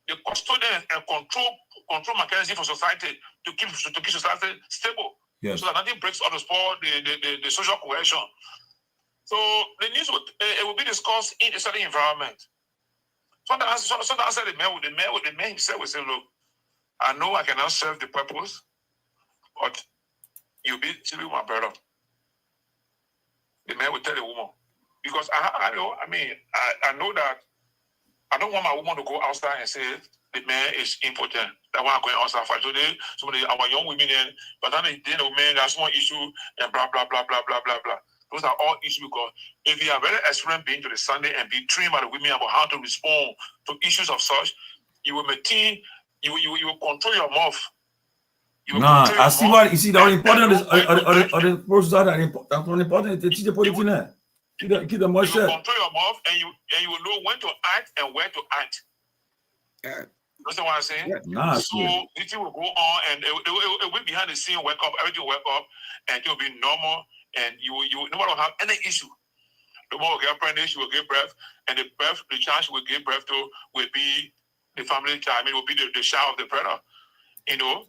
the custodians and control mechanism for society to keep society stable. Yes. So that nothing breaks or spoil the social cohesion. So the news will be discussed in a certain environment. So that answer the man himself will say, look, I know I cannot serve the purpose, but you'll be my brother. The man will tell the woman. Because I know that I don't want my woman to go outside and say the man is impotent. That's why I'm going outside fight. So our young women, but then they know men, that's one issue, and blah, blah, blah, blah, blah, blah, blah. Those are all issues because if you are very experienced being to the Sunday and be trained by the women about how to respond to issues of such, you will maintain You control your mouth. Nah, I see what you see. The important is the process that important. Teach the policy. Keep the mouth shut. You control your mouth, and you will know when to act and where to act. Understand what I'm saying? Nah, so it will go on, and it will behind the scene, wake up, everything will wake up, and it will be normal, and you nobody will have any issue. The more will get pregnant, she will give birth, and the child she will give birth to will be the family child. I mean, it will be the child of the brother. You know,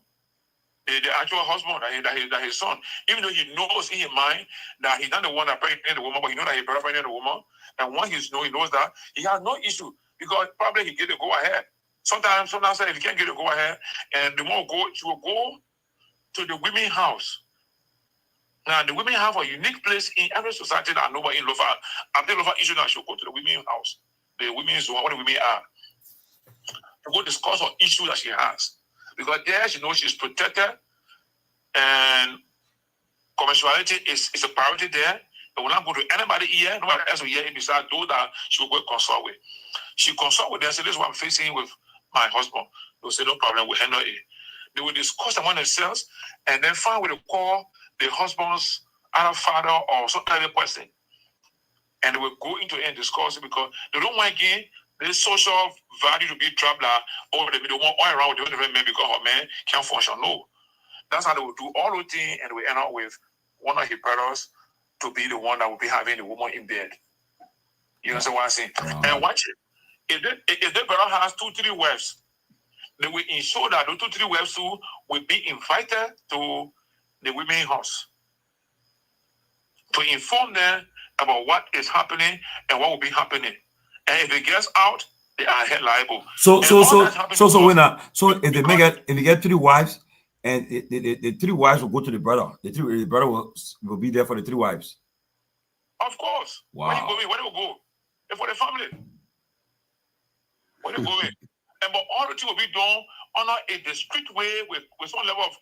the actual husband that his son, even though he knows in his mind that he's not the one that pregnant the woman, but he knows that his brother pregnant the woman, and once he knows that, he has no issue because probably he get the go ahead. Sometimes if he can't get the go ahead, and the more she will go to the women's house. Now, the women have a unique place in every society that I know about in Lofa. After Lofa issue, now she'll go to the women's house. The women's zone, what the women are. To go discuss her issue that she has. Because there she knows she's protected and commerciality is a priority there. It will not go to anybody here, nobody else will hear it besides those that she will go consult with. She consult with them, say, this is what I'm facing with my husband. They'll say, no problem, we'll handle it. They will discuss among themselves and then find where to call the husband's other father or some other person. And they will go into it and discuss it because they don't want again the social value to be trapped or they don't want all around with the other man because her man can't function. No. That's how they will do all those things, and we end up with one of his brothers to be the one that will be having the woman in bed. You understand what I'm saying? And watch it. If the brother has 2-3 wives, they will ensure that the 2-3 wives too will be invited to the women's house to inform them about what is happening and what will be happening. And if it gets out, they are held liable. So if they get 3 wives, and the 3 wives will go to the brother. The brother will be there for the 3 wives. Of course. Wow. Where they will go? And for the family. Where they go in? And but all the things will be done on a discreet way with some level of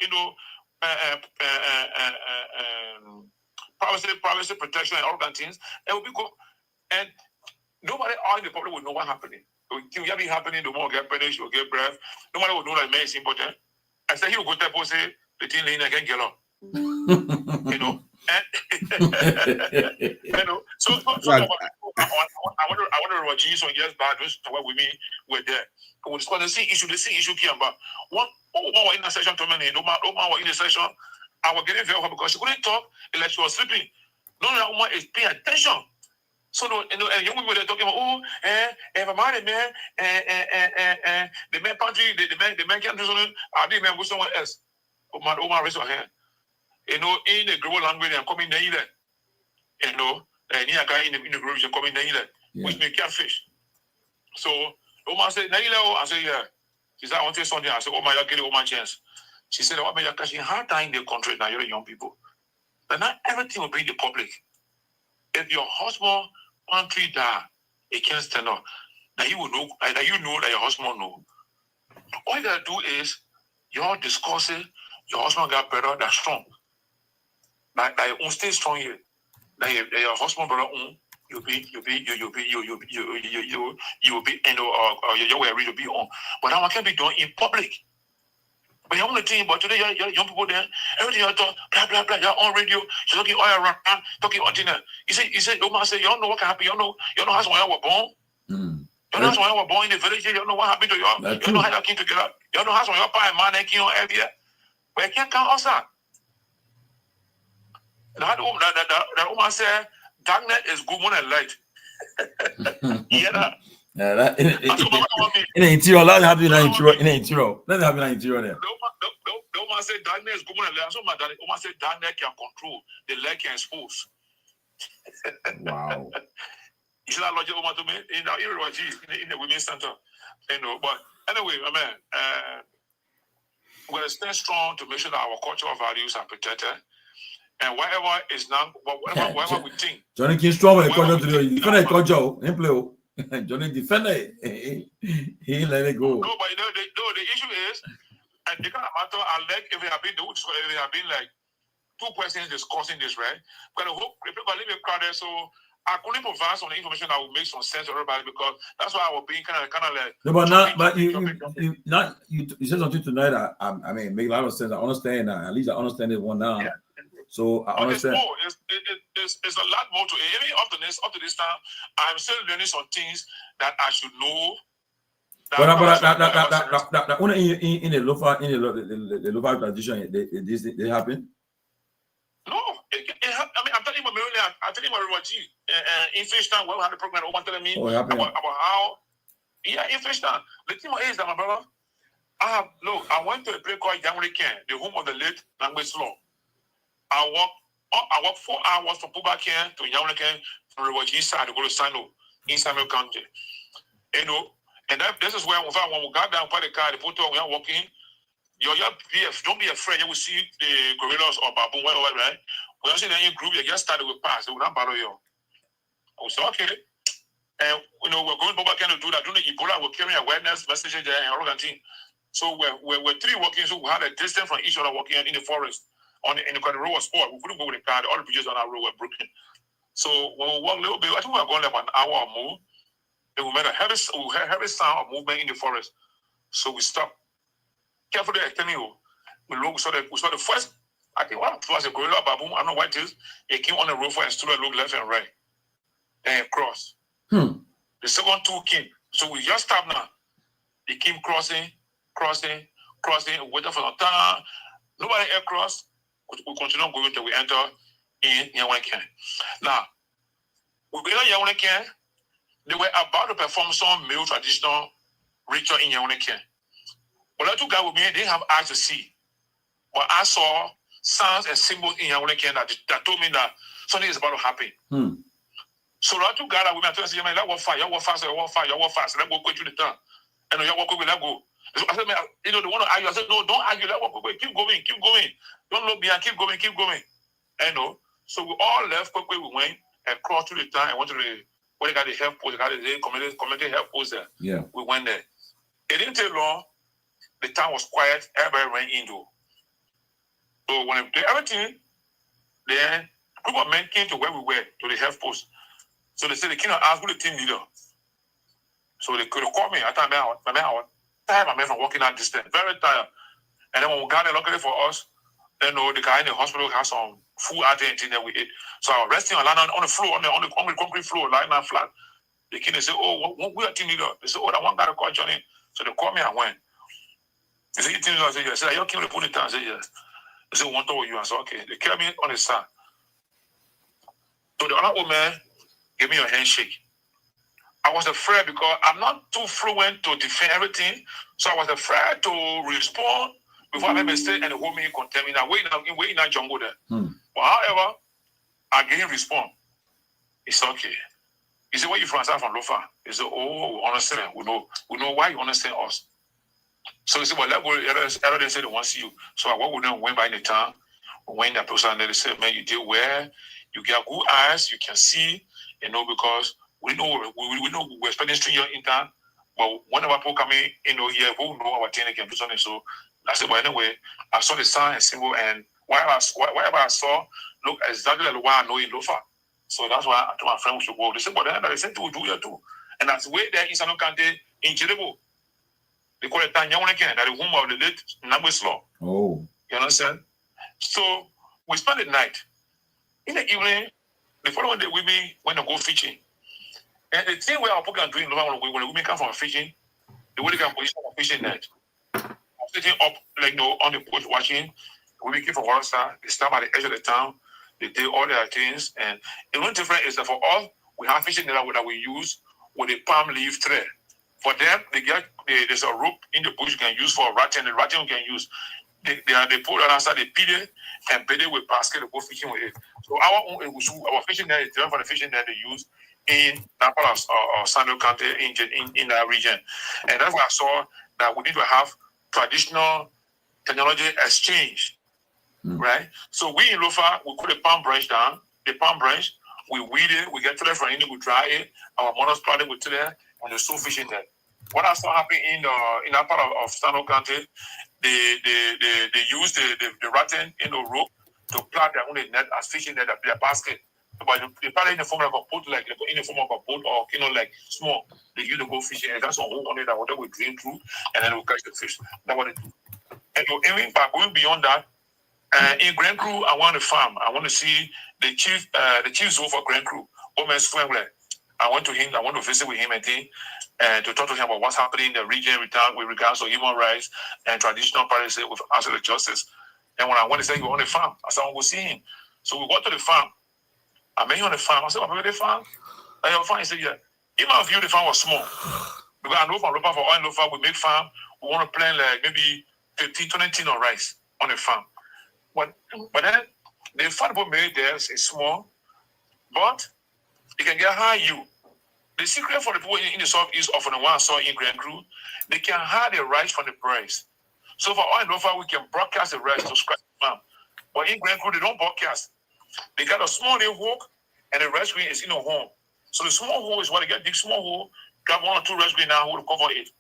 privacy protection and all that things. And will be good. And nobody out in the public will know what happening. It will be happening. The more get pregnant, she will get breath. Nobody will know that man is important. I said he will go to the say the thing in again get up. You know. You know. So I wonder about Jesus on years back. Those with me were there. We discussed the same issue came about. One woman was in a session to me. No man was in the session. I was getting very hot because she couldn't talk like she was sleeping. No, that woman is paying attention. So and young women are talking about, if I'm married man, the man pantry, the man can't do something, I'll be man with someone else. Oh man, raise your hand. You know, in the global language, I'm coming there. You know, in the group, I'm coming there. Which make catfish. So, Oma said, I said, yeah. She said, I want to say something. I said, oh my, you're getting my chance. She said, what you're catching hard time in the country now, you're young people. But not everything will be in the public. If your husband pantry die, it can't stand up. Now you will know, that you know that your husband know. All you gotta do is you're discussing, your husband got better, that's strong. That you won't stay strong here. That your husband brother you'll be and you will ready to be on. But that one can't be done in public. But you only think about today, young people there, everything you talk, blah blah blah, you're on radio, you're talking all around, talking on dinner. You say, Oma say, you don't know what can happen, you know how someone was born. You know how someone was born in the village, you don't know what happened to you. You know how you came together. You know how someone your pa and man and king on every year. But you can't count us out. That woman said, darkness is good more than light. Yeah. In the interior, let it happen in the interior. Let it happen in the interior there. The woman said, darkness is good more than light. So the woman said, darkness can control, the light can expose. Wow. It's not logical to me in the women's center. You know, but anyway, we're going to stay strong to make sure that our cultural values are protected. And whatever is now, whatever we think. Johnny King strong when it comes to the defend it, Kojo. He play. Johnny defend it. He let it go. No, but the issue is, and the kind of matter, I like if we have been like 2 persons discussing this, right? But I hope people leave it crowded, so I couldn't provide some information that would make some sense to everybody because that's why I was being kind of like. No, but you said something tonight. I mean, it makes a lot of sense. I understand that. At least I understand it one now. Yeah. So I understand. It's a lot more to it. Even up to this time, I'm still learning some things that I should know. But in the local transition, they happen. No, I mean, I'm telling you, I'm telling you, in Fishtown, when we had the program, one telling me about how, in Fishtown. The thing is that my brother, I went to a place called Nyenwolo, the home of the late Nagbe Slow. I walk 4 hours from Peabody to Nyenwolo from the River side to go to Sano in Samuel County. You know, and this is where when we got down by the car, the photo we are walking. Your PF, don't be afraid. You will see the gorillas or baboon, whatever, right? When you see the group, you just started with pass. They will not battle you. I was okay. And we're going back to do that. Doing the Ebola, we're carrying awareness messages there and all that thing. So we're 3 walking, so we had a distance from each other walking in the forest. In the road was sport. We couldn't go with the car. All the bridges on our road were broken. So when we walked a little bit, I think we were going like an hour or more. Then we made a heavy sound of movement in the forest. So we stopped. Carefully, I tell you, we saw the first, I think one was a gorilla baboon, I don't know what it is. It came on the road and stood and looked left and right. Then it crossed. The second 2 came. So we just stopped now. They came crossing, waiting for some time. Nobody air crossed. We continue going until we enter in Nyenwolo. Now, we enter Nyenwolo. They were about to perform some male traditional ritual in Nyenwolo. But the 2 guys with me, they didn't have eyes to see. But I saw signs and symbols in Nyenwolo that told me that something is about to happen. So the 2 guys with me, I told them, let's walk fast, let's go quick to the town. And you walk quick, let's go. I said, they want to argue. I said, no, don't argue, let's walk quick, keep going. Don't look behind, keep going. So we all left quickly, we went and crossed to the town and went to where they got the health post, they got the community health post there. Yeah. We went there. It didn't take long. The town was quiet. Everybody ran indoor. So when they did everything, then a group of men came to where we were, to the health post. So they said they cannot ask who the team leader. So they could have called me. I thought, I was tired, my man, from walking that distance. Very tired. And then when we got there, luckily for us, the guy in the hospital had some food out there that we ate. So I was resting on the floor, on the concrete floor, lying down flat. They came and said, oh, we are team leader. They said, oh, that one guy called Johnny. So they called me and went. They said, you team leader? I said, yes. They said, you came to put it down? I said, yes. They said, we want to talk with you. I said, okay. They kept me on the side. So the other old man gave me a handshake. I was afraid because I'm not too fluent to defend everything. So I was afraid to respond before I made a mistake and the whole meeting condemned me. Now, wait in that jungle there. But however, I gave him respond. It's okay. He said, where you from? I said, from Lofa. He said, oh, we understand. We know why you understand us. So he said, well, let's go. They said they want to see you. So I walked with them, went by in the town. We went in that person and they said, man, you did well. You get good eyes. You can see, because we know we're spending 3 years in town. But whenever people come in, here, we know our thing, they can do something. So I said, but anyway, I saw the sign and symbol, and whatever I saw, look exactly like what I know in Lofa. So that's why I told my friend we should go. They said, but then they said to do here too. And that's way there in Sano County, in Kehleboe. They call it Nyenwolo, that the home of the late Nagbe Slow. Oh. You understand? So we spent the night. In the evening, the following day, we went to go fishing. And the thing where our people are doing when the women come from fishing, the way they can position a fishing net. I'm sitting up on the porch watching. We came from water, they stop at the edge of the town. They did all their things. And the only difference is that for us, we have fishing net that we use with a palm leaf thread. For them, there's a rope in the bush you can use for ratting. The ratting you can use. They put it outside, they peel it and bait it with basket to go fishing with it. So our fishing net is different from the fishing net they use in that part of Sando County in that region. And that's why I saw that we need to have traditional technology exchange, right? So we in Lofa, we put a palm branch down, the palm branch, we weed it, we get to there from it, we dry it, our mothers plant it with there, and the soul fishing net. What I saw happen in that part of Sando County, they use the rattan in the rope to plant their own net as fishing net, their basket. But they probably in the form of a boat, like in the form of a boat, or like small. They use to go fishing, and that's a whole on it that water will drain through, and then we'll catch the fish. That's what they do. And even by going beyond that, in Grand Crew, I want to farm. I want to see the chief for Grand Crew. I went to him. I want to visit with him and to talk to him about what's happening in the region with regards to human rights and traditional practices with access to justice. And when I went to say, "You on the farm?" I said, "I will see him." So we got to the farm. I met him on the farm. I said, "What the farm?" I said, "Farm." He said, "Yeah." In my view, the farm was small. Because I know from Lopa for oil Lopa, we make farm. We want to plant like maybe 15, 20 tin of rice on the farm. But then the farm people made there is small, but it can get high yield. The secret for the people in the southeast of the one I saw in Grand Crew, they can hide the rice from the price. So for oil Lopa, we can broadcast the rice to scratch the farm. But in Grand Crew, they don't broadcast. They got a small little hook, and the rice grain is in a home. So the small hole is what they get. Big small hole, grab 1 or 2 rice grain now, to cover it.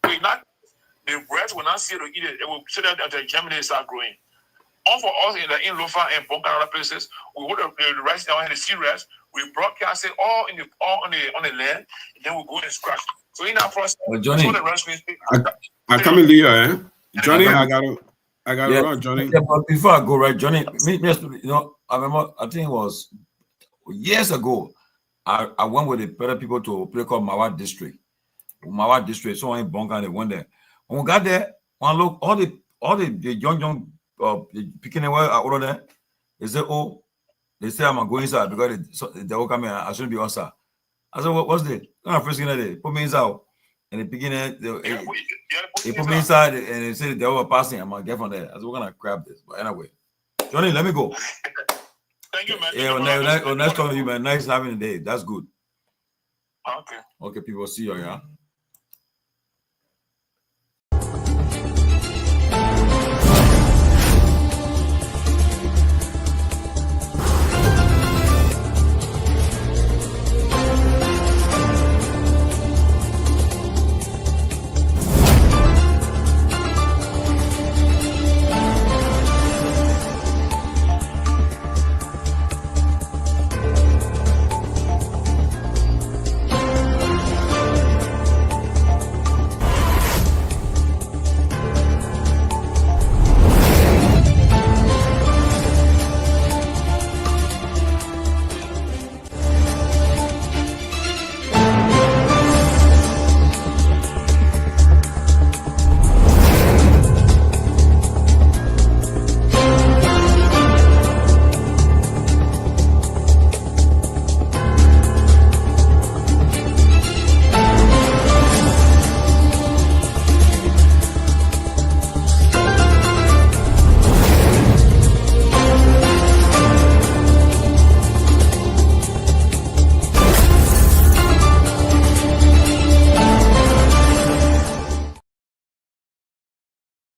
The bread will not see it to eat it. It will sit there until germinate start growing. All for us in Lofa and Bonka and other places, we hold the rice down and the seed rice. We broadcast it all on the land, and then we go and scratch. So in that process, Johnny, the rice grain. I come in there, eh? Johnny, I got it wrong, Johnny. Yeah, but before I go, right, Johnny, I remember, I think it was years ago, I went with the better people to a place called Myean district. Myean district, so in Bonka, they went there. When we got there, when look, all the young picking away out there, they say, "Oh," they say, "I'm going inside because they will come here. I shouldn't be outside." I said, "What's the?" I'm first thing they put me inside, and the beginning they put me inside, and they said they were passing. I'm gonna get from there. I said, "We're gonna grab this," but anyway, Johnny, let me go. Thank you, man. Yeah, nice talking to you, man. Nice having a day. That's good. Okay. Okay, people, see you, yeah.